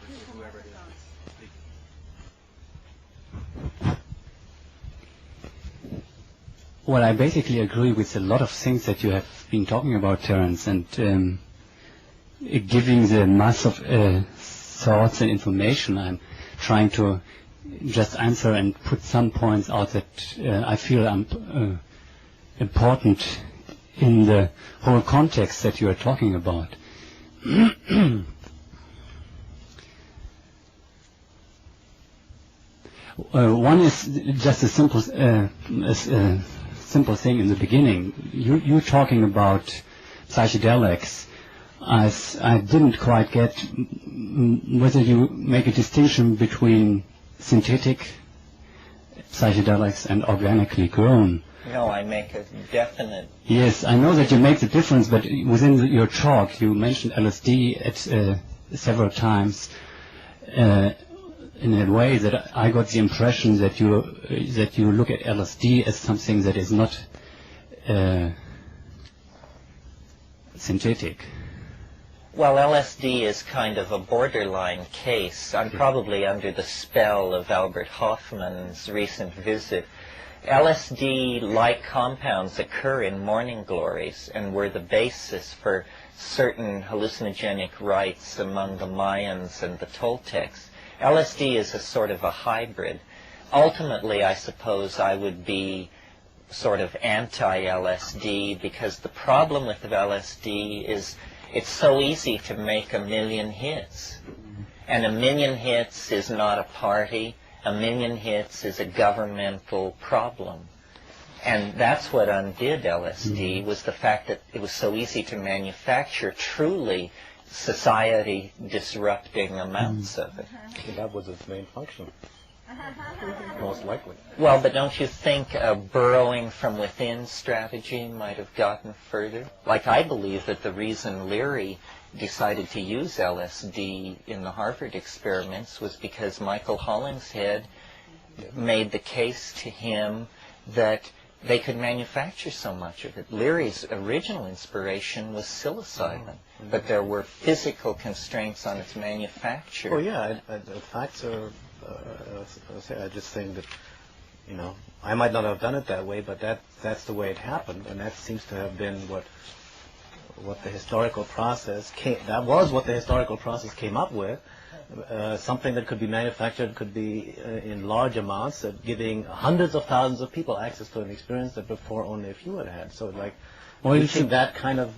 Well, I basically agree with a lot of things that you have been talking about, Terence, and giving the mass of thoughts and information. I'm trying to just answer and put some points out that I feel important in the whole context that you are talking about. One is just a simple thing in the beginning. You're talking about psychedelics. I didn't quite get whether you make a distinction between synthetic psychedelics and organically grown. No, I make a definite... Yes, I know that you make the difference, but within your talk you mentioned LSD at several times in a way that I got the impression that you look at LSD as something that is not synthetic. Well, LSD is kind of a borderline case. I'm probably under the spell of Albert Hoffman's recent visit. LSD-like compounds occur in morning glories and were the basis for certain hallucinogenic rites among the Mayans and the Toltecs. LSD is a sort of a hybrid. Ultimately, I suppose I would be sort of anti-LSD because the problem with LSD is it's so easy to make 1 million hits. And 1 million hits is not a party. 1 million hits is a governmental problem. And that's what undid LSD, was the fact that it was so easy to manufacture truly society-disrupting amounts of it. That was its main function. Most likely. Well, but don't you think a burrowing from within strategy might have gotten further? Like, I believe that the reason Leary decided to use LSD in the Harvard experiments was because Michael Hollingshead made the case to him that they could manufacture so much of it. Leary's original inspiration was psilocybin, but there were physical constraints on its manufacture. Oh yeah, the facts are, I just think that, I might not have done it that way, but that's the way it happened, and that seems to have been what the historical process came up with. Something that could be manufactured could be in large amounts, giving hundreds of thousands of people access to an experience that before only a few had had. So reaching that kind of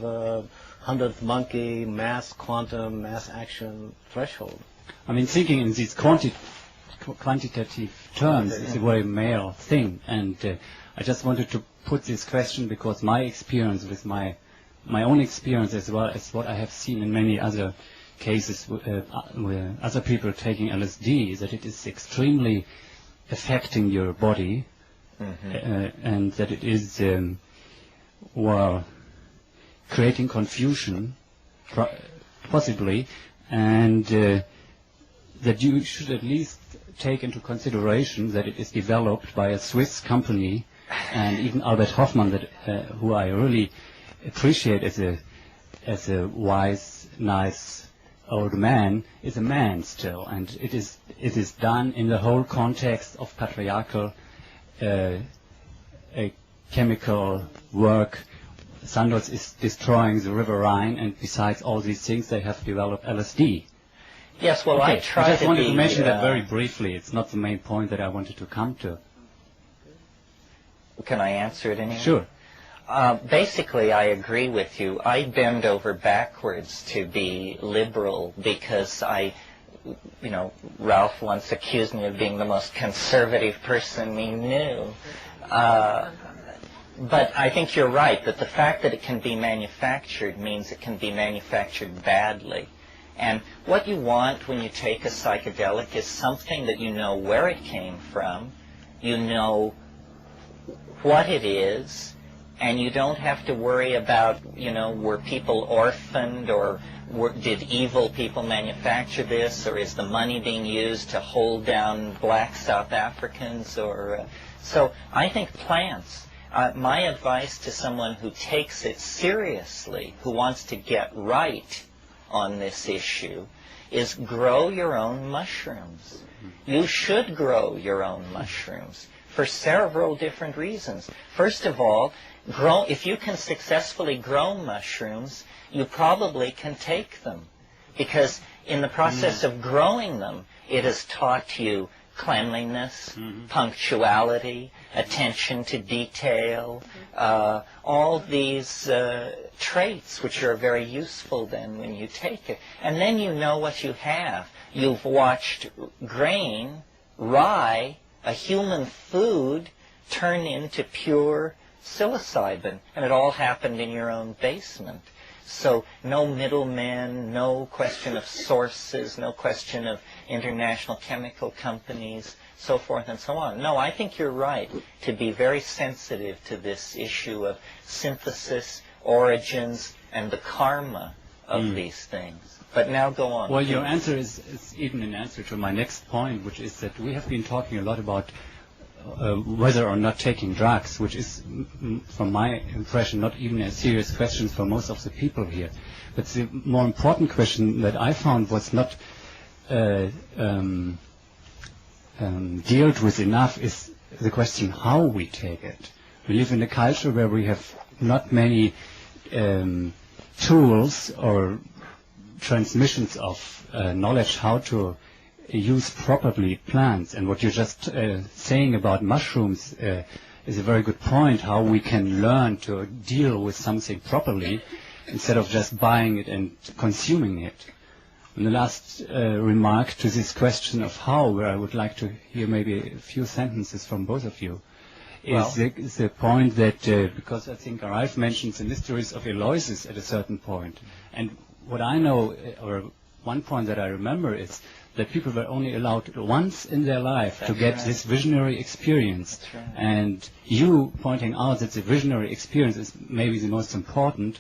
100th monkey mass quantum mass action threshold. I mean, thinking in these quantitative terms is a very male thing, and I just wanted to put this question because my experience with my own experience, as well as what I have seen in many other cases where other people taking LSD, is that it is extremely affecting your body, and that it is creating confusion, possibly, and that you should at least take into consideration that it is developed by a Swiss company, and even Albert Hoffman, who I really appreciate as a wise, nice old man, is a man still, and it is done in the whole context of patriarchal chemical work. Sandoz is destroying the River Rhine, and besides all these things, they have developed LSD. Yes, well, okay. I tried I just wanted to mention that that very briefly. It's not the main point that I wanted to come to. Can I answer it anyway? Sure. Basically, I agree with you. I bend over backwards to be liberal because Ralph once accused me of being the most conservative person he knew. But I think you're right, that the fact that it can be manufactured means it can be manufactured badly. And what you want when you take a psychedelic is something that you know where it came from, you know what it is, and you don't have to worry about, were people orphaned, or did evil people manufacture this, or is the money being used to hold down black South Africans, so I think plants. My advice to someone who takes it seriously, who wants to get right on this issue, is grow your own mushrooms. You should grow your own mushrooms for several different reasons. First of all, if you can successfully grow mushrooms, you probably can take them, because in the process of growing them, it has taught you cleanliness, punctuality, attention to detail, all these traits which are very useful then when you take it. And then you know what you have. You've watched grain rye, a human food, turn into pure psilocybin, and it all happened in your own basement. So no middlemen, no question of sources, no question of international chemical companies, so forth and so on. No, I think you're right to be very sensitive to this issue of synthesis, origins, and the karma of these things. But now go on. Well, your answer is even an answer to my next point, which is that we have been talking a lot about whether or not taking drugs, which is, from my impression, not even a serious question for most of the people here. But the more important question that I found was not dealt with enough is the question how we take it. We live in a culture where we have not many tools or transmissions of knowledge how to use properly plants. And what you're just saying about mushrooms is a very good point, how we can learn to deal with something properly instead of just buying it and consuming it. And the last remark to this question of how, where I would like to hear maybe a few sentences from both of you, is the point that, because I think Ralph mentioned the mysteries of Eloises at a certain point, and what I know, or one point that I remember, is that people were only allowed once in their life to get this visionary experience. And you pointing out that the visionary experience is maybe the most important,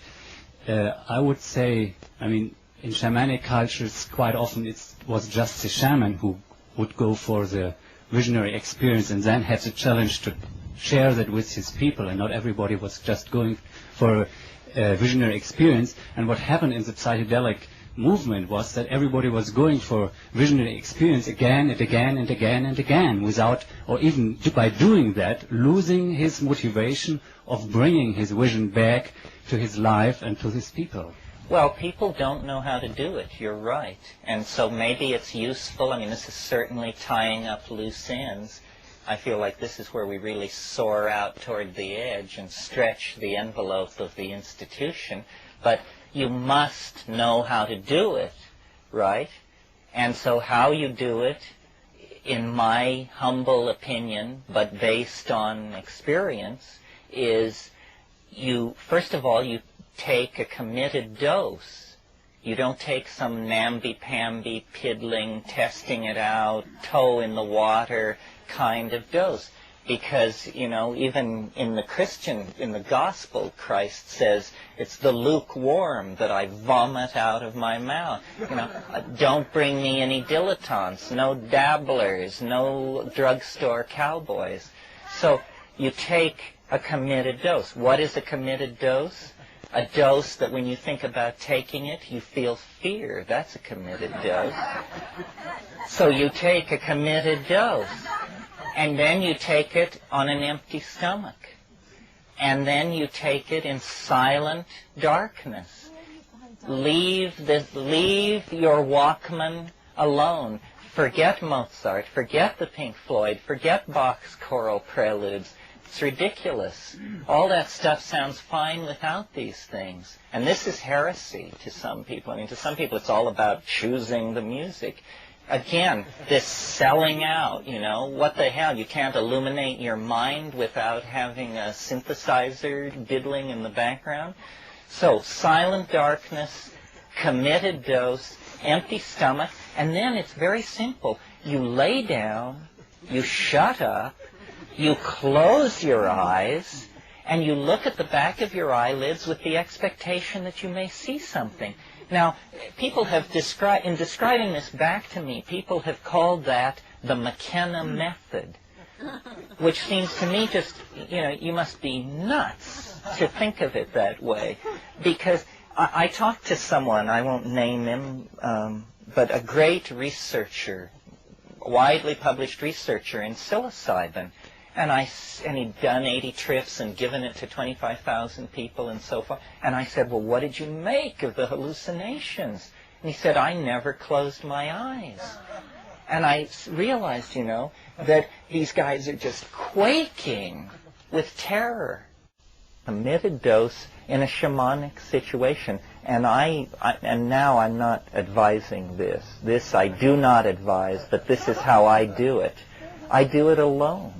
I would say, I mean, in shamanic cultures, quite often it was just the shaman who would go for the visionary experience and then had the challenge to share that with his people, and not everybody was just going for a visionary experience. And what happened in the psychedelic movement was that everybody was going for visionary experience again and again and again and again, without, or even by doing that, losing his motivation of bringing his vision back to his life and to his people. Well, people don't know how to do it, you're right. And so maybe it's useful. I mean, this is certainly tying up loose ends. I feel like this is where we really soar out toward the edge and stretch the envelope of the institution. But you must know how to do it, right? And so how you do it, in my humble opinion, but based on experience, is you, first of all, you take a committed dose. You don't take some namby-pamby, piddling, testing it out, toe in the water kind of dose. Because, you know, even in the gospel, Christ says, it's the lukewarm that I vomit out of my mouth. You know, don't bring me any dilettantes, no dabblers, no drugstore cowboys. So you take a committed dose. What is a committed dose? A dose that when you think about taking it, you feel fear. That's a committed dose. So you take a committed dose. And then you take it on an empty stomach. And then you take it in silent darkness. Leave your Walkman alone. Forget Mozart. Forget the Pink Floyd. Forget Bach's choral preludes. It's ridiculous. All that stuff sounds fine without these things. And this is heresy to some people. I mean, to some people it's all about choosing the music. Again, this selling out, you know, what the hell? You can't illuminate your mind without having a synthesizer diddling in the background. So, silent darkness, committed dose, empty stomach, and then it's very simple. You lay down, you shut up, you close your eyes, and you look at the back of your eyelids with the expectation that you may see something. Now, people have in describing this back to me, people have called that the Mckenna method, which seems to me just, you know, you must be nuts to think of it that way. Because I talked to someone, I won't name him, but a great researcher, widely published researcher in psilocybin, and he'd done 80 trips and given it to 25,000 people and so forth. And I said, well, what did you make of the hallucinations? And he said, I never closed my eyes. And I realized, you know, that these guys are just quaking with terror. A committed dose in a shamanic situation. And now I'm not advising this. This I do not advise, but this is how I do it. I do it alone.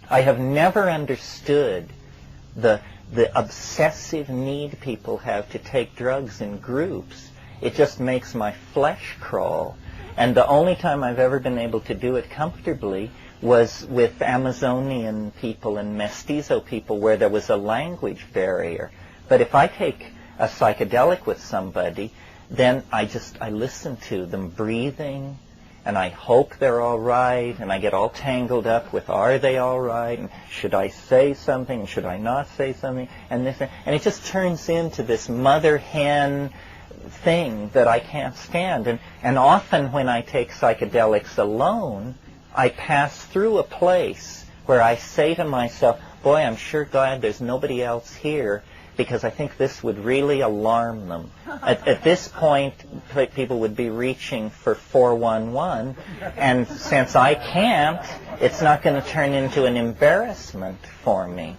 I have never understood the obsessive need people have to take drugs in groups. It just makes my flesh crawl. And the only time I've ever been able to do it comfortably was with Amazonian people and mestizo people where there was a language barrier. But if I take a psychedelic with somebody, then I listen to them breathing, and I hope they're all right, and I get all tangled up with, are they all right, and should I say something, should I not say something, and this, and it just turns into this mother-hen thing that I can't stand. And often when I take psychedelics alone, I pass through a place where I say to myself, boy, I'm sure glad there's nobody else here, because I think this would really alarm them. At this point, people would be reaching for 411, and since I can't, it's not going to turn into an embarrassment for me.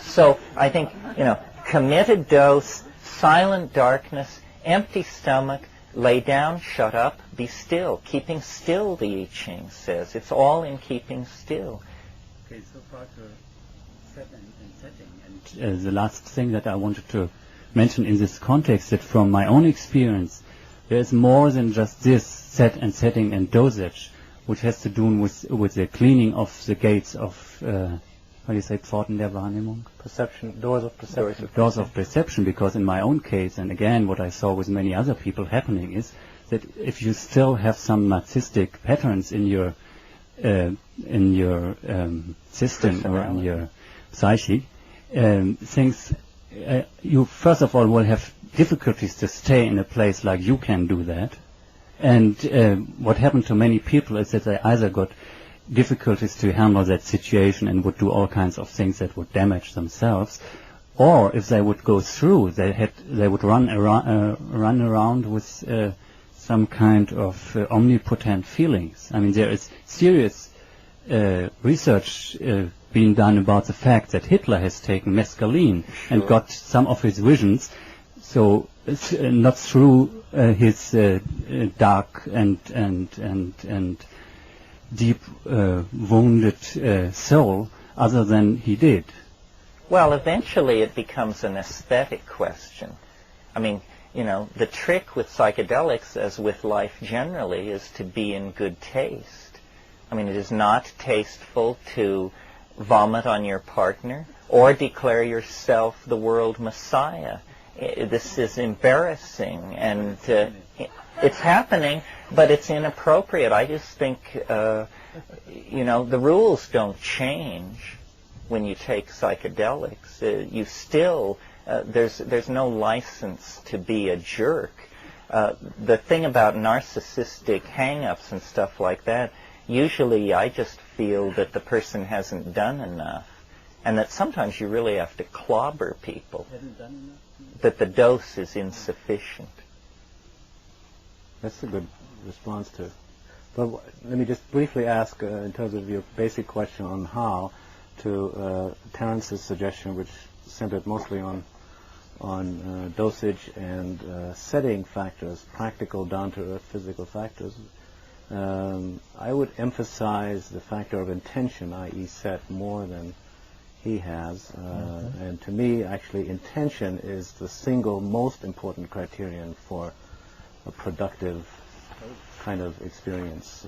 So I think, committed dose, silent darkness, empty stomach, lay down, shut up, be still. Keeping still, the I Ching says. It's all in keeping still. Okay, so far to set and setting. And the last thing that I wanted to mention in this context, that from my own experience, there is more than just this set and setting and dosage, which has to do with the cleaning of the gates of, how do you say, Pforten der Wahrnehmung? Perception, doors of perception. Doors of perception, because in my own case, and again what I saw with many other people happening is that if you still have some narcissistic patterns in your system or in your psyche, things, you first of all will have difficulties to stay in a place like you can do that. And what happened to many people is that they either got difficulties to handle that situation and would do all kinds of things that would damage themselves, or if they would go through, they would run around with some kind of omnipotent feelings. I mean, there is serious research being done about the fact that Hitler has taken mescaline and got some of his visions, so not through his dark and deep wounded soul, other than he did. Well, eventually it becomes an aesthetic question. I mean, the trick with psychedelics, as with life generally, is to be in good taste. I mean, it is not tasteful to vomit on your partner or declare yourself the world messiah. This is embarrassing, and it's happening, but it's inappropriate. I just think, the rules don't change when you take psychedelics. You still, there's no license to be a jerk. The thing about narcissistic hang-ups and stuff like that, usually I just feel that the person hasn't done enough, and that sometimes you really have to clobber people, that the dose is insufficient. That's a good response to it. But let me just briefly ask, in terms of your basic question on how, to Terence's suggestion, which centered mostly on dosage and setting factors, practical, down-to-earth physical factors. I would emphasize the factor of intention, i.e. set, more than he has. And to me, actually, intention is the single most important criterion for a productive kind of experience.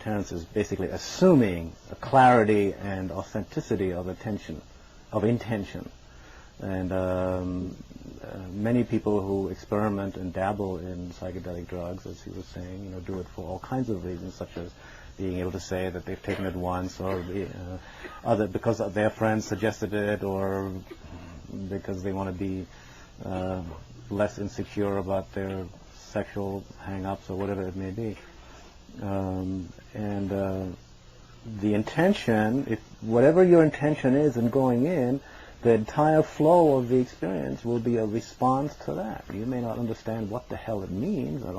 Terence is basically assuming a clarity and authenticity of intention. And many people who experiment and dabble in psychedelic drugs, as he was saying, do it for all kinds of reasons, such as being able to say that they've taken it once, or because their friends suggested it, or because they want to be less insecure about their sexual hang-ups, or whatever it may be. The intention, whatever your intention is in going in, the entire flow of the experience will be a response to that. You may not understand what the hell it means, or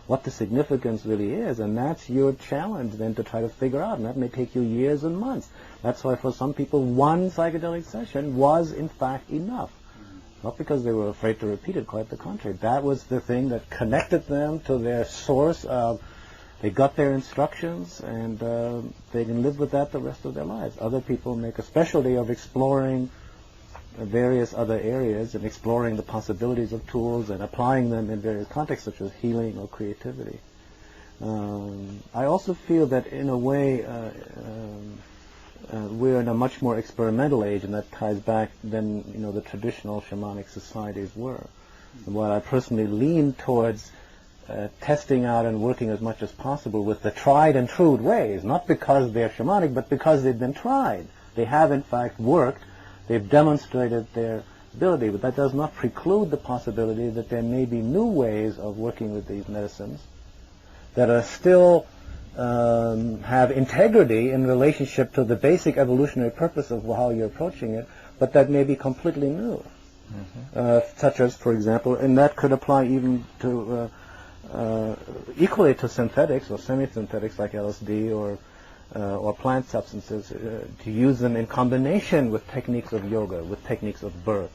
what the significance really is, and that's your challenge then to try to figure out, and that may take you years and months. That's why for some people one psychedelic session was in fact enough. Not because they were afraid to repeat it, quite the contrary. That was the thing that connected them to their source of They got their instructions, and they can live with that the rest of their lives. Other people make a specialty of exploring various other areas and exploring the possibilities of tools and applying them in various contexts, such as healing or creativity. I also feel that, in a way, we're in a much more experimental age, and that ties back than the traditional shamanic societies were. And while I personally lean towards testing out and working as much as possible with the tried and true ways, not because they're shamanic, but because they've been tried. They have, in fact, worked. They've demonstrated their ability, but that does not preclude the possibility that there may be new ways of working with these medicines that are still have integrity in relationship to the basic evolutionary purpose of how you're approaching it, but that may be completely new. Such as, for example, and that could apply even to equally to synthetics or semi-synthetics like LSD or plant substances, to use them in combination with techniques of yoga, with techniques of birth.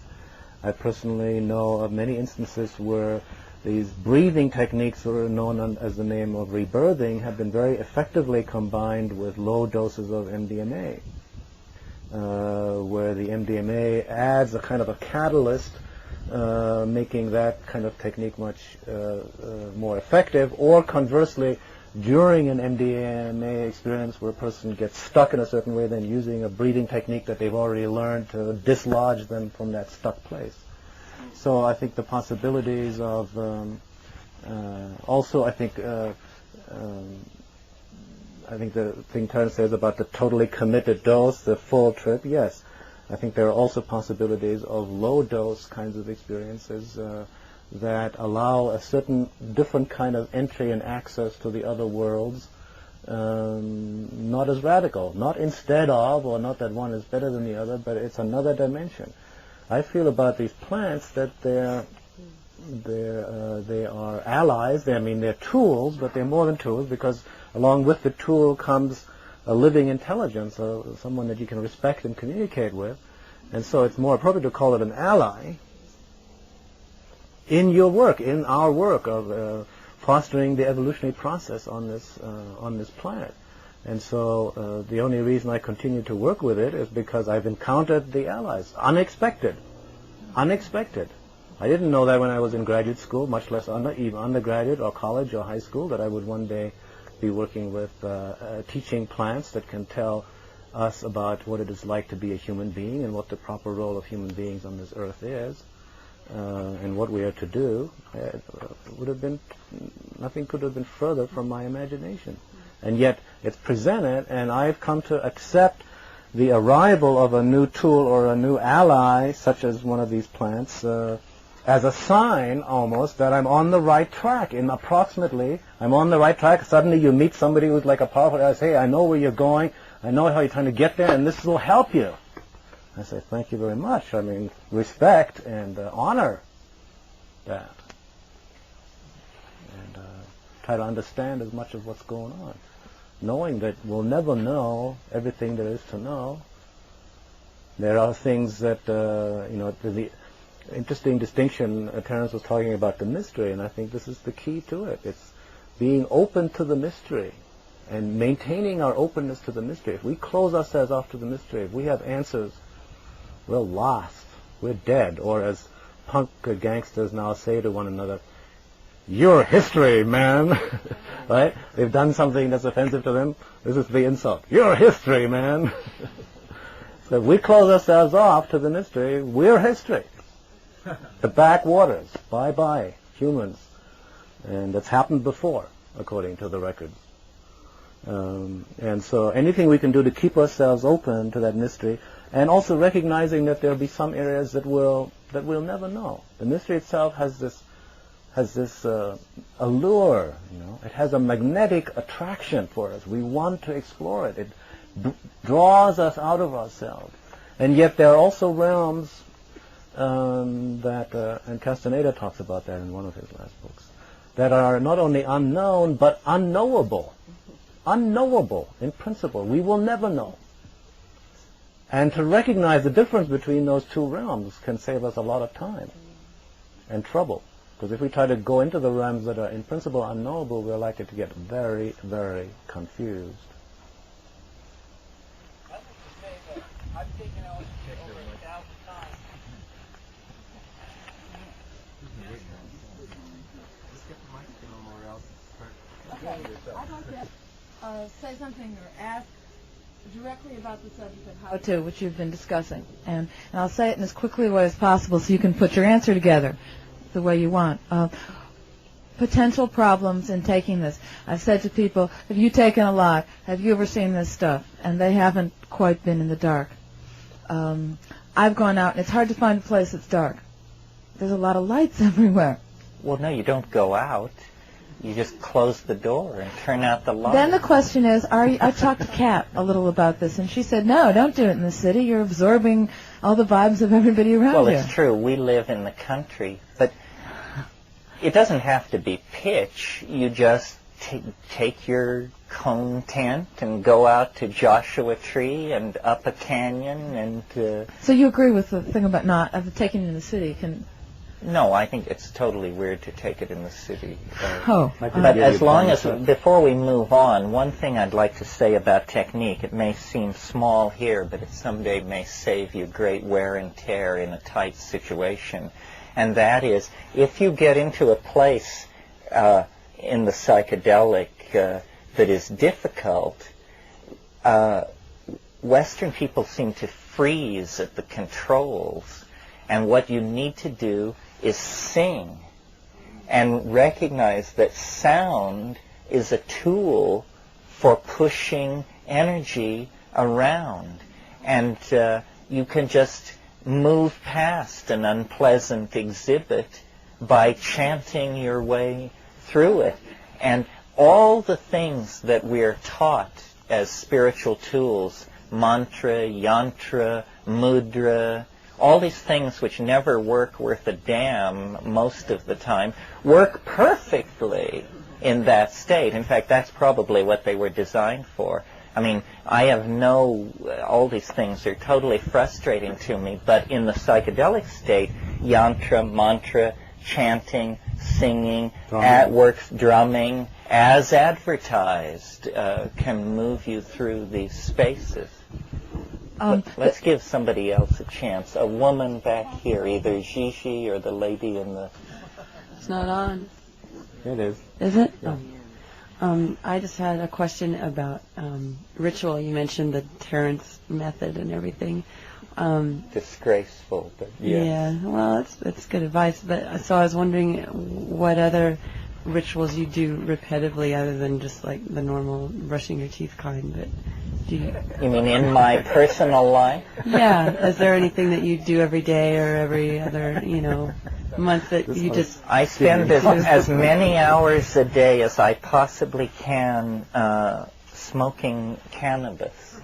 I personally know of many instances where these breathing techniques, that are known as the name of rebirthing, have been very effectively combined with low doses of MDMA, where the MDMA adds a kind of a catalyst, making that kind of technique much more effective, or conversely, during an MDMA experience where a person gets stuck in a certain way, then using a breathing technique that they've already learned to dislodge them from that stuck place. So I think the possibilities of also I think the thing Terence says about the totally committed dose, the full trip, yes. I think there are also possibilities of low dose kinds of experiences that allow a certain different kind of entry and access to the other worlds, not as radical, not instead of, or not that one is better than the other, but it's another dimension. I feel about these plants that they are allies. They're tools, but they're more than tools, because along with the tool comes a living intelligence, someone that you can respect and communicate with, and so it's more appropriate to call it an ally in your work, in our work of fostering the evolutionary process on this planet. And so the only reason I continue to work with it is because I've encountered the allies. Unexpected. Unexpected. I didn't know that when I was in graduate school, much less even undergraduate or college or high school, that I would one day be working with teaching plants that can tell us about what it is like to be a human being and what the proper role of human beings on this earth is. And what we are to do. Nothing could have been further from my imagination. And yet it's presented, and I've come to accept the arrival of a new tool or a new ally, such as one of these plants, as a sign almost that I'm on the right track. I'm on the right track. Suddenly you meet somebody who's like a powerful guy, say, hey, I know where you're going, I know how you're trying to get there, and this will help you. I say, thank you very much. Respect and honor that. And try to understand as much of what's going on. Knowing that we'll never know everything there is to know. There are things that, the interesting distinction, Terence was talking about the mystery, and I think this is the key to it. It's being open to the mystery and maintaining our openness to the mystery. If we close ourselves off to the mystery, if we have answers, we're lost. We're dead. Or as punk gangsters now say to one another, "You're history, man." Right? They've done something that's offensive to them. This is the insult. "You're history, man." So if we close ourselves off to the mystery, we're history. The backwaters. Bye-bye, humans. And that's happened before, according to the records. And so anything we can do to keep ourselves open to that mystery, and also recognizing that there'll be some areas that we'll never know. The mystery itself has this allure, It has a magnetic attraction for us. We want to explore it. It draws us out of ourselves. And yet there are also realms that, and Castaneda talks about that in one of his last books, that are not only unknown, but unknowable. Unknowable in principle. We will never know. And to recognize the difference between those two realms can save us a lot of time and trouble. Because if we try to go into the realms that are in principle unknowable, we're likely to get very, very confused. I've taken over 1,000 times. I'd like to say something or ask directly about the subject of how to, which you've been discussing. And I'll say it in as quickly a way as possible so you can put your answer together the way you want. Potential problems in taking this. I've said to people, have you taken a lot? Have you ever seen this stuff? And they haven't quite been in the dark. I've gone out, and it's hard to find a place that's dark. There's a lot of lights everywhere. Well, no, you don't go out. You just close the door and turn out the light. Then the question is, I talked to Kat a little about this, and she said, no, don't do it in the city. You're absorbing all the vibes of everybody around you. Well, it's true. We live in the country, but it doesn't have to be pitch. You just take your cone tent and go out to Joshua Tree and up a canyon and... So you agree with the thing about not taking it in the city? No, I think it's totally weird to take it in the city. But as long as, before we move on, one thing I'd like to say about technique, it may seem small here, but it someday may save you great wear and tear in a tight situation. And that is, if you get into a place in the psychedelic that is difficult, Western people seem to freeze at the controls. And what you need to do is sing and recognize that sound is a tool for pushing energy around. And you can just move past an unpleasant exhibit by chanting your way through it. And all the things that we're taught as spiritual tools, mantra, yantra, mudra, all these things which never work worth a damn most of the time, work perfectly in that state. In fact, that's probably what they were designed for. I mean, all these things are totally frustrating to me, but in the psychedelic state, yantra, mantra, chanting, singing, drumming, as advertised, can move you through these spaces. Let's give somebody else a chance. A woman back here, either Gigi or the lady in the... It's not on. It is. Is it? Oh. I just had a question about ritual. You mentioned the Terence method and everything. Disgraceful, but yes. Yeah, well, it's good advice. But so I was wondering what other rituals you do repetitively other than just like the normal brushing your teeth kind. But do you mean in my personal life? Yeah. Is there anything that you do every day or every other, month that you just... I spend as many hours a day as I possibly can smoking cannabis.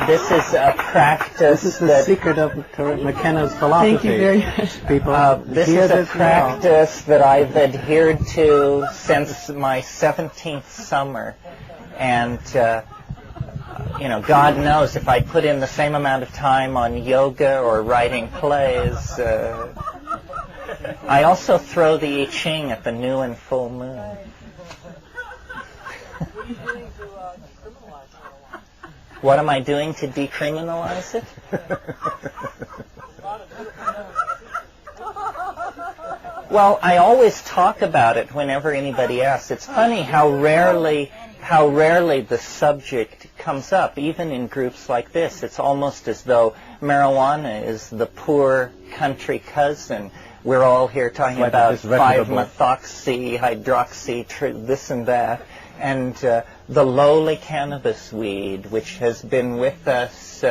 This is a practice. This is the secret of Mckenna's philosophy. Thank you very much. This is a practice that I've adhered to since my 17th summer. And, God knows if I put in the same amount of time on yoga or writing plays. I also throw the I Ching at the new and full moon. What am I doing to decriminalize it? Well, I always talk about it whenever anybody asks. It's funny how rarely the subject comes up, even in groups like this. It's almost as though marijuana is the poor country cousin. We're all here talking about 5-methoxy, hydroxy, this and that. And the lowly cannabis weed, which has been with us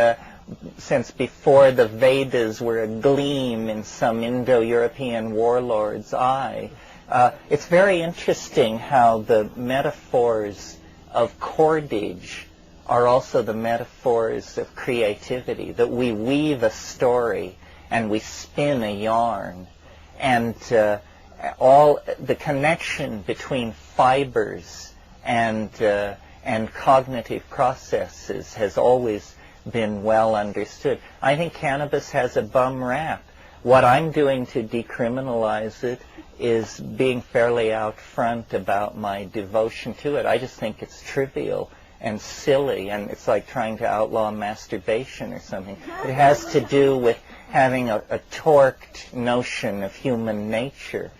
since before the Vedas were a gleam in some Indo-European warlord's eye. It's very interesting how the metaphors of cordage are also the metaphors of creativity, that we weave a story and we spin a yarn. And all the connection between fibers and cognitive processes has always been well understood. I think cannabis has a bum rap. what I'm doing to decriminalize it is being fairly out front about my devotion to it. I just think it's trivial and silly, and it's like trying to outlaw masturbation or something. It has to do with having a torqued notion of human nature.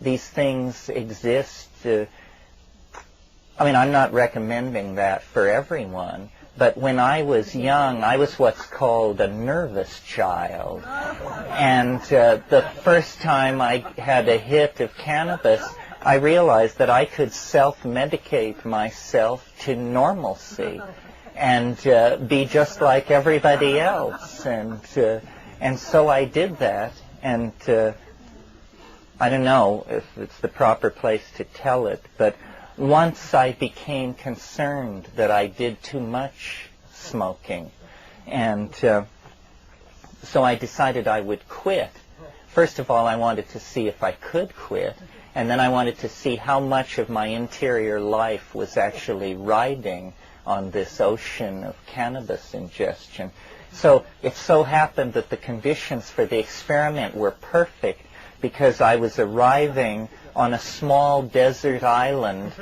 These things exist. I'm not recommending that for everyone, but when I was young, I was what's called a nervous child. And the first time I had a hit of cannabis, I realized that I could self-medicate myself to normalcy and be just like everybody else. And so I did that, and I don't know if it's the proper place to tell it, but once I became concerned that I did too much smoking, and so I decided I would quit. First of all, I wanted to see if I could quit, and then I wanted to see how much of my interior life was actually riding on this ocean of cannabis ingestion. So it so happened that the conditions for the experiment were perfect, because I was arriving on a small desert island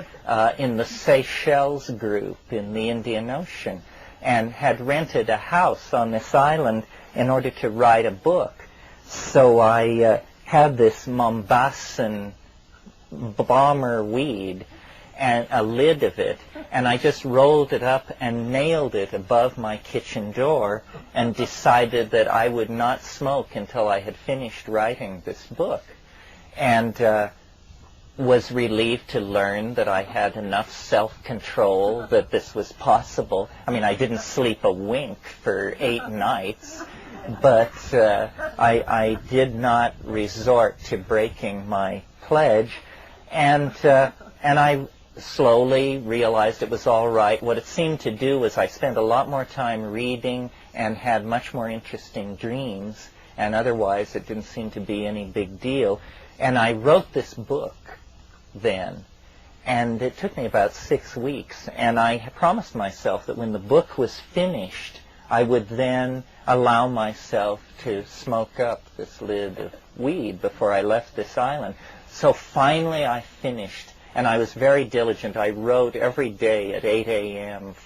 in the Seychelles group in the Indian Ocean, and had rented a house on this island in order to write a book. So I had this Mombassan bomber weed and a lid of it, and I just rolled it up and nailed it above my kitchen door and decided that I would not smoke until I had finished writing this book. And was relieved to learn that I had enough self-control that this was possible. I didn't sleep a wink for 8 nights, but I did not resort to breaking my pledge, and I slowly realized it was all right. What it seemed to do was I spent a lot more time reading and had much more interesting dreams, and otherwise it didn't seem to be any big deal. And I wrote this book then, and it took me about 6 weeks, and I promised myself that when the book was finished, I would then allow myself to smoke up this lid of weed before I left this island. So finally I finished, and I was very diligent. I wrote every day at 8 a.m.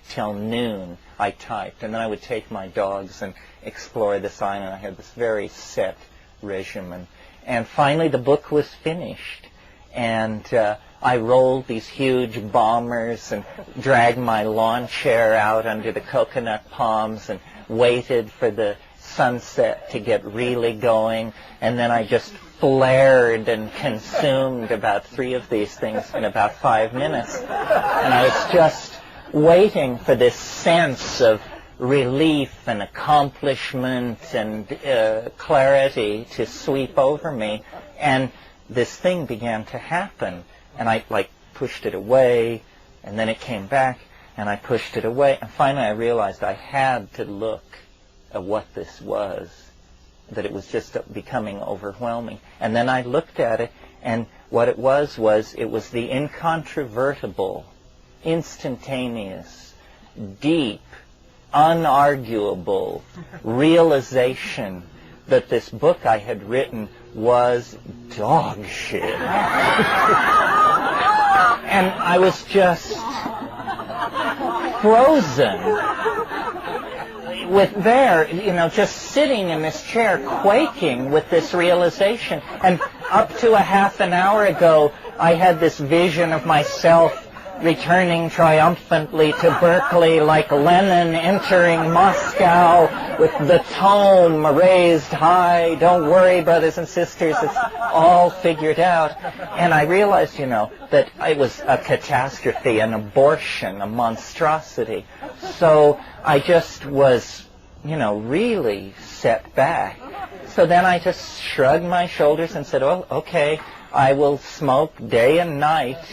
till noon. I typed, and then I would take my dogs and explore this island. I had this very set regimen. And finally the book was finished, and I rolled these huge bombers and dragged my lawn chair out under the coconut palms and waited for the sunset to get really going, and then I just flared and consumed about 3 of these things in about 5 minutes. And I was just waiting for this sense of relief and accomplishment and clarity to sweep over me, and this thing began to happen, and I pushed it away, and then it came back, and I pushed it away, and finally I realized I had to look at what this was, that it was just becoming overwhelming. And then I looked at it, and what it was the incontrovertible, instantaneous, deep, unarguable realization that this book I had written was dog shit. And I was just frozen just sitting in this chair, quaking with this realization. And up to a half an hour ago, I had this vision of myself returning triumphantly to Berkeley like Lenin entering Moscow with the tome raised high. Don't worry, brothers and sisters, it's all figured out. And I realized, that it was a catastrophe, an abortion, a monstrosity. So I just was, really set back. So then I just shrugged my shoulders and said, oh, okay, I will smoke day and night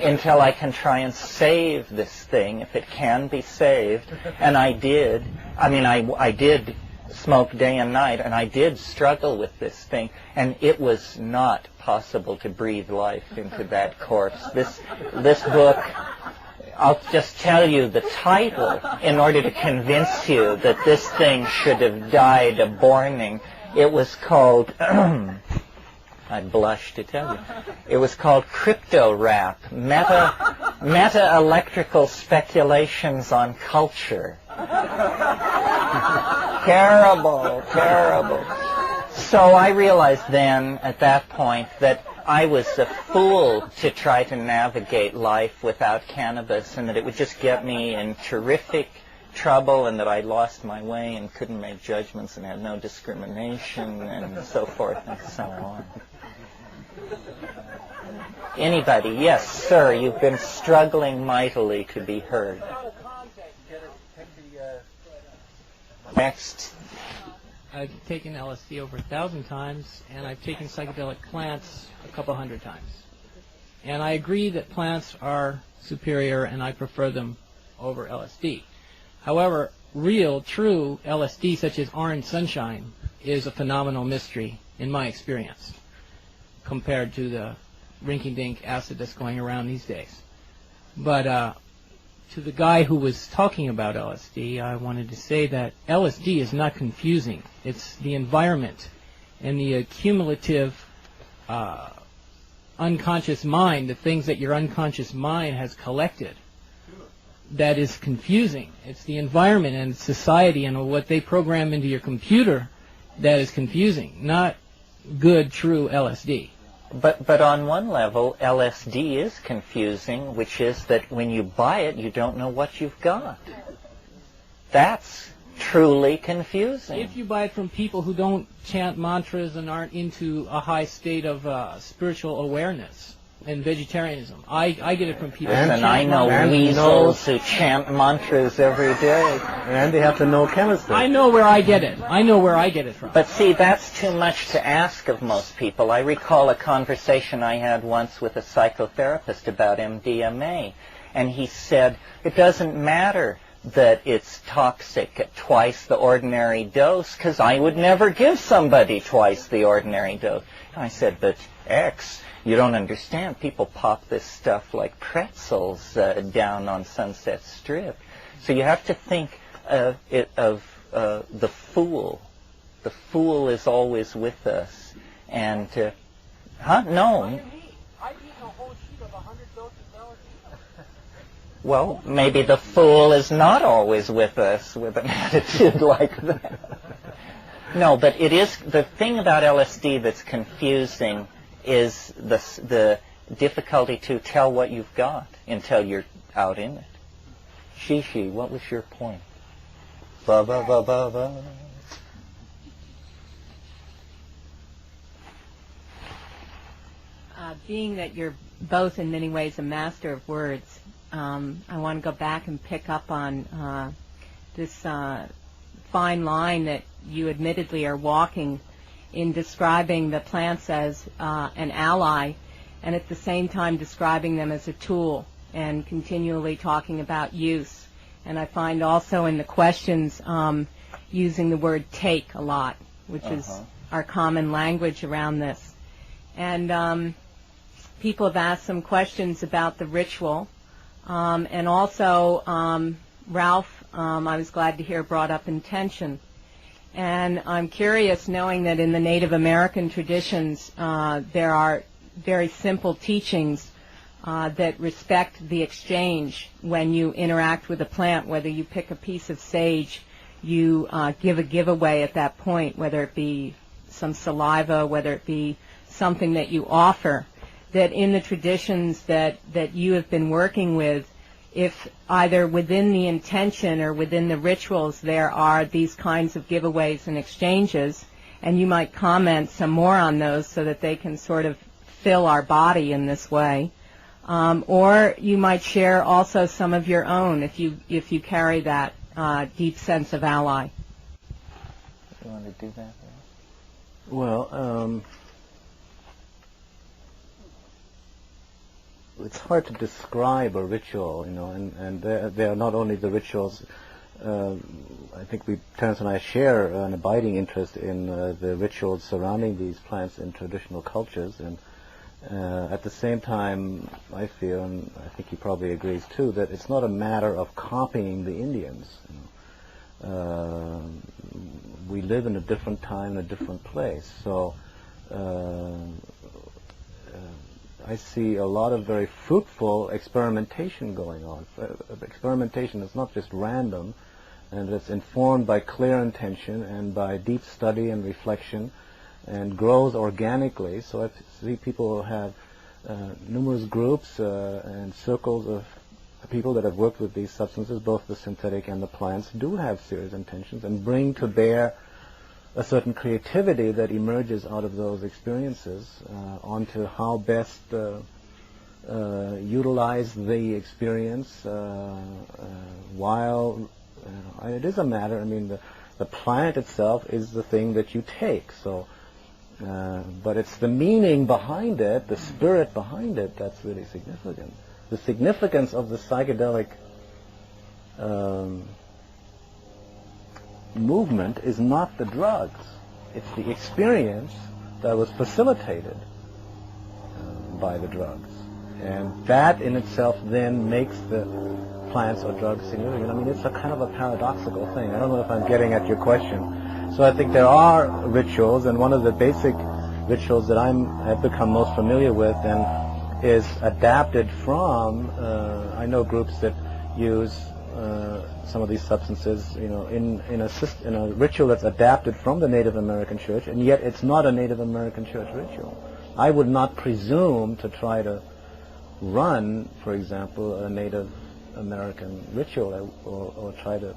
until I can try and save this thing, if it can be saved. And I did. I did smoke day and night, and I did struggle with this thing. And it was not possible to breathe life into that corpse. This book, I'll just tell you the title in order to convince you that this thing should have died a borning. It was called, I blush to tell you, it was called Crypto Rap, Meta-Electrical Speculations on Culture. Terrible, terrible. So I realized then, at that point, that I was a fool to try to navigate life without cannabis, and that it would just get me in terrific trouble, and that I lost my way and couldn't make judgments and had no discrimination and so forth and so on. Anybody? Yes, sir, you've been struggling mightily to be heard. Next. I've taken LSD over 1,000 times, and I've taken psychedelic plants a couple hundred times. And I agree that plants are superior, and I prefer them over LSD. However, real, true LSD, such as orange sunshine, is a phenomenal mystery, in my experience, compared to the rinky-dink acid that's going around these days. But to the guy who was talking about LSD, I wanted to say that LSD is not confusing. It's the environment and the accumulative unconscious mind, the things that your unconscious mind has collected, that is confusing. It's the environment and society and what they program into your computer that is confusing, not good, true LSD. But on one level, LSD is confusing, which is that when you buy it, you don't know what you've got. That's truly confusing. If you buy it from people who don't chant mantras and aren't into a high state of spiritual awareness and vegetarianism, I get it from people. And I know weasels who chant mantras every day. And they have to know chemistry. I know where I get it. I know where I get it from. But see, that's too much to ask of most people. I recall a conversation I had once with a psychotherapist about MDMA. And he said, it doesn't matter that it's toxic at twice the ordinary dose, because I would never give somebody twice the ordinary dose. I said, but X, you don't understand. People pop this stuff like pretzels down on Sunset Strip. So you have to think of the fool. The fool is always with us. And, No. Well, maybe the fool is not always with us with an attitude like that. No, but it is, the thing about LSD that's confusing is the difficulty to tell what you've got until you're out in it. Shishi, what was your point? Ba ba ba ba ba. Being that you're both in many ways a master of words, I want to go back and pick up on this fine line that you admittedly are walking in describing the plants as an ally, and at the same time describing them as a tool, and continually talking about use. And I find also in the questions using the word take a lot, which is our common language around this. And people have asked some questions about the ritual. And also, Ralph, I was glad to hear, brought up intention. And I'm curious, knowing that in the Native American traditions, there are very simple teachings that respect the exchange when you interact with a plant, whether you pick a piece of sage, you give a giveaway at that point, whether it be some saliva, whether it be something that you offer, that in the traditions that you have been working with, if either within the intention or within the rituals there are these kinds of giveaways and exchanges, and you might comment some more on those so that they can sort of fill our body in this way. Or you might share also some of your own if you carry that deep sense of ally. You want to do that? Well, it's hard to describe a ritual, and they are not only the rituals. I think Terence and I share an abiding interest in the rituals surrounding these plants in traditional cultures, and at the same time, I feel, and I think he probably agrees too, that it's not a matter of copying the Indians. we live in a different time, in a different place. So I see a lot of very fruitful experimentation going on. Experimentation is not just random, and it's informed by clear intention and by deep study and reflection, and grows organically. So I see people have numerous groups and circles of people that have worked with these substances, both the synthetic and the plants, do have serious intentions and bring to bear a certain creativity that emerges out of those experiences onto how best utilize the experience while it is a matter, I mean, the plant itself is the thing that you take, so but it's the meaning behind it, the spirit behind it, that's really significant. The significance of the psychedelic movement is not the drugs. It's the experience that was facilitated by the drugs. And that in itself then makes the plants or drugs significant. I mean, it's a kind of a paradoxical thing. I don't know if I'm getting at your question. So I think there are rituals, and one of the basic rituals that I've become most familiar with and is adapted from, I know groups that use some of these substances, you know, in a ritual that's adapted from the Native American church, and yet it's not a Native American church ritual. I would not presume to try to run, for example, a Native American ritual or try to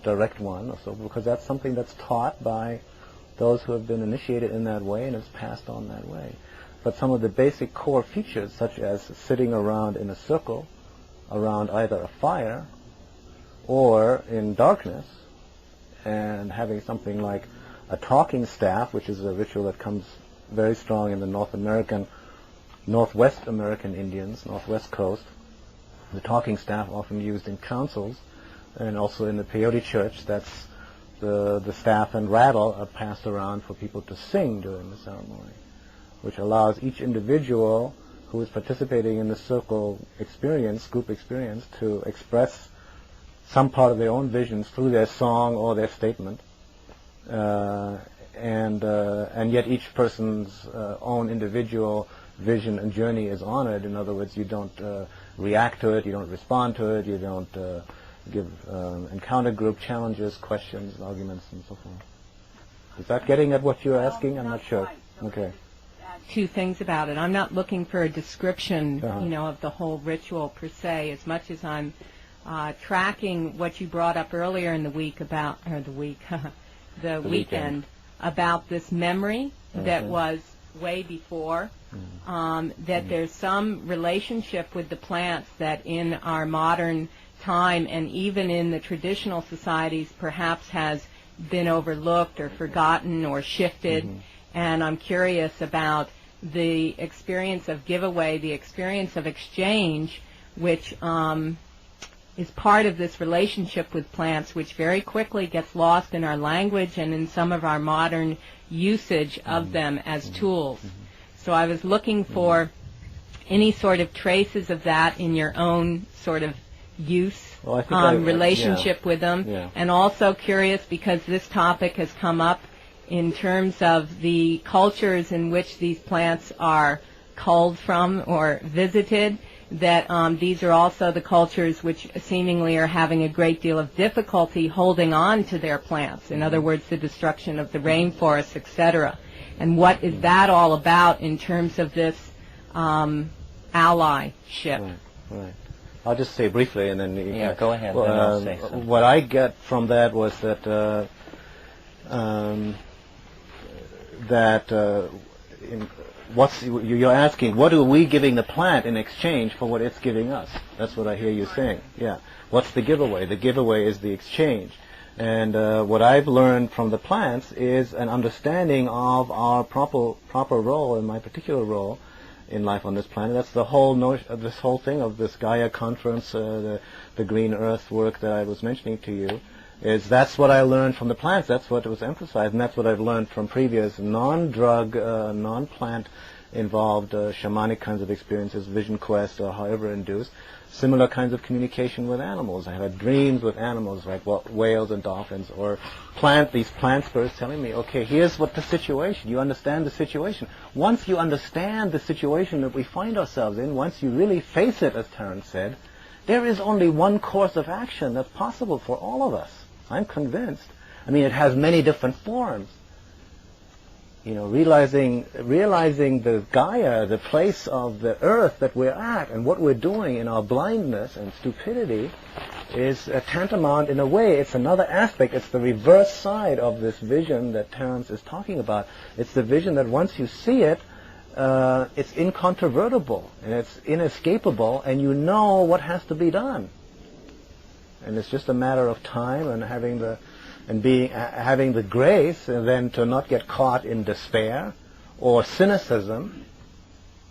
direct one or so, because that's something that's taught by those who have been initiated in that way and is passed on that way. But some of the basic core features, such as sitting around in a circle around either a fire or in darkness, and having something like a talking staff, which is a ritual that comes very strong in the Northwest American Indians, Northwest Coast. The talking staff often used in councils, and also in the peyote church, that's the staff and rattle are passed around for people to sing during the ceremony, which allows each individual who is participating in the circle experience, group experience, to express some part of their own visions through their song or their statement, and yet each person's own individual vision and journey is honored. In other words, you don't react to it, you don't respond to it, you don't give encounter group challenges, questions, arguments, and so forth. Is that getting at what you're asking? I'm not sure. Okay. Two things about it. I'm not looking for a description, of the whole ritual per se, as much as I'm tracking what you brought up earlier in the week about, the weekend, about this memory that was way before, that there's some relationship with the plants that in our modern time and even in the traditional societies perhaps has been overlooked or forgotten or shifted. And I'm curious about the experience of giveaway, the experience of exchange, which is part of this relationship with plants, which very quickly gets lost in our language and in some of our modern usage of them as tools. So I was looking for any sort of traces of that in your own sort of use, relationship with them, and also curious because this topic has come up in terms of the cultures in which these plants are culled from or visited, that these are also the cultures which seemingly are having a great deal of difficulty holding on to their plants. In other words, the destruction of the rainforests, etc. And what is that all about in terms of this allyship? Right. I'll just say briefly, and then go ahead. Then I'll say something. What I get from that was that you're asking, what are we giving the plant in exchange for what it's giving us? That's what I hear you saying. Yeah. What's the giveaway? The giveaway is the exchange. And what I've learned from the plants is an understanding of our proper role, and my particular role in life on this planet. That's the whole this whole thing of this Gaia conference, the Green Earth work that I was mentioning to you. That's what I learned from the plants. That's what was emphasized, and that's what I've learned from previous non-drug, non-plant involved shamanic kinds of experiences, vision quest, or however induced. Similar kinds of communication with animals. I had dreams with animals like whales and dolphins, or these plant spirits telling me, okay, here's what the situation. You understand the situation. Once you understand the situation that we find ourselves in, once you really face it, as Terence said, there is only one course of action that's possible for all of us. I'm convinced. I mean, it has many different forms. You know, realizing the Gaia, the place of the earth that we're at, and what we're doing in our blindness and stupidity is tantamount in a way. It's another aspect. It's the reverse side of this vision that Terence is talking about. It's the vision that once you see it, it's incontrovertible, and it's inescapable, and you know what has to be done. And it's just a matter of time and having the grace, and then to not get caught in despair or cynicism,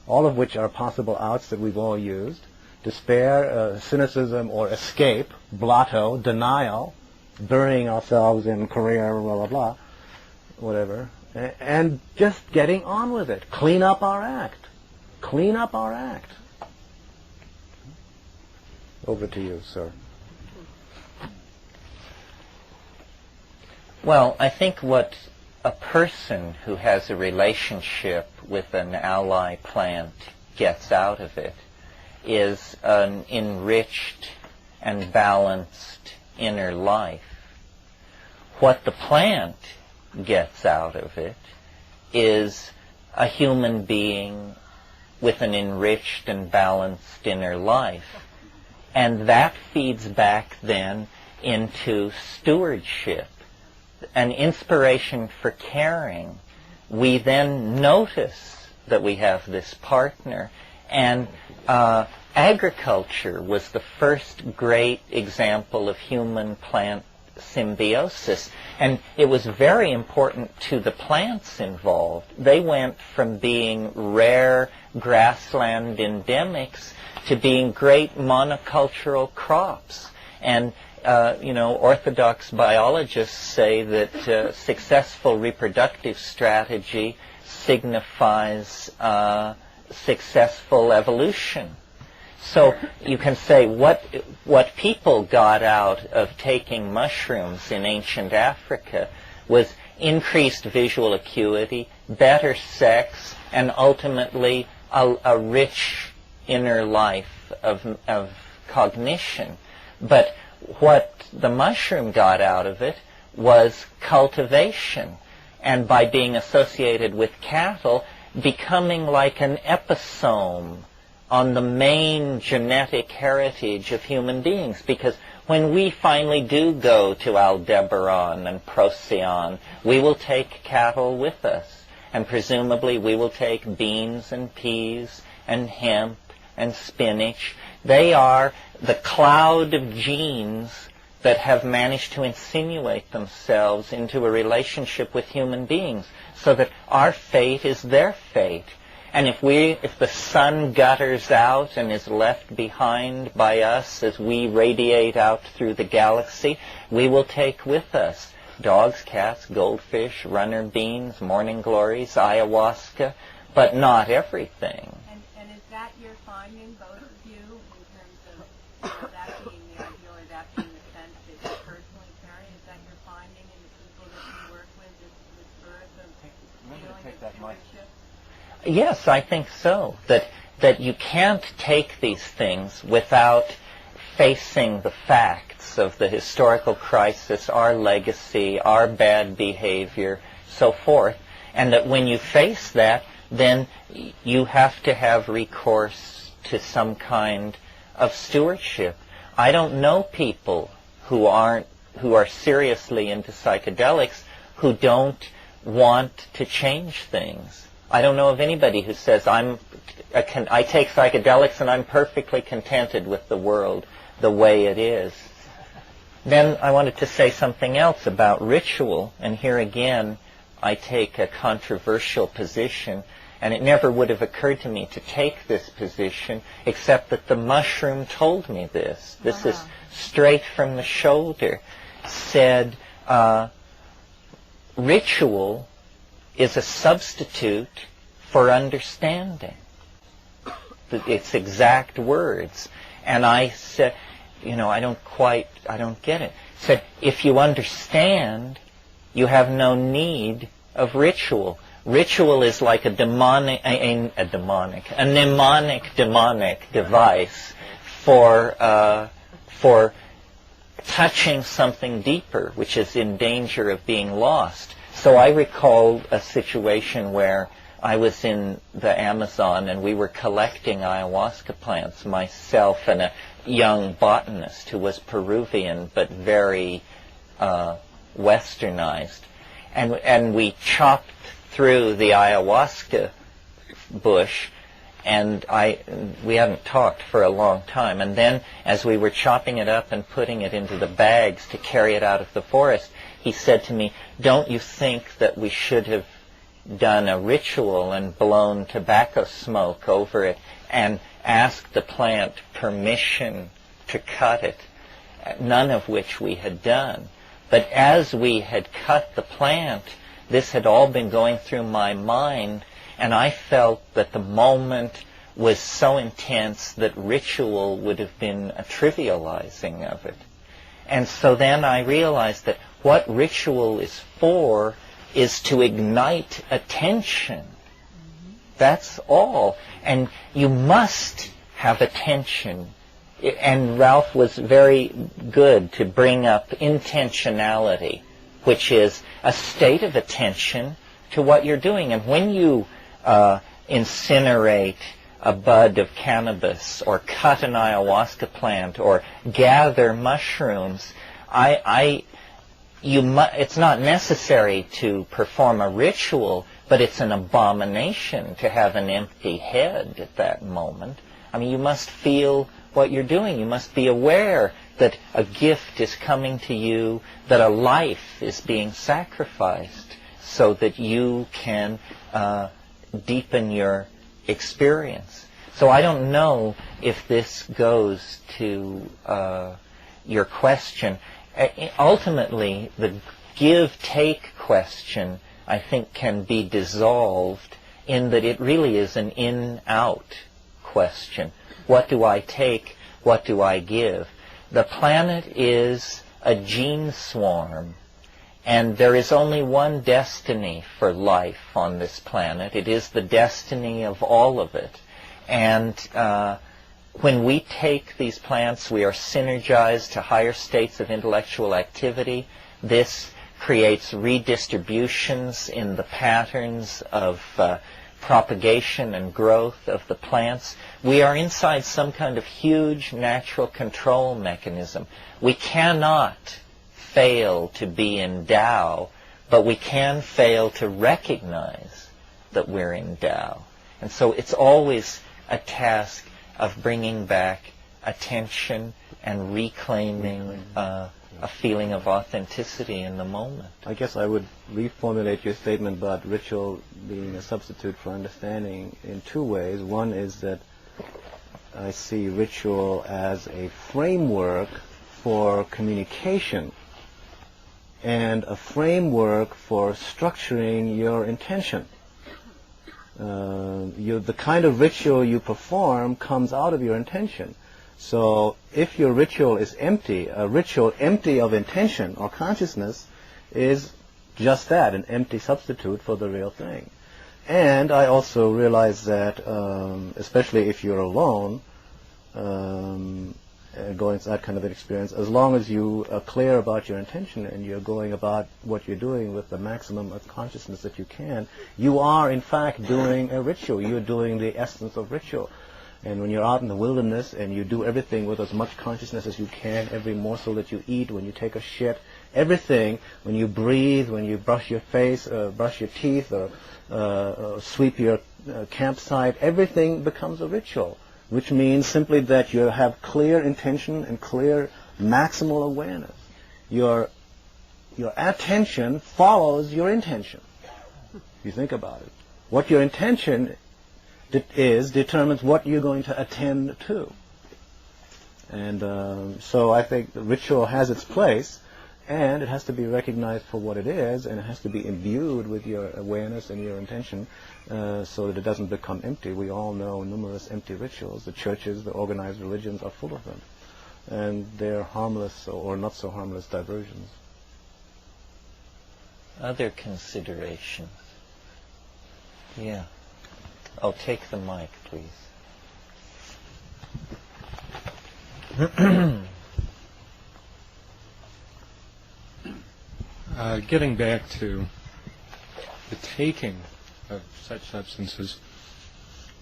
all of which are possible outs that we've all used. Despair, cynicism, or escape, blotto, denial, burying ourselves in career, blah, blah, blah, whatever. And just getting on with it. Clean up our act. Clean up our act. Over to you, sir. Well, I think what a person who has a relationship with an ally plant gets out of it is an enriched and balanced inner life. What the plant gets out of it is a human being with an enriched and balanced inner life. And that feeds back then into stewardship, an inspiration for caring. We then notice that we have this partner, and agriculture was the first great example of human-plant symbiosis, and it was very important to the plants involved. They went from being rare grassland endemics to being great monocultural crops. And orthodox biologists say that successful reproductive strategy signifies successful evolution. So you can say what people got out of taking mushrooms in ancient Africa was increased visual acuity, better sex, and ultimately a rich inner life of cognition. But what the mushroom got out of it was cultivation, and by being associated with cattle, becoming like an episome on the main genetic heritage of human beings. Because when we finally do go to Aldebaran and Procyon, we will take cattle with us, and presumably we will take beans and peas and hemp and spinach. They are the cloud of genes that have managed to insinuate themselves into a relationship with human beings, so that our fate is their fate. And if the sun gutters out and is left behind by us as we radiate out through the galaxy, we will take with us dogs, cats, goldfish, runner beans, morning glories, ayahuasca, but not everything. And is that your finding, both of you, in terms of that being the ideal, or that being the sense that you personally carry? Is that your finding in the people that you work with, this birth of feeling of stewardship? Yes, I think so. That you can't take these things without facing the facts of the historical crisis, our legacy, our bad behavior, so forth. And that when you face that, then you have to have recourse to some kind of stewardship. I don't know people who are seriously into psychedelics who don't want to change things. I don't know of anybody who says, I take psychedelics and I'm perfectly contented with the world the way it is. Then I wanted to say something else about ritual, and here again I take a controversial position, and it never would have occurred to me to take this position except that the mushroom told me this. This is straight from the shoulder. Said, ritual is a substitute for understanding. It's exact words. And I said, I don't get it. He said, if you understand, you have no need of ritual. Ritual is like a mnemonic device for touching something deeper, which is in danger of being lost. So I recall a situation where I was in the Amazon and we were collecting ayahuasca plants, myself and a young botanist who was Peruvian but very westernized. And we chopped through the ayahuasca bush, and we hadn't talked for a long time. And then as we were chopping it up and putting it into the bags to carry it out of the forest, he said to me, "Don't you think that we should have done a ritual and blown tobacco smoke over it and asked the plant permission to cut it?" None of which we had done. But as we had cut the plant, this had all been going through my mind, and I felt that the moment was so intense that ritual would have been a trivializing of it. And so then I realized that what ritual is for is to ignite attention. That's all. And you must have attention. And Ralph was very good to bring up intentionality, which is a state of attention to what you're doing. And when you incinerate a bud of cannabis or cut an ayahuasca plant or gather mushrooms, it's not necessary to perform a ritual, but it's an abomination to have an empty head at that moment. I mean, you must feel what you're doing. You must be aware that a gift is coming to you, that a life is being sacrificed so that you can deepen your experience. So I don't know if this goes to your question. Ultimately, the give-take question, I think, can be dissolved in that it really is an in-out question. What do I take? What do I give? The planet is a gene swarm, and there is only one destiny for life on this planet. It is the destiny of all of it. And when we take these plants, we are synergized to higher states of intellectual activity. This creates redistributions in the patterns of propagation and growth of the plants. We are inside some kind of huge natural control mechanism. We cannot fail to be in Tao, but we can fail to recognize that we're in Tao. And so it's always a task of bringing back attention and reclaiming a feeling of authenticity in the moment. I guess I would reformulate your statement about ritual being a substitute for understanding in two ways. One is that I see ritual as a framework for communication and a framework for structuring your intention. The kind of ritual you perform comes out of your intention. So if your ritual is empty, a ritual empty of intention or consciousness is just that, an empty substitute for the real thing. And I also realize that, especially if you're alone, going through that kind of an experience, as long as you are clear about your intention and you're going about what you're doing with the maximum of consciousness that you can, you are in fact doing a ritual. You're doing the essence of ritual. And when you're out in the wilderness and you do everything with as much consciousness as you can, every morsel that you eat, when you take a shit, everything, when you breathe, when you brush your face, brush your teeth, or sweep your campsite, everything becomes a ritual, which means simply that you have clear intention and clear maximal awareness. Your attention follows your intention. If you think about it. What your intention determines what you're going to attend to. And so I think the ritual has its place, And it has to be recognized for what it is, and it has to be imbued with your awareness and your intention so that it doesn't become empty. We all know numerous empty rituals. The churches, the organized religions are full of them. And they're harmless or not so harmless diversions. Other considerations? Yeah. Oh, take the mic, please. Getting back to the taking of such substances,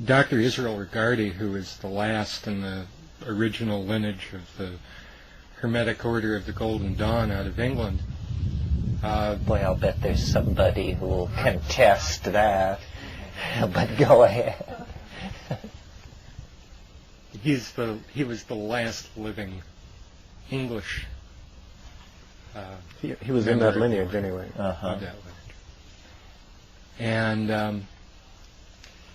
Dr. Israel Regardie, who is the last in the original lineage of the Hermetic Order of the Golden Dawn out of England. Boy, I'll bet there's somebody who will contest that. But go ahead. He was the last living English. He was in that lineage anyway. Of that lineage. And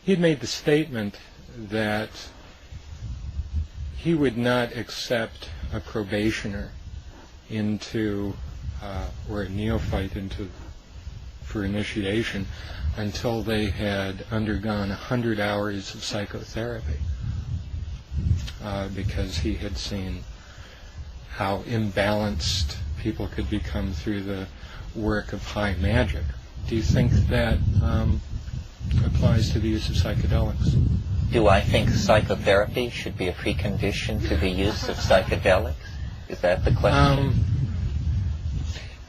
he had made the statement that he would not accept a probationer into, or a neophyte for initiation until they had undergone 100 hours of psychotherapy, because he had seen how imbalanced people could become through the work of high magic. Do you think that applies to the use of psychedelics? Do I think psychotherapy should be a precondition to the use of psychedelics? Is that the question?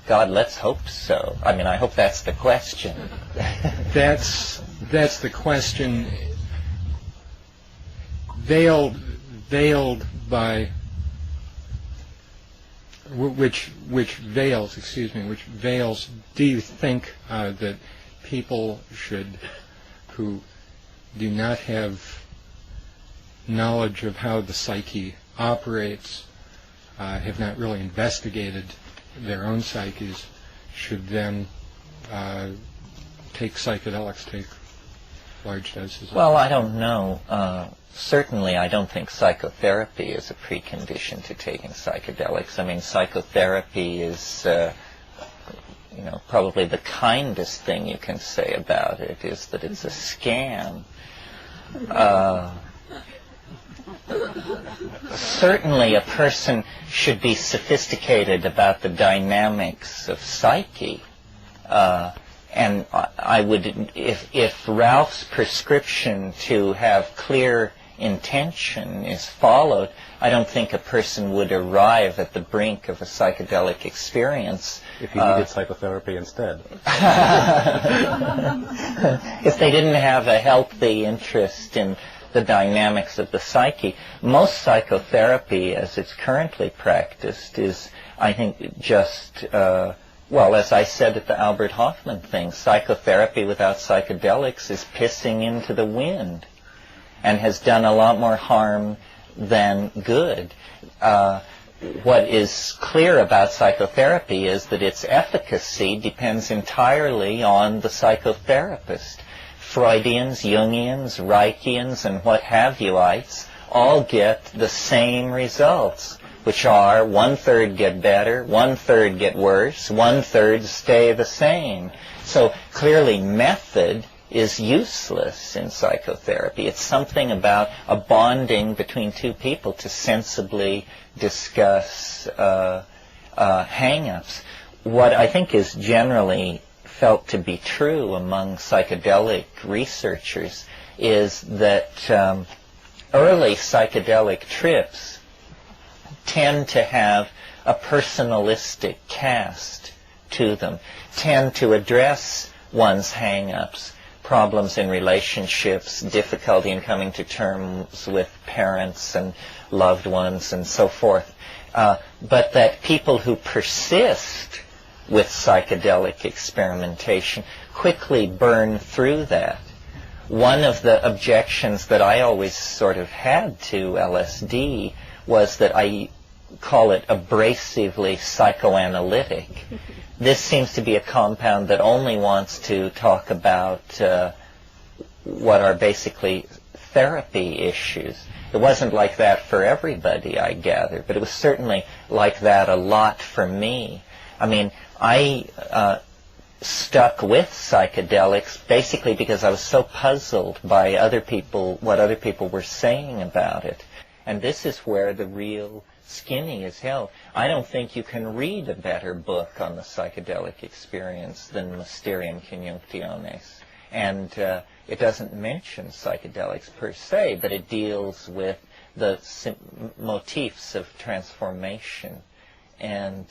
God, let's hope so. I mean, I hope that's the question. That's the question, veiled by which veils. Do you think that people who do not have knowledge of how the psyche operates, have not really investigated their own psyches, should then take psychedelics, take large doses? Well, I don't know. Certainly, I don't think psychotherapy is a precondition to taking psychedelics. I mean, psychotherapy is, probably the kindest thing you can say about it is that it's a scam. Certainly, a person should be sophisticated about the dynamics of psyche. And I would, if Ralph's prescription to have clear intention is followed, I don't think a person would arrive at the brink of a psychedelic experience. If he needed psychotherapy instead. If they didn't have a healthy interest in the dynamics of the psyche. Most psychotherapy, as it's currently practiced, is, I think, just... as I said at the Albert Hoffman thing, psychotherapy without psychedelics is pissing into the wind and has done a lot more harm than good. What is clear about psychotherapy is that its efficacy depends entirely on the psychotherapist. Freudians, Jungians, Reichians, and what have you-ites all get the same results, which are 1/3 get better, 1/3 get worse, 1/3 stay the same. So clearly method is useless in psychotherapy. It's something about a bonding between two people to sensibly discuss hang-ups. What I think is generally felt to be true among psychedelic researchers is that early psychedelic trips tend to have a personalistic cast to them, tend to address one's hang-ups, problems in relationships, difficulty in coming to terms with parents and loved ones and so forth. But that people who persist with psychedelic experimentation quickly burn through that. One of the objections that I always sort of had to LSD was that I call it abrasively psychoanalytic. This seems to be a compound that only wants to talk about what are basically therapy issues. It wasn't like that for everybody, I gather, but it was certainly like that a lot for me. I mean, I stuck with psychedelics basically because I was so puzzled by what other people were saying about it. And this is where the real skinny is held. I don't think you can read a better book on the psychedelic experience than Mysterium Conjunctiones. And it doesn't mention psychedelics per se, but it deals with the motifs of transformation. And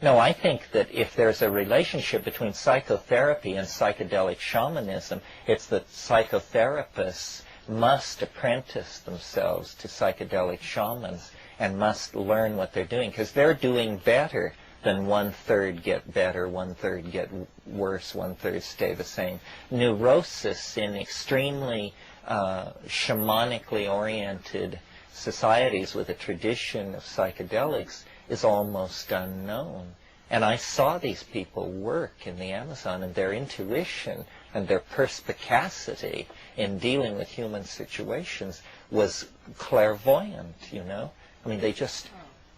no, I think that if there's a relationship between psychotherapy and psychedelic shamanism, it's that psychotherapists must apprentice themselves to psychedelic shamans and must learn what they're doing, because they're doing better than 1/3 get better, 1/3 get worse, 1/3 stay the same. Neurosis in extremely shamanically oriented societies with a tradition of psychedelics is almost unknown. And I saw these people work in the Amazon, and their intuition and their perspicacity in dealing with human situations was clairvoyant, you know. I mean, they just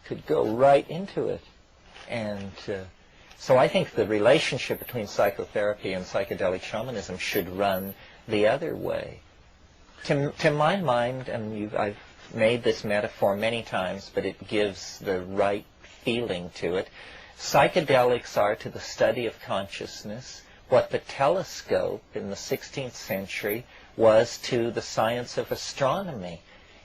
could go right into it. And so I think the relationship between psychotherapy and psychedelic shamanism should run the other way. To my mind, and I've made this metaphor many times, but it gives the right feeling to it, psychedelics are to the study of consciousness what the telescope in the 16th century was to the science of astronomy.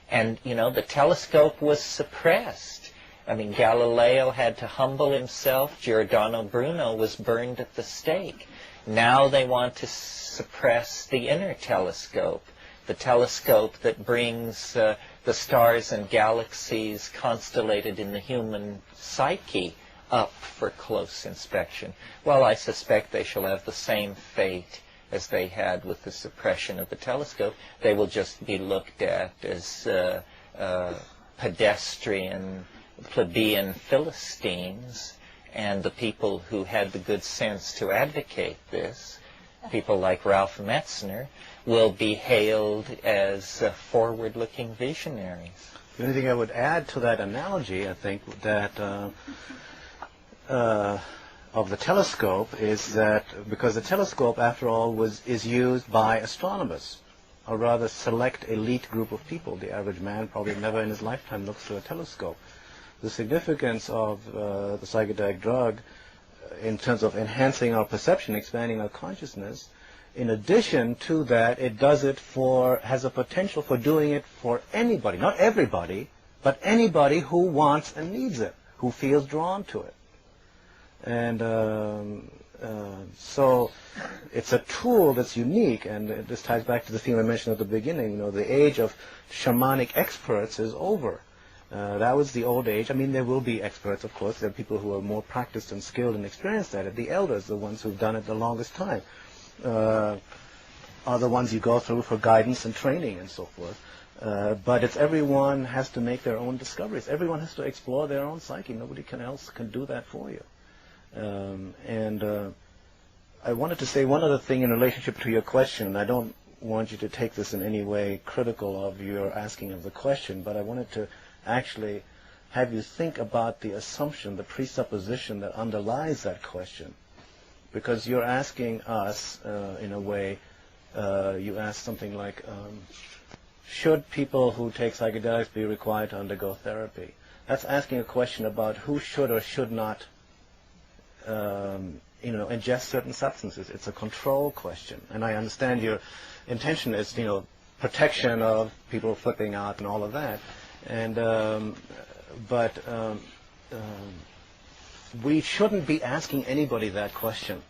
And, you know, the telescope was suppressed. I mean, Galileo had to humble himself. Giordano Bruno was burned at the stake. Now they want to suppress the inner telescope, the telescope that brings the stars and galaxies constellated in the human psyche up for close inspection. Well, I suspect they shall have the same fate as they had with the suppression of the telescope. They will just be looked at as pedestrian, plebeian Philistines, and the people who had the good sense to advocate this, people like Ralph Metzner, will be hailed as forward-looking visionaries. The only thing I would add to that analogy, I think, that of the telescope is that because the telescope, after all, is used by astronomers, or rather select elite group of people. The average man probably never in his lifetime looks through a telescope. The significance of the psychedelic drug in terms of enhancing our perception, expanding our consciousness, in addition to that, it does it has a potential for doing it for anybody, not everybody, but anybody who wants and needs it, who feels drawn to it. And so it's a tool that's unique, and this ties back to the theme I mentioned at the beginning. You know, the age of shamanic experts is over. That was the old age. I mean, there will be experts, of course. There are people who are more practiced and skilled and experienced at it. The elders, the ones who've done it the longest time, are the ones you go through for guidance and training and so forth. But it's everyone has to make their own discoveries. Everyone has to explore their own psyche. Nobody else can do that for you. I wanted to say one other thing in relationship to your question, and I don't want you to take this in any way critical of your asking of the question, but I wanted to actually have you think about the assumption, the presupposition that underlies that question. Because you're asking us, in a way, you ask something like, should people who take psychedelics be required to undergo therapy? That's asking a question about who should or should not ingest certain substances. It's a control question. And I understand your intention is, protection of people flipping out and all of that. And but we shouldn't be asking anybody that question.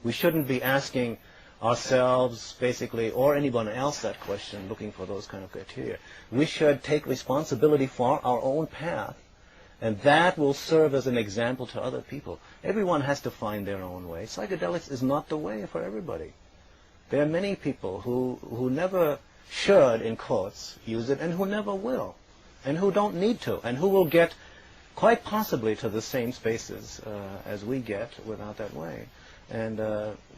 We shouldn't be asking ourselves, basically, or anyone else that question, looking for those kind of criteria. We should take responsibility for our own path, and that will serve as an example to other people. Everyone has to find their own way. Psychedelics is not the way for everybody. There are many people who never should, in quotes, use it, and who never will, and who don't need to, and who will get quite possibly to the same spaces as we get without that way. And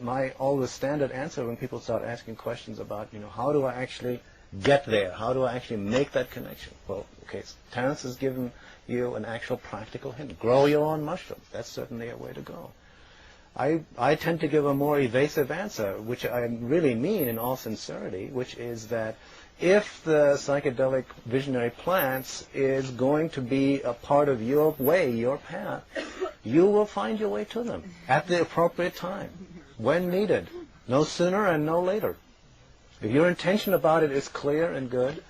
my always standard answer when people start asking questions about, how do I actually get there? How do I actually make that connection? Well, okay, so Terence has given you an actual practical hint. Grow your own mushrooms. That's certainly a way to go. I tend to give a more evasive answer, which I really mean in all sincerity, which is that if the psychedelic visionary plants is going to be a part of your way, your path, you will find your way to them at the appropriate time, when needed, no sooner and no later. If your intention about it is clear and good,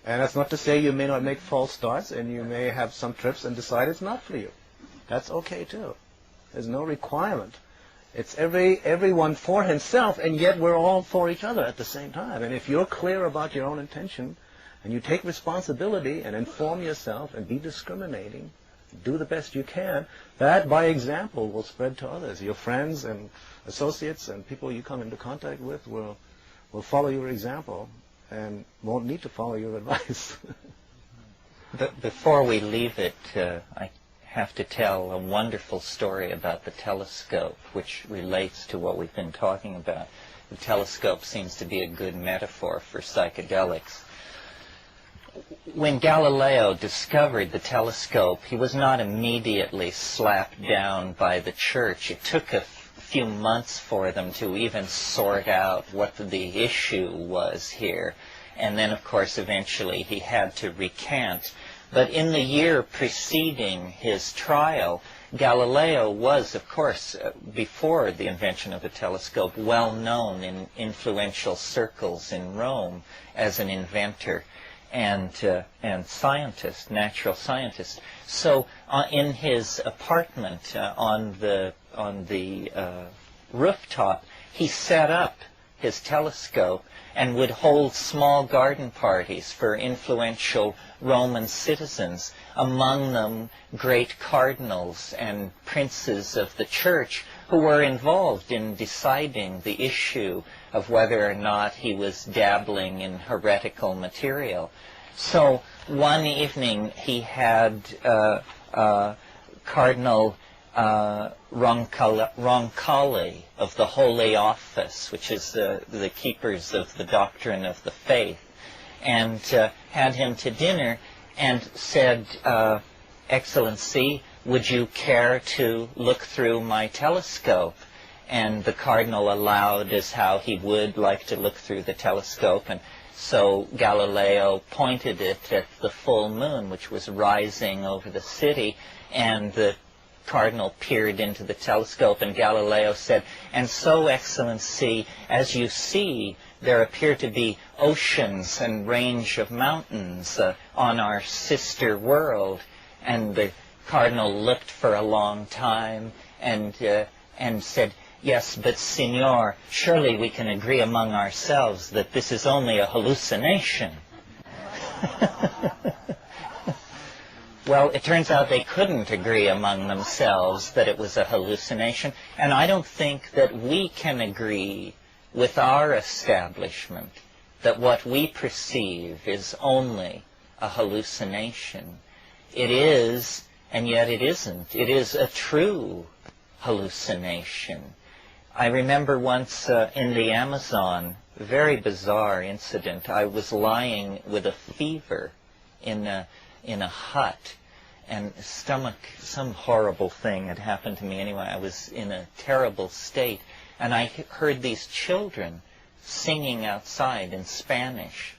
and that's not to say you may not make false starts and you may have some trips and decide it's not for you. That's okay too. There's no requirement. It's everyone for himself, and yet we're all for each other at the same time. And if you're clear about your own intention, and you take responsibility and inform yourself and be discriminating, do the best you can, that by example will spread to others. Your friends and associates and people you come into contact with will follow your example and won't need to follow your advice. Before we leave it, I have to tell a wonderful story about the telescope, which relates to what we've been talking about. The telescope seems to be a good metaphor for psychedelics. When Galileo discovered the telescope, he was not immediately slapped down by the church. It took a few months for them to even sort out what the issue was here. And then, of course, eventually he had to recant. But in the year preceding his trial, Galileo was, of course, before the invention of the telescope, well known in influential circles in Rome as an inventor and scientist, natural scientist. So in his apartment on the rooftop, he set up his telescope and would hold small garden parties for influential Roman citizens, among them great cardinals and princes of the church who were involved in deciding the issue of whether or not he was dabbling in heretical material. So one evening he had Cardinal Roncalli of the Holy Office, which is the keepers of the doctrine of the faith, and had him to dinner and said, Excellency, would you care to look through my telescope? And the cardinal allowed as how he would like to look through the telescope, and so Galileo pointed it at the full moon, which was rising over the city, and the cardinal peered into the telescope, and Galileo said, and so, Excellency, as you see, there appear to be oceans and range of mountains on our sister world. And the cardinal looked for a long time and said, yes, but Signor, surely we can agree among ourselves that this is only a hallucination. Well, it turns out they couldn't agree among themselves that it was a hallucination, and I don't think that we can agree with our establishment that what we perceive is only a hallucination. It is, and yet it isn't. It is a true hallucination. I remember once in the Amazon, a very bizarre incident. I was lying with a fever in a hut, and some horrible thing had happened to me anyway. I was in a terrible state, and I heard these children singing outside in Spanish.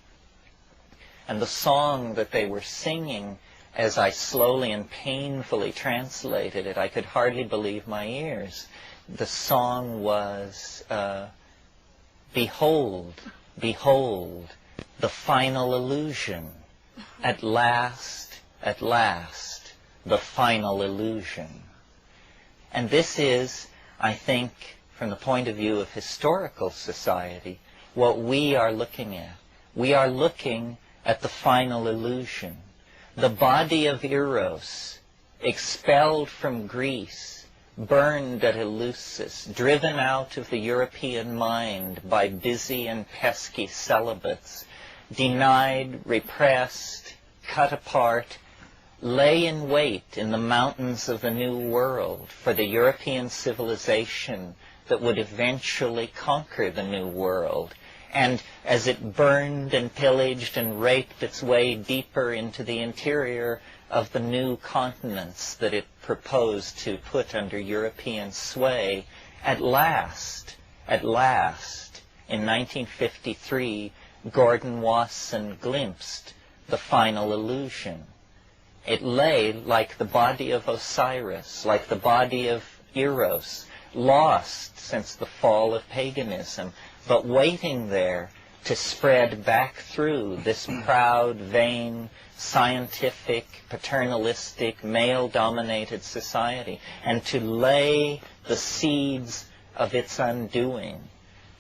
And the song that they were singing, as I slowly and painfully translated it, I could hardly believe my ears. The song was, Behold, behold, the final illusion. At last, the final illusion. And this is, I think, from the point of view of historical society, what we are looking at. We are looking at the final illusion. The body of Eros, expelled from Greece, burned at Eleusis, driven out of the European mind by busy and pesky celibates, denied, repressed, cut apart, lay in wait in the mountains of the New World for the European civilization that would eventually conquer the New World And as it burned and pillaged and raped its way deeper into the interior of the new continents that it proposed to put under European sway, at last, in 1953, Gordon Wasson glimpsed the final illusion. It lay like the body of Osiris, like the body of Eros, lost since the fall of paganism, but waiting there to spread back through this proud, vain, scientific, paternalistic, male-dominated society, and to lay the seeds of its undoing,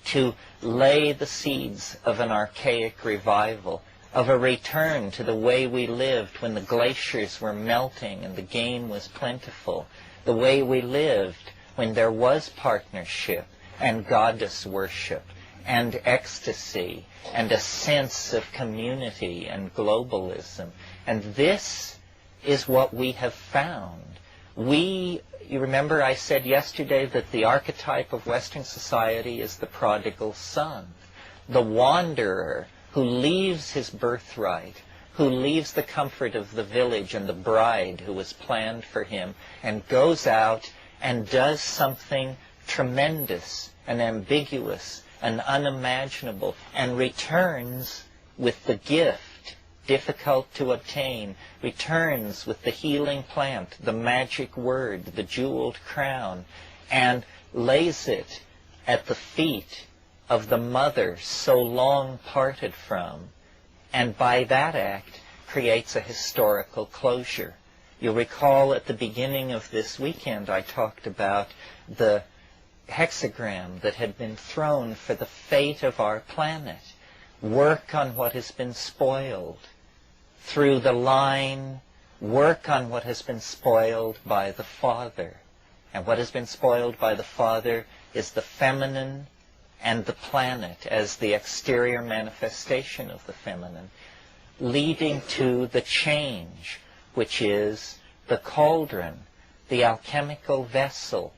to lay the seeds of an archaic revival, of a return to the way we lived when the glaciers were melting and the game was plentiful, the way we lived when there was partnership and goddess worship and ecstasy and a sense of community and globalism. And this is what we have found. You remember I said yesterday that the archetype of Western society is the prodigal son, the wanderer who leaves his birthright, who leaves the comfort of the village and the bride who was planned for him, and goes out and does something tremendous and ambiguous and unimaginable, and returns with the gift, difficult to obtain, returns with the healing plant, the magic word, the jeweled crown, and lays it at the feet of the mother so long parted from, and by that act creates a historical closure. You'll recall at the beginning of this weekend I talked about the hexagram that had been thrown for the fate of our planet. Work on what has been spoiled. Through the line, work on what has been spoiled by the Father. And what has been spoiled by the Father is the feminine and the planet as the exterior manifestation of the feminine, leading to the change, which is the cauldron, the alchemical vessel,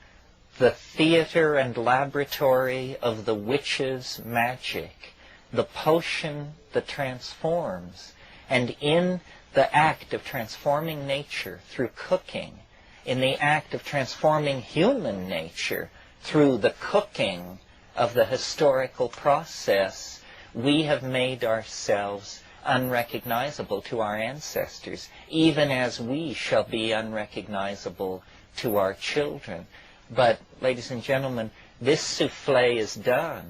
the theater and laboratory of the witch's magic, the potion that transforms. And in the act of transforming nature through cooking, in the act of transforming human nature through the cooking of the historical process, we have made ourselves unrecognizable to our ancestors, even as we shall be unrecognizable to our children. But, ladies and gentlemen, this souffle is done.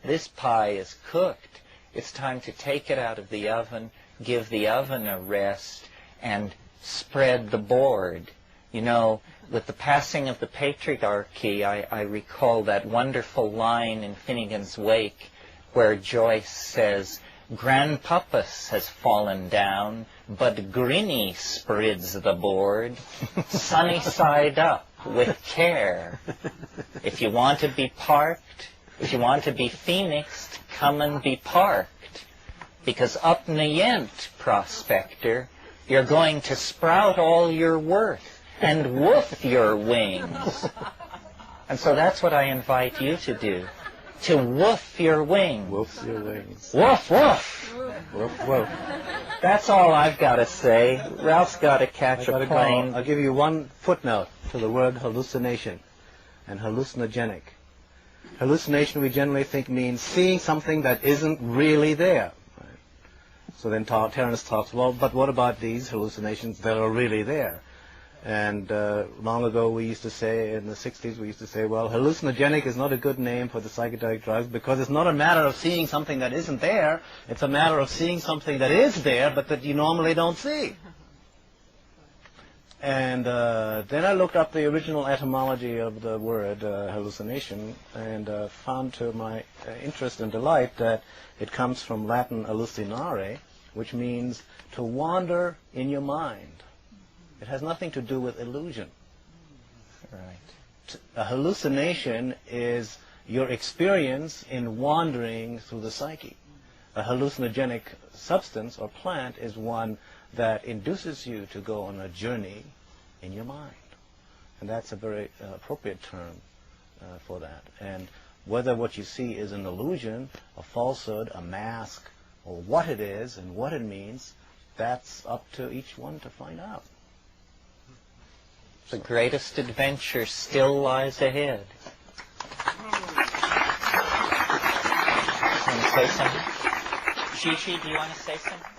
This pie is cooked. It's time to take it out of the oven, give the oven a rest, and spread the board. You know, with the passing of the patriarchy, I recall that wonderful line in Finnegan's Wake where Joyce says, "Grandpappus has fallen down, but Grinny spreads the board, sunny side up with care. If you want to be parked, if you want to be phoenixed, come and be parked. Because up Nayent, prospector, you're going to sprout all your worth and woof your wings." And so that's what I invite you to do. To woof your wings. Woof your wings. Woof, woof. Woof, woof. That's all I've got to say. Ralph's got to catch a plane. I'll give you one footnote to the word hallucination and hallucinogenic. Hallucination we generally think means seeing something that isn't really there. Right? So then Terence talks, well, but what about these hallucinations that are really there? And long ago we used to say, in the 60s, we used to say, well, hallucinogenic is not a good name for the psychedelic drugs because it's not a matter of seeing something that isn't there. It's a matter of seeing something that is there but that you normally don't see. And then I looked up the original etymology of the word hallucination and found to my interest and delight that it comes from Latin hallucinare, which means to wander in your mind. It has nothing to do with illusion. Right. A hallucination is your experience in wandering through the psyche. A hallucinogenic substance or plant is one that induces you to go on a journey in your mind. And that's a very appropriate term for that. And Whether what you see is an illusion, a falsehood, a mask, or what it is and what it means, that's up to each one to find out. The greatest adventure still lies ahead. Want to say something? Chi-Chi, do you want to say something?